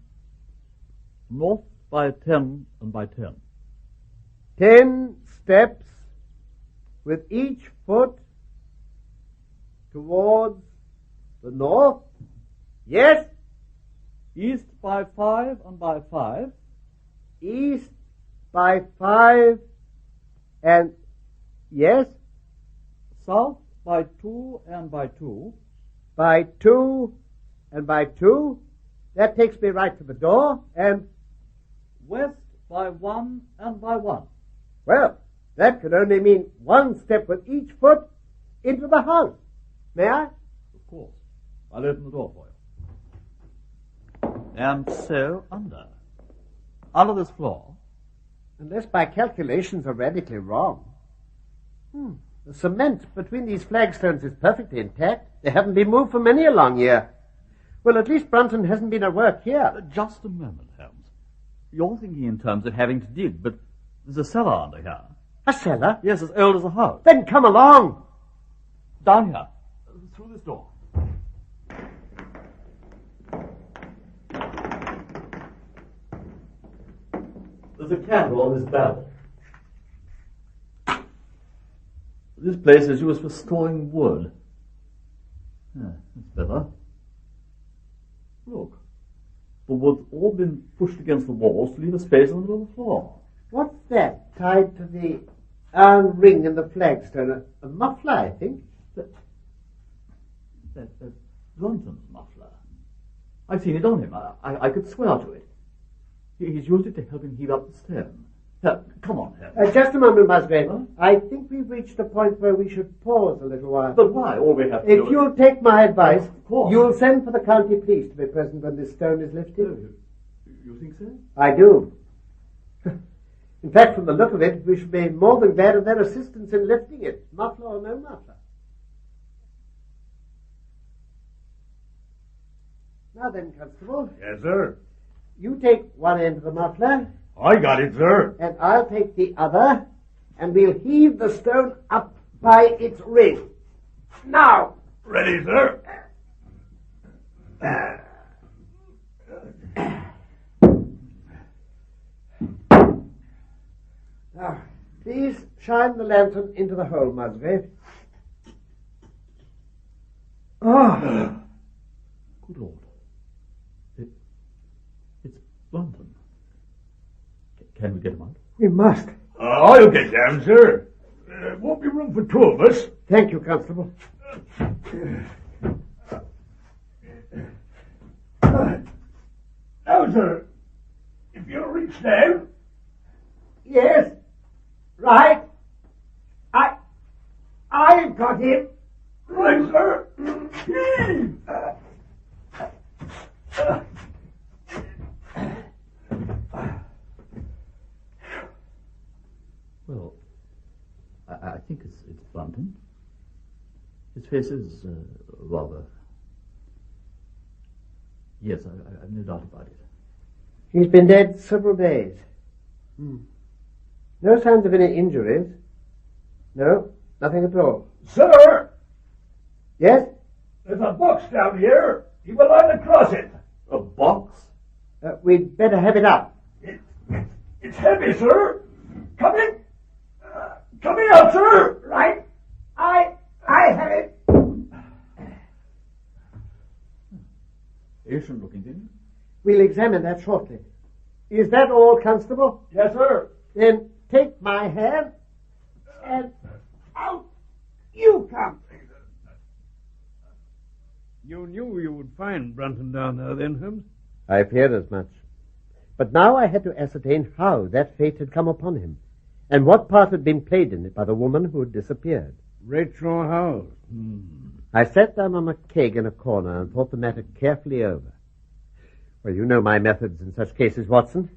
North by 10 and by 10. 10 steps with each foot towards the north. Yes? East by 5 and by 5. East by 5 and... Yes? South by 2 and by 2. By 2 and by 2. That takes me right to the door. And... West by 1 and by 1. Well, that could only mean one step with each foot into the house. May I? Of course. I'll open the door for you. And so under. Under this floor. Unless my calculations are radically wrong. The cement between these flagstones is perfectly intact. They haven't been moved for many a long year. Well, at least Brunton hasn't been at work here. Just a moment, Holmes. You're thinking in terms of having to dig, but there's a cellar under here. A cellar? Yes, as old as a house. Then come along. Down here. Through this door. There's a candle on this barrel. This place is used for storing wood. Yeah, that's better. Look. The wood's all been pushed against the walls to leave a space in the middle of the floor. What's that tied to the iron ring in the flagstone? A muffler, I think. That's Brunton's muffler. I've seen it on him. I could swear to it. He's used it to help him heave up the stone. Come on, Holmes. Just a moment, Musgrave. Huh? I think we've reached a point where we should pause a little while. But why? All we have to do If you'll take my advice, of course. You'll send for the county police to be present when this stone is lifted. You think so? I do. In fact, from the look of it, we should be more than glad of their assistance in lifting it, muffler or no muffler. Now then, Constable. Yes, sir. You take one end of the muffler. I got it, sir. And I'll take the other, and we'll heave the stone up by its ring. Now! Ready, sir. Now, please shine the lantern into the hole, Musgrave. Ah! Good Lord. It's Brunton. Can we get him out? We must. I'll get down, sir. Won't be room for two of us. Thank you, Constable. Now, sir, if you'll reach down. Yes. Right. I've got him. Right, sir. Well, I think it's Brunton. His face is rather... Yes, I've no doubt about it. He's been dead several days. No signs of any injuries. No, nothing at all. Sir! Yes? There's a box down here. You will lie across it. A box? We'd better have it up. It's heavy, sir. Coming out, sir. Right. I have it. Ancient looking thing. We'll examine that shortly. Is that all, Constable? Yes, sir. Then take my hand and out you come. You knew you would find Brunton down there then, Holmes? I feared as much. But now I had to ascertain how that fate had come upon him, and what part had been played in it by the woman who had disappeared. Rachel House. I sat down on a keg in a corner and thought the matter carefully over. Well, you know my methods in such cases, Watson.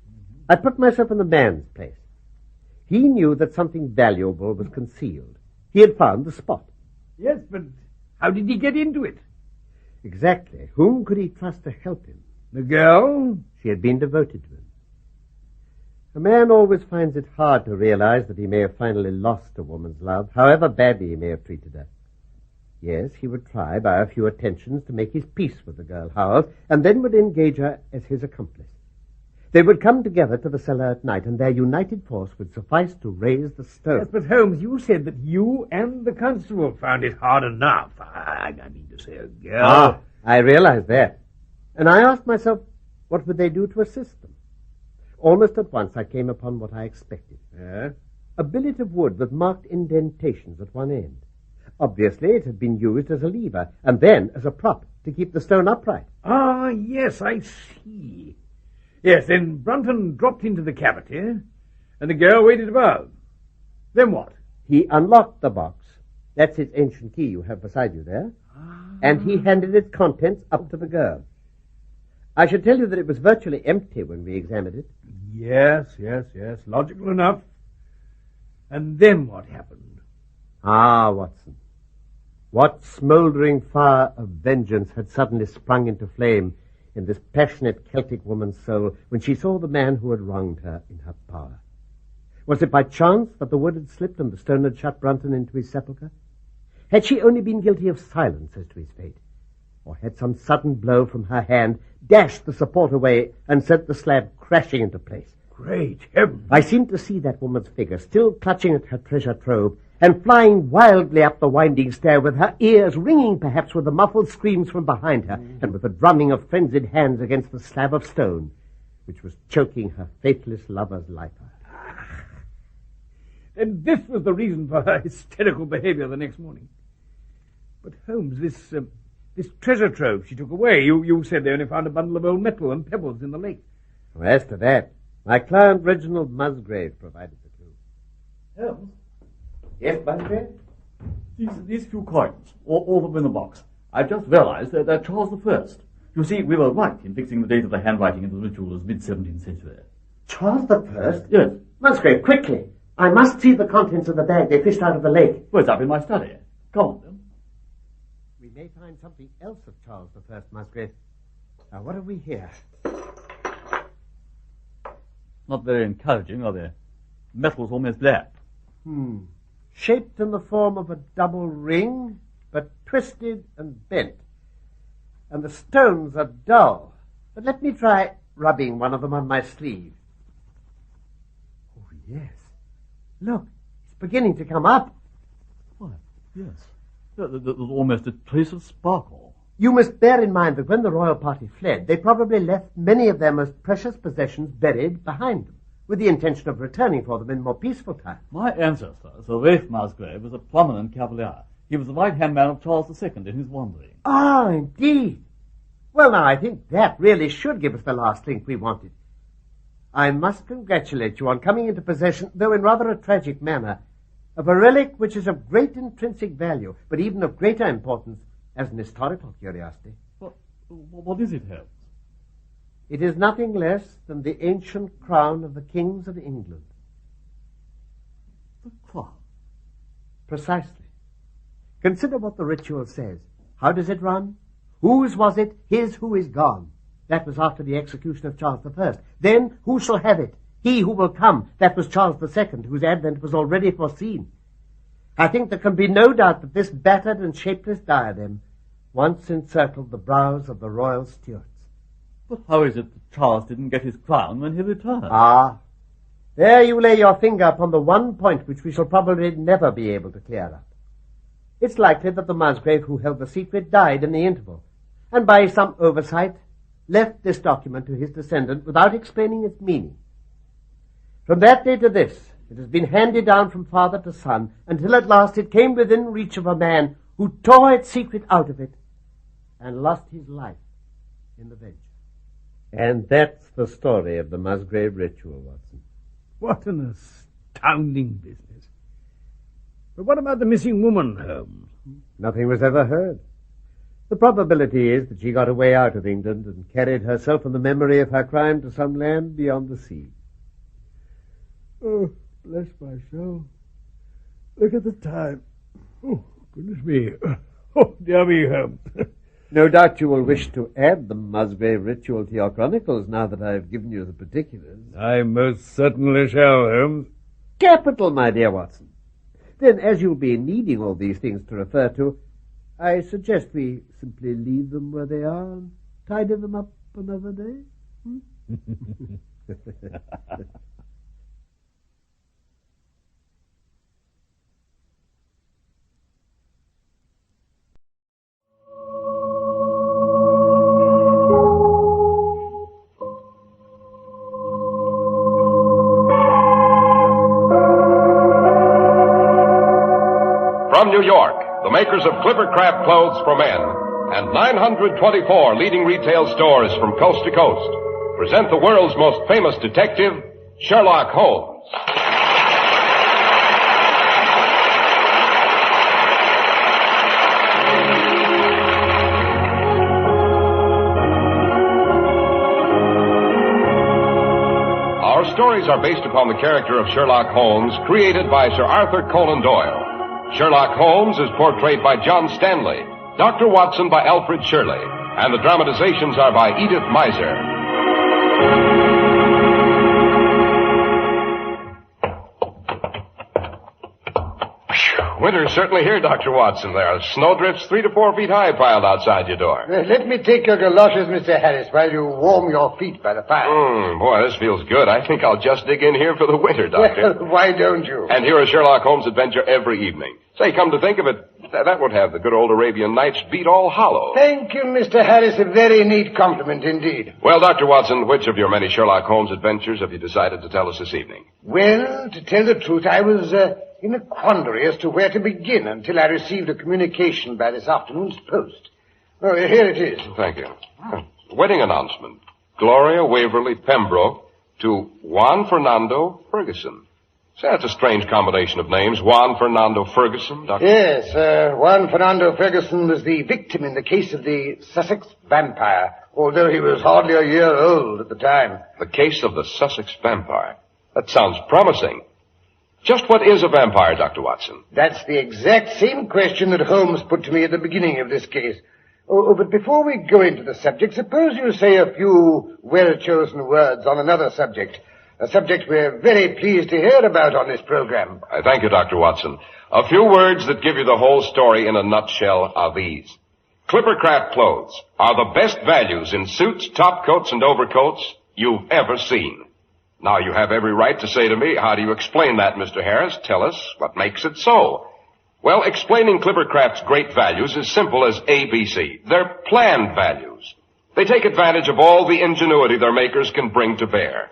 I put myself in the man's place. He knew that something valuable was concealed. He had found the spot. Yes, but how did he get into it? Exactly. Whom could he trust to help him? The girl? She had been devoted to him. A man always finds it hard to realize that he may have finally lost a woman's love, however badly he may have treated her. Yes, he would try by a few attentions to make his peace with the girl Howells, and then would engage her as his accomplice. They would come together to the cellar at night, and their united force would suffice to raise the stone. Yes, but Holmes, you said that you and the constable found it hard enough. I mean to say a girl. Ah, I realized that. And I asked myself, What would they do to assist them? Almost at once I came upon what I expected. A billet of wood with marked indentations at one end. Obviously, it had been used as a lever, and then as a prop to keep the stone upright. Ah, yes, I see. Yes, then Brunton dropped into the cavity, and the girl waited above. Then what? He unlocked the box. That's its ancient key you have beside you there. And he handed its contents up to the girl. I should tell you that it was virtually empty when we examined it. Yes. Logical enough. And then what happened? Ah, Watson. What smouldering fire of vengeance had suddenly sprung into flame in this passionate Celtic woman's soul when she saw the man who had wronged her in her power? Was it by chance that the wood had slipped and the stone had shut Brunton into his sepulchre? Had she only been guilty of silence as to his fate? Or had some sudden blow from her hand dashed the support away and sent the slab crashing into place? Great heavens! I seemed to see that woman's figure still clutching at her treasure trove and flying wildly up the winding stair with her ears ringing perhaps with the muffled screams from behind her and with the drumming of frenzied hands against the slab of stone which was choking her faithless lover's life out. And this was the reason for her hysterical behavior the next morning. But Holmes, this treasure trove she took away, you said they only found a bundle of old metal and pebbles in the lake. Well, as to that, my client Reginald Musgrave provided the clue. Holmes? Yes, Musgrave? These few coins, all of them in the box. I've just realized that they're Charles I. You see, we were right in fixing the date of the handwriting in the ritual as mid-17th century. Charles I? Yes. Musgrave, quickly! I must see the contents of the bag they fished out of the lake. Well, it's up in my study. Come on, then. We may find something else of Charles I, Musgrave. Now, what have we here? Not very encouraging, are they? Metal's almost black. Shaped in the form of a double ring, but twisted and bent. And the stones are dull. But let me try rubbing one of them on my sleeve. Oh, yes. Look, it's beginning to come up. Why, yes. There's almost a trace of sparkle. You must bear in mind that when the royal party fled, they probably left many of their most precious possessions buried behind them, with the intention of returning for them in more peaceful times. My ancestor, Sir Ralph Musgrave, was a prominent cavalier. He was the right-hand man of Charles II in his wandering. Ah, indeed. Well, now, I think that really should give us the last link we wanted. I must congratulate you on coming into possession, though in rather a tragic manner, of a relic which is of great intrinsic value, but even of greater importance as an historical curiosity. What is it, Holmes? It is nothing less than the ancient crown of the kings of England. The crown? Precisely. Consider what the ritual says. How does it run? Whose was it? His who is gone. That was after the execution of Charles I. Then, who shall have it? He who will come. That was Charles II, whose advent was already foreseen. I think there can be no doubt that this battered and shapeless diadem once encircled the brows of the royal Stuarts. But how is it that Charles didn't get his crown when he returned? Ah, there you lay your finger upon the one point which we shall probably never be able to clear up. It's likely that the Musgrave who held the secret died in the interval, and by some oversight left this document to his descendant without explaining its meaning. From that day to this, it has been handed down from father to son, until at last it came within reach of a man who tore its secret out of it and lost his life in the venture. And that's the story of the Musgrave ritual, Watson. What an astounding business. But what about the missing woman, Holmes? Nothing was ever heard. The probability is that she got away out of England and carried herself and the memory of her crime to some land beyond the sea. Oh, bless my soul. Look at the time. Oh, goodness me. Oh, dear me, Holmes. No doubt you will wish to add the Musgrave ritual to your chronicles now that I have given you the particulars. I most certainly shall, Holmes. Capital, my dear Watson. Then, as you'll be needing all these things to refer to, I suggest we simply leave them where they are and tidy them up another day. New York, the makers of Clippercraft clothes for men, and 924 leading retail stores from coast to coast, present the world's most famous detective, Sherlock Holmes. Our stories are based upon the character of Sherlock Holmes, created by Sir Arthur Conan Doyle. Sherlock Holmes is portrayed by John Stanley, Dr. Watson by Alfred Shirley, and the dramatizations are by Edith Meiser. Winter's certainly here, Dr. Watson. There are snowdrifts 3 to 4 feet high piled outside your door. Let me take your galoshes, Mr. Harris, while you warm your feet by the fire. Boy, this feels good. I think I'll just dig in here for the winter, Doctor. Well, why don't you? And hear a Sherlock Holmes adventure every evening. Say, come to think of it, that would have the good old Arabian Nights beat all hollow. Thank you, Mr. Harris. A very neat compliment indeed. Well, Dr. Watson, which of your many Sherlock Holmes adventures have you decided to tell us this evening? Well, to tell the truth, I was in a quandary as to where to begin until I received a communication by this afternoon's post. Oh, here it is. Thank you. Wedding announcement. Gloria Waverly Pembroke to Juan Fernando Ferguson. Say, that's a strange combination of names. Juan Fernando Ferguson, Doctor? Yes, Juan Fernando Ferguson was the victim in the case of the Sussex vampire, although he was hardly a year old at the time. The case of the Sussex vampire. That sounds promising. Just what is a vampire, Dr. Watson? That's the exact same question that Holmes put to me at the beginning of this case. Oh, but before we go into the subject, suppose you say a few well-chosen words on another subject. A subject we're very pleased to hear about on this program. I thank you, Dr. Watson. A few words that give you the whole story in a nutshell are these. Clippercraft clothes are the best values in suits, topcoats, and overcoats you've ever seen. Now, you have every right to say to me, how do you explain that, Mr. Harris? Tell us what makes it so. Well, explaining Clippercraft's great values is simple as ABC. They're planned values. They take advantage of all the ingenuity their makers can bring to bear.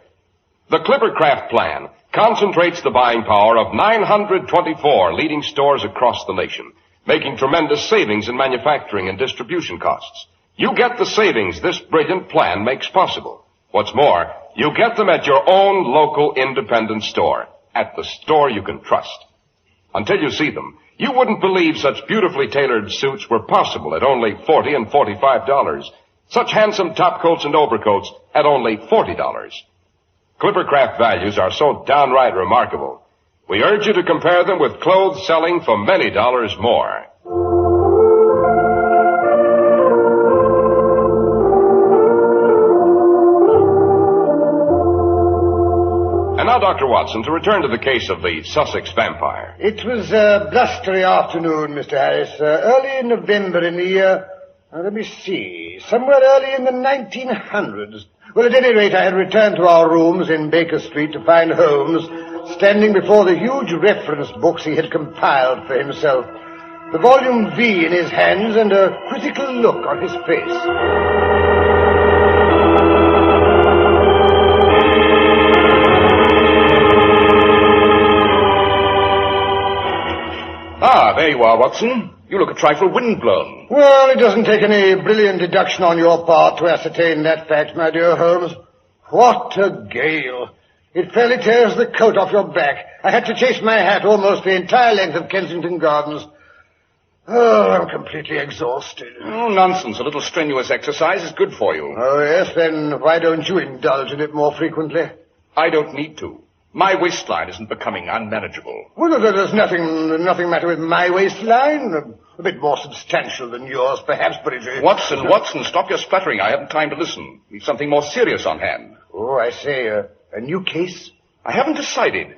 The Clippercraft plan concentrates the buying power of 924 leading stores across the nation, making tremendous savings in manufacturing and distribution costs. You get the savings this brilliant plan makes possible. What's more, you get them at your own local independent store, at the store you can trust. Until you see them, you wouldn't believe such beautifully tailored suits were possible at only $40 and $45. Such handsome topcoats and overcoats at only $40. Clippercraft values are so downright remarkable. We urge you to compare them with clothes selling for many dollars more. And now, Dr. Watson, to return to the case of the Sussex vampire. It was a blustery afternoon, Mr. Harris, early in November in the year, let me see, somewhere early in the 1900s. Well, at any rate, I had returned to our rooms in Baker Street to find Holmes standing before the huge reference books he had compiled for himself, the volume V in his hands and a critical look on his face. Ah, there you are, Watson. You look a trifle windblown. Well, it doesn't take any brilliant deduction on your part to ascertain that fact, my dear Holmes. What a gale. It fairly tears the coat off your back. I had to chase my hat almost the entire length of Kensington Gardens. Oh, I'm completely exhausted. Oh, nonsense. A little strenuous exercise is good for you. Oh, yes? Then why don't you indulge in it more frequently? I don't need to. My waistline isn't becoming unmanageable. Well, there's nothing matter with my waistline. A bit more substantial than yours, perhaps, but it's... Watson, stop your spluttering. I haven't time to listen. We've something more serious on hand. Oh, I say, a new case? I haven't decided.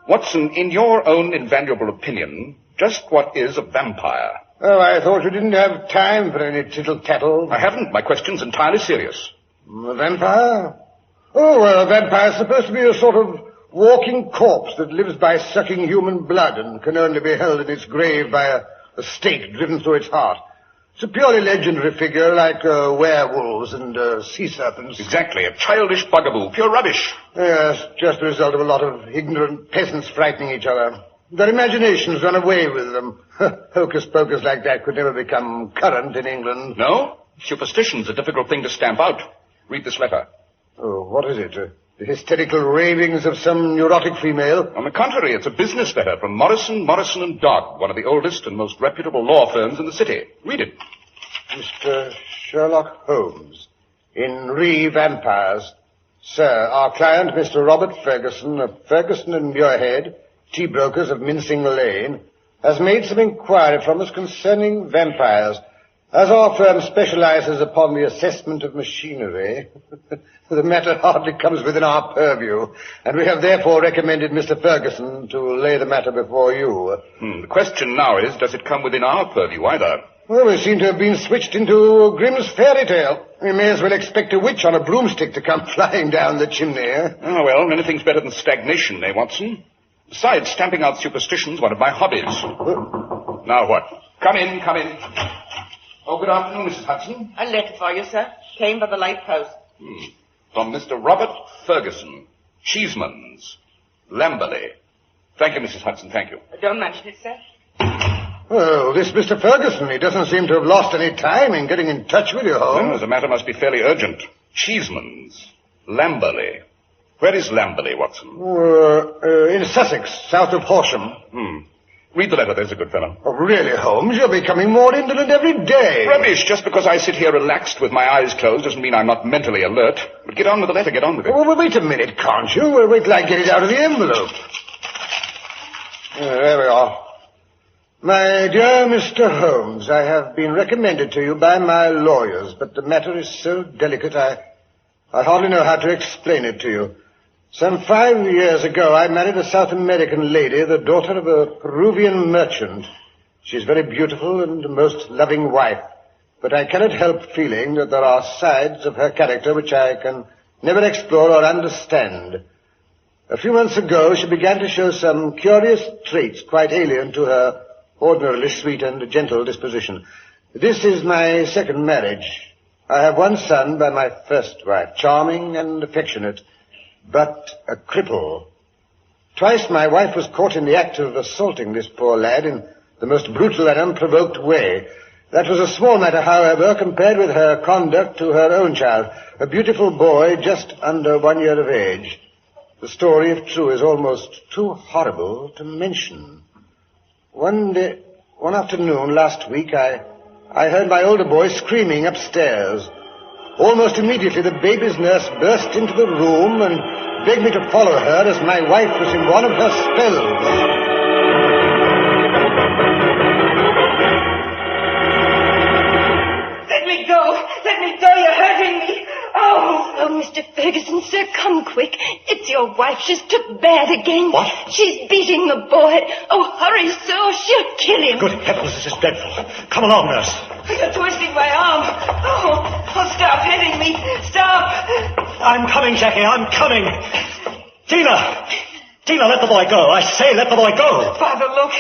Watson, in your own invaluable opinion, just what is a vampire? Oh, I thought you didn't have time for any tittle-tattle. I haven't. My question's entirely serious. A vampire? Oh, well, a vampire's supposed to be a sort of walking corpse that lives by sucking human blood and can only be held in its grave by a stake driven through its heart. It's a purely legendary figure like werewolves and sea serpents. Exactly, a childish bugaboo, pure rubbish. Yes, just the result of a lot of ignorant peasants frightening each other. Their imaginations run away with them. Hocus pocus like that could never become current in England. No? Superstition's a difficult thing to stamp out. Read this letter. Oh, what is it? The hysterical ravings of some neurotic female? On the contrary, it's a business letter from Morrison, Morrison and Dodd, one of the oldest and most reputable law firms in the city. Read it. Mr. Sherlock Holmes, in Re Vampires. Sir, our client, Mr. Robert Ferguson, of Ferguson and Muirhead, tea brokers of Mincing Lane, has made some inquiry from us concerning vampires. As our firm specializes upon the assessment of machinery, the matter hardly comes within our purview, and we have therefore recommended Mr. Ferguson to lay the matter before you. The question now is, does it come within our purview either? Well, we seem to have been switched into Grimm's fairy tale. We may as well expect a witch on a broomstick to come flying down the chimney. Oh, well, anything's better than stagnation, eh, Watson? Besides, stamping out superstition's one of my hobbies. Now what? Come in, come in. Oh, good afternoon, Mrs. Hudson. A letter for you, sir. Came by the light post. From Mr. Robert Ferguson, Cheesemans, Lamberley. Thank you, Mrs. Hudson, thank you. Don't mention it, sir. Well, this Mr. Ferguson, he doesn't seem to have lost any time in getting in touch with you, Holmes. Well, the matter must be fairly urgent. Cheesemans, Lamberley. Where is Lamberley, Watson? In Sussex, south of Horsham. Read the letter, there's a good fellow. Oh, really, Holmes? You're becoming more indolent every day. Rubbish. Just because I sit here relaxed with my eyes closed doesn't mean I'm not mentally alert. But get on with the letter, get on with it. Well, wait a minute, can't you? Well, wait till I get it out of the envelope. There we are. My dear Mr. Holmes, I have been recommended to you by my lawyers, but the matter is so delicate I hardly know how to explain it to you. Some 5 years ago, I married a South American lady, the daughter of a Peruvian merchant. She's very beautiful and a most loving wife, but I cannot help feeling that there are sides of her character which I can never explore or understand. A few months ago, she began to show some curious traits quite alien to her ordinarily sweet and gentle disposition. This is my second marriage. I have one son by my first wife, charming and affectionate, but a cripple. Twice my wife was caught in the act of assaulting this poor lad in the most brutal and unprovoked way. That was a small matter, however, compared with her conduct to her own child, a beautiful boy just under 1 year of age. The story, if true, is almost too horrible to mention. One afternoon last week, I heard my older boy screaming upstairs. Almost immediately, the baby's nurse burst into the room and begged me to follow her as my wife was in one of her spells. Let me go! Let me go! You're hurting me! Oh, Mr. Ferguson, sir, come quick. It's your wife. She's took bad again. What? She's beating the boy. Oh, hurry, sir, or she'll kill him. Good heavens, this is dreadful. Come along, nurse. You're twisting my arm. Oh, stop hitting me. Stop. I'm coming, Jackie, I'm coming. Tina! Tina, let the boy go. I say, let the boy go. Father, look.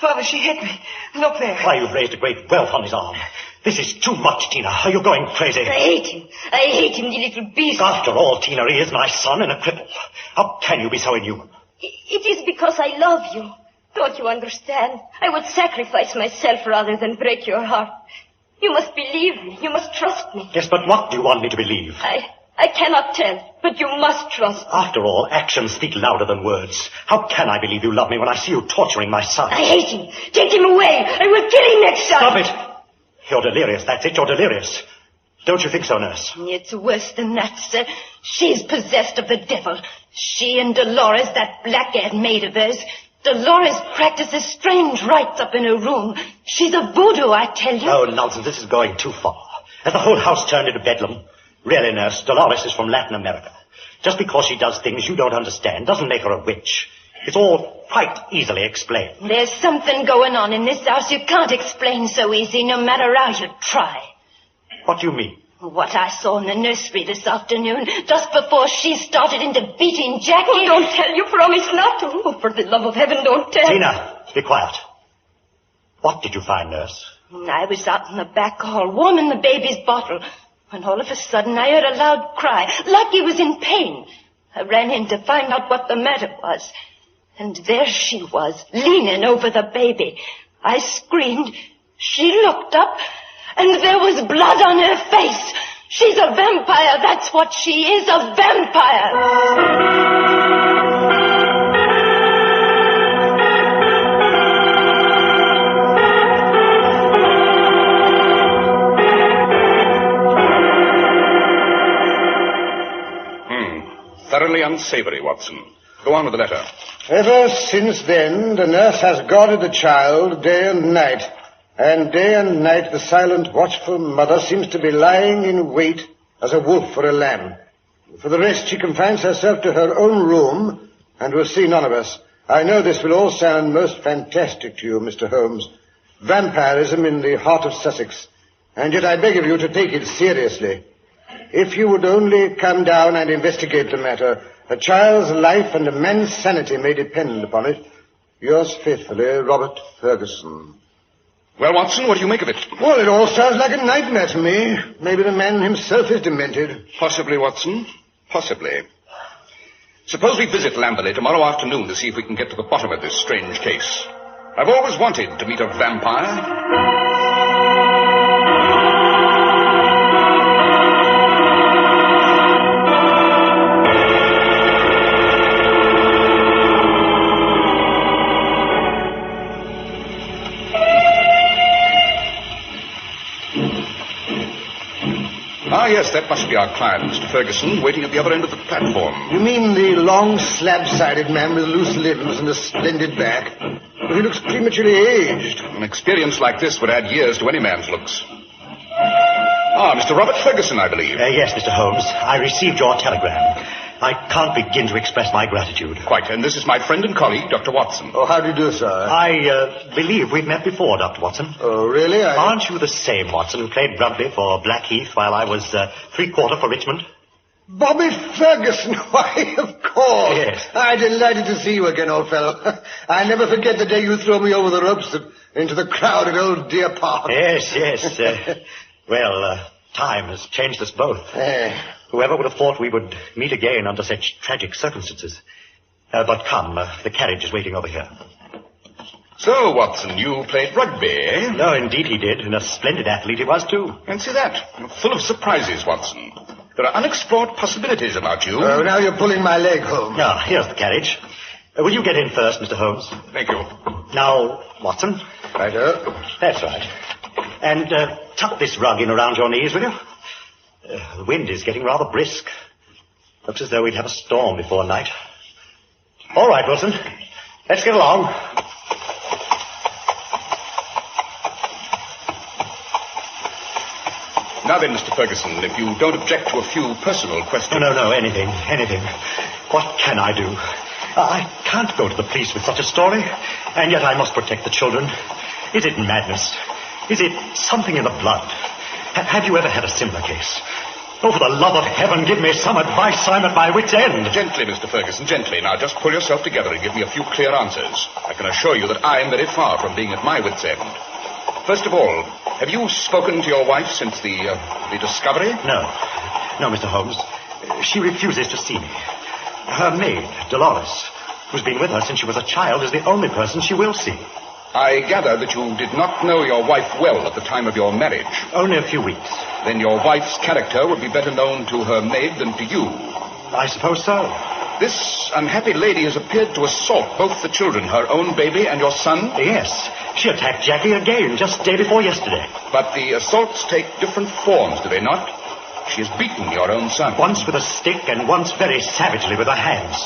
Father, she hit me. Look there. Why, you've raised a great welt on his arm. This is too much, Tina. Are you going crazy? I hate him. I hate him, you little beast. After all, Tina, he is my son and a cripple. How can you be so inhuman? It is because I love you. Don't you understand? I would sacrifice myself rather than break your heart. You must believe me. You must trust me. Yes, but what do you want me to believe? I cannot tell, but you must trust me. After all, actions speak louder than words. How can I believe you love me when I see you torturing my son? I hate him. Take him away. I will kill him next time. Stop it. You're delirious, that's it, you're delirious. Don't you think so, nurse? It's worse than that, sir. She's possessed of the devil. She and Dolores, that blackguard maid of hers. Dolores practices strange rites up in her room. She's a voodoo, I tell you. Oh, nonsense, this is going too far. Has the whole house turned into bedlam? Really, nurse, Dolores is from Latin America. Just because she does things you don't understand doesn't make her a witch. It's all quite easily explained. There's something going on in this house you can't explain so easy, no matter how you try. What do you mean? What I saw in the nursery this afternoon, just before she started into beating Jackie. Oh, don't tell. You promised not to. Oh, for the love of heaven, don't tell. Tina, be quiet. What did you find, nurse? I was out in the back hall, warming the baby's bottle, when all of a sudden I heard a loud cry, like he was in pain. I ran in to find out what the matter was. And there she was, leaning over the baby. I screamed. She looked up, and there was blood on her face. She's a vampire, that's what she is, a vampire. Thoroughly unsavory, Watson. Go on with the letter. Ever since then, the nurse has guarded the child day and night. And day and night, the silent, watchful mother seems to be lying in wait as a wolf for a lamb. For the rest, she confines herself to her own room and will see none of us. I know this will all sound most fantastic to you, Mr. Holmes. Vampirism in the heart of Sussex. And yet I beg of you to take it seriously. If you would only come down and investigate the matter, a child's life and a man's sanity may depend upon it. Yours faithfully, Robert Ferguson. Well, Watson, what do you make of it? Well, it all sounds like a nightmare to me. Maybe the man himself is demented. Possibly, Watson. Possibly. Suppose we visit Lamberley tomorrow afternoon to see if we can get to the bottom of this strange case. I've always wanted to meet a vampire. Ah, yes, that must be our client, Mr. Ferguson, waiting at the other end of the platform. You mean the long, slab-sided man with loose limbs and a splendid back? Well, he looks prematurely aged. An experience like this would add years to any man's looks. Ah, Mr. Robert Ferguson, I believe. Yes, Mr. Holmes. I received your telegram. I can't begin to express my gratitude. Quite, and this is my friend and colleague, Dr. Watson. Oh, how do you do, sir? I believe we've met before, Dr. Watson. Oh, really? Aren't you the same Watson who played rugby for Blackheath while I was three-quarter for Richmond? Bobby Ferguson, why, of course. Yes. I'm delighted to see you again, old fellow. I never forget the day you threw me over the ropes into the crowd at Old Deer Park. Yes. Time has changed us both. Whoever would have thought we would meet again under such tragic circumstances. But come, the carriage is waiting over here. So, Watson, you played rugby, eh? No, indeed he did, and a splendid athlete he was, too. Fancy that. Full of surprises, Watson. There are unexplored possibilities about you. Oh, now you're pulling my leg, Holmes. Now, here's the carriage. Will you get in first, Mr. Holmes? Thank you. Now, Watson. Righto. That's right. And tuck this rug in around your knees, will you? The wind is getting rather brisk. Looks as though we'd have a storm before night. All right, Wilson. Let's get along. Now then, Mr. Ferguson, if you don't object to a few personal questions... No, anything. What can I do? I can't go to the police with such a story, and yet I must protect the children. Is it madness? Is it something in the blood? Have you ever had a similar case? Oh, for the love of heaven, give me some advice. I'm at my wit's end. Gently, Mr. Ferguson, gently. Now, just pull yourself together and give me a few clear answers. I can assure you that I'm very far from being at my wit's end. First of all, have you spoken to your wife since the discovery? No, Mr. Holmes. She refuses to see me. Her maid, Dolores, who's been with her since she was a child, is the only person she will see. I gather that you did not know your wife well at the time of your marriage. Only a few weeks. Then your wife's character would be better known to her maid than to you. I suppose so. This unhappy lady has appeared to assault both the children, her own baby and your son? Yes. She attacked Jackie again just day before yesterday. But the assaults take different forms, do they not? She has beaten your own son. Once with a stick and once very savagely with her hands.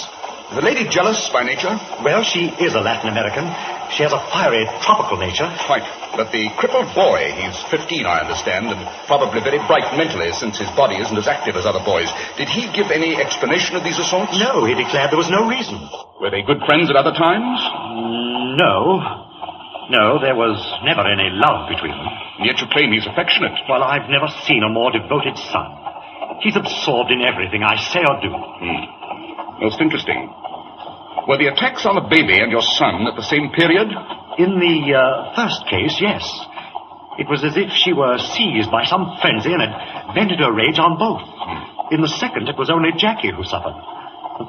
Is the lady jealous by nature? Well, she is a Latin American. She has a fiery, tropical nature. Quite. But the crippled boy, he's 15, I understand, and probably very bright mentally since his body isn't as active as other boys. Did he give any explanation of these assaults? No, he declared there was no reason. Were they good friends at other times? No, there was never any love between them. And yet you claim he's affectionate. Well, I've never seen a more devoted son. He's absorbed in everything I say or do. Most interesting. Were the attacks on the baby and your son at the same period? In the first case, yes. It was as if she were seized by some frenzy and had vented her rage on both. In the second, it was only Jackie who suffered.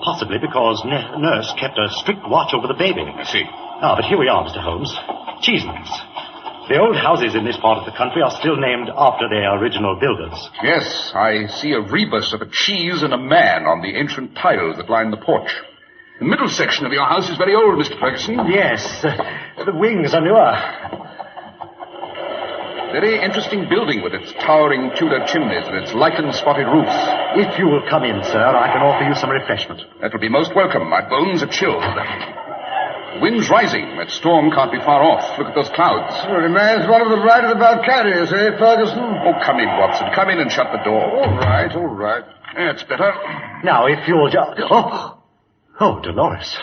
Possibly because nurse kept a strict watch over the baby. I see. Ah, but here we are, Mr. Holmes. Cheesemans. The old houses in this part of the country are still named after their original builders. Yes, I see a rebus of a cheese and a man on the ancient tiles that line the porch. The middle section of your house is very old, Mr. Ferguson. Yes, the wings are newer. Very interesting building with its towering Tudor chimneys and its lichen-spotted roof. If you will come in, sir, I can offer you some refreshment. That will be most welcome. My bones are chilled. The wind's rising. That storm can't be far off. Look at those clouds. Well, reminds one of the right-about carriers, eh, Ferguson? Oh, come in, Watson. Come in and shut the door. All right. That's better. Now, if you'll just... Oh, Dolores.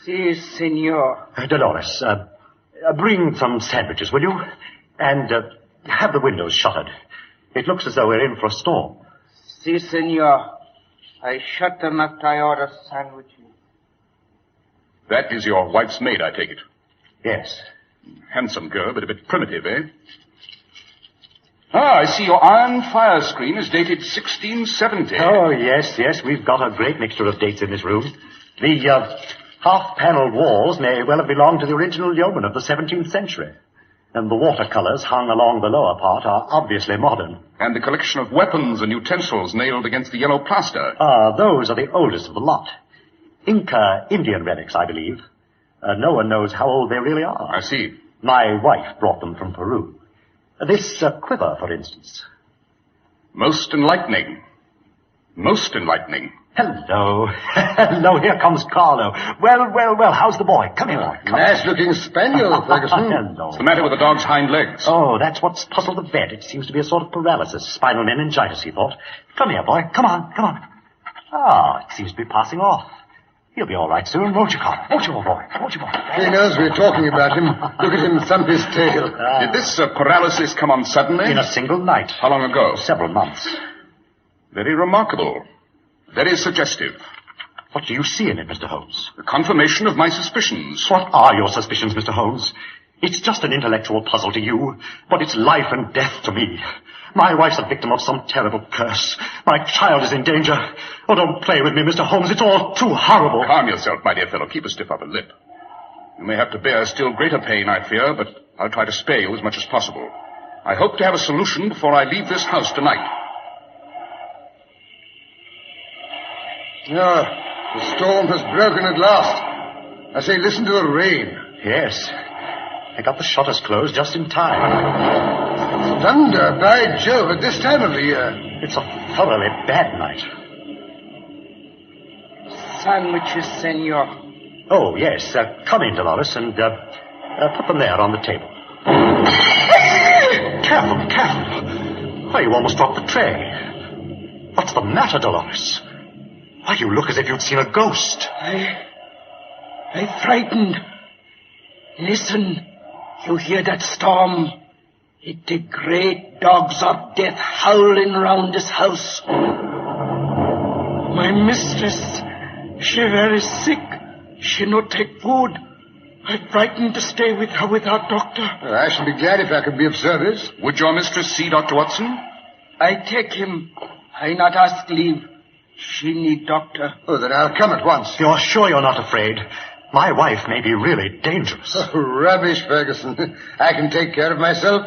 Si, senor. Dolores, bring some sandwiches, will you? And have the windows shuttered. It looks as though we're in for a storm. Si, senor. I shut them after I order sandwiches. That is your wife's maid, I take it. Yes. Handsome girl, but a bit primitive, eh? I see your iron fire screen is dated 1670. Oh, yes, we've got a great mixture of dates in this room. The half-panelled walls may well have belonged to the original yeoman of the 17th century. And the watercolours hung along the lower part are obviously modern. And the collection of weapons and utensils nailed against the yellow plaster. Those are the oldest of the lot. Inca Indian relics, I believe. No one knows how old they really are. I see. My wife brought them from Peru. This quiver, for instance. Most enlightening. Most enlightening. Hello. Hello, here comes Carlo. Well, how's the boy? Come here, boy. Nice-looking spaniel, Ferguson. Hello. What's the matter with the dog's hind legs? Oh, that's what's puzzled the vet. It seems to be a sort of paralysis. Spinal meningitis, he thought. Come here, boy. Come on. It seems to be passing off. He'll be all right soon, won't you, Carlo? Won't you, old boy? He knows we're talking about him. Look at him thump his tail. Did this paralysis come on suddenly? In a single night. How long ago? Several months. Very remarkable. Very suggestive. What do you see in it, Mr. Holmes? The confirmation of my suspicions. What are your suspicions, Mr. Holmes? It's just an intellectual puzzle to you, but it's life and death to me. My wife's a victim of some terrible curse. My child is in danger. Oh, don't play with me, Mr. Holmes. It's all too horrible. Calm yourself, my dear fellow. Keep a stiff upper lip. You may have to bear still greater pain, I fear, but I'll try to spare you as much as possible. I hope to have a solution before I leave this house tonight. The storm has broken at last. I say, listen to the rain. Yes. I got the shutters closed just in time. Thunder, by Jove, at this time of the year. It's a thoroughly bad night. Sandwiches, senor. Oh, yes. Come in, Dolores, and put them there on the table. Careful. Why, you almost dropped the tray. What's the matter, Dolores? Why, you look as if you'd seen a ghost. I'm frightened. Listen. You hear that storm? It's the great dogs of death howling round this house. My mistress, she very sick. She no take food. I'm frightened to stay with her without doctor. I should be glad if I could be of service. Would your mistress see Dr. Watson? I take him. I not ask leave. She need doctor. Oh, then I'll come at once. You're sure you're not afraid? My wife may be really dangerous. Oh, rubbish, Ferguson. I can take care of myself.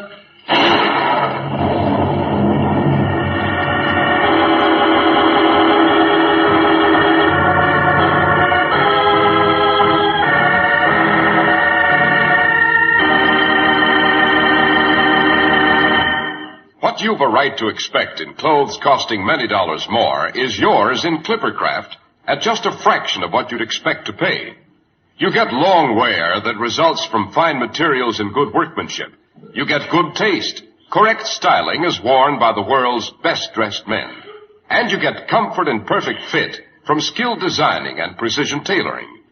What you've a right to expect in clothes costing many dollars more is yours in Clippercraft at just a fraction of what you'd expect to pay. You get long wear that results from fine materials and good workmanship. You get good taste, correct styling as worn by the world's best-dressed men. And you get comfort and perfect fit from skilled designing and precision tailoring.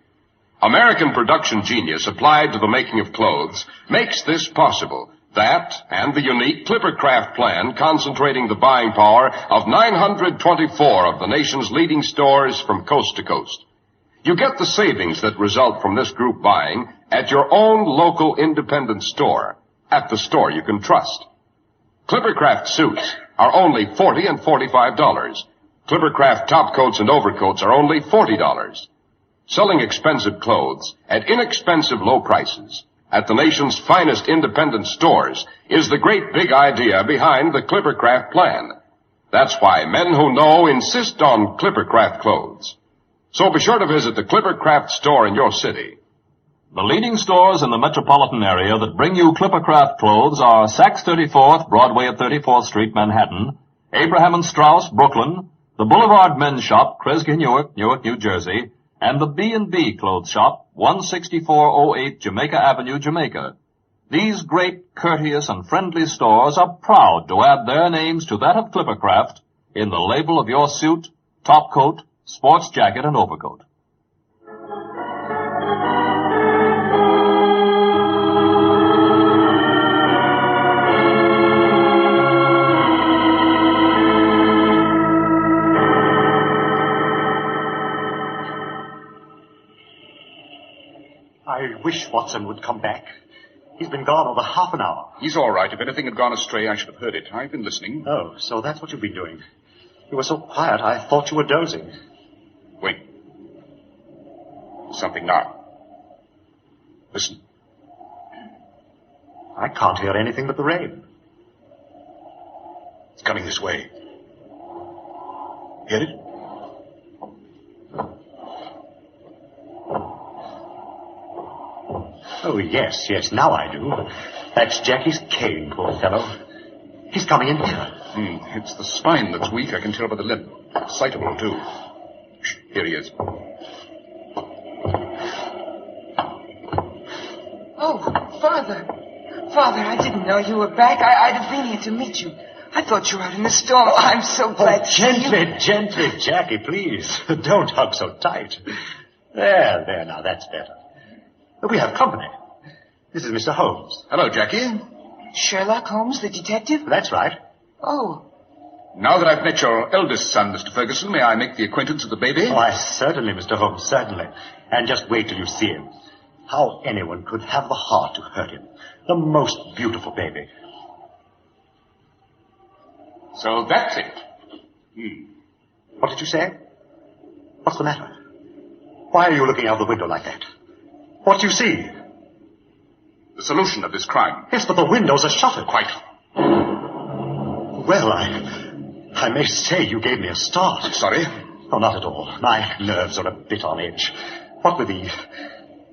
American production genius applied to the making of clothes makes this possible. That and the unique Clippercraft plan concentrating the buying power of 924 of the nation's leading stores from coast to coast. You get the savings that result from this group buying at your own local independent store, at the store you can trust. Clippercraft suits are only $40 and $45. Clippercraft top coats and overcoats are only $40. Selling expensive clothes at inexpensive low prices at the nation's finest independent stores is the great big idea behind the Clippercraft plan. That's why men who know insist on Clippercraft clothes. So be sure to visit the Clippercraft store in your city. The leading stores in the metropolitan area that bring you Clippercraft clothes are Saks 34th, Broadway at 34th Street, Manhattan, Abraham and Straus, Brooklyn, the Boulevard Men's Shop, Kresge, Newark, New Jersey, and the B&B Clothes Shop, 16408 Jamaica Avenue, Jamaica. These great, courteous, and friendly stores are proud to add their names to that of Clippercraft in the label of your suit, top coat, sports jacket, and overcoat. I wish Watson would come back. He's been gone over half an hour. He's all right. If anything had gone astray, I should have heard it. I've been listening. Oh, so that's what you've been doing. You were so quiet, I thought you were dozing. Wait. Something now. Listen. I can't hear anything but the rain. It's coming this way. Hear it? Oh, yes, now I do. That's Jackie's cane, poor fellow. He's coming in here. It's the spine that's weak, I can tell by the limp. Excitable, too. Shh, here he is. Oh, Father. Father, I didn't know you were back. I'd have been here to meet you. I thought you were out in the storm. Oh, I'm so glad to see you. Gently, Jackie, please. Don't hug so tight. There, now, that's better. We have company. This is Mr. Holmes. Hello, Jackie. Sherlock Holmes, the detective? That's right. Oh. Now that I've met your eldest son, Mr. Ferguson, may I make the acquaintance of the baby? Why, certainly, Mr. Holmes, certainly. And just wait till you see him. How anyone could have the heart to hurt him. The most beautiful baby. So that's it. What did you say? What's the matter? Why are you looking out the window like that? What do you see? The solution of this crime. Yes, but the windows are shuttered. Quite. Well, I may say you gave me a start. I'm sorry? Oh, not at all. My nerves are a bit on edge. What with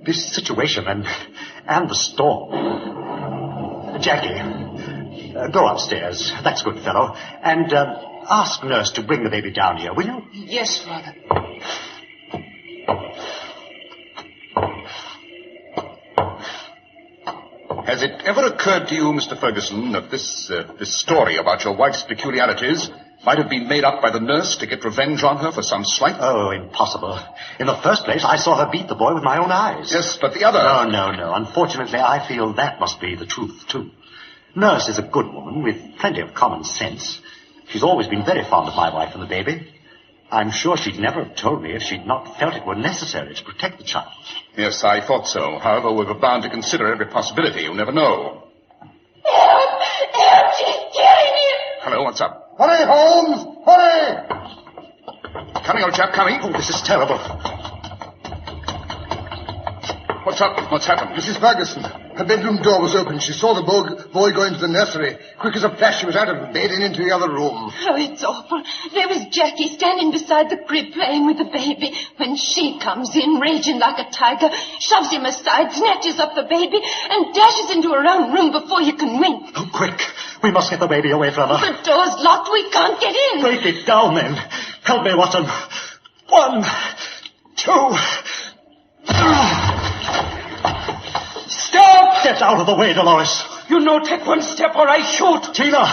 this situation and the storm. Jackie, go upstairs. That's good, fellow. And ask nurse to bring the baby down here, will you? Yes, Father. Has it ever occurred to you, Mr. Ferguson, that this story about your wife's peculiarities might have been made up by the nurse to get revenge on her for some slight? Oh, impossible. In the first place, I saw her beat the boy with my own eyes. Yes, but the other... No. Unfortunately, I feel that must be the truth, too. Nurse is a good woman with plenty of common sense. She's always been very fond of my wife and the baby. I'm sure she'd never have told me if she'd not felt it were necessary to protect the child. Yes, I thought so. However, we were bound to consider every possibility. You never know. Help! Help! She's killing him! Hello, what's up? Hurry, Holmes! Hurry! Coming, old chap, coming. Oh, this is terrible. What's up? What's happened? Mrs. Ferguson. Her bedroom door was open. She saw the boy go into the nursery. Quick as a flash, she was out of bed and into the other room. Oh, it's awful. There was Jackie standing beside the crib playing with the baby when she comes in, raging like a tiger, shoves him aside, snatches up the baby, and dashes into her own room before you can wink. Oh, quick. We must get the baby away from her. The door's locked. We can't get in. Break it down, then. Help me, Watson. 1, 2... Stop! Get out of the way, Dolores. You know, take one step or I shoot. Tina,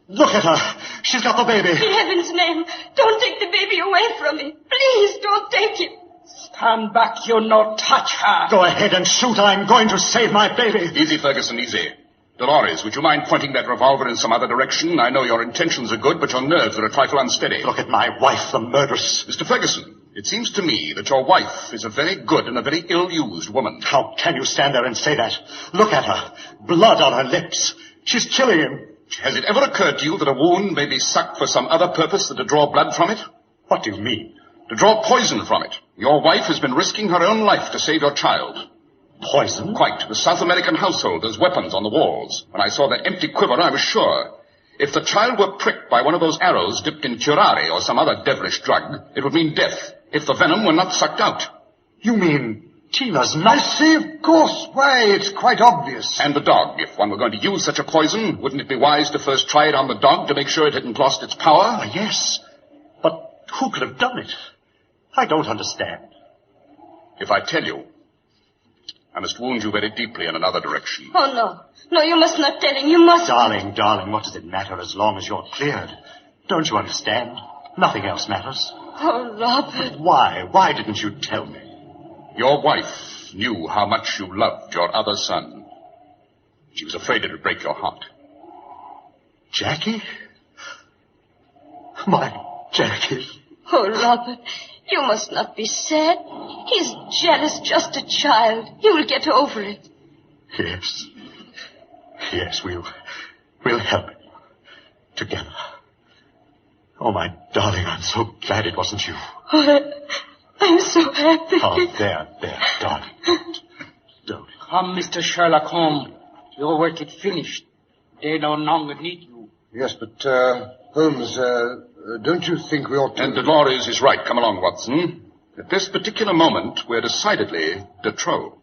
look at her. She's got the baby. In heaven's name, don't take the baby away from me. Please don't take it. Stand back, you no touch her. Go ahead and shoot. I'm going to save my baby. Easy, Ferguson, easy. Dolores, would you mind pointing that revolver in some other direction? I know your intentions are good, but your nerves are a trifle unsteady. Look at my wife, the murderess. Mr. Ferguson, it seems to me that your wife is a very good and a very ill-used woman. How can you stand there and say that? Look at her. Blood on her lips. She's killing him. Has it ever occurred to you that a wound may be sucked for some other purpose than to draw blood from it? What do you mean? To draw poison from it. Your wife has been risking her own life to save your child. Poison? Quite. The South American household has weapons on the walls. When I saw that empty quiver, I was sure. If the child were pricked by one of those arrows dipped in curare or some other devilish drug, it would mean death if the venom were not sucked out. You mean Tina's not... I say, of course. Why, it's quite obvious. And the dog. If one were going to use such a poison, wouldn't it be wise to first try it on the dog to make sure it hadn't lost its power? Oh, yes. But who could have done it? I don't understand. If I tell you, I must wound you very deeply in another direction. Oh, no. No, you must not tell him. You must... Darling, what does it matter as long as you're cleared? Don't you understand? Nothing else matters. Oh, Robert. Why? Why didn't you tell me? Your wife knew how much you loved your other son. She was afraid it would break your heart. Jackie? My Jackie. Oh, Robert, you must not be sad. He's jealous, just a child. You'll get over it. Yes. Yes, we'll help him. Together. Oh, my darling, I'm so glad it wasn't you. Oh, I'm so happy. Oh, there, darling. Don't. Come, Mr. Sherlock Holmes. Your work is finished. They no longer need you. Yes, but, Holmes, don't you think we ought to... And Dolores is right. Come along, Watson. At this particular moment, we're decidedly de trop.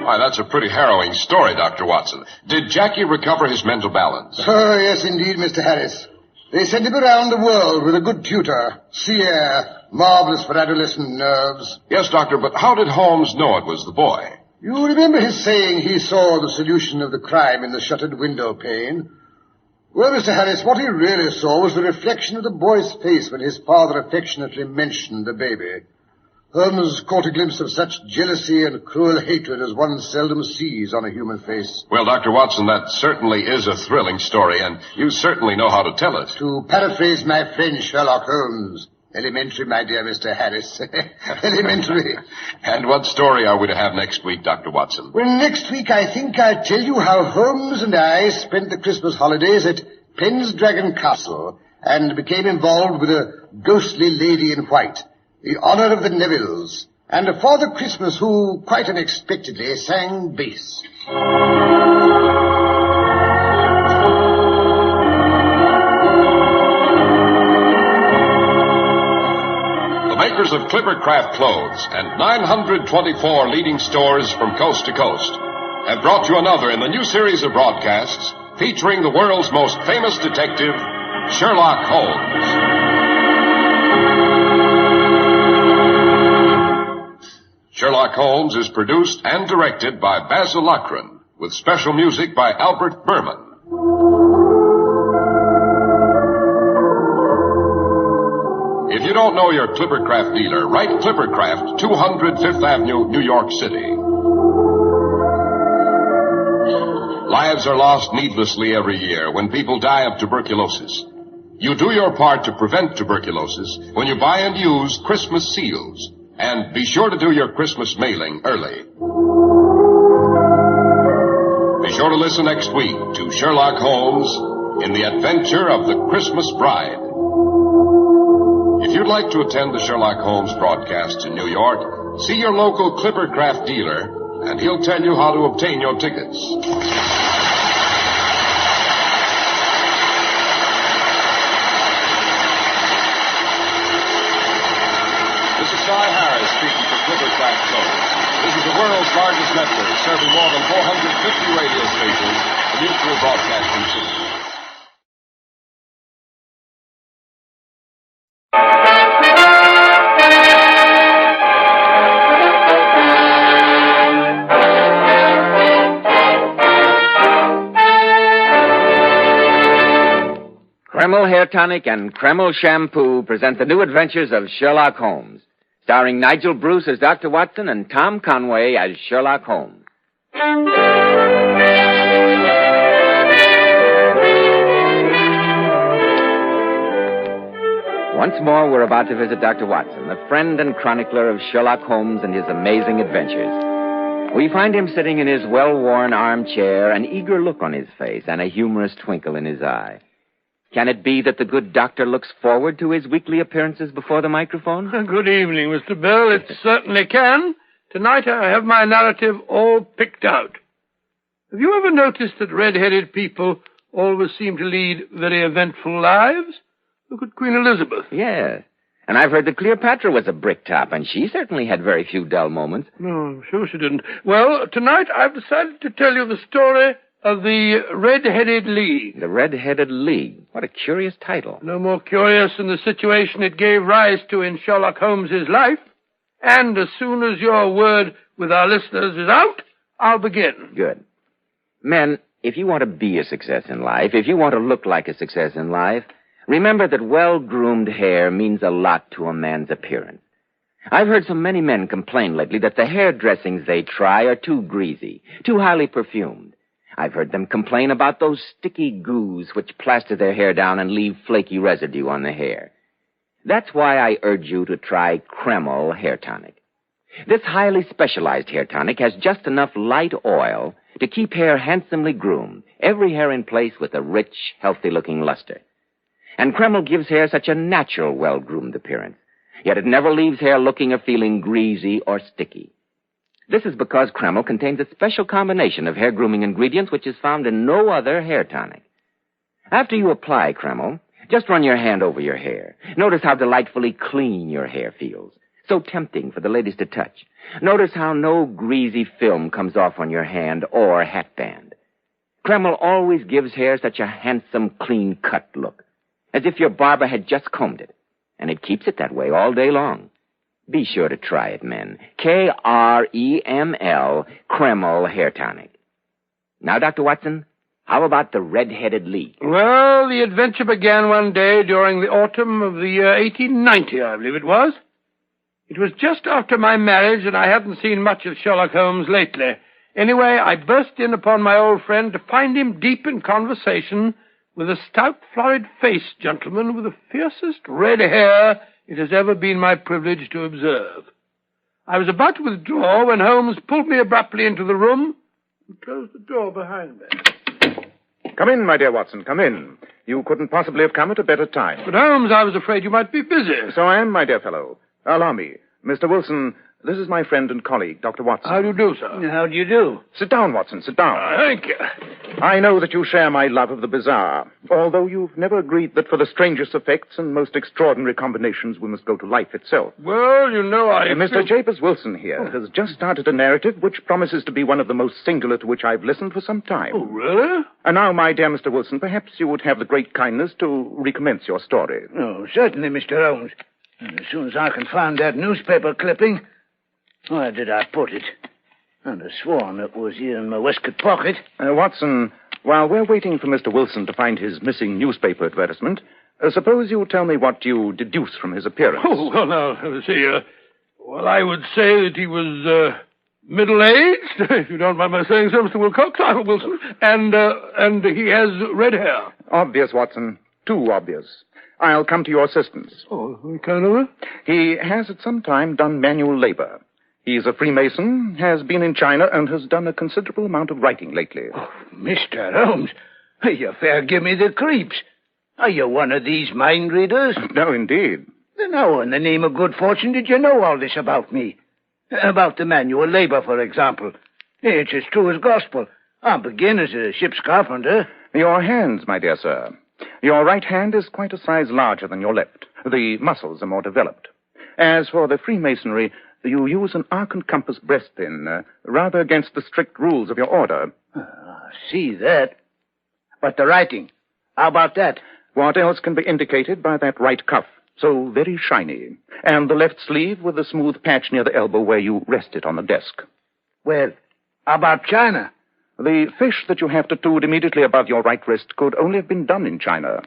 Why, that's a pretty harrowing story, Dr. Watson. Did Jackie recover his mental balance? Oh, yes, indeed, Mr. Harris. They sent him around the world with a good tutor. Sea air, marvelous for adolescent nerves. Yes, Doctor, but how did Holmes know it was the boy? You remember his saying he saw the solution of the crime in the shuttered window pane? Well, Mr. Harris, what he really saw was the reflection of the boy's face when his father affectionately mentioned the baby. Holmes caught a glimpse of such jealousy and cruel hatred as one seldom sees on a human face. Well, Dr. Watson, that certainly is a thrilling story, and you certainly know how to tell it. To paraphrase my friend Sherlock Holmes, elementary, my dear Mr. Harris. Elementary. And what story are we to have next week, Dr. Watson? Well, next week I think I'll tell you how Holmes and I spent the Christmas holidays at Pendragon Castle and became involved with a ghostly lady in white, the honor of the Nevilles, and a Father Christmas who, quite unexpectedly, sang bass. The makers of Clippercraft clothes and 924 leading stores from coast to coast have brought you another in the new series of broadcasts featuring the world's most famous detective, Sherlock Holmes. Sherlock Holmes is produced and directed by Basil Lochran, with special music by Albert Berman. If you don't know your Clippercraft dealer, write Clippercraft, 200 Fifth Avenue, New York City. Lives are lost needlessly every year when people die of tuberculosis. You do your part to prevent tuberculosis when you buy and use Christmas seals. And be sure to do your Christmas mailing early. Be sure to listen next week to Sherlock Holmes in the Adventure of the Christmas Bride. If you'd like to attend the Sherlock Holmes broadcasts in New York, see your local Clippercraft dealer, and he'll tell you how to obtain your tickets. This is Cy Harris speaking for Clippercraft Clothes. This is the world's largest network, serving more than 450 radio stations, the Mutual Broadcasting System. Kreml Hair Tonic and Kreml Shampoo present the new adventures of Sherlock Holmes, starring Nigel Bruce as Dr. Watson and Tom Conway as Sherlock Holmes. Once more, we're about to visit Dr. Watson, the friend and chronicler of Sherlock Holmes and his amazing adventures. We find him sitting in his well-worn armchair, an eager look on his face and a humorous twinkle in his eye. Can it be that the good doctor looks forward to his weekly appearances before the microphone? Good evening, Mr. Bell. It certainly can. Tonight I have my narrative all picked out. Have you ever noticed that red-headed people always seem to lead very eventful lives? Look at Queen Elizabeth. Yes. And I've heard that Cleopatra was a bricktop, and she certainly had very few dull moments. No, I'm sure she didn't. Well, tonight I've decided to tell you the story of the Red-Headed League. The Red-Headed League. What a curious title. No more curious than the situation it gave rise to in Sherlock Holmes's life. And as soon as your word with our listeners is out, I'll begin. Good. Men, if you want to be a success in life, if you want to look like a success in life, remember that well-groomed hair means a lot to a man's appearance. I've heard so many men complain lately that the hair dressings they try are too greasy, too highly perfumed. I've heard them complain about those sticky goos which plaster their hair down and leave flaky residue on the hair. That's why I urge you to try Kreml Hair Tonic. This highly specialized hair tonic has just enough light oil to keep hair handsomely groomed, every hair in place with a rich, healthy-looking luster. And Kreml gives hair such a natural, well-groomed appearance, yet it never leaves hair looking or feeling greasy or sticky. This is because Kreml contains a special combination of hair-grooming ingredients which is found in no other hair tonic. After you apply Kreml, just run your hand over your hair. Notice how delightfully clean your hair feels. So tempting for the ladies to touch. Notice how no greasy film comes off on your hand or hatband. Kreml always gives hair such a handsome, clean-cut look, as if your barber had just combed it, and it keeps it that way all day long. Be sure to try it, men. Kreml, Kreml Hair Tonic. Now, Dr. Watson, how about the Red-Headed League? Well, the adventure began one day during the autumn of the year 1890, I believe it was. It was just after my marriage, and I hadn't seen much of Sherlock Holmes lately. Anyway, I burst in upon my old friend to find him deep in conversation with a stout, florid-faced gentleman with the fiercest red hair it has ever been my privilege to observe. I was about to withdraw when Holmes pulled me abruptly into the room and closed the door behind me. Come in, my dear Watson, come in. You couldn't possibly have come at a better time. But, Holmes, I was afraid you might be busy. So I am, my dear fellow. Allow me. Mr. Wilson, this is my friend and colleague, Dr. Watson. How do you do, sir? How do you do? Sit down, Watson, sit down. Thank you. I know that you share my love of the bizarre, although you've never agreed that for the strangest effects and most extraordinary combinations we must go to life itself. Well, you know, Mr. Japers Wilson here has just started a narrative which promises to be one of the most singular to which I've listened for some time. Oh, really? And now, my dear Mr. Wilson, perhaps you would have the great kindness to recommence your story. Oh, certainly, Mr. Holmes. And as soon as I can find that newspaper clipping... Where did I put it? I'd have sworn it was here in my waistcoat pocket. Watson, while we're waiting for Mr. Wilson to find his missing newspaper advertisement, suppose you tell me what you deduce from his appearance. Oh, well, now, see, well, I would say that he was, middle-aged, if you don't mind my saying so, Mr. Wilcox, I'm Wilson, and he has red hair. Obvious, Watson. Too obvious. I'll come to your assistance. Oh, Colonel? He has at some time done manual labor. He's a Freemason, has been in China, and has done a considerable amount of writing lately. Oh, Mr. Holmes, you fair give me the creeps. Are you one of these mind readers? No, indeed. Then how in the name of good fortune did you know all this about me? About the manual labor, for example. It's as true as gospel. I begin as a ship's carpenter. Your hands, my dear sir. Your right hand is quite a size larger than your left. The muscles are more developed. As for the Freemasonry, you use an arc and compass breastpin, rather against the strict rules of your order. I see that. But the writing, how about that? What else can be indicated by that right cuff, so very shiny, and the left sleeve with a smooth patch near the elbow where you rest it on the desk? Well, how about China? The fish that you have tattooed immediately above your right wrist could only have been done in China.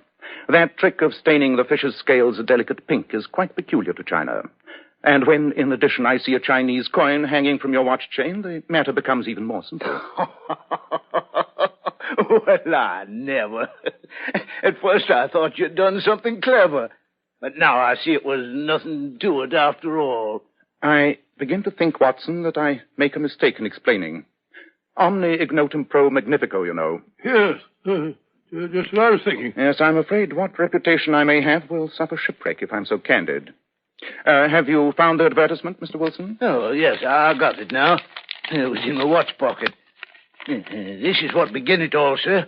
That trick of staining the fish's scales a delicate pink is quite peculiar to China. And when, in addition, I see a Chinese coin hanging from your watch chain, the matter becomes even more simple. Well, I never. At first I thought you'd done something clever. But now I see it was nothing to it after all. I begin to think, Watson, that I make a mistake in explaining. Omne ignotum pro magnifico, you know. Yes, just what I was thinking. Yes, I'm afraid what reputation I may have will suffer shipwreck if I'm so candid. Have you found the advertisement, Mr. Wilson? Oh, yes, I got it now. It was in my watch pocket. This is what began it all, sir.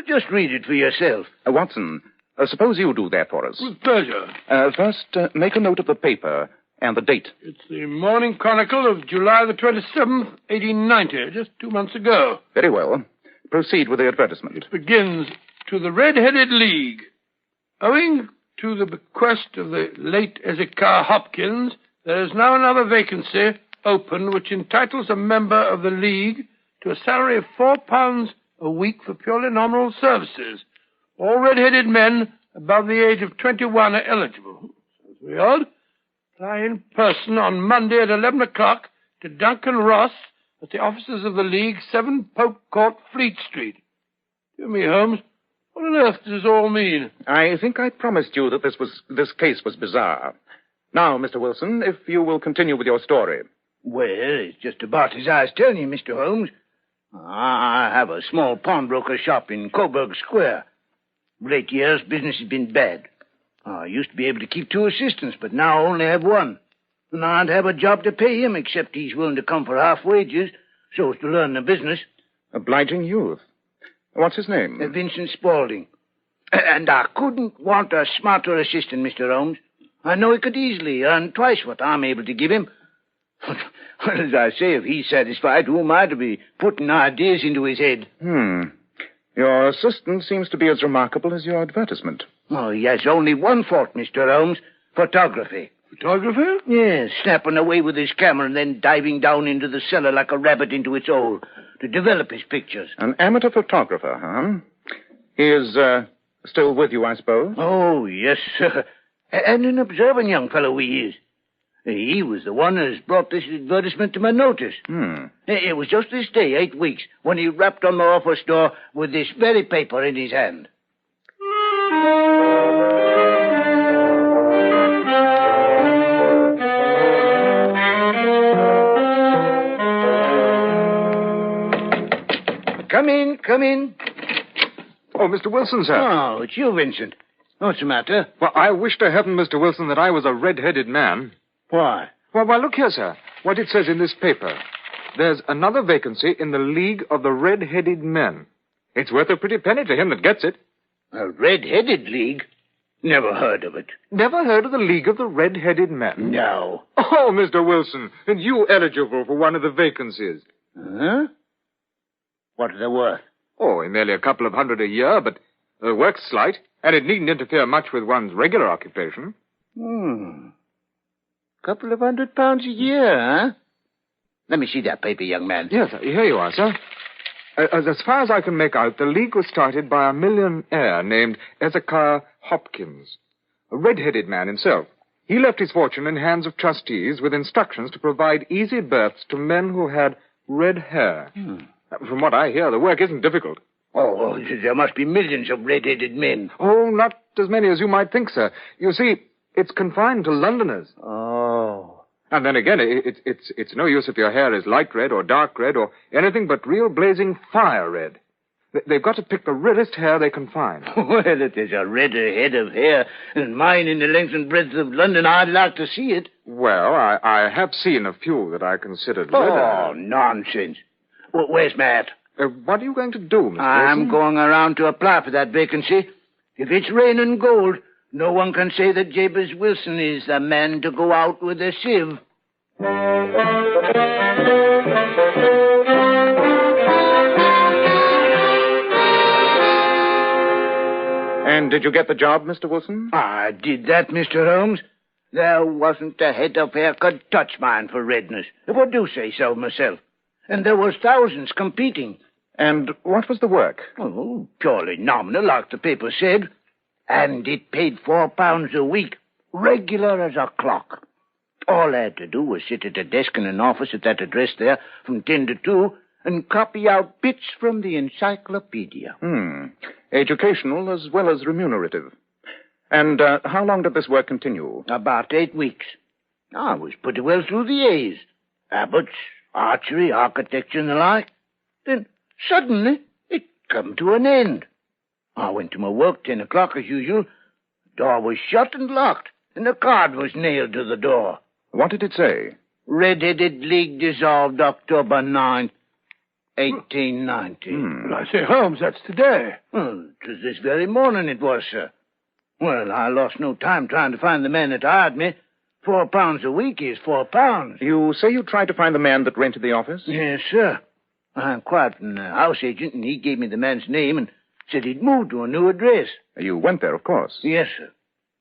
Just read it for yourself. Watson, suppose you do that for us. With pleasure. First, make a note of the paper and the date. It's the Morning Chronicle of July the 27th, 1890, just 2 months ago. Very well. Proceed with the advertisement. It begins, "To the Red-Headed League. Owing to the bequest of the late Ezekiah Hopkins, there is now another vacancy open which entitles a member of the League to a salary of £4 a week for purely nominal services. All red-headed men above the age of 21 are eligible." Sounds very odd. Apply in person on Monday at 11 o'clock to Duncan Ross at the offices of the League, 7 Pope Court, Fleet Street. Dear me, Holmes, what on earth does this all mean? I think I promised you that this case was bizarre. Now, Mr. Wilson, if you will continue with your story. Well, it's just about as I was telling you, Mr. Holmes. I have a small pawnbroker shop in Coburg Square. Of late years, business has been bad. I used to be able to keep 2 assistants, but now I only have 1. And I don't have a job to pay him, except he's willing to come for half wages, so as to learn the business. Obliging youth. What's his name? Vincent Spaulding. And I couldn't want a smarter assistant, Mr. Holmes. I know he could easily earn twice what I'm able to give him. Well, as I say, if he's satisfied, who am I to be putting ideas into his head? Your assistant seems to be as remarkable as your advertisement. Oh, he has only one fault, Mr. Holmes. Photography. Photography? Yes, snapping away with his camera and then diving down into the cellar like a rabbit into its hole to develop his pictures. An amateur photographer, huh? He is, still with you, I suppose? Oh, yes, sir. And an observant young fellow he is. He was the one who's brought this advertisement to my notice. It was just this day, 8 weeks, when he rapped on my office door with this very paper in his hand. Come in. Oh, Mr. Wilson, sir. Oh, it's you, Vincent. What's the matter? Well, I wish to heaven, Mr. Wilson, that I was a red-headed man. Why? Well, look here, sir. What it says in this paper. There's another vacancy in the League of the Red-Headed Men. It's worth a pretty penny to him that gets it. A red-headed league? Never heard of it. Never heard of the League of the Red-Headed Men? No. Oh, Mr. Wilson, and you eligible for one of the vacancies. Huh? What are they worth? Oh, merely a couple of $100 a year, but the work's slight, and it needn't interfere much with one's regular occupation. Couple of £100 a year, huh? Let me see that paper, young man. Yes, here you are, sir. As far as I can make out, the League was started by a millionaire named Ezekiah Hopkins, a red-headed man himself. He left his fortune in hands of trustees with instructions to provide easy berths to men who had red hair. From what I hear, the work isn't difficult. Oh, there must be millions of red-headed men. Oh, not as many as you might think, sir. You see, it's confined to Londoners. Oh. And then again, it's no use if your hair is light red or dark red or anything but real blazing fire red. They've got to pick the reddest hair they can find. Well, if there's a redder head of hair than mine in the length and breadth of London, I'd like to see it. Well, I have seen a few that I considered redder. Oh, nonsense. Well, where's my hat? What are you going to do, Mr. I'm Wilson? going around to apply for that vacancy. If it's raining gold, no one can say that Jabez Wilson is the man to go out with a sieve. And did you get the job, Mr. Wilson? I did that, Mr. Holmes. There wasn't a head of hair could touch mine for redness, if I do say so myself. And there was thousands competing. And what was the work? Oh, purely nominal, like the paper said. And it paid £4 a week, regular as a clock. All I had to do was sit at a desk in an office at that address there from 10 to 2 and copy out bits from the encyclopedia. Educational as well as remunerative. And how long did this work continue? About 8 weeks. I was pretty well through the A's. Abbots, archery, architecture, and the like. Then, suddenly, it come to an end. I went to my work 10 o'clock as usual. The door was shut and locked, and a card was nailed to the door. What did it say? Red-Headed League dissolved October 9th, 1890. Well, I say, Holmes, that's today. Well, 'twas this very morning it was, sir. Well, I lost no time trying to find the man that hired me. £4 a week is £4. You say you tried to find the man that rented the office? Yes, sir. I inquired from the house agent, and he gave me the man's name and said he'd moved to a new address. You went there, of course. Yes, sir.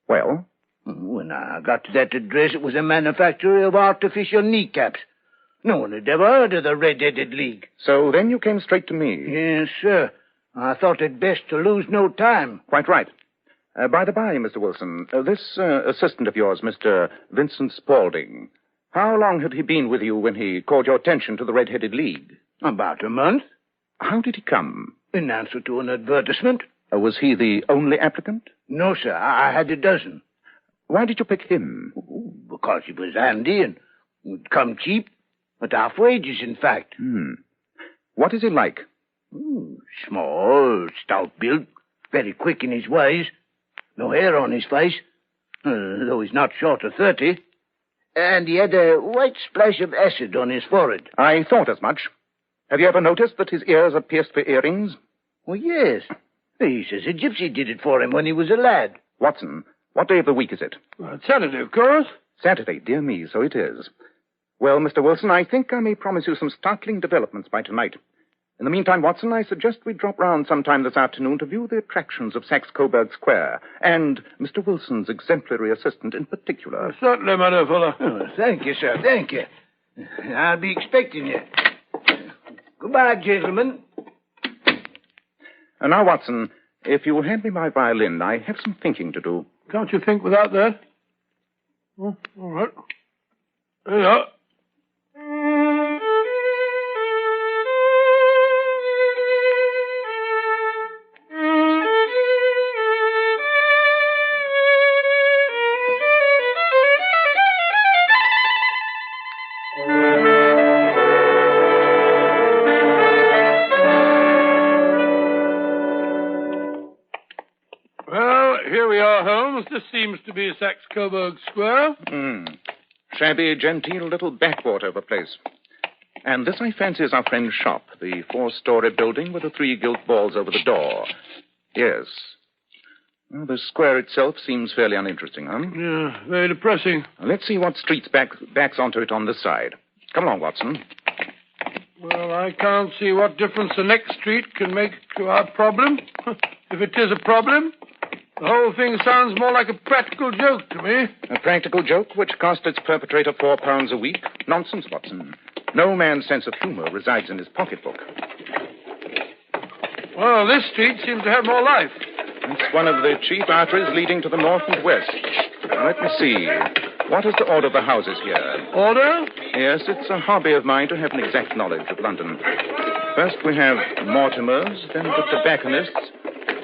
Well? When I got to that address, it was a manufactory of artificial kneecaps. No one had ever heard of the Red-Headed League. So then you came straight to me? Yes, sir. I thought it best to lose no time. Quite right. By the by, Mr. Wilson, this assistant of yours, Mr. Vincent Spaulding, how long had he been with you when he called your attention to the Red-Headed League? About a month. How did he come? In answer to an advertisement. Was he the only applicant? No, sir. I had a dozen. Why did you pick him? Because he was handy and would come cheap. At half wages, in fact. What is he like? Small, stout built, very quick in his ways. No hair on his face, though he's not short of 30. And he had a white splash of acid on his forehead. I thought as much. Have you ever noticed that his ears are pierced for earrings? Oh, yes. He says a gypsy did it for him when he was a lad. Watson, what day of the week is it? Saturday, of course. Saturday, dear me, so it is. Well, Mr. Wilson, I think I may promise you some startling developments by tonight. In the meantime, Watson, I suggest we drop round sometime this afternoon to view the attractions of Saxe-Coburg Square, and Mr. Wilson's exemplary assistant in particular. Certainly, my dear fellow. Oh, thank you, sir, thank you. I'll be expecting you. Goodbye, gentlemen. And now, Watson, if you will hand me my violin, I have some thinking to do. Can't you think without that? Oh, all right. There you are. This seems to be Saxe-Coburg Square. Shabby, genteel little backwater of a place. And this, I fancy, is our friend's shop, the 4-story building with the 3 gilt balls over the door. Yes. Well, the square itself seems fairly uninteresting, huh? Yeah, very depressing. Let's see what street backs onto it on this side. Come along, Watson. Well, I can't see what difference the next street can make to our problem. If it is a problem. The whole thing sounds more like a practical joke to me. A practical joke which cost its perpetrator £4 a week? Nonsense, Watson. No man's sense of humor resides in his pocketbook. Well, this street seems to have more life. It's one of the chief arteries leading to the north and west. Let me see. What is the order of the houses here? Order? Yes, it's a hobby of mine to have an exact knowledge of London. First we have Mortimer's, then the tobacconists,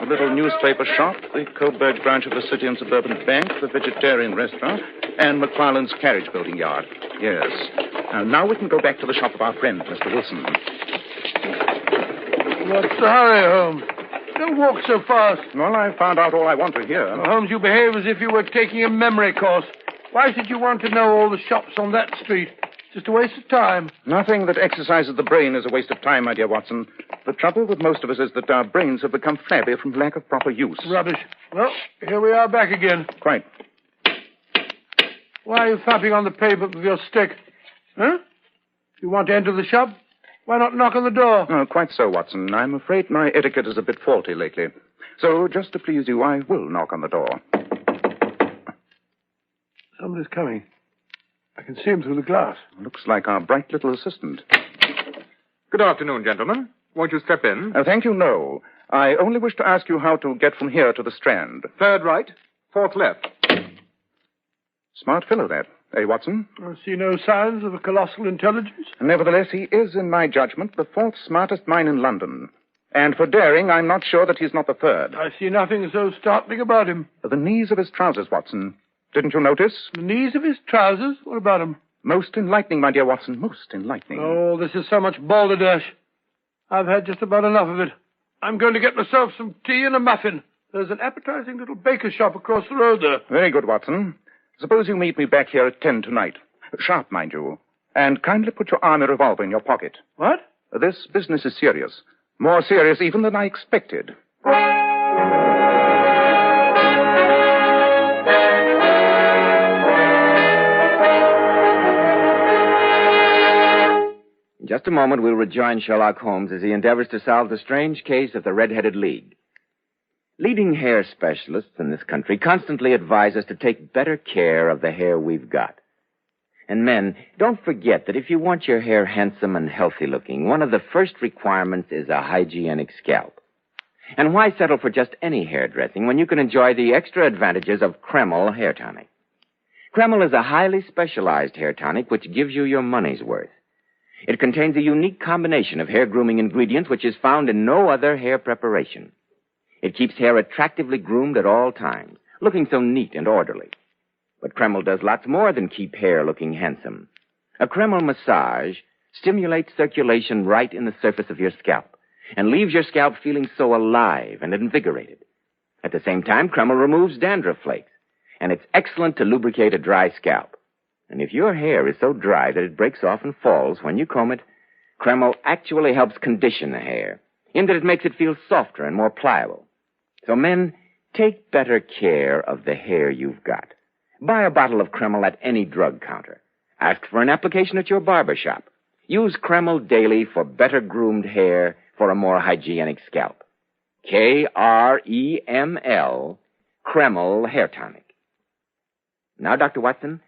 the little newspaper shop, the Coburg branch of the City and Suburban Bank, the vegetarian restaurant, and McFarlane's carriage building yard. Yes. Now we can go back to the shop of our friend, Mr. Wilson. What's the hurry, Holmes? Don't walk so fast. Well, I found out all I want to hear. Well, Holmes, you behave as if you were taking a memory course. Why should you want to know all the shops on that street? Just a waste of time. Nothing that exercises the brain is a waste of time, my dear Watson. The trouble with most of us is that our brains have become flabby from lack of proper use. Rubbish. Well, here we are back again. Quite. Why are you thumping on the pavement with your stick? Huh? You want to enter the shop? Why not knock on the door? Oh, quite so, Watson. I'm afraid my etiquette is a bit faulty lately. So, just to please you, I will knock on the door. Somebody's coming. I can see him through the glass. Looks like our bright little assistant. Good afternoon, gentlemen. Won't you step in? Thank you, no. I only wish to ask you how to get from here to the Strand. 3rd right, 4th left. Smart fellow, that. Eh, Watson? I see no signs of a colossal intelligence. Nevertheless, he is, in my judgment, the 4th smartest mind in London. And for daring, I'm not sure that he's not the third. I see nothing so startling about him. The knees of his trousers, Watson. Didn't you notice? The knees of his trousers? What about him? Most enlightening, my dear Watson, most enlightening. Oh, this is so much balderdash. I've had just about enough of it. I'm going to get myself some tea and a muffin. There's an appetizing little baker's shop across the road there. Very good, Watson. Suppose you meet me back here at 10 tonight. Sharp, mind you. And kindly put your army revolver in your pocket. What? This business is serious. More serious even than I expected. In just a moment, we'll rejoin Sherlock Holmes as he endeavors to solve the strange case of the Red-Headed League. Leading hair specialists in this country constantly advise us to take better care of the hair we've got. And men, don't forget that if you want your hair handsome and healthy looking, one of the first requirements is a hygienic scalp. And why settle for just any hairdressing when you can enjoy the extra advantages of Kreml hair tonic? Kreml is a highly specialized hair tonic which gives you your money's worth. It contains a unique combination of hair grooming ingredients which is found in no other hair preparation. It keeps hair attractively groomed at all times, looking so neat and orderly. But Kreml does lots more than keep hair looking handsome. A Kreml massage stimulates circulation right in the surface of your scalp and leaves your scalp feeling so alive and invigorated. At the same time, Kreml removes dandruff flakes, and it's excellent to lubricate a dry scalp. And if your hair is so dry that it breaks off and falls when you comb it, Kreml actually helps condition the hair, in that it makes it feel softer and more pliable. So men, take better care of the hair you've got. Buy a bottle of Kreml at any drug counter. Ask for an application at your barber shop. Use Kreml daily for better groomed hair for a more hygienic scalp. Kreml, Kreml Hair Tonic. Now, Dr. Watson,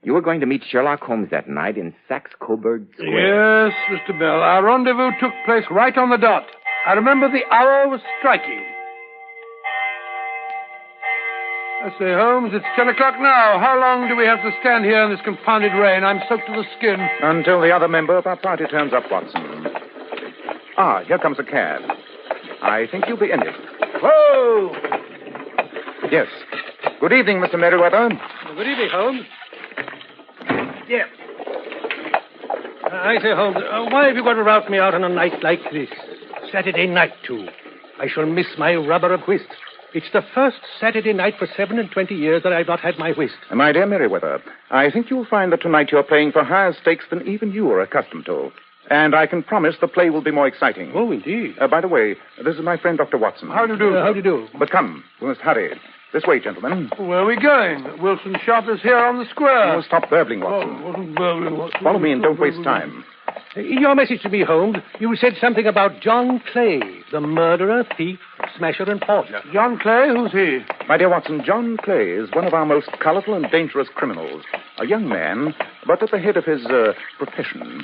you are going to meet Sherlock Holmes that night in Saxe-Coburg Square. Yes, Mr. Bell. Our rendezvous took place right on the dot. I remember the hour was striking. I say, Holmes, it's 10 o'clock now. How long do we have to stand here in this confounded rain? I'm soaked to the skin. Until the other member of our party turns up, Watson. Ah, here comes a cab. I think you'll be in it. Whoa! Yes. Good evening, Mr. Merriweather. Good evening, Holmes. Yeah. I say, Holmes, why have you got to rout me out on a night like this? Saturday night, too. I shall miss my rubber of whist. It's the first Saturday night for 27 years that I've not had my whist. My dear Merriweather, I think you'll find that tonight you're playing for higher stakes than even you are accustomed to. And I can promise the play will be more exciting. Oh, indeed. By the way, this is my friend, Dr. Watson. How do you do? How do you do? But come, we must hurry. This way, gentlemen. Where are we going? Wilson's shop is here on the square. Oh, stop burbling, Watson. Wasn't burbling, Watson. Follow me and don't waste time. In your message to me, Holmes, you said something about John Clay, the murderer, thief, smasher, and forger. John Clay? Who's he? My dear Watson, John Clay is one of our most colorful and dangerous criminals. A young man, but at the head of his profession.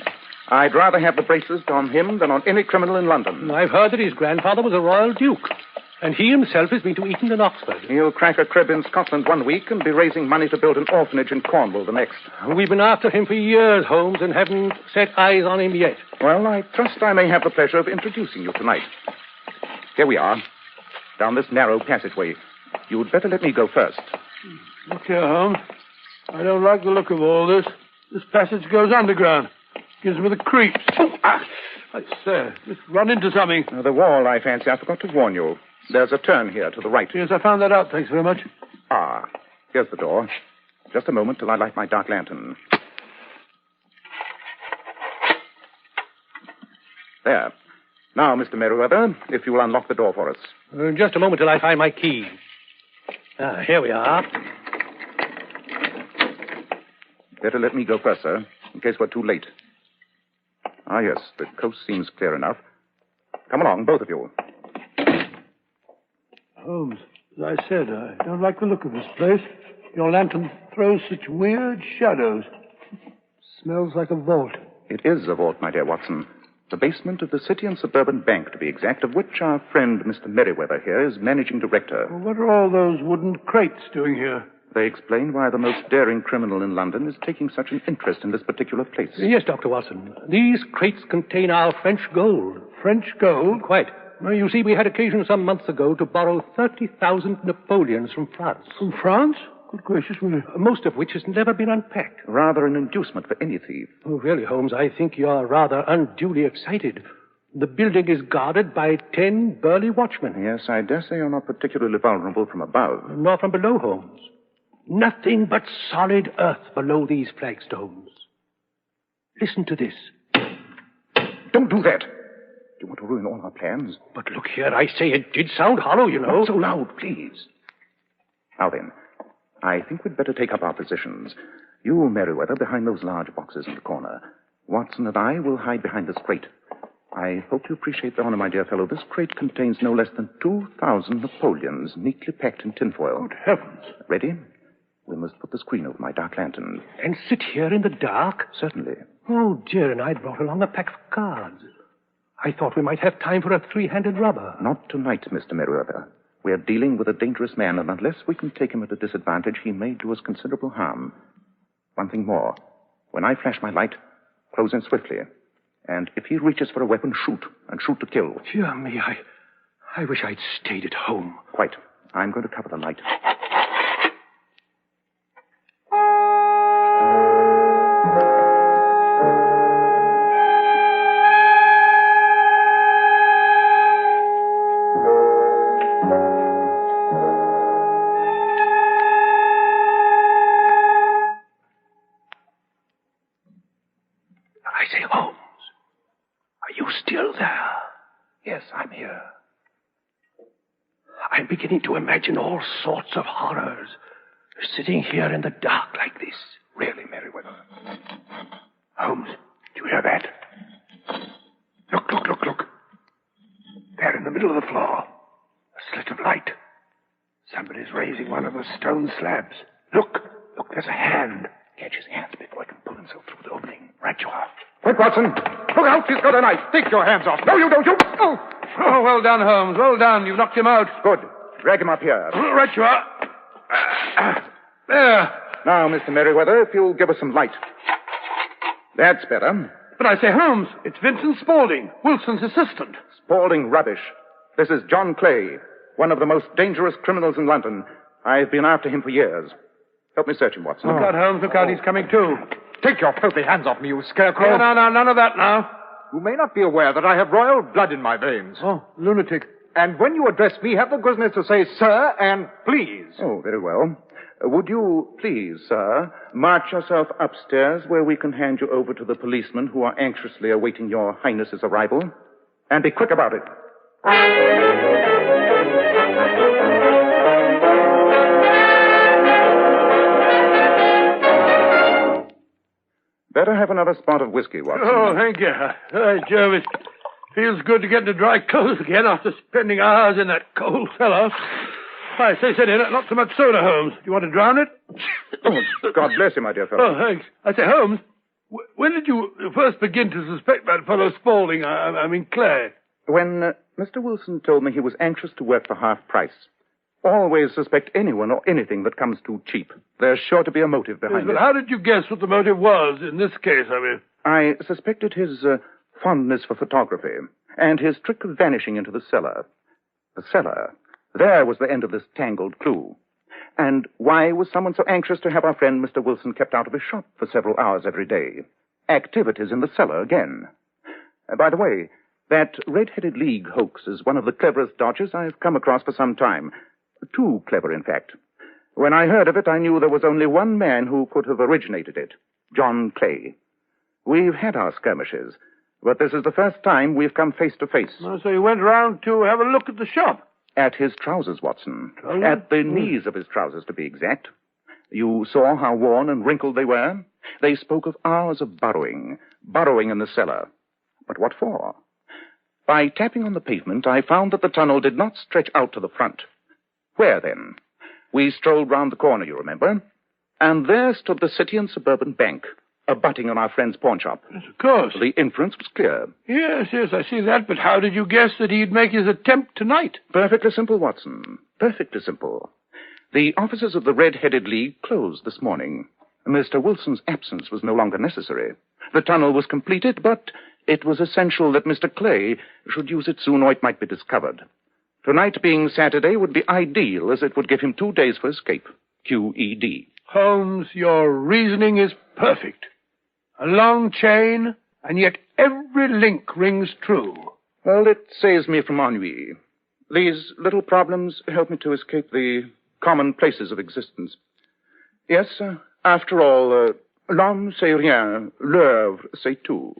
I'd rather have the bracelet on him than on any criminal in London. I've heard that his grandfather was a royal duke, and he himself has been to Eton and Oxford. He'll crack a crib in Scotland one week and be raising money to build an orphanage in Cornwall the next. We've been after him for years, Holmes, and haven't set eyes on him yet. Well, I trust I may have the pleasure of introducing you tonight. Here we are, down this narrow passageway. You'd better let me go first. Look here, Holmes. I don't like the look of all this. This passage goes underground. Gives me the creeps. I say, just run into something. The wall, I fancy. I forgot to warn you. There's a turn here to the right. Yes, I found that out. Thanks very much. Ah, here's the door. Just a moment till I light my dark lantern. There. Now, Mr. Merriweather, if you will unlock the door for us. Just a moment till I find my key. Here we are. Better let me go first, sir, in case we're too late. Ah, yes, the coast seems clear enough. Come along, both of you. Holmes, as I said, I don't like the look of this place. Your lantern throws such weird shadows. Smells like a vault. It is a vault, my dear Watson. The basement of the City and Suburban Bank, to be exact, of which our friend Mr. Merriweather here is managing director. Well, what are all those wooden crates doing here? They explain why the most daring criminal in London is taking such an interest in this particular place. Yes, Dr. Watson. These crates contain our French gold. French gold? Quite. Well, you see, we had occasion some months ago to borrow 30,000 Napoleons from France. From France? Good gracious me. Most of which has never been unpacked. Rather an inducement for any thief. Oh, really, Holmes, I think you're rather unduly excited. The building is guarded by 10 burly watchmen. Yes, I dare say you're not particularly vulnerable from above. Nor from below, Holmes. Nothing but solid earth below these flagstones. Listen to this. Don't do that. You want to ruin all our plans? But look here, I say it did sound hollow, you know. Not so loud, please. Now then, I think we'd better take up our positions. You, Merriweather, behind those large boxes in the corner. Watson and I will hide behind this crate. I hope you appreciate the honor, my dear fellow. This crate contains no less than 2,000 Napoleons, neatly packed in tinfoil. Good heavens. Ready? We must put the screen over my dark lantern. And sit here in the dark? Certainly. Oh, dear, and I brought along a pack of cards. I thought we might have time for a three-handed rubber. Not tonight, Mr. Merriweather. We are dealing with a dangerous man, and unless we can take him at a disadvantage, he may do us considerable harm. One thing more. When I flash my light, close in swiftly. And if he reaches for a weapon, shoot, and shoot to kill. Dear me, I wish I'd stayed at home. Quite. I'm going to cover the light. Beginning to imagine all sorts of horrors, sitting here in the dark like this. Really, Merriweather. Holmes, do you hear that? Look. There in the middle of the floor, a slit of light. Somebody's raising one of the stone slabs. Look, there's a hand. Catch his hands before he can pull himself through the opening. Right you are. Quick, Watson. Look out, he's got a knife. Take your hands off. No, you don't. Oh, well done, Holmes. Well done. You've knocked him out. Good. Drag him up here. Right you are. There. Now, Mr. Merriweather, if you'll give us some light. That's better. But I say, Holmes, it's Vincent Spaulding, Wilson's assistant. Spaulding rubbish. This is John Clay, one of the most dangerous criminals in London. I've been after him for years. Help me search him, Watson. Look out, Holmes. Look out. He's coming too. Take your filthy hands off me, you scarecrow. No, none of that now. You may not be aware that I have royal blood in my veins. Oh, lunatic. And when you address me, have the goodness to say sir and please. Oh, very well. Would you please, sir, march yourself upstairs where we can hand you over to the policemen who are anxiously awaiting your highness's arrival? And be quick about it. Better have another spot of whiskey, Watson. Oh, thank you. Jervis, feels good to get into dry clothes again after spending hours in that cold cellar. I say, not so much soda, Holmes. Do you want to drown it? Oh, God bless you, my dear fellow. Oh, thanks. I say, Holmes, when did you first begin to suspect that fellow Spaulding, I mean Clay? When Mr. Wilson told me he was anxious to work for half price. Always suspect anyone or anything that comes too cheap. There's sure to be a motive behind But it. how did you guess what the motive was in this case, I mean? I suspected his fondness for photography and his trick of vanishing into the cellar. The cellar. There was the end of this tangled clue. And why was someone so anxious to have our friend Mr. Wilson kept out of his shop for several hours every day? Activities in the cellar again. By the way, that Red-Headed League hoax is one of the cleverest dodges I've come across for some time. Too clever, in fact. When I heard of it, I knew there was only one man who could have originated it. John Clay. We've had our skirmishes, but this is the first time we've come face to face. Oh, so you went round to have a look at the shop? At his trousers, Watson. Trousers? At the knees of his trousers, to be exact. You saw how worn and wrinkled they were? They spoke of hours of burrowing in the cellar. But what for? By tapping on the pavement, I found that the tunnel did not stretch out to the front. Where, then? We strolled round the corner, you remember, and there stood the City and Suburban Bank, abutting on our friend's pawn shop. Yes, of course. The inference was clear. Yes, I see that, but how did you guess that he'd make his attempt tonight? Perfectly simple, Watson. Perfectly simple. The offices of the Red-Headed League closed this morning. Mr. Wilson's absence was no longer necessary. The tunnel was completed, but it was essential that Mr. Clay should use it soon or it might be discovered. Tonight being Saturday would be ideal, as it would give him 2 days for escape. QED. Holmes, your reasoning is perfect. A long chain, and yet every link rings true. Well, it saves me from ennui. These little problems help me to escape the commonplaces of existence. Yes, after all, l'homme sait rien, l'œuvre sait tout,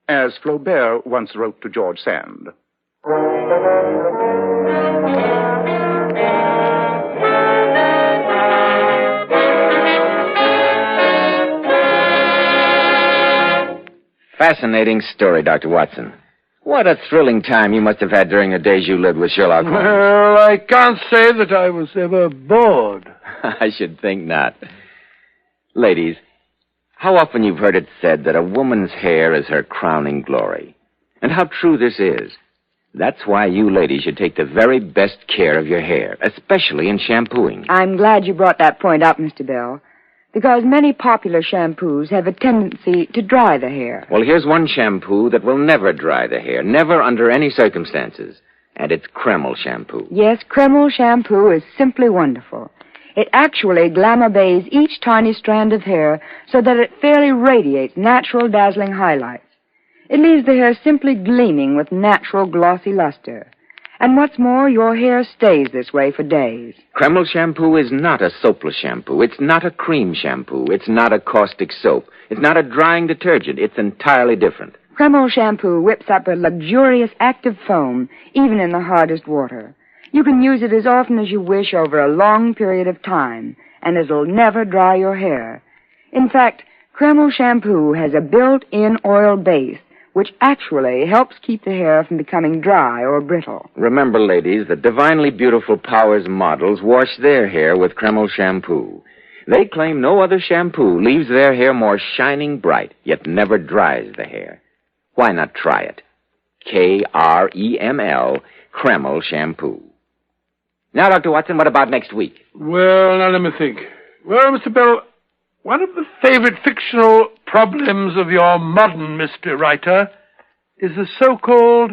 as Flaubert once wrote to George Sand. Fascinating story, Dr. Watson. What a thrilling time you must have had during the days you lived with Sherlock Holmes. Well, I can't say that I was ever bored. I should think not. Ladies, how often you've heard it said that a woman's hair is her crowning glory. And how true this is. That's why you ladies should take the very best care of your hair, especially in shampooing. I'm glad you brought that point up, Mr. Bell, because many popular shampoos have a tendency to dry the hair. Well, here's one shampoo that will never dry the hair, never under any circumstances, and it's Kreml shampoo. Yes, Kreml shampoo is simply wonderful. It actually glamour bathes each tiny strand of hair so that it fairly radiates natural dazzling highlights. It leaves the hair simply gleaming with natural glossy luster. And what's more, your hair stays this way for days. Kreml shampoo is not a soapless shampoo. It's not a cream shampoo. It's not a caustic soap. It's not a drying detergent. It's entirely different. Kreml shampoo whips up a luxurious active foam, even in the hardest water. You can use it as often as you wish over a long period of time, and it'll never dry your hair. In fact, Kreml shampoo has a built-in oil base, which actually helps keep the hair from becoming dry or brittle. Remember, ladies, that divinely beautiful Powers models wash their hair with Kreml shampoo. They claim no other shampoo leaves their hair more shining bright, yet never dries the hair. Why not try it? Kreml, Kreml shampoo. Now, Dr. Watson, what about next week? Well, now let me think. Well, Mr. Bell, one of the favorite fictional problems of your modern mystery writer is the so-called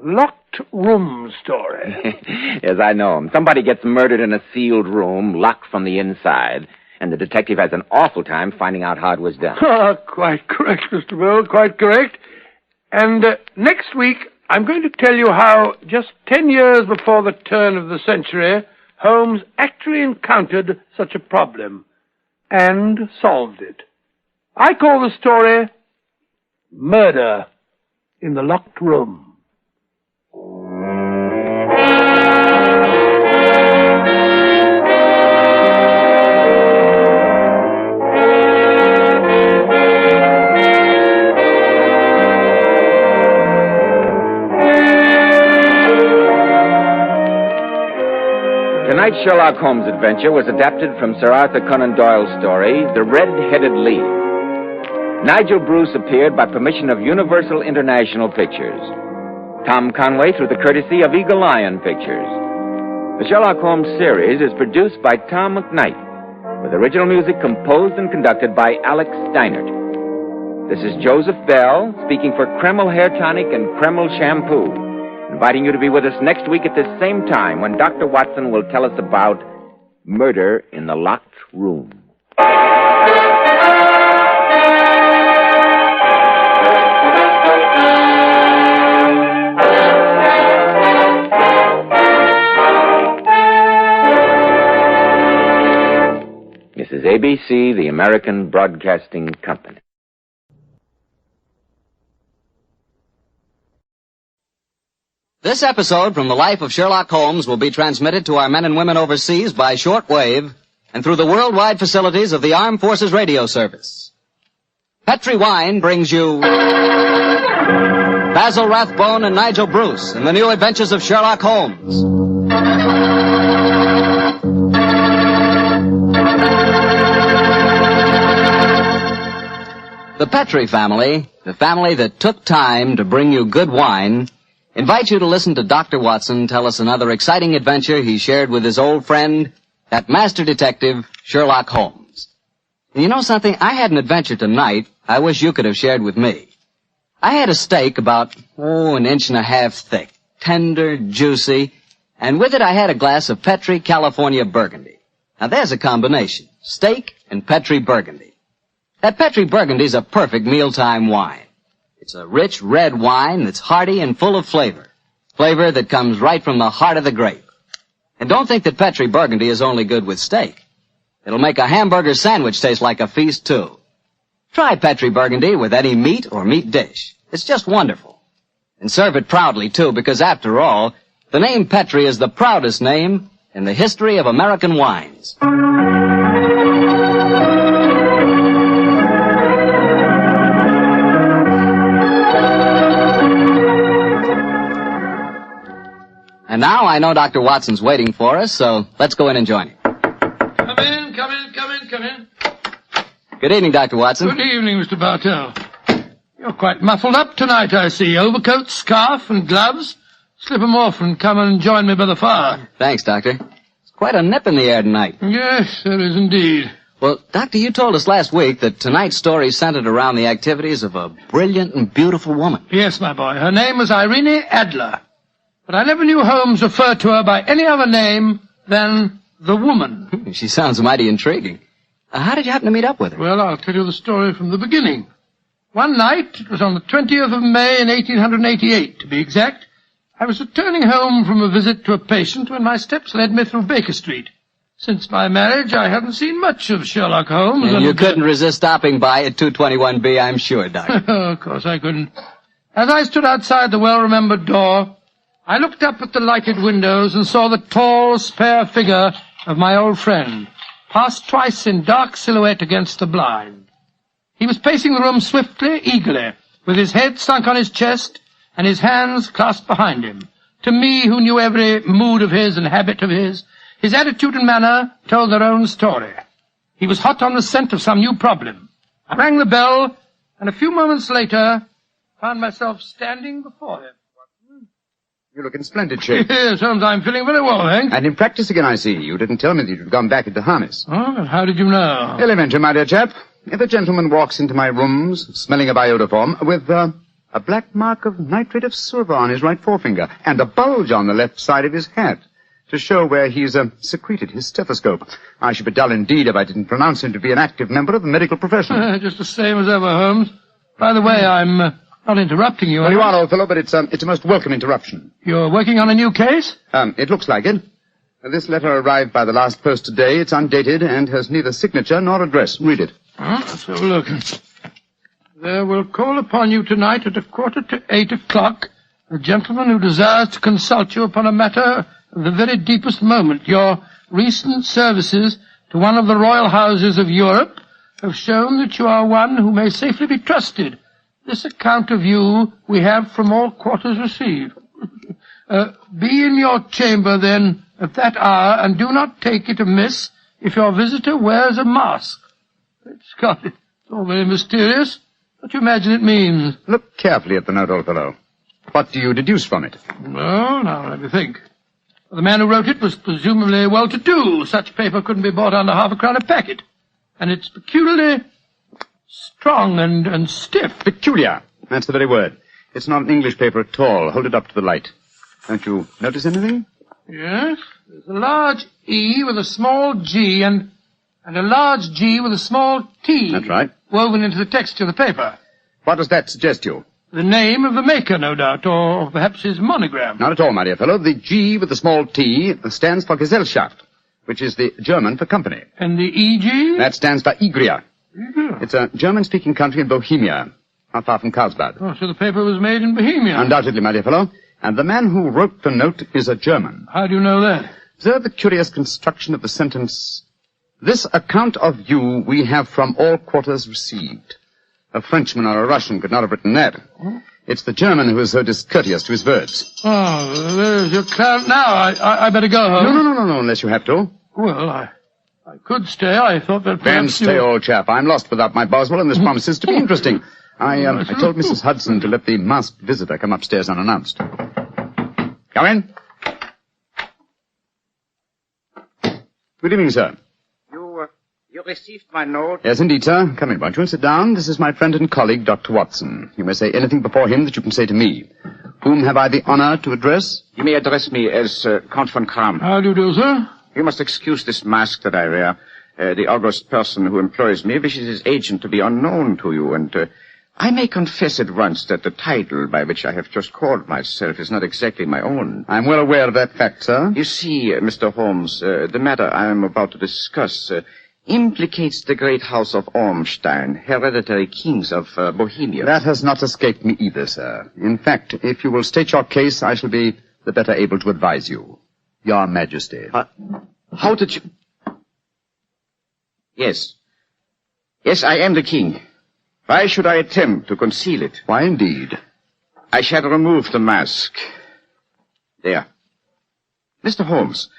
locked room story. Yes, I know him. Somebody gets murdered in a sealed room, locked from the inside, and the detective has an awful time finding out how it was done. Quite correct, Mr. Bell, quite correct. And next week, I'm going to tell you how, just 10 years before the turn of the century, Holmes actually encountered such a problem and solved it. I call the story Murder in the Locked Room. Tonight's Sherlock Holmes adventure was adapted from Sir Arthur Conan Doyle's story, The Red-Headed Lead. Nigel Bruce appeared by permission of Universal International Pictures. Tom Conway through the courtesy of Eagle Lion Pictures. The Sherlock Holmes series is produced by Tom McKnight, with original music composed and conducted by Alex Steinert. This is Joseph Bell, speaking for Kreml Hair Tonic and Kreml Shampoo, inviting you to be with us next week at this same time when Dr. Watson will tell us about Murder in the Locked Room. This is ABC, the American Broadcasting Company. This episode from the life of Sherlock Holmes will be transmitted to our men and women overseas by shortwave and through the worldwide facilities of the Armed Forces Radio Service. Petri Wine brings you Basil Rathbone and Nigel Bruce in the new adventures of Sherlock Holmes. The Petri family, the family that took time to bring you good wine, invite you to listen to Dr. Watson tell us another exciting adventure he shared with his old friend, that master detective, Sherlock Holmes. And you know something? I had an adventure tonight I wish you could have shared with me. I had a steak about, an inch and a half thick, tender, juicy, and with it I had a glass of Petri California Burgundy. Now there's a combination, steak and Petri Burgundy. That Petri Burgundy's a perfect mealtime wine. It's a rich red wine that's hearty and full of flavor. Flavor that comes right from the heart of the grape. And don't think that Petri Burgundy is only good with steak. It'll make a hamburger sandwich taste like a feast, too. Try Petri Burgundy with any meat or meat dish. It's just wonderful. And serve it proudly, too, because after all, the name Petri is the proudest name in the history of American wines. And now I know Dr. Watson's waiting for us, so let's go in and join him. Come in. Good evening, Dr. Watson. Good evening, Mr. Bartell. You're quite muffled up tonight, I see. Overcoat, scarf, and gloves. Slip 'em off and come and join me by the fire. Thanks, Doctor. It's quite a nip in the air tonight. Yes, there is indeed. Well, Doctor, you told us last week that tonight's story centered around the activities of a brilliant and beautiful woman. Yes, my boy. Her name was Irene Adler. But I never knew Holmes refer to her by any other name than the woman. She sounds mighty intriguing. How did you happen to meet up with her? Well, I'll tell you the story from the beginning. One night, it was on the 20th of May in 1888, to be exact, I was returning home from a visit to a patient when my steps led me through Baker Street. Since my marriage, I hadn't seen much of Sherlock Holmes. And you couldn't resist stopping by at 221B, I'm sure, Doctor. Of course I couldn't. As I stood outside the well-remembered door, I looked up at the lighted windows and saw the tall, spare figure of my old friend, pass twice in dark silhouette against the blind. He was pacing the room swiftly, eagerly, with his head sunk on his chest and his hands clasped behind him. To me, who knew every mood of his and habit of his attitude and manner told their own story. He was hot on the scent of some new problem. I rang the bell, and a few moments later found myself standing before him. You look in splendid shape. Yes, Holmes, I'm feeling very well, thanks. And in practice again, I see. You didn't tell me that you'd gone back into harness. Oh, how did you know? Elementary, my dear chap. If a gentleman walks into my rooms, smelling of iodoform, with a black mark of nitrate of silver on his right forefinger, and a bulge on the left side of his hat, to show where he's secreted his stethoscope, I should be dull indeed if I didn't pronounce him to be an active member of the medical profession. Just the same as ever, Holmes. By the way, I'm not interrupting you. Well, you are, old fellow, but it's a most welcome interruption. You're working on a new case? It looks like it. This letter arrived by the last post today. It's undated and has neither signature nor address. Read it. Let's have a look. There will call upon you tonight at 7:45 a gentleman who desires to consult you upon a matter of the very deepest moment. Your recent services to one of the royal houses of Europe have shown that you are one who may safely be trusted. This account of you we have from all quarters received. Be in your chamber, then, at that hour, and do not take it amiss if your visitor wears a mask. It's all very mysterious. What do you imagine it means? Look carefully at the note, old fellow. What do you deduce from it? Well, now, let me think. The man who wrote it was presumably well-to-do. Such paper couldn't be bought under half a crown a packet. And it's peculiarly strong and stiff. Peculiar. That's the very word. It's not an English paper at all. Hold it up to the light. Don't you notice anything? Yes. There's a large E with a small G and a large G with a small T. That's right. Woven into the texture of the paper. What does that suggest to you? The name of the maker, no doubt, or perhaps his monogram. Not at all, my dear fellow. The G with the small T stands for Gesellschaft, which is the German for company. And the EG? That stands for Igria. It's a German-speaking country in Bohemia, not far from Carlsbad. Oh, so the paper was made in Bohemia? Undoubtedly, my dear fellow. And the man who wrote the note is a German. How do you know that? Observe the curious construction of the sentence. This account of you we have from all quarters received. A Frenchman or a Russian could not have written that. Oh? It's the German who is so discourteous to his verbs. Oh, there's your clown now. I better go home. No, unless you have to. Well, I could stay. I thought that perhaps Then stay, old chap. I'm lost without my Boswell, and this promises to be interesting. I told Mrs. Hudson to let the masked visitor come upstairs unannounced. Come in. Good evening, sir. You received my note? Yes, indeed, sir. Come in, won't you, and sit down. This is my friend and colleague, Dr. Watson. You may say anything before him that you can say to me. Whom have I the honor to address? You may address me as Count von Kram. How do you do, sir? You must excuse this mask that I wear. The august person who employs me wishes his agent to be unknown to you, and I may confess at once that the title by which I have just called myself is not exactly my own. I'm well aware of that fact, sir. You see, Mr. Holmes, the matter I am about to discuss implicates the great house of Ormstein, hereditary kings of Bohemia. That has not escaped me either, sir. In fact, if you will state your case, I shall be the better able to advise you. Your Majesty. How did you... Yes. Yes, I am the king. Why should I attempt to conceal it? Why, indeed? I shall remove the mask. There. Mr. Holmes,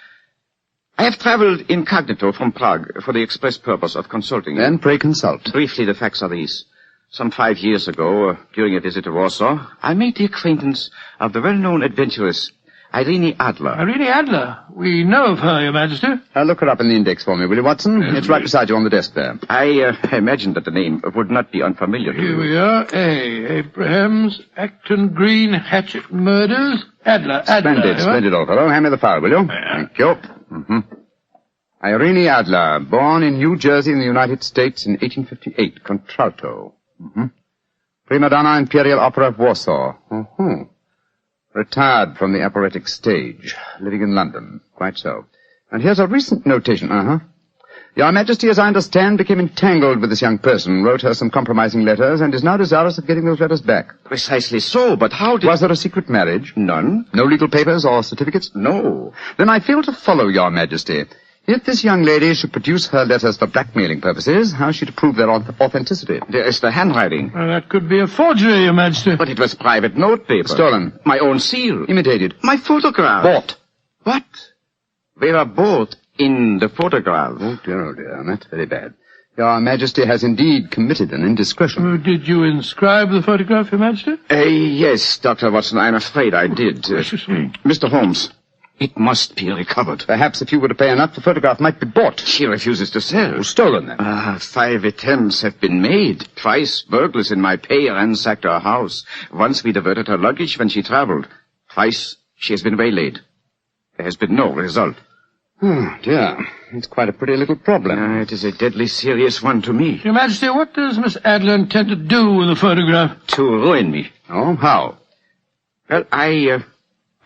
I have traveled incognito from Prague for the express purpose of consulting you. Then pray consult. Briefly, the facts are these. Some 5 years ago, during a visit to Warsaw, I made the acquaintance of the well-known adventuress Irene Adler. Irene Adler? We know of her, Your Majesty. Look her up in the index for me, will you, Watson? It's right beside you on the desk there. I imagined that the name would not be unfamiliar to you. Here we are. Abrahams, Acton Green, Hatchet Murders, Adler. Splendid, old fellow. Hand me the file, will you? Thank you. Irene Adler, born in New Jersey in the United States in 1858, contralto. Prima donna Imperial Opera of Warsaw. Retired from the operatic stage, living in London. Quite so. And here's a recent notation. Your Majesty, as I understand, became entangled with this young person, wrote her some compromising letters, and is now desirous of getting those letters back. Precisely so, but how did... Was there a secret marriage? None. No legal papers or certificates? No. Then I fail to follow, Your Majesty. If this young lady should produce her letters for blackmailing purposes, how is she to prove their authenticity? There is the handwriting. That could be a forgery, Your Majesty. But it was private note paper. Stolen. My own seal. Imitated. My photograph. Bought. What? We were both in the photograph. Oh, dear. That's very bad. Your Majesty has indeed committed an indiscretion. Did you inscribe the photograph, Your Majesty? Yes, Dr. Watson, I'm afraid I did. Mr. Holmes, it must be recovered. Perhaps if you were to pay enough, the photograph might be bought. She refuses to sell. Stolen, then? 5 attempts have been made. Twice burglars in my pay ransacked her house. Once we diverted her luggage when she traveled. Twice she has been waylaid. There has been no result. Oh, dear. It's quite a pretty little problem. It is a deadly serious one to me. Your Majesty, what does Miss Adler intend to do with the photograph? To ruin me. Oh, how? Well,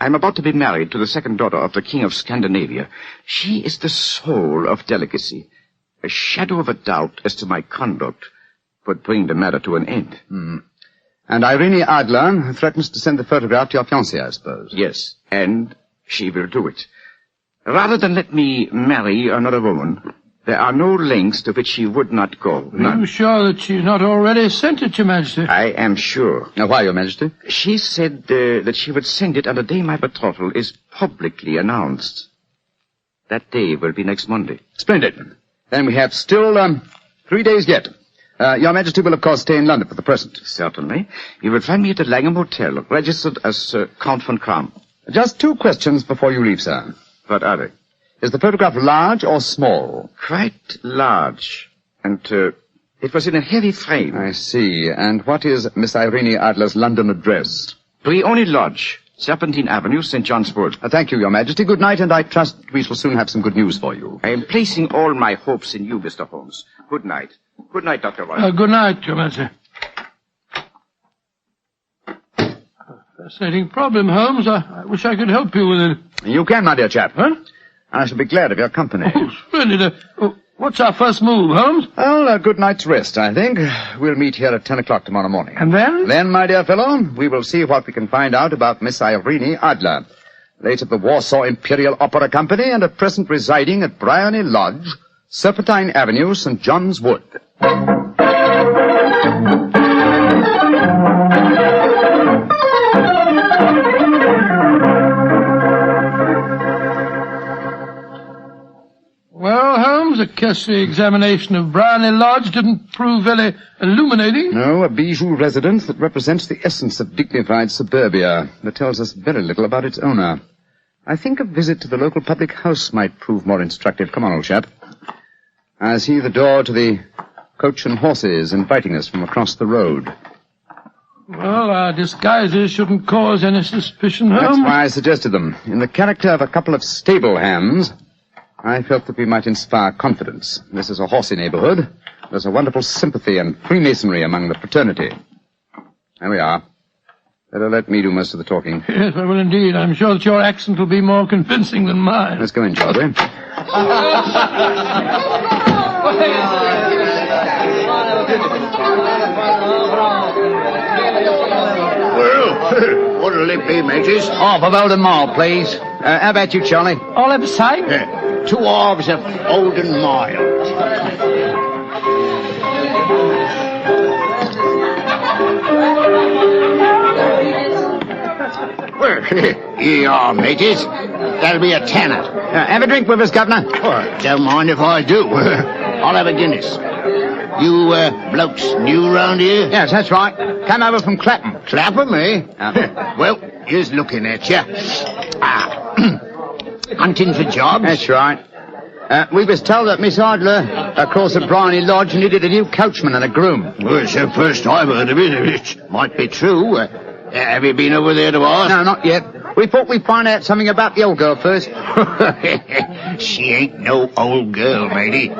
I'm about to be married to the second daughter of the King of Scandinavia. She is the soul of delicacy. A shadow of a doubt as to my conduct would bring the matter to an end. And Irene Adler threatens to send the photograph to your fiancée, I suppose. Yes, and she will do it. Rather than let me marry another woman, there are no lengths to which she would not go. None. Are you sure that she's not already sent it, Your Majesty? I am sure. Now, why, Your Majesty? She said that she would send it on the day my betrothal is publicly announced. That day will be next Monday. Splendid. Then we have still 3 days yet. Your Majesty will, of course, stay in London for the present. Certainly. You will find me at the Langham Hotel, registered as Count von Kram. Just 2 questions before you leave, sir. What are they? Is the photograph large or small? Quite large. And it was in a heavy frame. I see. And what is Miss Irene Adler's London address? Briony Lodge, Serpentine Avenue, St. John's Wood. Thank you, Your Majesty. Good night, and I trust we shall soon have some good news for you. I am placing all my hopes in you, Mr. Holmes. Good night. Good night, Dr. Watson. Good night, Your Majesty. Fascinating problem, Holmes. I wish I could help you with it. You can, my dear chap. Huh? I shall be glad of your company. Oh, splendid. What's our first move, Holmes? Well, a good night's rest, I think. We'll meet here at 10 o'clock tomorrow morning. And then? Then, my dear fellow, we will see what we can find out about Miss Irene Adler, late of the Warsaw Imperial Opera Company and at present residing at Briony Lodge, Serpentine Avenue, St. John's Wood. Well, Holmes, a cursory examination of Briony Lodge didn't prove very illuminating. No, a bijou residence that represents the essence of dignified suburbia, that tells us very little about its owner. I think a visit to the local public house might prove more instructive. Come on, old chap. I see the door to the Coach and Horses inviting us from across the road. Well, our disguises shouldn't cause any suspicion, Holmes. That's why I suggested them. In the character of a couple of stable hands, I felt that we might inspire confidence. This is a horsey neighborhood. There's a wonderful sympathy and freemasonry among the fraternity. There we are. Better let me do most of the talking. Yes, I will indeed. I'm sure that your accent will be more convincing than mine. Let's go in, shall we? Well, what'll it be, Majors? Half of Old and Mild, please. How about you, Charlie? All of a sight? 2 halves of Old and Mild. Well, here you are, Majors. That'll be a tenner. Have a drink with us, Governor. Well, don't mind if I do. I'll have a Guinness. You blokes new round here? Yes, that's right. Come over from Clapham. Clapham, eh? Well, here's looking at you. Hunting for jobs? That's right. We was told that Miss Idler, across at Bryony Lodge, needed a new coachman and a groom. Well, it's the first I've heard of it. It might be true. Have you been over there to ask? No, not yet. We thought we'd find out something about the old girl first. She ain't no old girl, matey.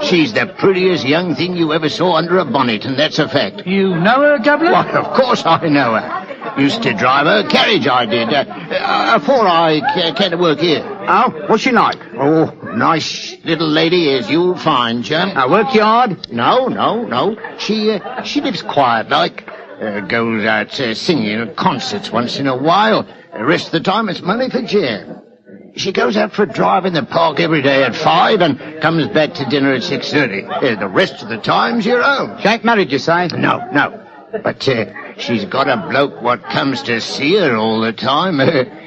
She's the prettiest young thing you ever saw under a bonnet, and that's a fact. You know her, Governor? Why, of course I know her. Used to drive her carriage, I did. Before I came to work here. Oh, what's she like? Oh, nice little lady, as you'll find, chum. Work hard? No. She lives quiet like. Goes out singing at concerts once in a while. The rest of the time it's money for jam. She goes out for a drive in the park every day at 5 and comes back to dinner at 6:30. The rest of the time's your own. She ain't married, you say? No. But she's got a bloke what comes to see her all the time.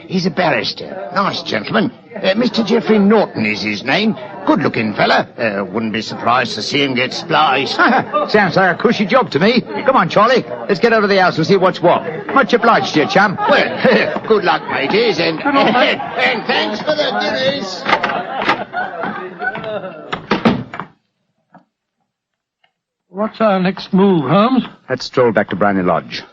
He's a barrister. Nice gentleman. Mr. Geoffrey Norton is his name. Good-looking fella. Wouldn't be surprised to see him get spliced. Sounds like a cushy job to me. Come on, Charlie. Let's get over to the house and see what's what. Much obliged to you, chum. Well, good luck, mateys, and thanks for the dinners. What's our next move, Holmes? Let's stroll back to Bryony Lodge.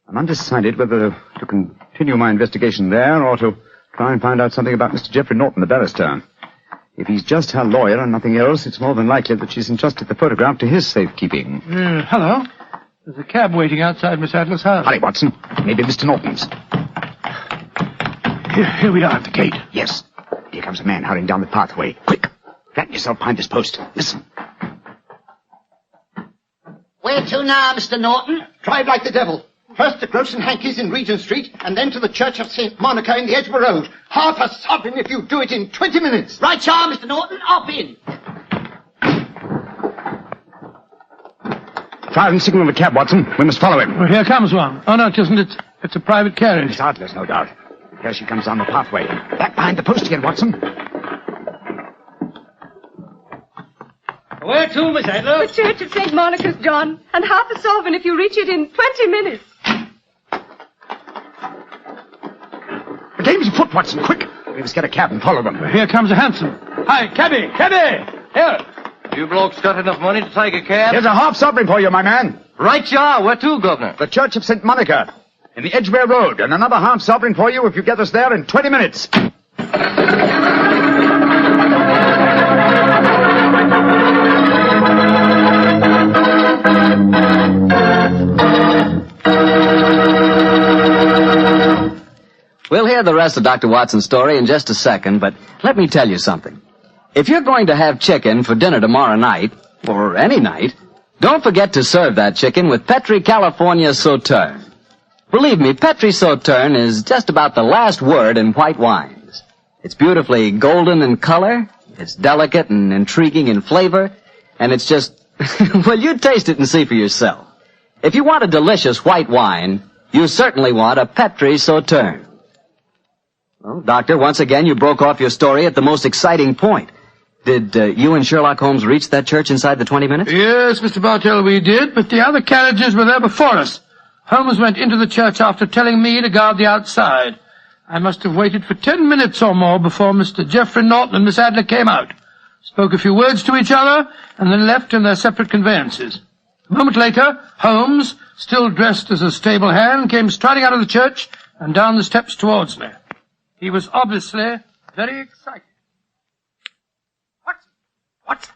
I'm undecided whether to continue my investigation there or to try and find out something about Mr. Geoffrey Norton, the barrister. If he's just her lawyer and nothing else, it's more than likely that she's entrusted the photograph to his safekeeping. Hello. There's a cab waiting outside Miss Adler's house. Hurry, Watson. Maybe Mr. Norton's. Here we are at the gate. Yes. Here comes a man hurrying down the pathway. Quick. Flatten yourself behind this post. Listen. Where to now, Mr. Norton? Drive like the devil. First to Gross and Hankey's in Regent Street, and then to the Church of St. Monica in the Edgware Road. Half a sovereign if you do it in 20 minutes. Right, you are, Mr. Norton. Up in. Try and signal the cab, Watson. We must follow him. Well, here comes one. Oh, no, it isn't. It's a private carriage. Miss Adler's, no doubt. Here she comes down the pathway. Back behind the post again, Watson. Where to, Miss Adler? The Church of St. Monica's, John. And half a sovereign if you reach it in 20 minutes. The game's afoot, Watson. Quick. We must get a cab and follow them. Well, here comes a hansom. Hi, cabby! Here! You blokes got enough money to take a cab? Here's a half sovereign for you, my man. Right you are. Where to, Governor? The Church of St. Monica, in the Edgware Road, and another half sovereign for you if you get us there in 20 minutes. We'll hear the rest of Dr. Watson's story in just a second, but let me tell you something. If you're going to have chicken for dinner tomorrow night, or any night, don't forget to serve that chicken with Petri California Sauterne. Believe me, Petri Sauterne is just about the last word in white wines. It's beautifully golden in color, it's delicate and intriguing in flavor, and it's just, well, you taste it and see for yourself. If you want a delicious white wine, you certainly want a Petri Sauterne. Well, Doctor, once again you broke off your story at the most exciting point. Did you and Sherlock Holmes reach that church inside the 20 minutes? Yes, Mr. Bartell, we did, but the other carriages were there before us. Holmes went into the church after telling me to guard the outside. I must have waited for 10 minutes or more before Mr. Geoffrey Norton and Miss Adler came out. spoke a few words to each other, and then left in their separate conveyances. A moment later, Holmes, still dressed as a stable hand, came striding out of the church and down the steps towards me. He was obviously very excited. What?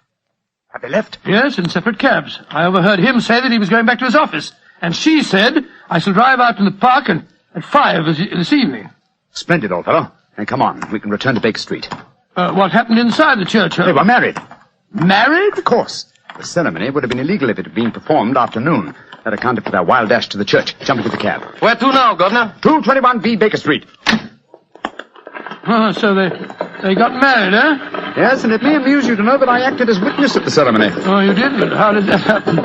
Have they left? Yes, in separate cabs. I overheard him say that he was going back to his office, and she said, I shall drive out in the park at 5 this evening. Splendid, old fellow. Then come on, we can return to Baker Street. What happened inside the church? They were married. Married? Of course. The ceremony would have been illegal if it had been performed after noon. That accounted for their wild dash to the church. Jump into the cab. Where to now, Governor? 221B Baker Street. Oh, so they got married, eh? Yes, and it may amuse you to know that I acted as witness at the ceremony. Oh, you did? But how did that happen?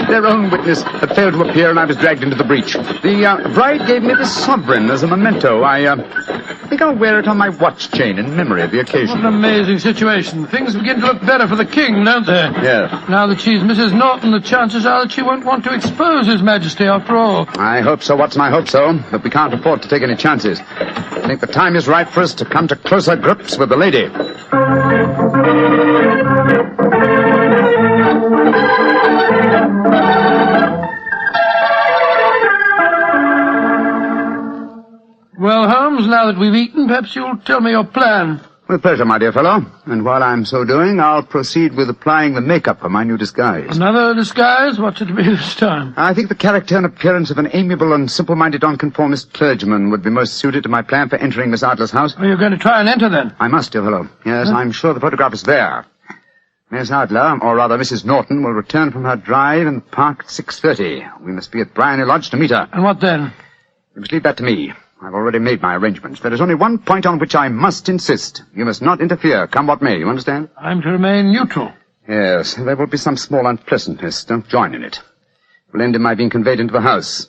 Their own witness had failed to appear, and I was dragged into the breach. The bride gave me this sovereign as a memento. I think I'll wear it on my watch chain in memory of the occasion. What an amazing situation. Things begin to look better for the king, don't they? Yes. Now that she's Mrs. Norton, the chances are that she won't want to expose His Majesty after all. I hope so, Watson, I hope so. But we can't afford to take any chances. I think the time is right for us to come to closer grips with the lady. Well, Holmes, now that we've eaten, perhaps you'll tell me your plan. With pleasure, my dear fellow. And while I'm so doing, I'll proceed with applying the makeup for my new disguise. Another disguise? What's it to be this time? I think the character and appearance of an amiable and simple-minded nonconformist clergyman would be most suited to my plan for entering Miss Adler's house. Are you going to try and enter, then? I must, dear fellow. Yes, I'm sure the photograph is there. Miss Adler, or rather Mrs. Norton, will return from her drive in the park at 6:30. We must be at Bryony Lodge to meet her. And what then? You must leave that to me. I've already made my arrangements. There is only one point on which I must insist. You must not interfere, come what may. You understand? I'm to remain neutral. Yes, there will be some small unpleasantness. Don't join in it. It will end in my being conveyed into the house.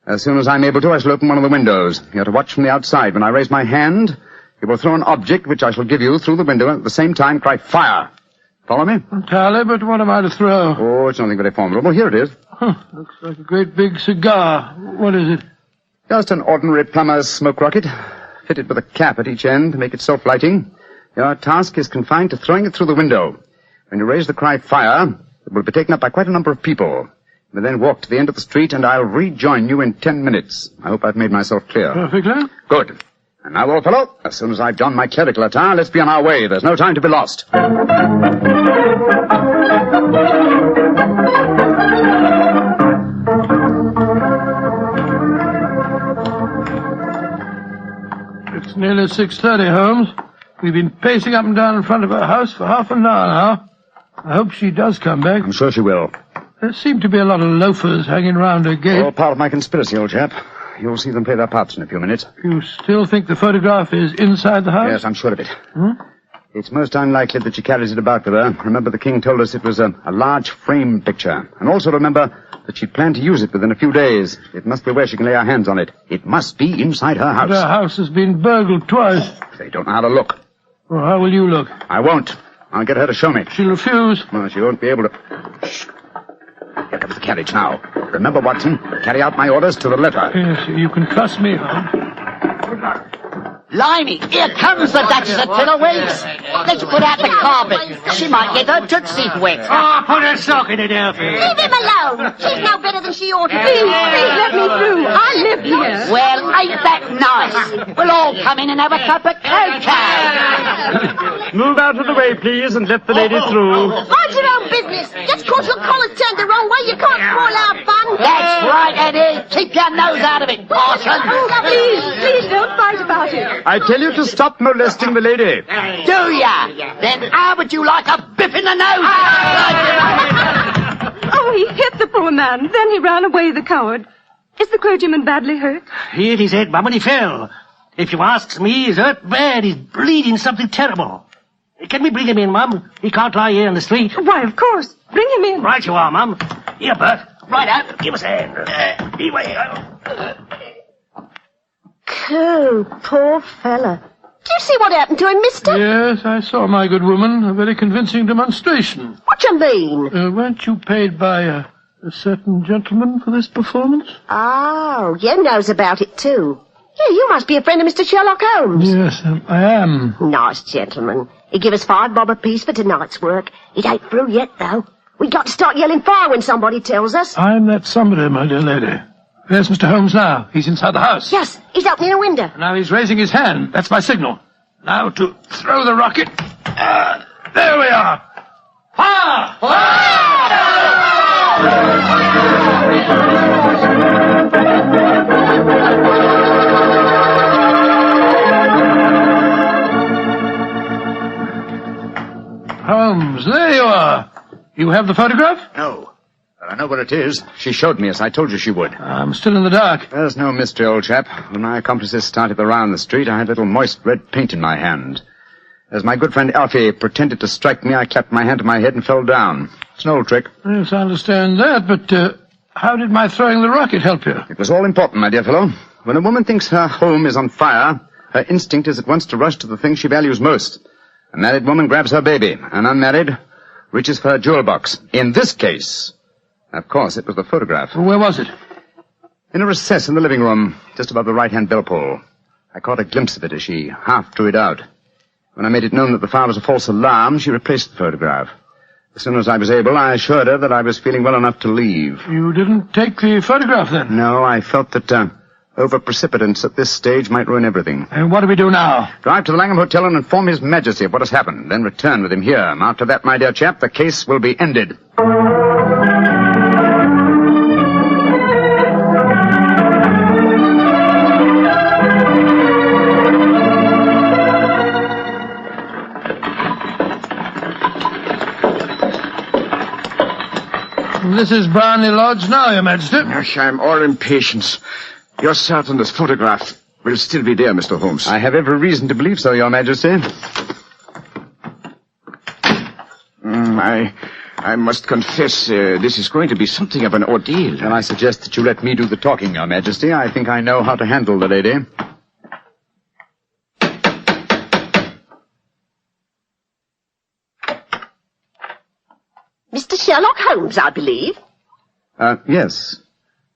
As soon as I'm able to, I shall open one of the windows. You are to watch from the outside. When I raise my hand, you will throw an object which I shall give you through the window, and at the same time cry, fire. Follow me? Entirely, but what am I to throw? Oh, it's nothing very formidable. Here it is. Looks like a great big cigar. What is it? Just an ordinary plumber's smoke rocket, fitted with a cap at each end to make it self-lighting. Your task is confined to throwing it through the window. When you raise the cry, fire, it will be taken up by quite a number of people. You then walk to the end of the street, and I'll rejoin you in 10 minutes. I hope I've made myself clear. Perfectly. Good. And now, old fellow, as soon as I've donned my clerical attire, let's be on our way. There's no time to be lost. It's nearly 6:30, Holmes. We've been pacing up and down in front of her house for half an hour now. I hope she does come back. I'm sure she will. There seem to be a lot of loafers hanging round her gate. All part of my conspiracy, old chap. You'll see them play their parts in a few minutes. You still think the photograph is inside the house? Yes, I'm sure of it. It's most unlikely that she carries it about with her. Remember, the king told us it was a large frame picture. And also remember that she'd planned to use it within a few days. It must be where she can lay her hands on it. It must be inside her house. But her house has been burgled twice. They don't know how to look. Well, how will you look? I won't. I'll get her to show me. She'll refuse. Well, she won't be able to... Shh. Here comes the carriage now. Remember, Watson, carry out my orders to the letter. Yes, you can trust me, Holmes. Good luck. Blimey, here comes the Duchess of Fiddlewigs. Let's put out the carpet. She might get her tootsies wet. Oh, put a sock in it, Alfie. Leave him alone. She's no better than she ought to be. Please let me through. I live here. Well, ain't that nice? We'll all come in and have a cup of cocoa. Move out of the way, please, and let the lady through. Mind your own business. Just 'cause your collar's turned the wrong way, you can't spoil our fun. That's right, Eddie. Keep your nose out of it, parson. Please don't fight about it. I tell you to stop molesting the lady. Do ya? Then how would you like a biff in the nose? Oh, he hit the poor man. Then he ran away, the coward. Is the clergyman badly hurt? He hit his head, Mum, when he fell. If you asks me, he's hurt bad. He's bleeding something terrible. Can we bring him in, Mum? He can't lie here in the street. Why, of course. Bring him in. Right you are, Mum. Here, Bert. Right out. Give us a hand. Be way. Oh, poor fella. Do you see what happened to him, mister? Yes, I saw, my good woman. A very convincing demonstration. What you mean? Weren't you paid by a certain gentleman for this performance? Oh, you knows about it, too. Yeah, you must be a friend of Mr. Sherlock Holmes. Yes, I am. Nice gentleman. He give us 5 bob apiece for tonight's work. It ain't through yet, though. We got to start yelling fire when somebody tells us. I'm that somebody, my dear lady. Where's Mr. Holmes now? He's inside the house. Yes, he's opening a window. Now he's raising his hand. That's my signal. Now to throw the rocket. There we are. Fire! Holmes, there you are. You have the photograph? No. But I know what it is. She showed me, as I told you she would. I'm still in the dark. There's no mystery, old chap. When my accomplices started around the street, I had a little moist red paint in my hand. As my good friend Alfie pretended to strike me, I clapped my hand to my head and fell down. It's an old trick. Yes, I understand that, but how did my throwing the rocket help you? It was all important, my dear fellow. When a woman thinks her home is on fire, her instinct is at once to rush to the thing she values most. A married woman grabs her baby. An unmarried reaches for her jewel box. In this case, of course, it was the photograph. Where was it? In a recess in the living room, just above the right-hand bell pull. I caught a glimpse of it as she half drew it out. When I made it known that the fire was a false alarm, she replaced the photograph. As soon as I was able, I assured her that I was feeling well enough to leave. You didn't take the photograph, then? No, I felt that over-precipitance at this stage might ruin everything. And what do we do now? Drive to the Langham Hotel and inform His Majesty of what has happened, then return with him here. After that, my dear chap, the case will be ended. This is Brownlee Lodge now, Your Majesty. I'm all impatience. You're certain this photograph will still be there, Mr. Holmes? I have every reason to believe so, Your Majesty. I must confess, this is going to be something of an ordeal. Then I suggest that you let me do the talking, Your Majesty. I think I know how to handle the lady. Mr. Sherlock Holmes, I believe. Yes.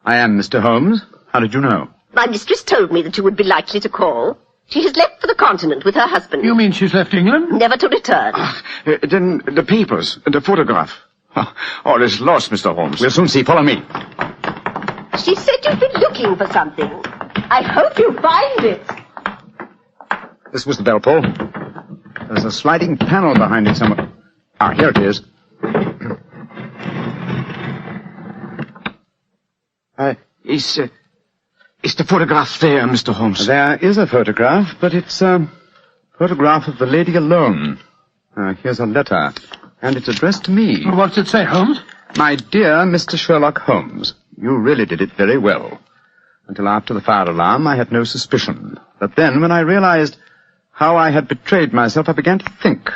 I am Mr. Holmes. How did you know? My mistress told me that you would be likely to call. She has left for the continent with her husband. You mean she's left England? Never to return. Then the papers, the photograph. All is lost, Mr. Holmes. We'll soon see. Follow me. She said you'd been looking for something. I hope you find it. This was the bell pull. There's a sliding panel behind it somewhere. Ah, here it is. Is the photograph there, Mr. Holmes? There is a photograph, but it's a photograph of the lady alone. Here's a letter, and it's addressed to me. Well, what's it say, Holmes? My dear Mr. Sherlock Holmes, you really did it very well. Until after the fire alarm, I had no suspicion. But then, when I realized how I had betrayed myself, I began to think.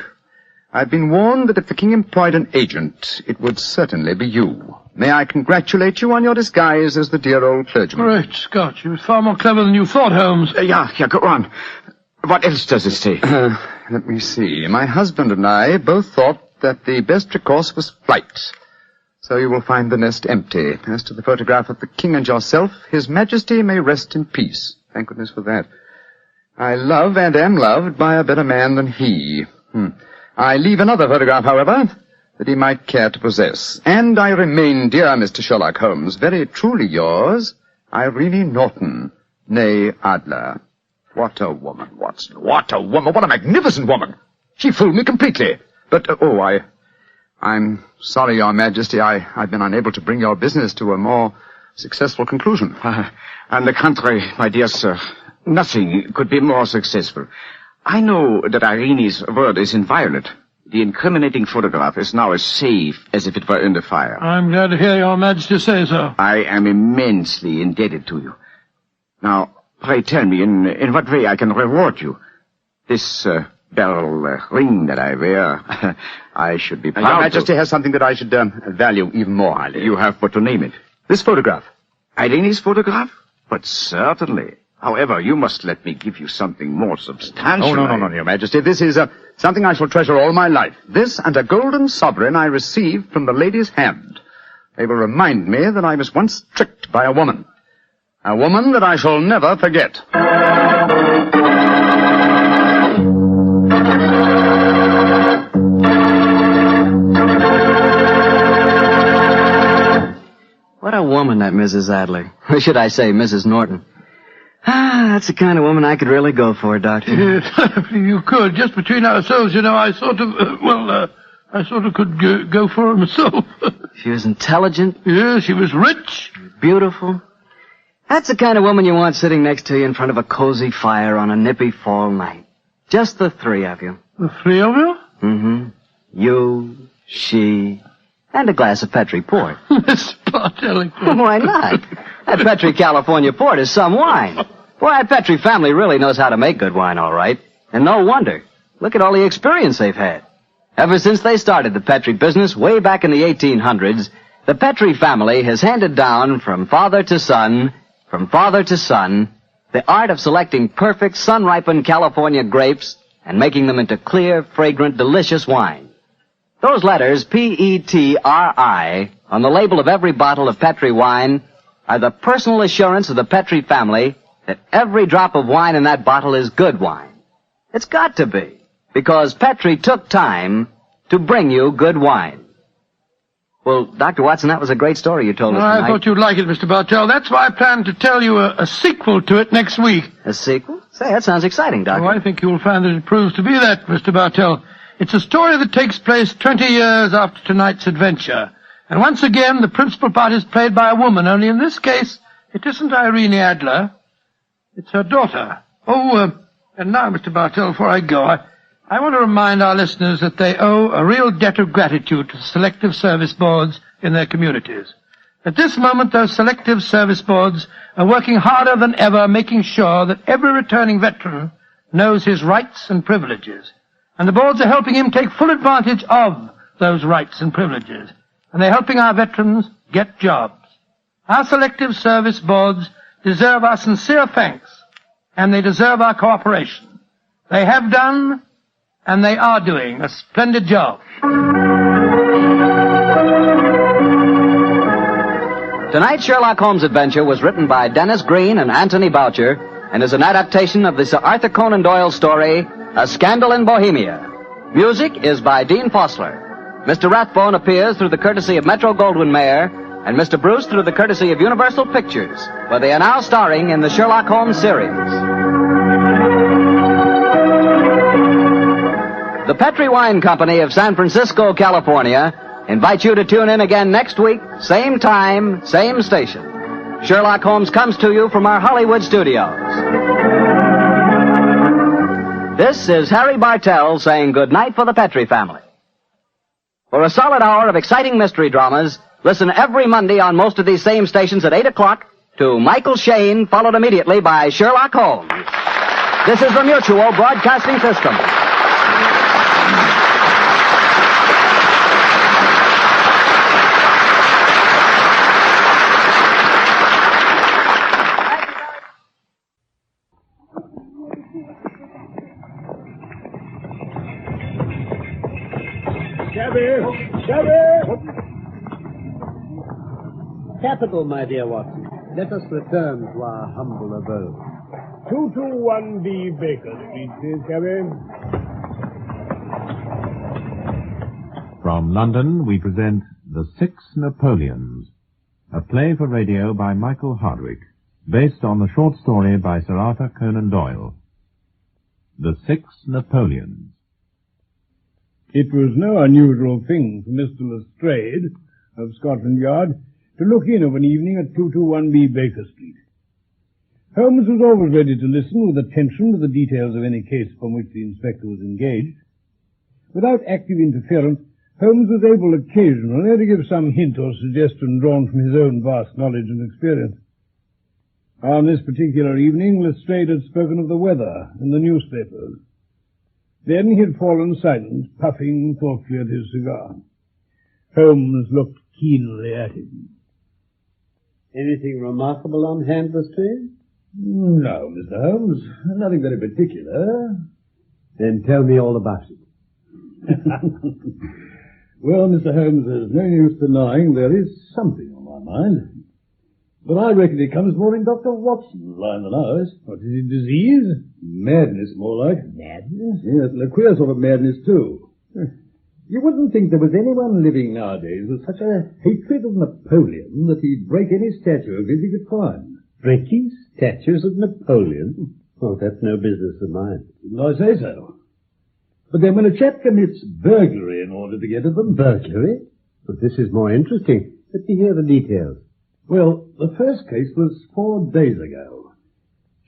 I'd been warned that if the king employed an agent, it would certainly be you. May I congratulate you on your disguise as the dear old clergyman? Great Scott, you was far more clever than you thought, Holmes. Yeah, go on. What else does it say? Let me see. My husband and I both thought that the best recourse was flight. So you will find the nest empty. As to the photograph of the king and yourself, His Majesty may rest in peace. Thank goodness for that. I love and am loved by a better man than he. I leave another photograph, however, that he might care to possess. And I remain, dear Mr. Sherlock Holmes, very truly yours, Irene Norton, née Adler. What a woman, Watson. What a woman. What a magnificent woman. She fooled me completely. But, I'm sorry, Your Majesty, I've been unable to bring your business to a more successful conclusion. On the contrary, my dear sir, nothing could be more successful. I know that Irene's word is inviolate. The incriminating photograph is now as safe as if it were in the fire. I'm glad to hear Your Majesty say so. I am immensely indebted to you. Now, pray tell me in what way I can reward you. This beryl ring that I wear, I should be proud Your Majesty has something that I should value even more highly. You have but to name it. This photograph. Irene's photograph? But certainly. However, you must let me give you something more substantial. Oh, no, Your Majesty. This is something I shall treasure all my life. This and a golden sovereign I received from the lady's hand. They will remind me that I was once tricked by a woman. A woman that I shall never forget. a woman, that Mrs. Adler. Or should I say, Mrs. Norton. That's the kind of woman I could really go for, Doctor. Yes, you could. Just between ourselves, I sort of, I sort of could go for her myself. She was intelligent. Yeah, she was rich. Beautiful. That's the kind of woman you want sitting next to you in front of a cozy fire on a nippy fall night. Just the three of you. The three of you? Mm-hmm. You, she, and a glass of Petri port. Miss Bartelli. Why not? That Petri California port is some wine. Boy, that Petri family really knows how to make good wine, all right. And no wonder. Look at all the experience they've had. Ever since they started the Petri business way back in the 1800s, the Petri family has handed down from father to son, the art of selecting perfect sun-ripened California grapes and making them into clear, fragrant, delicious wine. Those letters, P-E-T-R-I, on the label of every bottle of Petri wine are the personal assurance of the Petri family that every drop of wine in that bottle is good wine. It's got to be, because Petri took time to bring you good wine. Well, Dr. Watson, that was a great story you told us tonight. I thought you'd like it, Mr. Bartell. That's why I plan to tell you a sequel to it next week. A sequel? Say, that sounds exciting, Doctor. Oh, I think you'll find that it proves to be that, Mr. Bartell. It's a story that takes place 20 years after tonight's adventure. And once again, the principal part is played by a woman, only in this case, it isn't Irene Adler. It's her daughter. And now, Mr. Bartell, before I go, I want to remind our listeners that they owe a real debt of gratitude to the selective service boards in their communities. At this moment, those selective service boards are working harder than ever, making sure that every returning veteran knows his rights and privileges. And the boards are helping him take full advantage of those rights and privileges. And they're helping our veterans get jobs. Our selective service boards deserve our sincere thanks, and they deserve our cooperation. They have done, and they are doing, a splendid job. Tonight's Sherlock Holmes adventure was written by Dennis Green and Anthony Boucher and is an adaptation of the Sir Arthur Conan Doyle story, A Scandal in Bohemia. Music is by Dean Fossler. Mr. Rathbone appears through the courtesy of Metro-Goldwyn-Mayer, and Mr. Bruce through the courtesy of Universal Pictures, where they are now starring in the Sherlock Holmes series. The Petri Wine Company of San Francisco, California, invites you to tune in again next week, same time, same station. Sherlock Holmes comes to you from our Hollywood studios. This is Harry Bartell saying good night for the Petri family. For a solid hour of exciting mystery dramas, listen every Monday on most of these same stations at 8 o'clock to Michael Shayne, followed immediately by Sherlock Holmes. This is the Mutual Broadcasting System. Capital, my dear Watson. Let us return to our humble abode. 221B Baker Street, please, cabby. From London, we present The Six Napoleons, a play for radio by Michael Hardwick, based on the short story by Sir Arthur Conan Doyle. The Six Napoleons. It was no unusual thing for Mr. Lestrade of Scotland Yard to look in of an evening at 221B Baker Street. Holmes was always ready to listen with attention to the details of any case upon which the inspector was engaged. Without active interference, Holmes was able occasionally to give some hint or suggestion drawn from his own vast knowledge and experience. On this particular evening, Lestrade had spoken of the weather in the newspapers. Then he had fallen silent, puffing thoughtfully at his cigar. Holmes looked keenly at him. Anything remarkable on hand, Lestrade? No, Mr. Holmes. Nothing very particular. Then tell me all about it. Well, Mr. Holmes, there's no use denying there is something on my mind. But I reckon it comes more in Dr. Watson's line than ours. What is it, disease? Madness, more like. Madness? Yes, and a queer sort of madness, too. You wouldn't think there was anyone living nowadays with such a hatred of Napoleon that he'd break any statue of his he could find. Breaking statues of Napoleon? Oh, that's no business of mine. Didn't I say so? But then when a chap commits burglary in order to get at them... Burglary? But this is more interesting. Let me hear the details. Well, the first case was 4 days ago.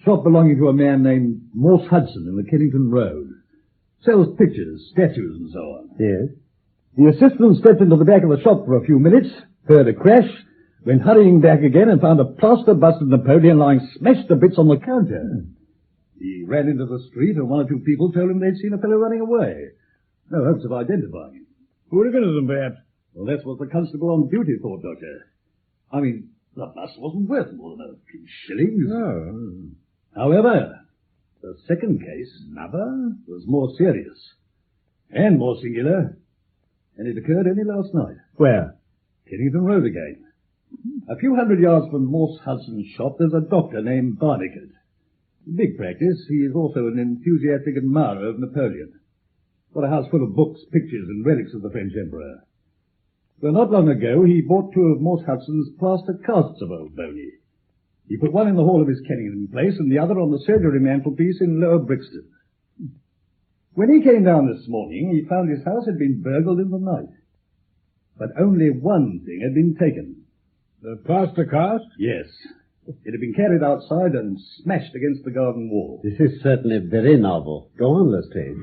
Shop belonging to a man named Morse Hudson in the Kennington Road. Sells pictures, statues, and so on. Yes? The assistant stepped into the back of the shop for a few minutes, heard a crash, went hurrying back again and found a plaster bust of Napoleon lying smashed to bits on the counter. He ran into the street and 1 or 2 people told him they'd seen a fellow running away. No hopes of identifying him. Hooliganism, perhaps? Well, that's what the constable on duty thought, Doctor. I mean, the bust wasn't worth more than a few shillings. No. However, the second case, another, was more serious and more singular, and it occurred only last night. Where? Kennington Road again. A few hundred yards from Morse Hudson's shop, there's a doctor named Barnicott. Big practice. He is also an enthusiastic admirer of Napoleon. Got a house full of books, pictures, and relics of the French Emperor. Well, not long ago, he bought 2 of Morse Hudson's plaster casts of old Boney. He put one in the hall of his Kennington place and the other on the surgery mantelpiece in Lower Brixton. When he came down this morning, he found his house had been burgled in the night. But only one thing had been taken. The plaster cast? Yes. It had been carried outside and smashed against the garden wall. This is certainly very novel. Go on, Lestrade.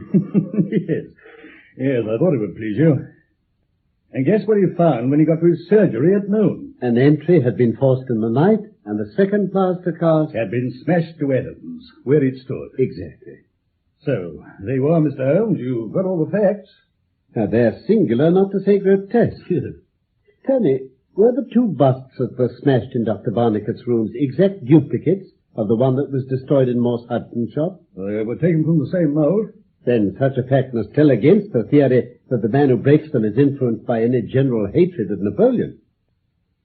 Yes, I thought it would please you. And guess what he found when he got to his surgery at noon? An entry had been forced in the night, and the second plaster cast had been smashed to atoms, where it stood. Exactly. So, there you are, Mr. Holmes. You've got all the facts. Now, they're singular, not to say grotesque. Tell me, were the 2 busts that were smashed in Dr. Barnicott's rooms exact duplicates of the one that was destroyed in Morse Hudson's shop? They were taken from the same mold. Then such a fact must tell against the theory that the man who breaks them is influenced by any general hatred of Napoleon.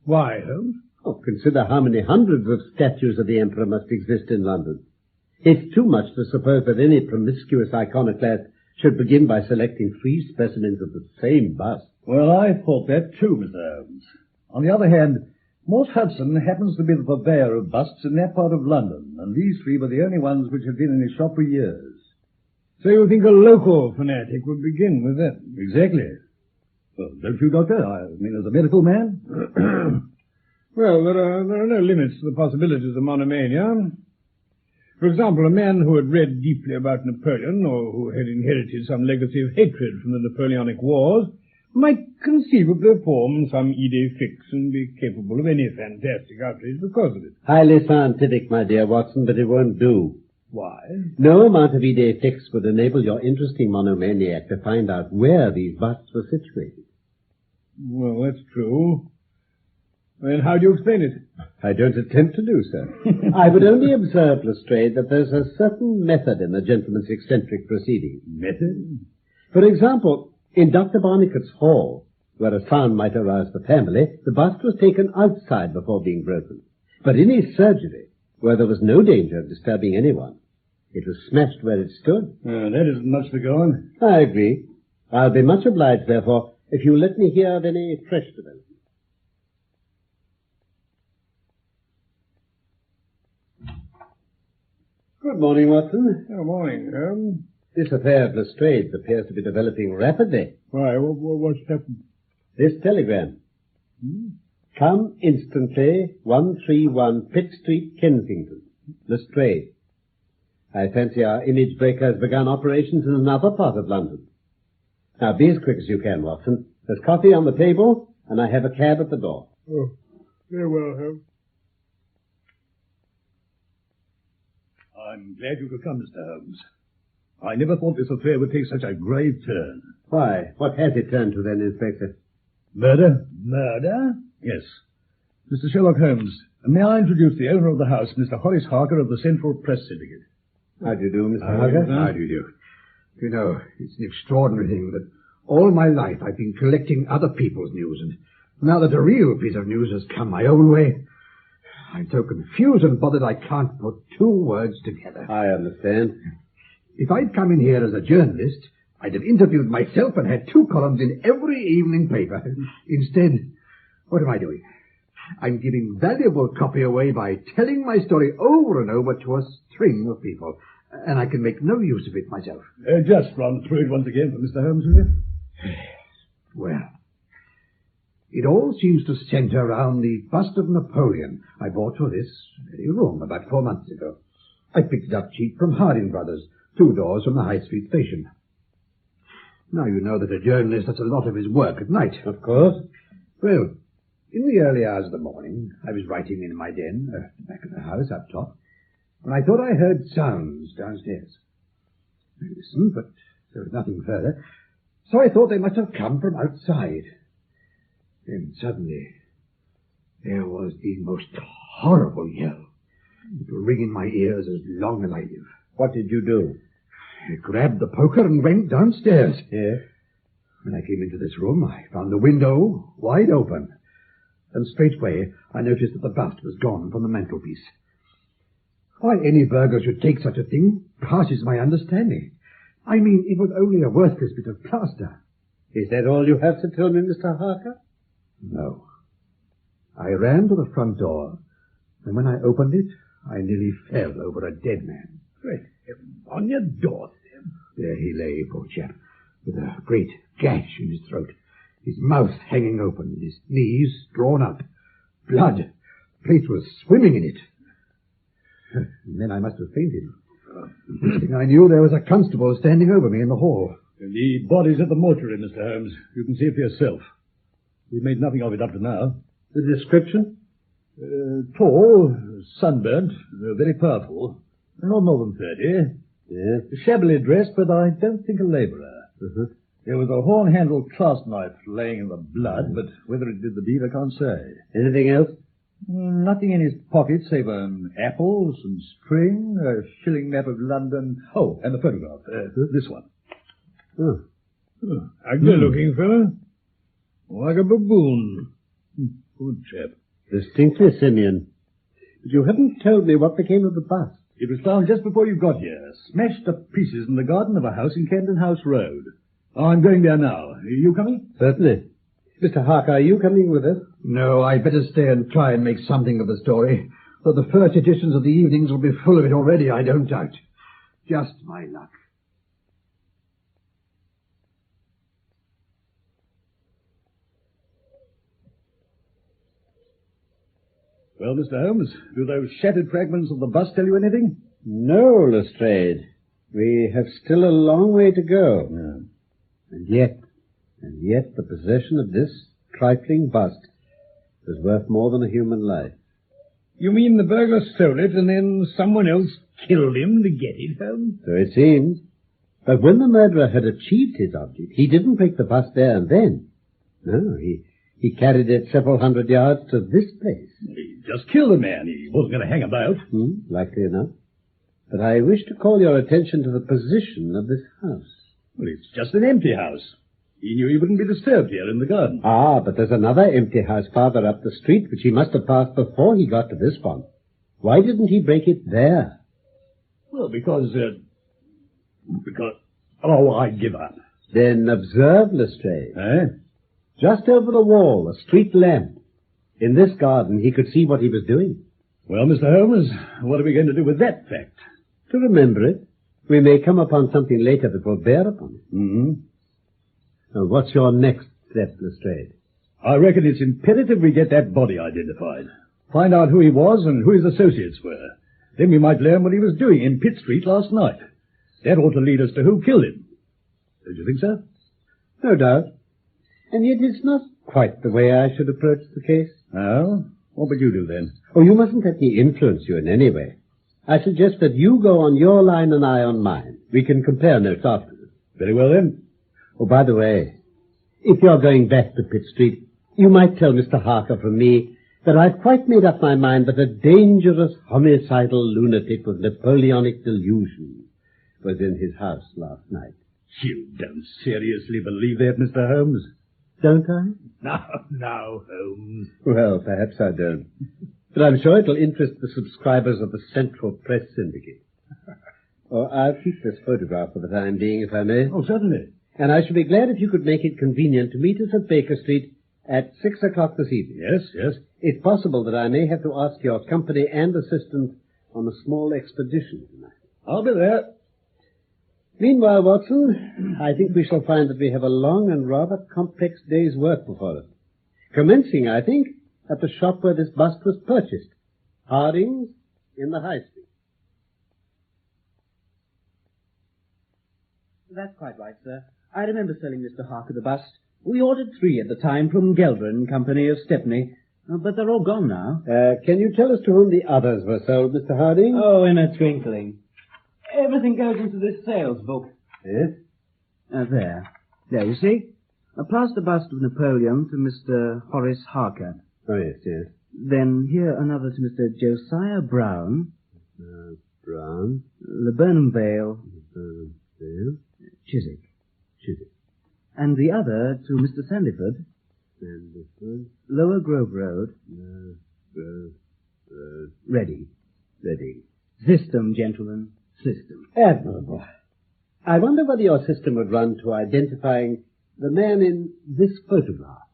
Why, Holmes? Oh, consider how many hundreds of statues of the Emperor must exist in London. It's too much to suppose that any promiscuous iconoclast should begin by selecting 3 specimens of the same bust. Well, I thought that too, Mr. Holmes. On the other hand, Morse Hudson happens to be the purveyor of busts in that part of London, and these 3 were the only ones which had been in his shop for years. So you think a local fanatic would begin with that? Exactly. Well, don't you, Doctor? I mean, as a medical man? Well, there are no limits to the possibilities of monomania. For example, a man who had read deeply about Napoleon, or who had inherited some legacy of hatred from the Napoleonic Wars, might conceivably form some idée fixe and be capable of any fantastic outrage because of it. Highly scientific, my dear Watson, but it won't do. Why? No amount of idée fixe would enable your interesting monomaniac to find out where these busts were situated. Well, that's true. Then how do you explain it? I don't attempt to do so. I would only observe, Lestrade, that there's a certain method in the gentleman's eccentric proceedings. Method? For example, in Dr. Barnicott's hall, where a sound might arouse the family, the bust was taken outside before being broken. But in his surgery, where there was no danger of disturbing anyone, it was smashed where it stood. That isn't much to go on. I agree. I'll be much obliged, therefore, if you let me hear of any fresh developments. Good morning, Watson. Good morning. This affair of Lestrade's appears to be developing rapidly. Why, what's happened? This telegram. Come instantly, 131 Pitt Street, Kensington. Lestrade. I fancy our image breaker has begun operations in another part of London. Now, be as quick as you can, Watson. There's coffee on the table, and I have a cab at the door. Oh, very well, Holmes. I'm glad you could come, Mr. Holmes. I never thought this affair would take such a grave turn. Why? What has it turned to then, Inspector? Murder? Murder? Yes. Mr. Sherlock Holmes, may I introduce the owner of the house, Mr. Horace Harker of the Central Press Syndicate? How do you do, Mr. Harker? How do you do? You know, it's an extraordinary thing that all my life I've been collecting other people's news, and now that a real piece of news has come my own way, I'm so confused and bothered I can't put 2 words together. I understand. If I'd come in here as a journalist, I'd have interviewed myself and had 2 columns in every evening paper. Instead, what am I doing? I'm giving valuable copy away by telling my story over and over to a string of people, and I can make no use of it myself. Just run through it once again for Mr. Holmes, will you? Well, it all seems to center around the bust of Napoleon I bought for this very room about 4 months ago. I picked it up cheap from Harding Brothers, 2 doors from the High Street station. Now, you know that a journalist has a lot of his work at night. Of course. Well, in the early hours of the morning, I was writing in my den, at the back of the house up top, when I thought I heard sounds downstairs. I listened, but there was nothing further, so I thought they must have come from outside. Then suddenly, there was the most horrible yell. It will ring in my ears as long as I live. What did you do? I grabbed the poker and went downstairs. Yes? When I came into this room, I found the window wide open. And straightway, I noticed that the bust was gone from the mantelpiece. Why any burglar should take such a thing passes my understanding. I mean, it was only a worthless bit of plaster. Is that all you have to tell me, Mr. Harker? No. I ran to the front door, and when I opened it, I nearly fell over a dead man. Great heavens, on your doorstep. There he lay, poor chap, with a great gash in his throat, his mouth hanging open, and his knees drawn up. Blood. The place was swimming in it. And then I must have fainted. Next thing I knew, there was a constable standing over me in the hall. The body's at the mortuary, Mr. Holmes. You can see it for yourself. We've made nothing of it up to now. The description? Tall, sunburnt, very powerful. Not more than 30. Yes. Shabbily dressed, but I don't think a labourer. Uh-huh. There was a horn-handled clasp knife laying in the blood, but whether it did the deed, I can't say. Anything else? Nothing in his pocket save an apple, some string, a shilling map of London. Oh, and the photograph. This one. Oh. Ugly looking fellow. Like a baboon. Good chap. Distinctly simian. But you haven't told me what became of the bust. It was found just before you got here, smashed to pieces in the garden of a house in Camden House Road. I'm going there now. Are you coming? Certainly. Mr. Harker, are you coming with us? No, I'd better stay and try and make something of the story. Though the first editions of the evenings will be full of it already, I don't doubt. Just my luck. Well, Mr. Holmes, do those shattered fragments of the bust tell you anything? No, Lestrade. We have still a long way to go. Yeah. And yet the possession of this trifling bust is worth more than a human life. You mean the burglar stole it and then someone else killed him to get it, Holmes? So it seems. But when the murderer had achieved his object, he didn't break the bust there and then. No, he carried it several hundred yards to this place. He just killed the man. He wasn't going to hang about. Likely enough. But I wish to call your attention to the position of this house. Well, it's just an empty house. He knew he wouldn't be disturbed here in the garden. Ah, but there's another empty house farther up the street, which he must have passed before he got to this one. Why didn't he break it there? Well, because... Oh, I give up. Then observe, Lestrade. Eh? Just over the wall, a street lamp. In this garden, he could see what he was doing. Well, Mr. Holmes, what are we going to do with that fact? To remember it, we may come upon something later that will bear upon it. Mm-hmm. Now, what's your next step, Lestrade? I reckon it's imperative we get that body identified. Find out who he was and who his associates were. Then we might learn what he was doing in Pitt Street last night. That ought to lead us to who killed him. Don't you think so? No doubt. And yet it's not quite the way I should approach the case. Oh? What would you do then? Oh, you mustn't let me influence you in any way. I suggest that you go on your line and I on mine. We can compare notes afterwards. Very well, then. Oh, by the way, if you're going back to Pitt Street, you might tell Mr. Harker from me that I've quite made up my mind that a dangerous homicidal lunatic with Napoleonic delusion was in his house last night. You don't seriously believe that, Mr. Holmes? Don't I? No, Holmes. Well, perhaps I don't. But I'm sure it'll interest the subscribers of the Central Press Syndicate. Oh, I'll keep this photograph for the time being, if I may. Oh, certainly. And I should be glad if you could make it convenient to meet us at Baker Street at 6 o'clock this evening. Yes, yes. It's possible that I may have to ask your company and assistance on a small expedition tonight. I'll be there. Meanwhile, Watson, I think we shall find that we have a long and rather complex day's work before us. Commencing, I think, at the shop where this bust was purchased. Harding's in the High Street. That's quite right, sir. I remember selling Mr. Harker the bust. We ordered 3 at the time from Gielgud and Company of Stepney, but they're all gone now. Can you tell us to whom the others were sold, Mr. Harding? Oh, in a twinkling. Everything goes into this sales book. Yes? There. There, you see? A plaster bust of Napoleon to Mr. Horace Harker. Oh, yes, yes. Then here another to Mr. Josiah Brown. Brown. Laburnum Vale. Vale. Chiswick. Chiswick. And the other to Mr. Sandiford. Sandiford. Lower Grove Road. Grove Road. Ready. Ready. System, gentlemen. System. Admirable. I wonder whether your system would run to identifying the man in this photograph.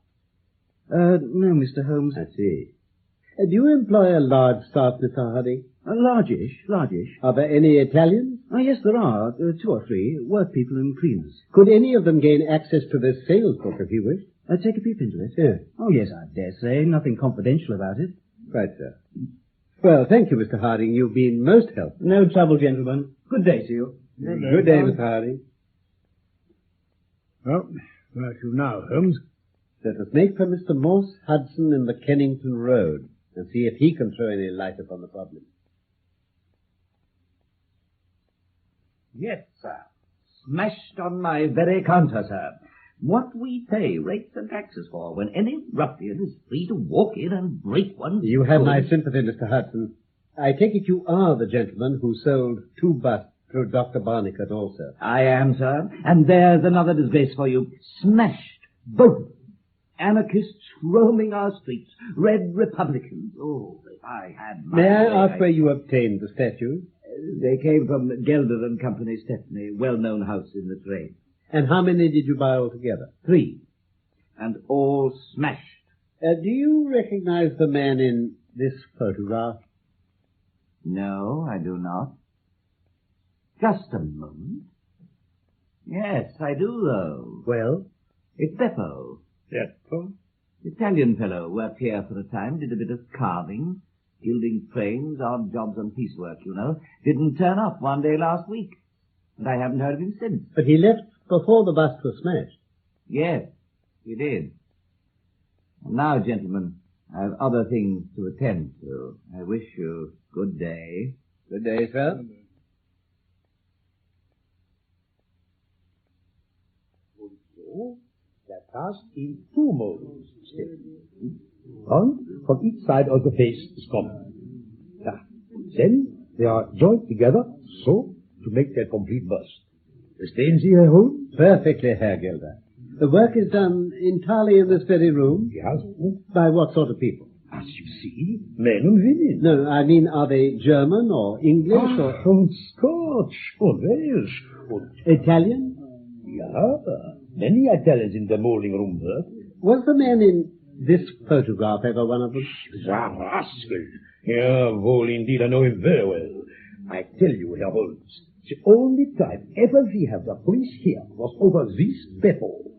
No, Mr. Holmes. I see. Do you employ a large staff, Mr. Harding? Largish. Are there any Italians? Oh, yes, there are. 2 or 3. Work people and cleaners. Could any of them gain access to this sales book if he wished? Take a peep into it? Yes. Oh, yes, I dare say. Nothing confidential about it. Right, sir. Well, thank you, Mr. Harding. You've been most helpful. No trouble, gentlemen. Good day to you. Good day, Mr. Harding. Well, where to now, Holmes? Let us make for Mr. Morse Hudson in the Kennington Road and see if he can throw any light upon the problem. Yes, sir. Smashed on my very counter, sir. What we pay rates and taxes for when any ruffian is free to walk in and break one's You have my goods. sympathy, Mr. Hudson. I take it you are the gentleman who sold 2 busts to Dr. Barnicott also. I am, sir. And there's another disgrace for you. Smashed. Both. Anarchists roaming our streets. Red Republicans. Oh, if I had my May I way, ask where you obtained the statues? They came from Gielgud and Company, Stepney, well-known house in the trade. And how many did you buy altogether? 3. And all smashed. Do you recognize the man in this photograph? No, I do not. Just a moment. Yes, I do, though. Well? It's Beppo. Beppo? Italian fellow, worked here for a time, did a bit of carving, gilding frames, odd jobs on piecework, you know. Didn't turn up one day last week. And I haven't heard of him since. But he left before the bust was smashed. Yes, he did. And now, gentlemen, I have other things to attend to. I wish you good day. Good day, sir. They're cast in 2 molds. One from each side of the face is common. Then they are joined together so to make their complete bust. Understand Sie, Herr Holmes? Perfectly, Herr Gilder. The work is done entirely in this very room? Yes. By what sort of people? As you see, men and women. No, I mean, are they German or English or... From Scotch or Welsh or... Italian? Yeah, many Italians in the molding room work. Was the man in this photograph ever one of them? The rascal. Jawohl, indeed, I know him very well. I tell you, Herr Holmes, the only time ever we have the police here was over this Beppo.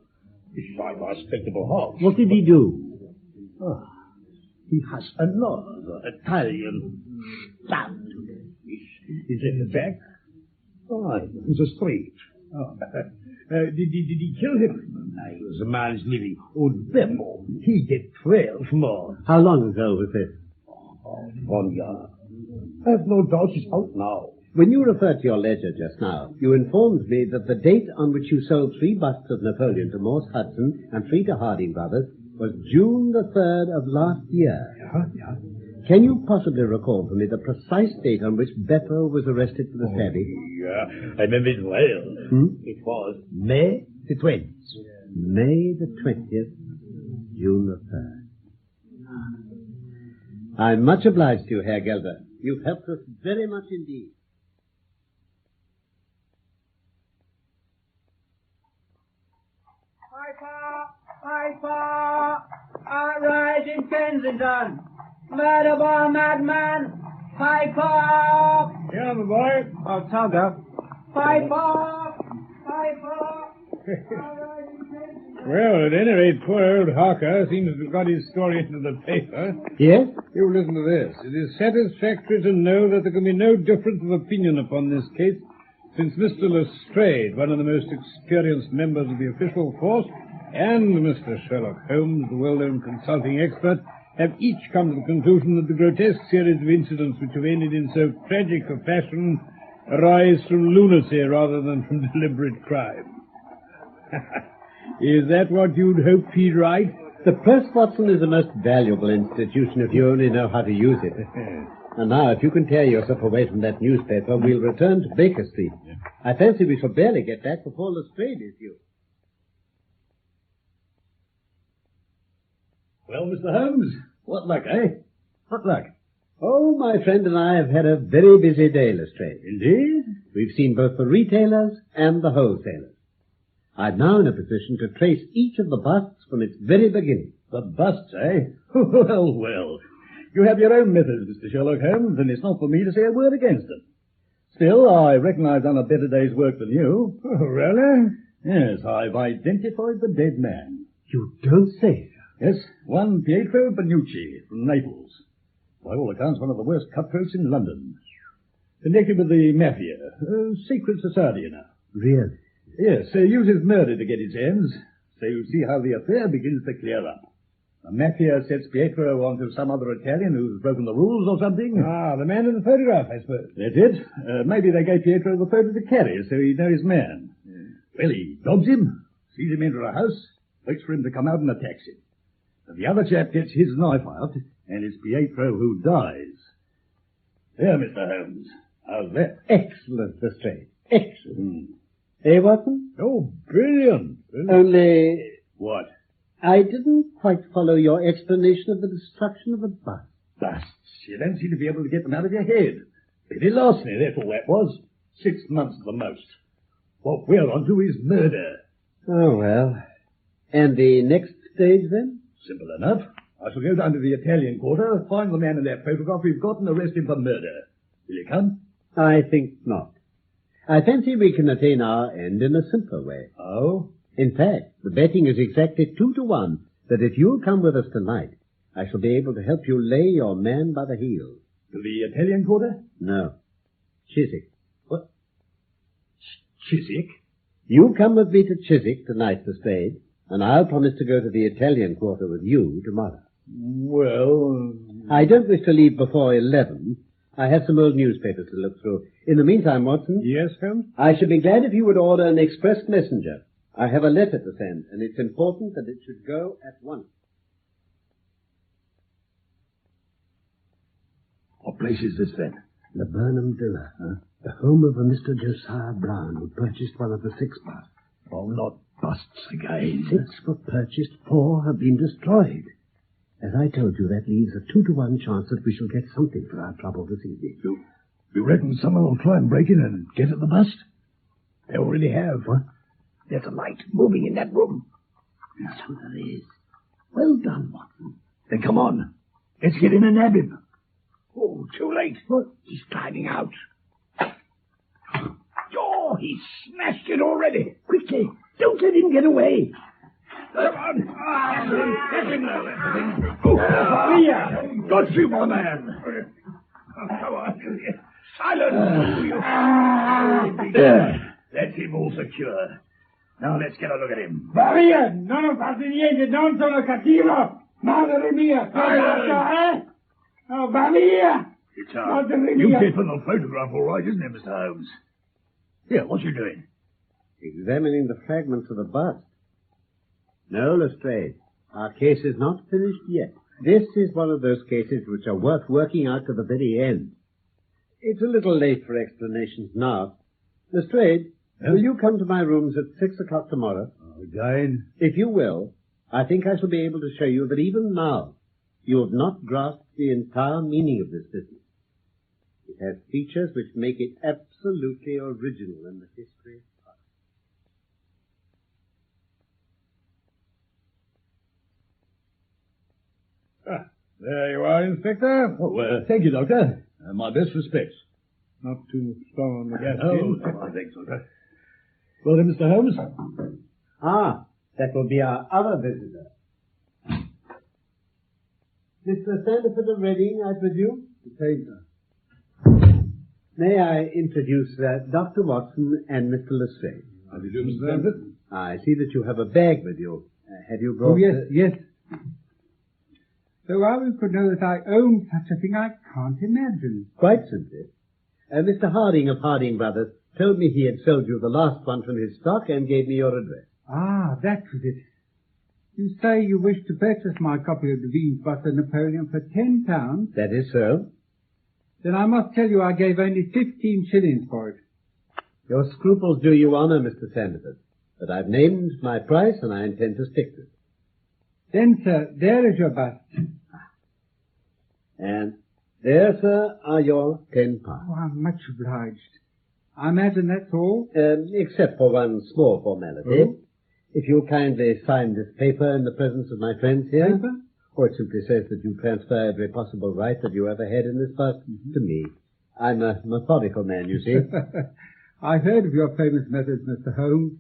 It's like a respectable house. What did he do? He has another Italian stud. He's in the back. Fine, in the street. Did he kill him? The man is living. Old Beppo, he did 12 more. How long ago was this? 1 year. I have no doubt he's out now. When you referred to your ledger just now, you informed me that the date on which you sold 3 busts of Napoleon to Morse Hudson and 3 to Harding Brothers was June the 3rd of last year. Yeah. Can you possibly recall for me the precise date on which Beppo was arrested for the stabbing? Yeah, I remember it well. It was May the 20th. May the 20th, June the 3rd. I'm much obliged to you, Herr Gelder. You've helped us very much indeed. Piper! Outrage in Kensington! Murder by a madman! Piper! Yeah, my boy. Oh, Todd. Piper! Piper! Well, at any rate, poor old Harker seems to have got his story into the paper. Yes? You listen to this. It is satisfactory to know that there can be no difference of opinion upon this case, since Mr. Lestrade, one of the most experienced members of the official force, and Mr. Sherlock Holmes, the well-known consulting expert, have each come to the conclusion that the grotesque series of incidents which have ended in so tragic a fashion arise from lunacy rather than from deliberate crime. Is that what you'd hoped he'd write? The press, Watson, is the most valuable institution if you only know how to use it. And now, if you can tear yourself away from that newspaper, we'll return to Baker Street. I fancy we shall barely get back before Lestrade is due. Well, Mr. Holmes, what luck, eh? What luck? Oh, my friend and I have had a very busy day, Lestrade. Indeed? We've seen both the retailers and the wholesalers. I'm now in a position to trace each of the busts from its very beginning. The busts, eh? Well, well. You have your own methods, Mr. Sherlock Holmes, and it's not for me to say a word against them. Still, I reckon I've done a better day's work than you. Oh, really? Yes, I've identified the dead man. You don't say so. Yes, one Pietro Benucci from Naples. By all accounts, one of the worst cutthroats in London. Connected with the Mafia, a secret society, you know. Really? Yes, uses murder to get its ends. So you see how the affair begins to clear up. The Mafia sets Pietro onto some other Italian who's broken the rules or something. Ah, the man in the photograph, I suppose. That's it. Maybe they gave Pietro the photo to carry so he'd know his man. Well, he dogs him, sees him enter a house, waits for him to come out and attacks him. And the other chap gets his knife out, and it's Pietro who dies. There, Mr. Holmes. How's that? Excellent, Lestrade. Excellent. Eh, Watson? Oh, brilliant. Only... What? I didn't quite follow your explanation of the destruction of the bust. Busts? You don't seem to be able to get them out of your head. Pretty larceny, that's all that was. 6 months at the most. What we're on to is murder. Oh, well. And the next stage, then? Simple enough. I shall go down to the Italian quarter, find the man in that photograph we've got, and arrest him for murder. Will you come? I think not. I fancy we can attain our end in a simpler way. Oh? In fact, the betting is exactly 2-1 that if you'll come with us tonight, I shall be able to help you lay your man by the heels. To the Italian quarter? No. Chiswick. What? Chiswick? You come with me to Chiswick tonight, Lestrade, and I'll promise to go to the Italian quarter with you tomorrow. Well... I don't wish to leave before 11. I have some old newspapers to look through. In the meantime, Watson... Yes, Holmes? I should be glad if you would order an express messenger. I have a letter to send, and it's important that it should go at once. What place is this, then? The Burnham Villa, the home of a Mr. Josiah Brown, who purchased one of the 6 busts. Oh, not busts again. 6 were purchased, 4 have been destroyed. As I told you, that leaves a 2-1 chance that we shall get something for our trouble this evening. You reckon someone will try and break in and get at the bust? They already have. What? There's a light moving in that room. So there is. Well done, Watson. Then come on. Let's get in and nab him. Oh, too late. What? He's climbing out. Oh, he's smashed it already. Quickly. Don't let him get away. Come on. Let him know. Oh, Maria. Got you, my man. Come on. Silence. That's him all secure. Now let's get a look at him. Maria, non fate niente, non sono cattivo. Madre mia, cosa, eh? Oh, Maria. It's you did for the photograph, all right, isn't it, Mr. Holmes? Here, what you doing? Examining the fragments of the bust. No, Lestrade, our case is not finished yet. This is one of those cases which are worth working out to the very end. It's a little late for explanations now. Lestrade, will you come to my rooms at 6 o'clock tomorrow? Again? If you will, I think I shall be able to show you that even now you have not grasped the entire meaning of this business. It has features which make it absolutely original in the history of art. There you are, Inspector. Oh, thank you, Doctor. My best respects. Not too strong on the gas I think so, sir. Well then, Mr. Holmes. Ah, that will be our other visitor. Mr. Sandiford of Reading, I presume? The same, sir. May I introduce Dr. Watson and Mr. Lestrade? How do you do, Mr. Sandiford? I see that you have a bag with you. Have you brought... Oh, yes, yes. So how you could know that I own such a thing, I can't imagine. Quite simply. Mr. Harding of Harding Brothers told me he had sold you the last one from his stock and gave me your address. Ah, that was it. You say you wish to purchase my copy of the Vine's Buster Napoleon for £10? That is so. Then I must tell you I gave only 15 shillings for it. Your scruples do you honour, Mr. Sandiford. But I've named my price and I intend to stick to it. Then, sir, there is your bust. And there, sir, are your £10. Oh, I'm much obliged. I imagine that's all? Except for one small formality. Oh? If you'll kindly sign this paper in the presence of my friends here. Paper? Or it simply says that you transfer every possible right that you ever had in this bust to me. I'm a methodical man, you see. I've heard of your famous methods, Mr. Holmes.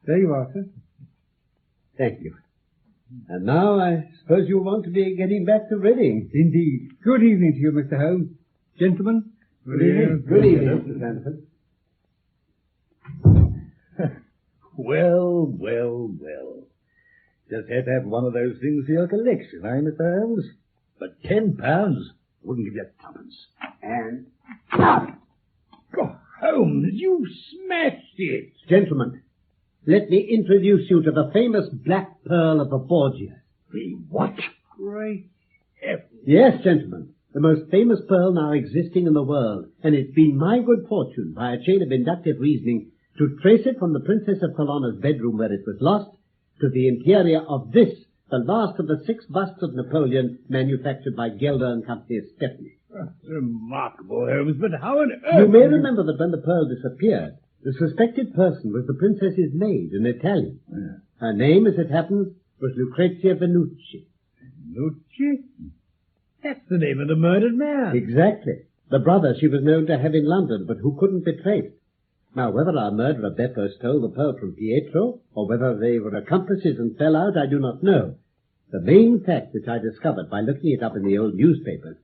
There you are, sir. Thank you. And now I suppose you want to be getting back to Reading. Indeed. Good evening to you, Mr. Holmes. Gentlemen, good evening. Good evening, Mr. Sandiford. Well. Just had to have one of those things for your collection, eh, Mr. Holmes? For £10, wouldn't give you twopence. And... Oh, Holmes, you smashed it. Gentlemen, let me introduce you to the famous Black Pearl of the Borgias. The what? Great heavens. Yes, gentlemen, the most famous pearl now existing in the world, and it's been my good fortune, by a chain of inductive reasoning, to trace it from the Princess of Colonna's bedroom where it was lost, to the interior of this, the last of the 6 busts of Napoleon manufactured by Gielgud and Company of Stepney. Remarkable, Holmes, but how on earth... You may remember that when the pearl disappeared, the suspected person was the princess's maid, an Italian. Yeah. Her name, as it happens, was Lucrezia Venucci. Venucci? That's the name of the murdered man. Exactly. The brother she was known to have in London, but who couldn't be traced. Now, whether our murderer Beppo stole the pearl from Pietro, or whether they were accomplices and fell out, I do not know. The main fact which I discovered by looking it up in the old newspapers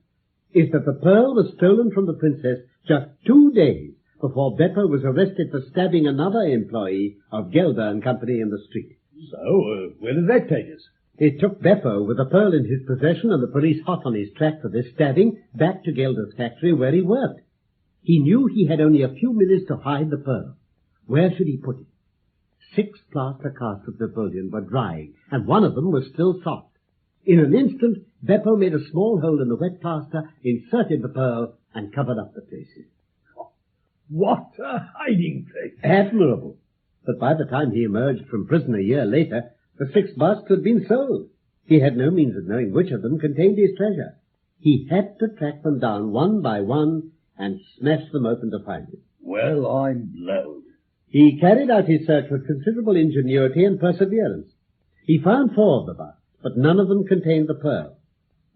is that the pearl was stolen from the princess just 2 days before Beppo was arrested for stabbing another employee of Gielgud and Company in the street. So, where does that take us? It took Beppo with the pearl in his possession and the police hot on his track for this stabbing back to Gielgud's factory where he worked. He knew he had only a few minutes to hide the pearl. Where should he put it? 6 plaster casts of Napoleon were drying, and one of them was still soft. In an instant, Beppo made a small hole in the wet plaster, inserted the pearl, and covered up the places. What a hiding place. Admirable. But by the time he emerged from prison a year later, the 6 busts had been sold. He had no means of knowing which of them contained his treasure. He had to track them down one by one and smash them open to find it. Well, I'm blowed. He carried out his search with considerable ingenuity and perseverance. He found 4 of the busts, but none of them contained the pearl.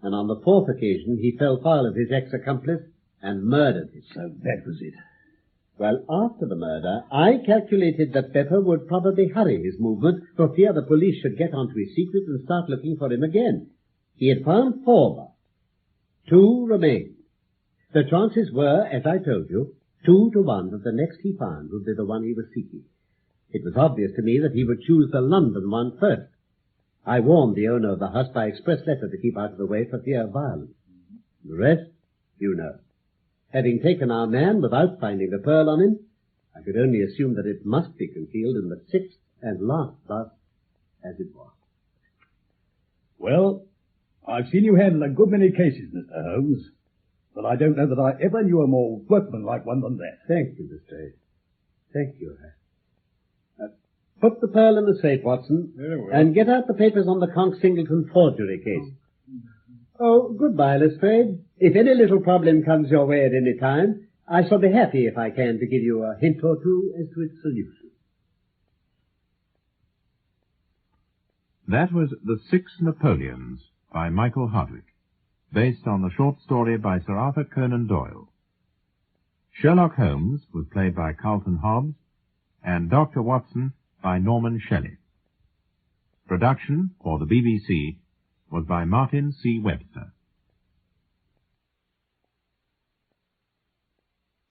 And on the 4th occasion, he fell foul of his ex-accomplice and murdered him. So that was it. Well, after the murder, I calculated that Beppo would probably hurry his movement for fear the police should get onto his secret and start looking for him again. He had found 4 busts. 2 remained. The chances were, as I told you, 2 to 1 that the next he found would be the one he was seeking. It was obvious to me that he would choose the London one first. I warned the owner of the house by express letter to keep out of the way for fear of violence. The rest, you know. Having taken our man without finding the pearl on him, I could only assume that it must be concealed in the 6th and last bust, as it was. Well, I've seen you handle a good many cases, Mr. Holmes, but I don't know that I ever knew a more workmanlike one than that. Thank you, Mr. Thank you. Put the pearl in the safe, Watson, and get out the papers on the Conk Singleton forgery case. Oh, goodbye, Lestrade. If any little problem comes your way at any time, I shall be happy if I can to give you a hint or two as to its solution. That was The Six Napoleons by Michael Hardwick, based on the short story by Sir Arthur Conan Doyle. Sherlock Holmes was played by Carlton Hobbs, and Dr. Watson by Norman Shelley. Production for the BBC was by Martin C. Webster.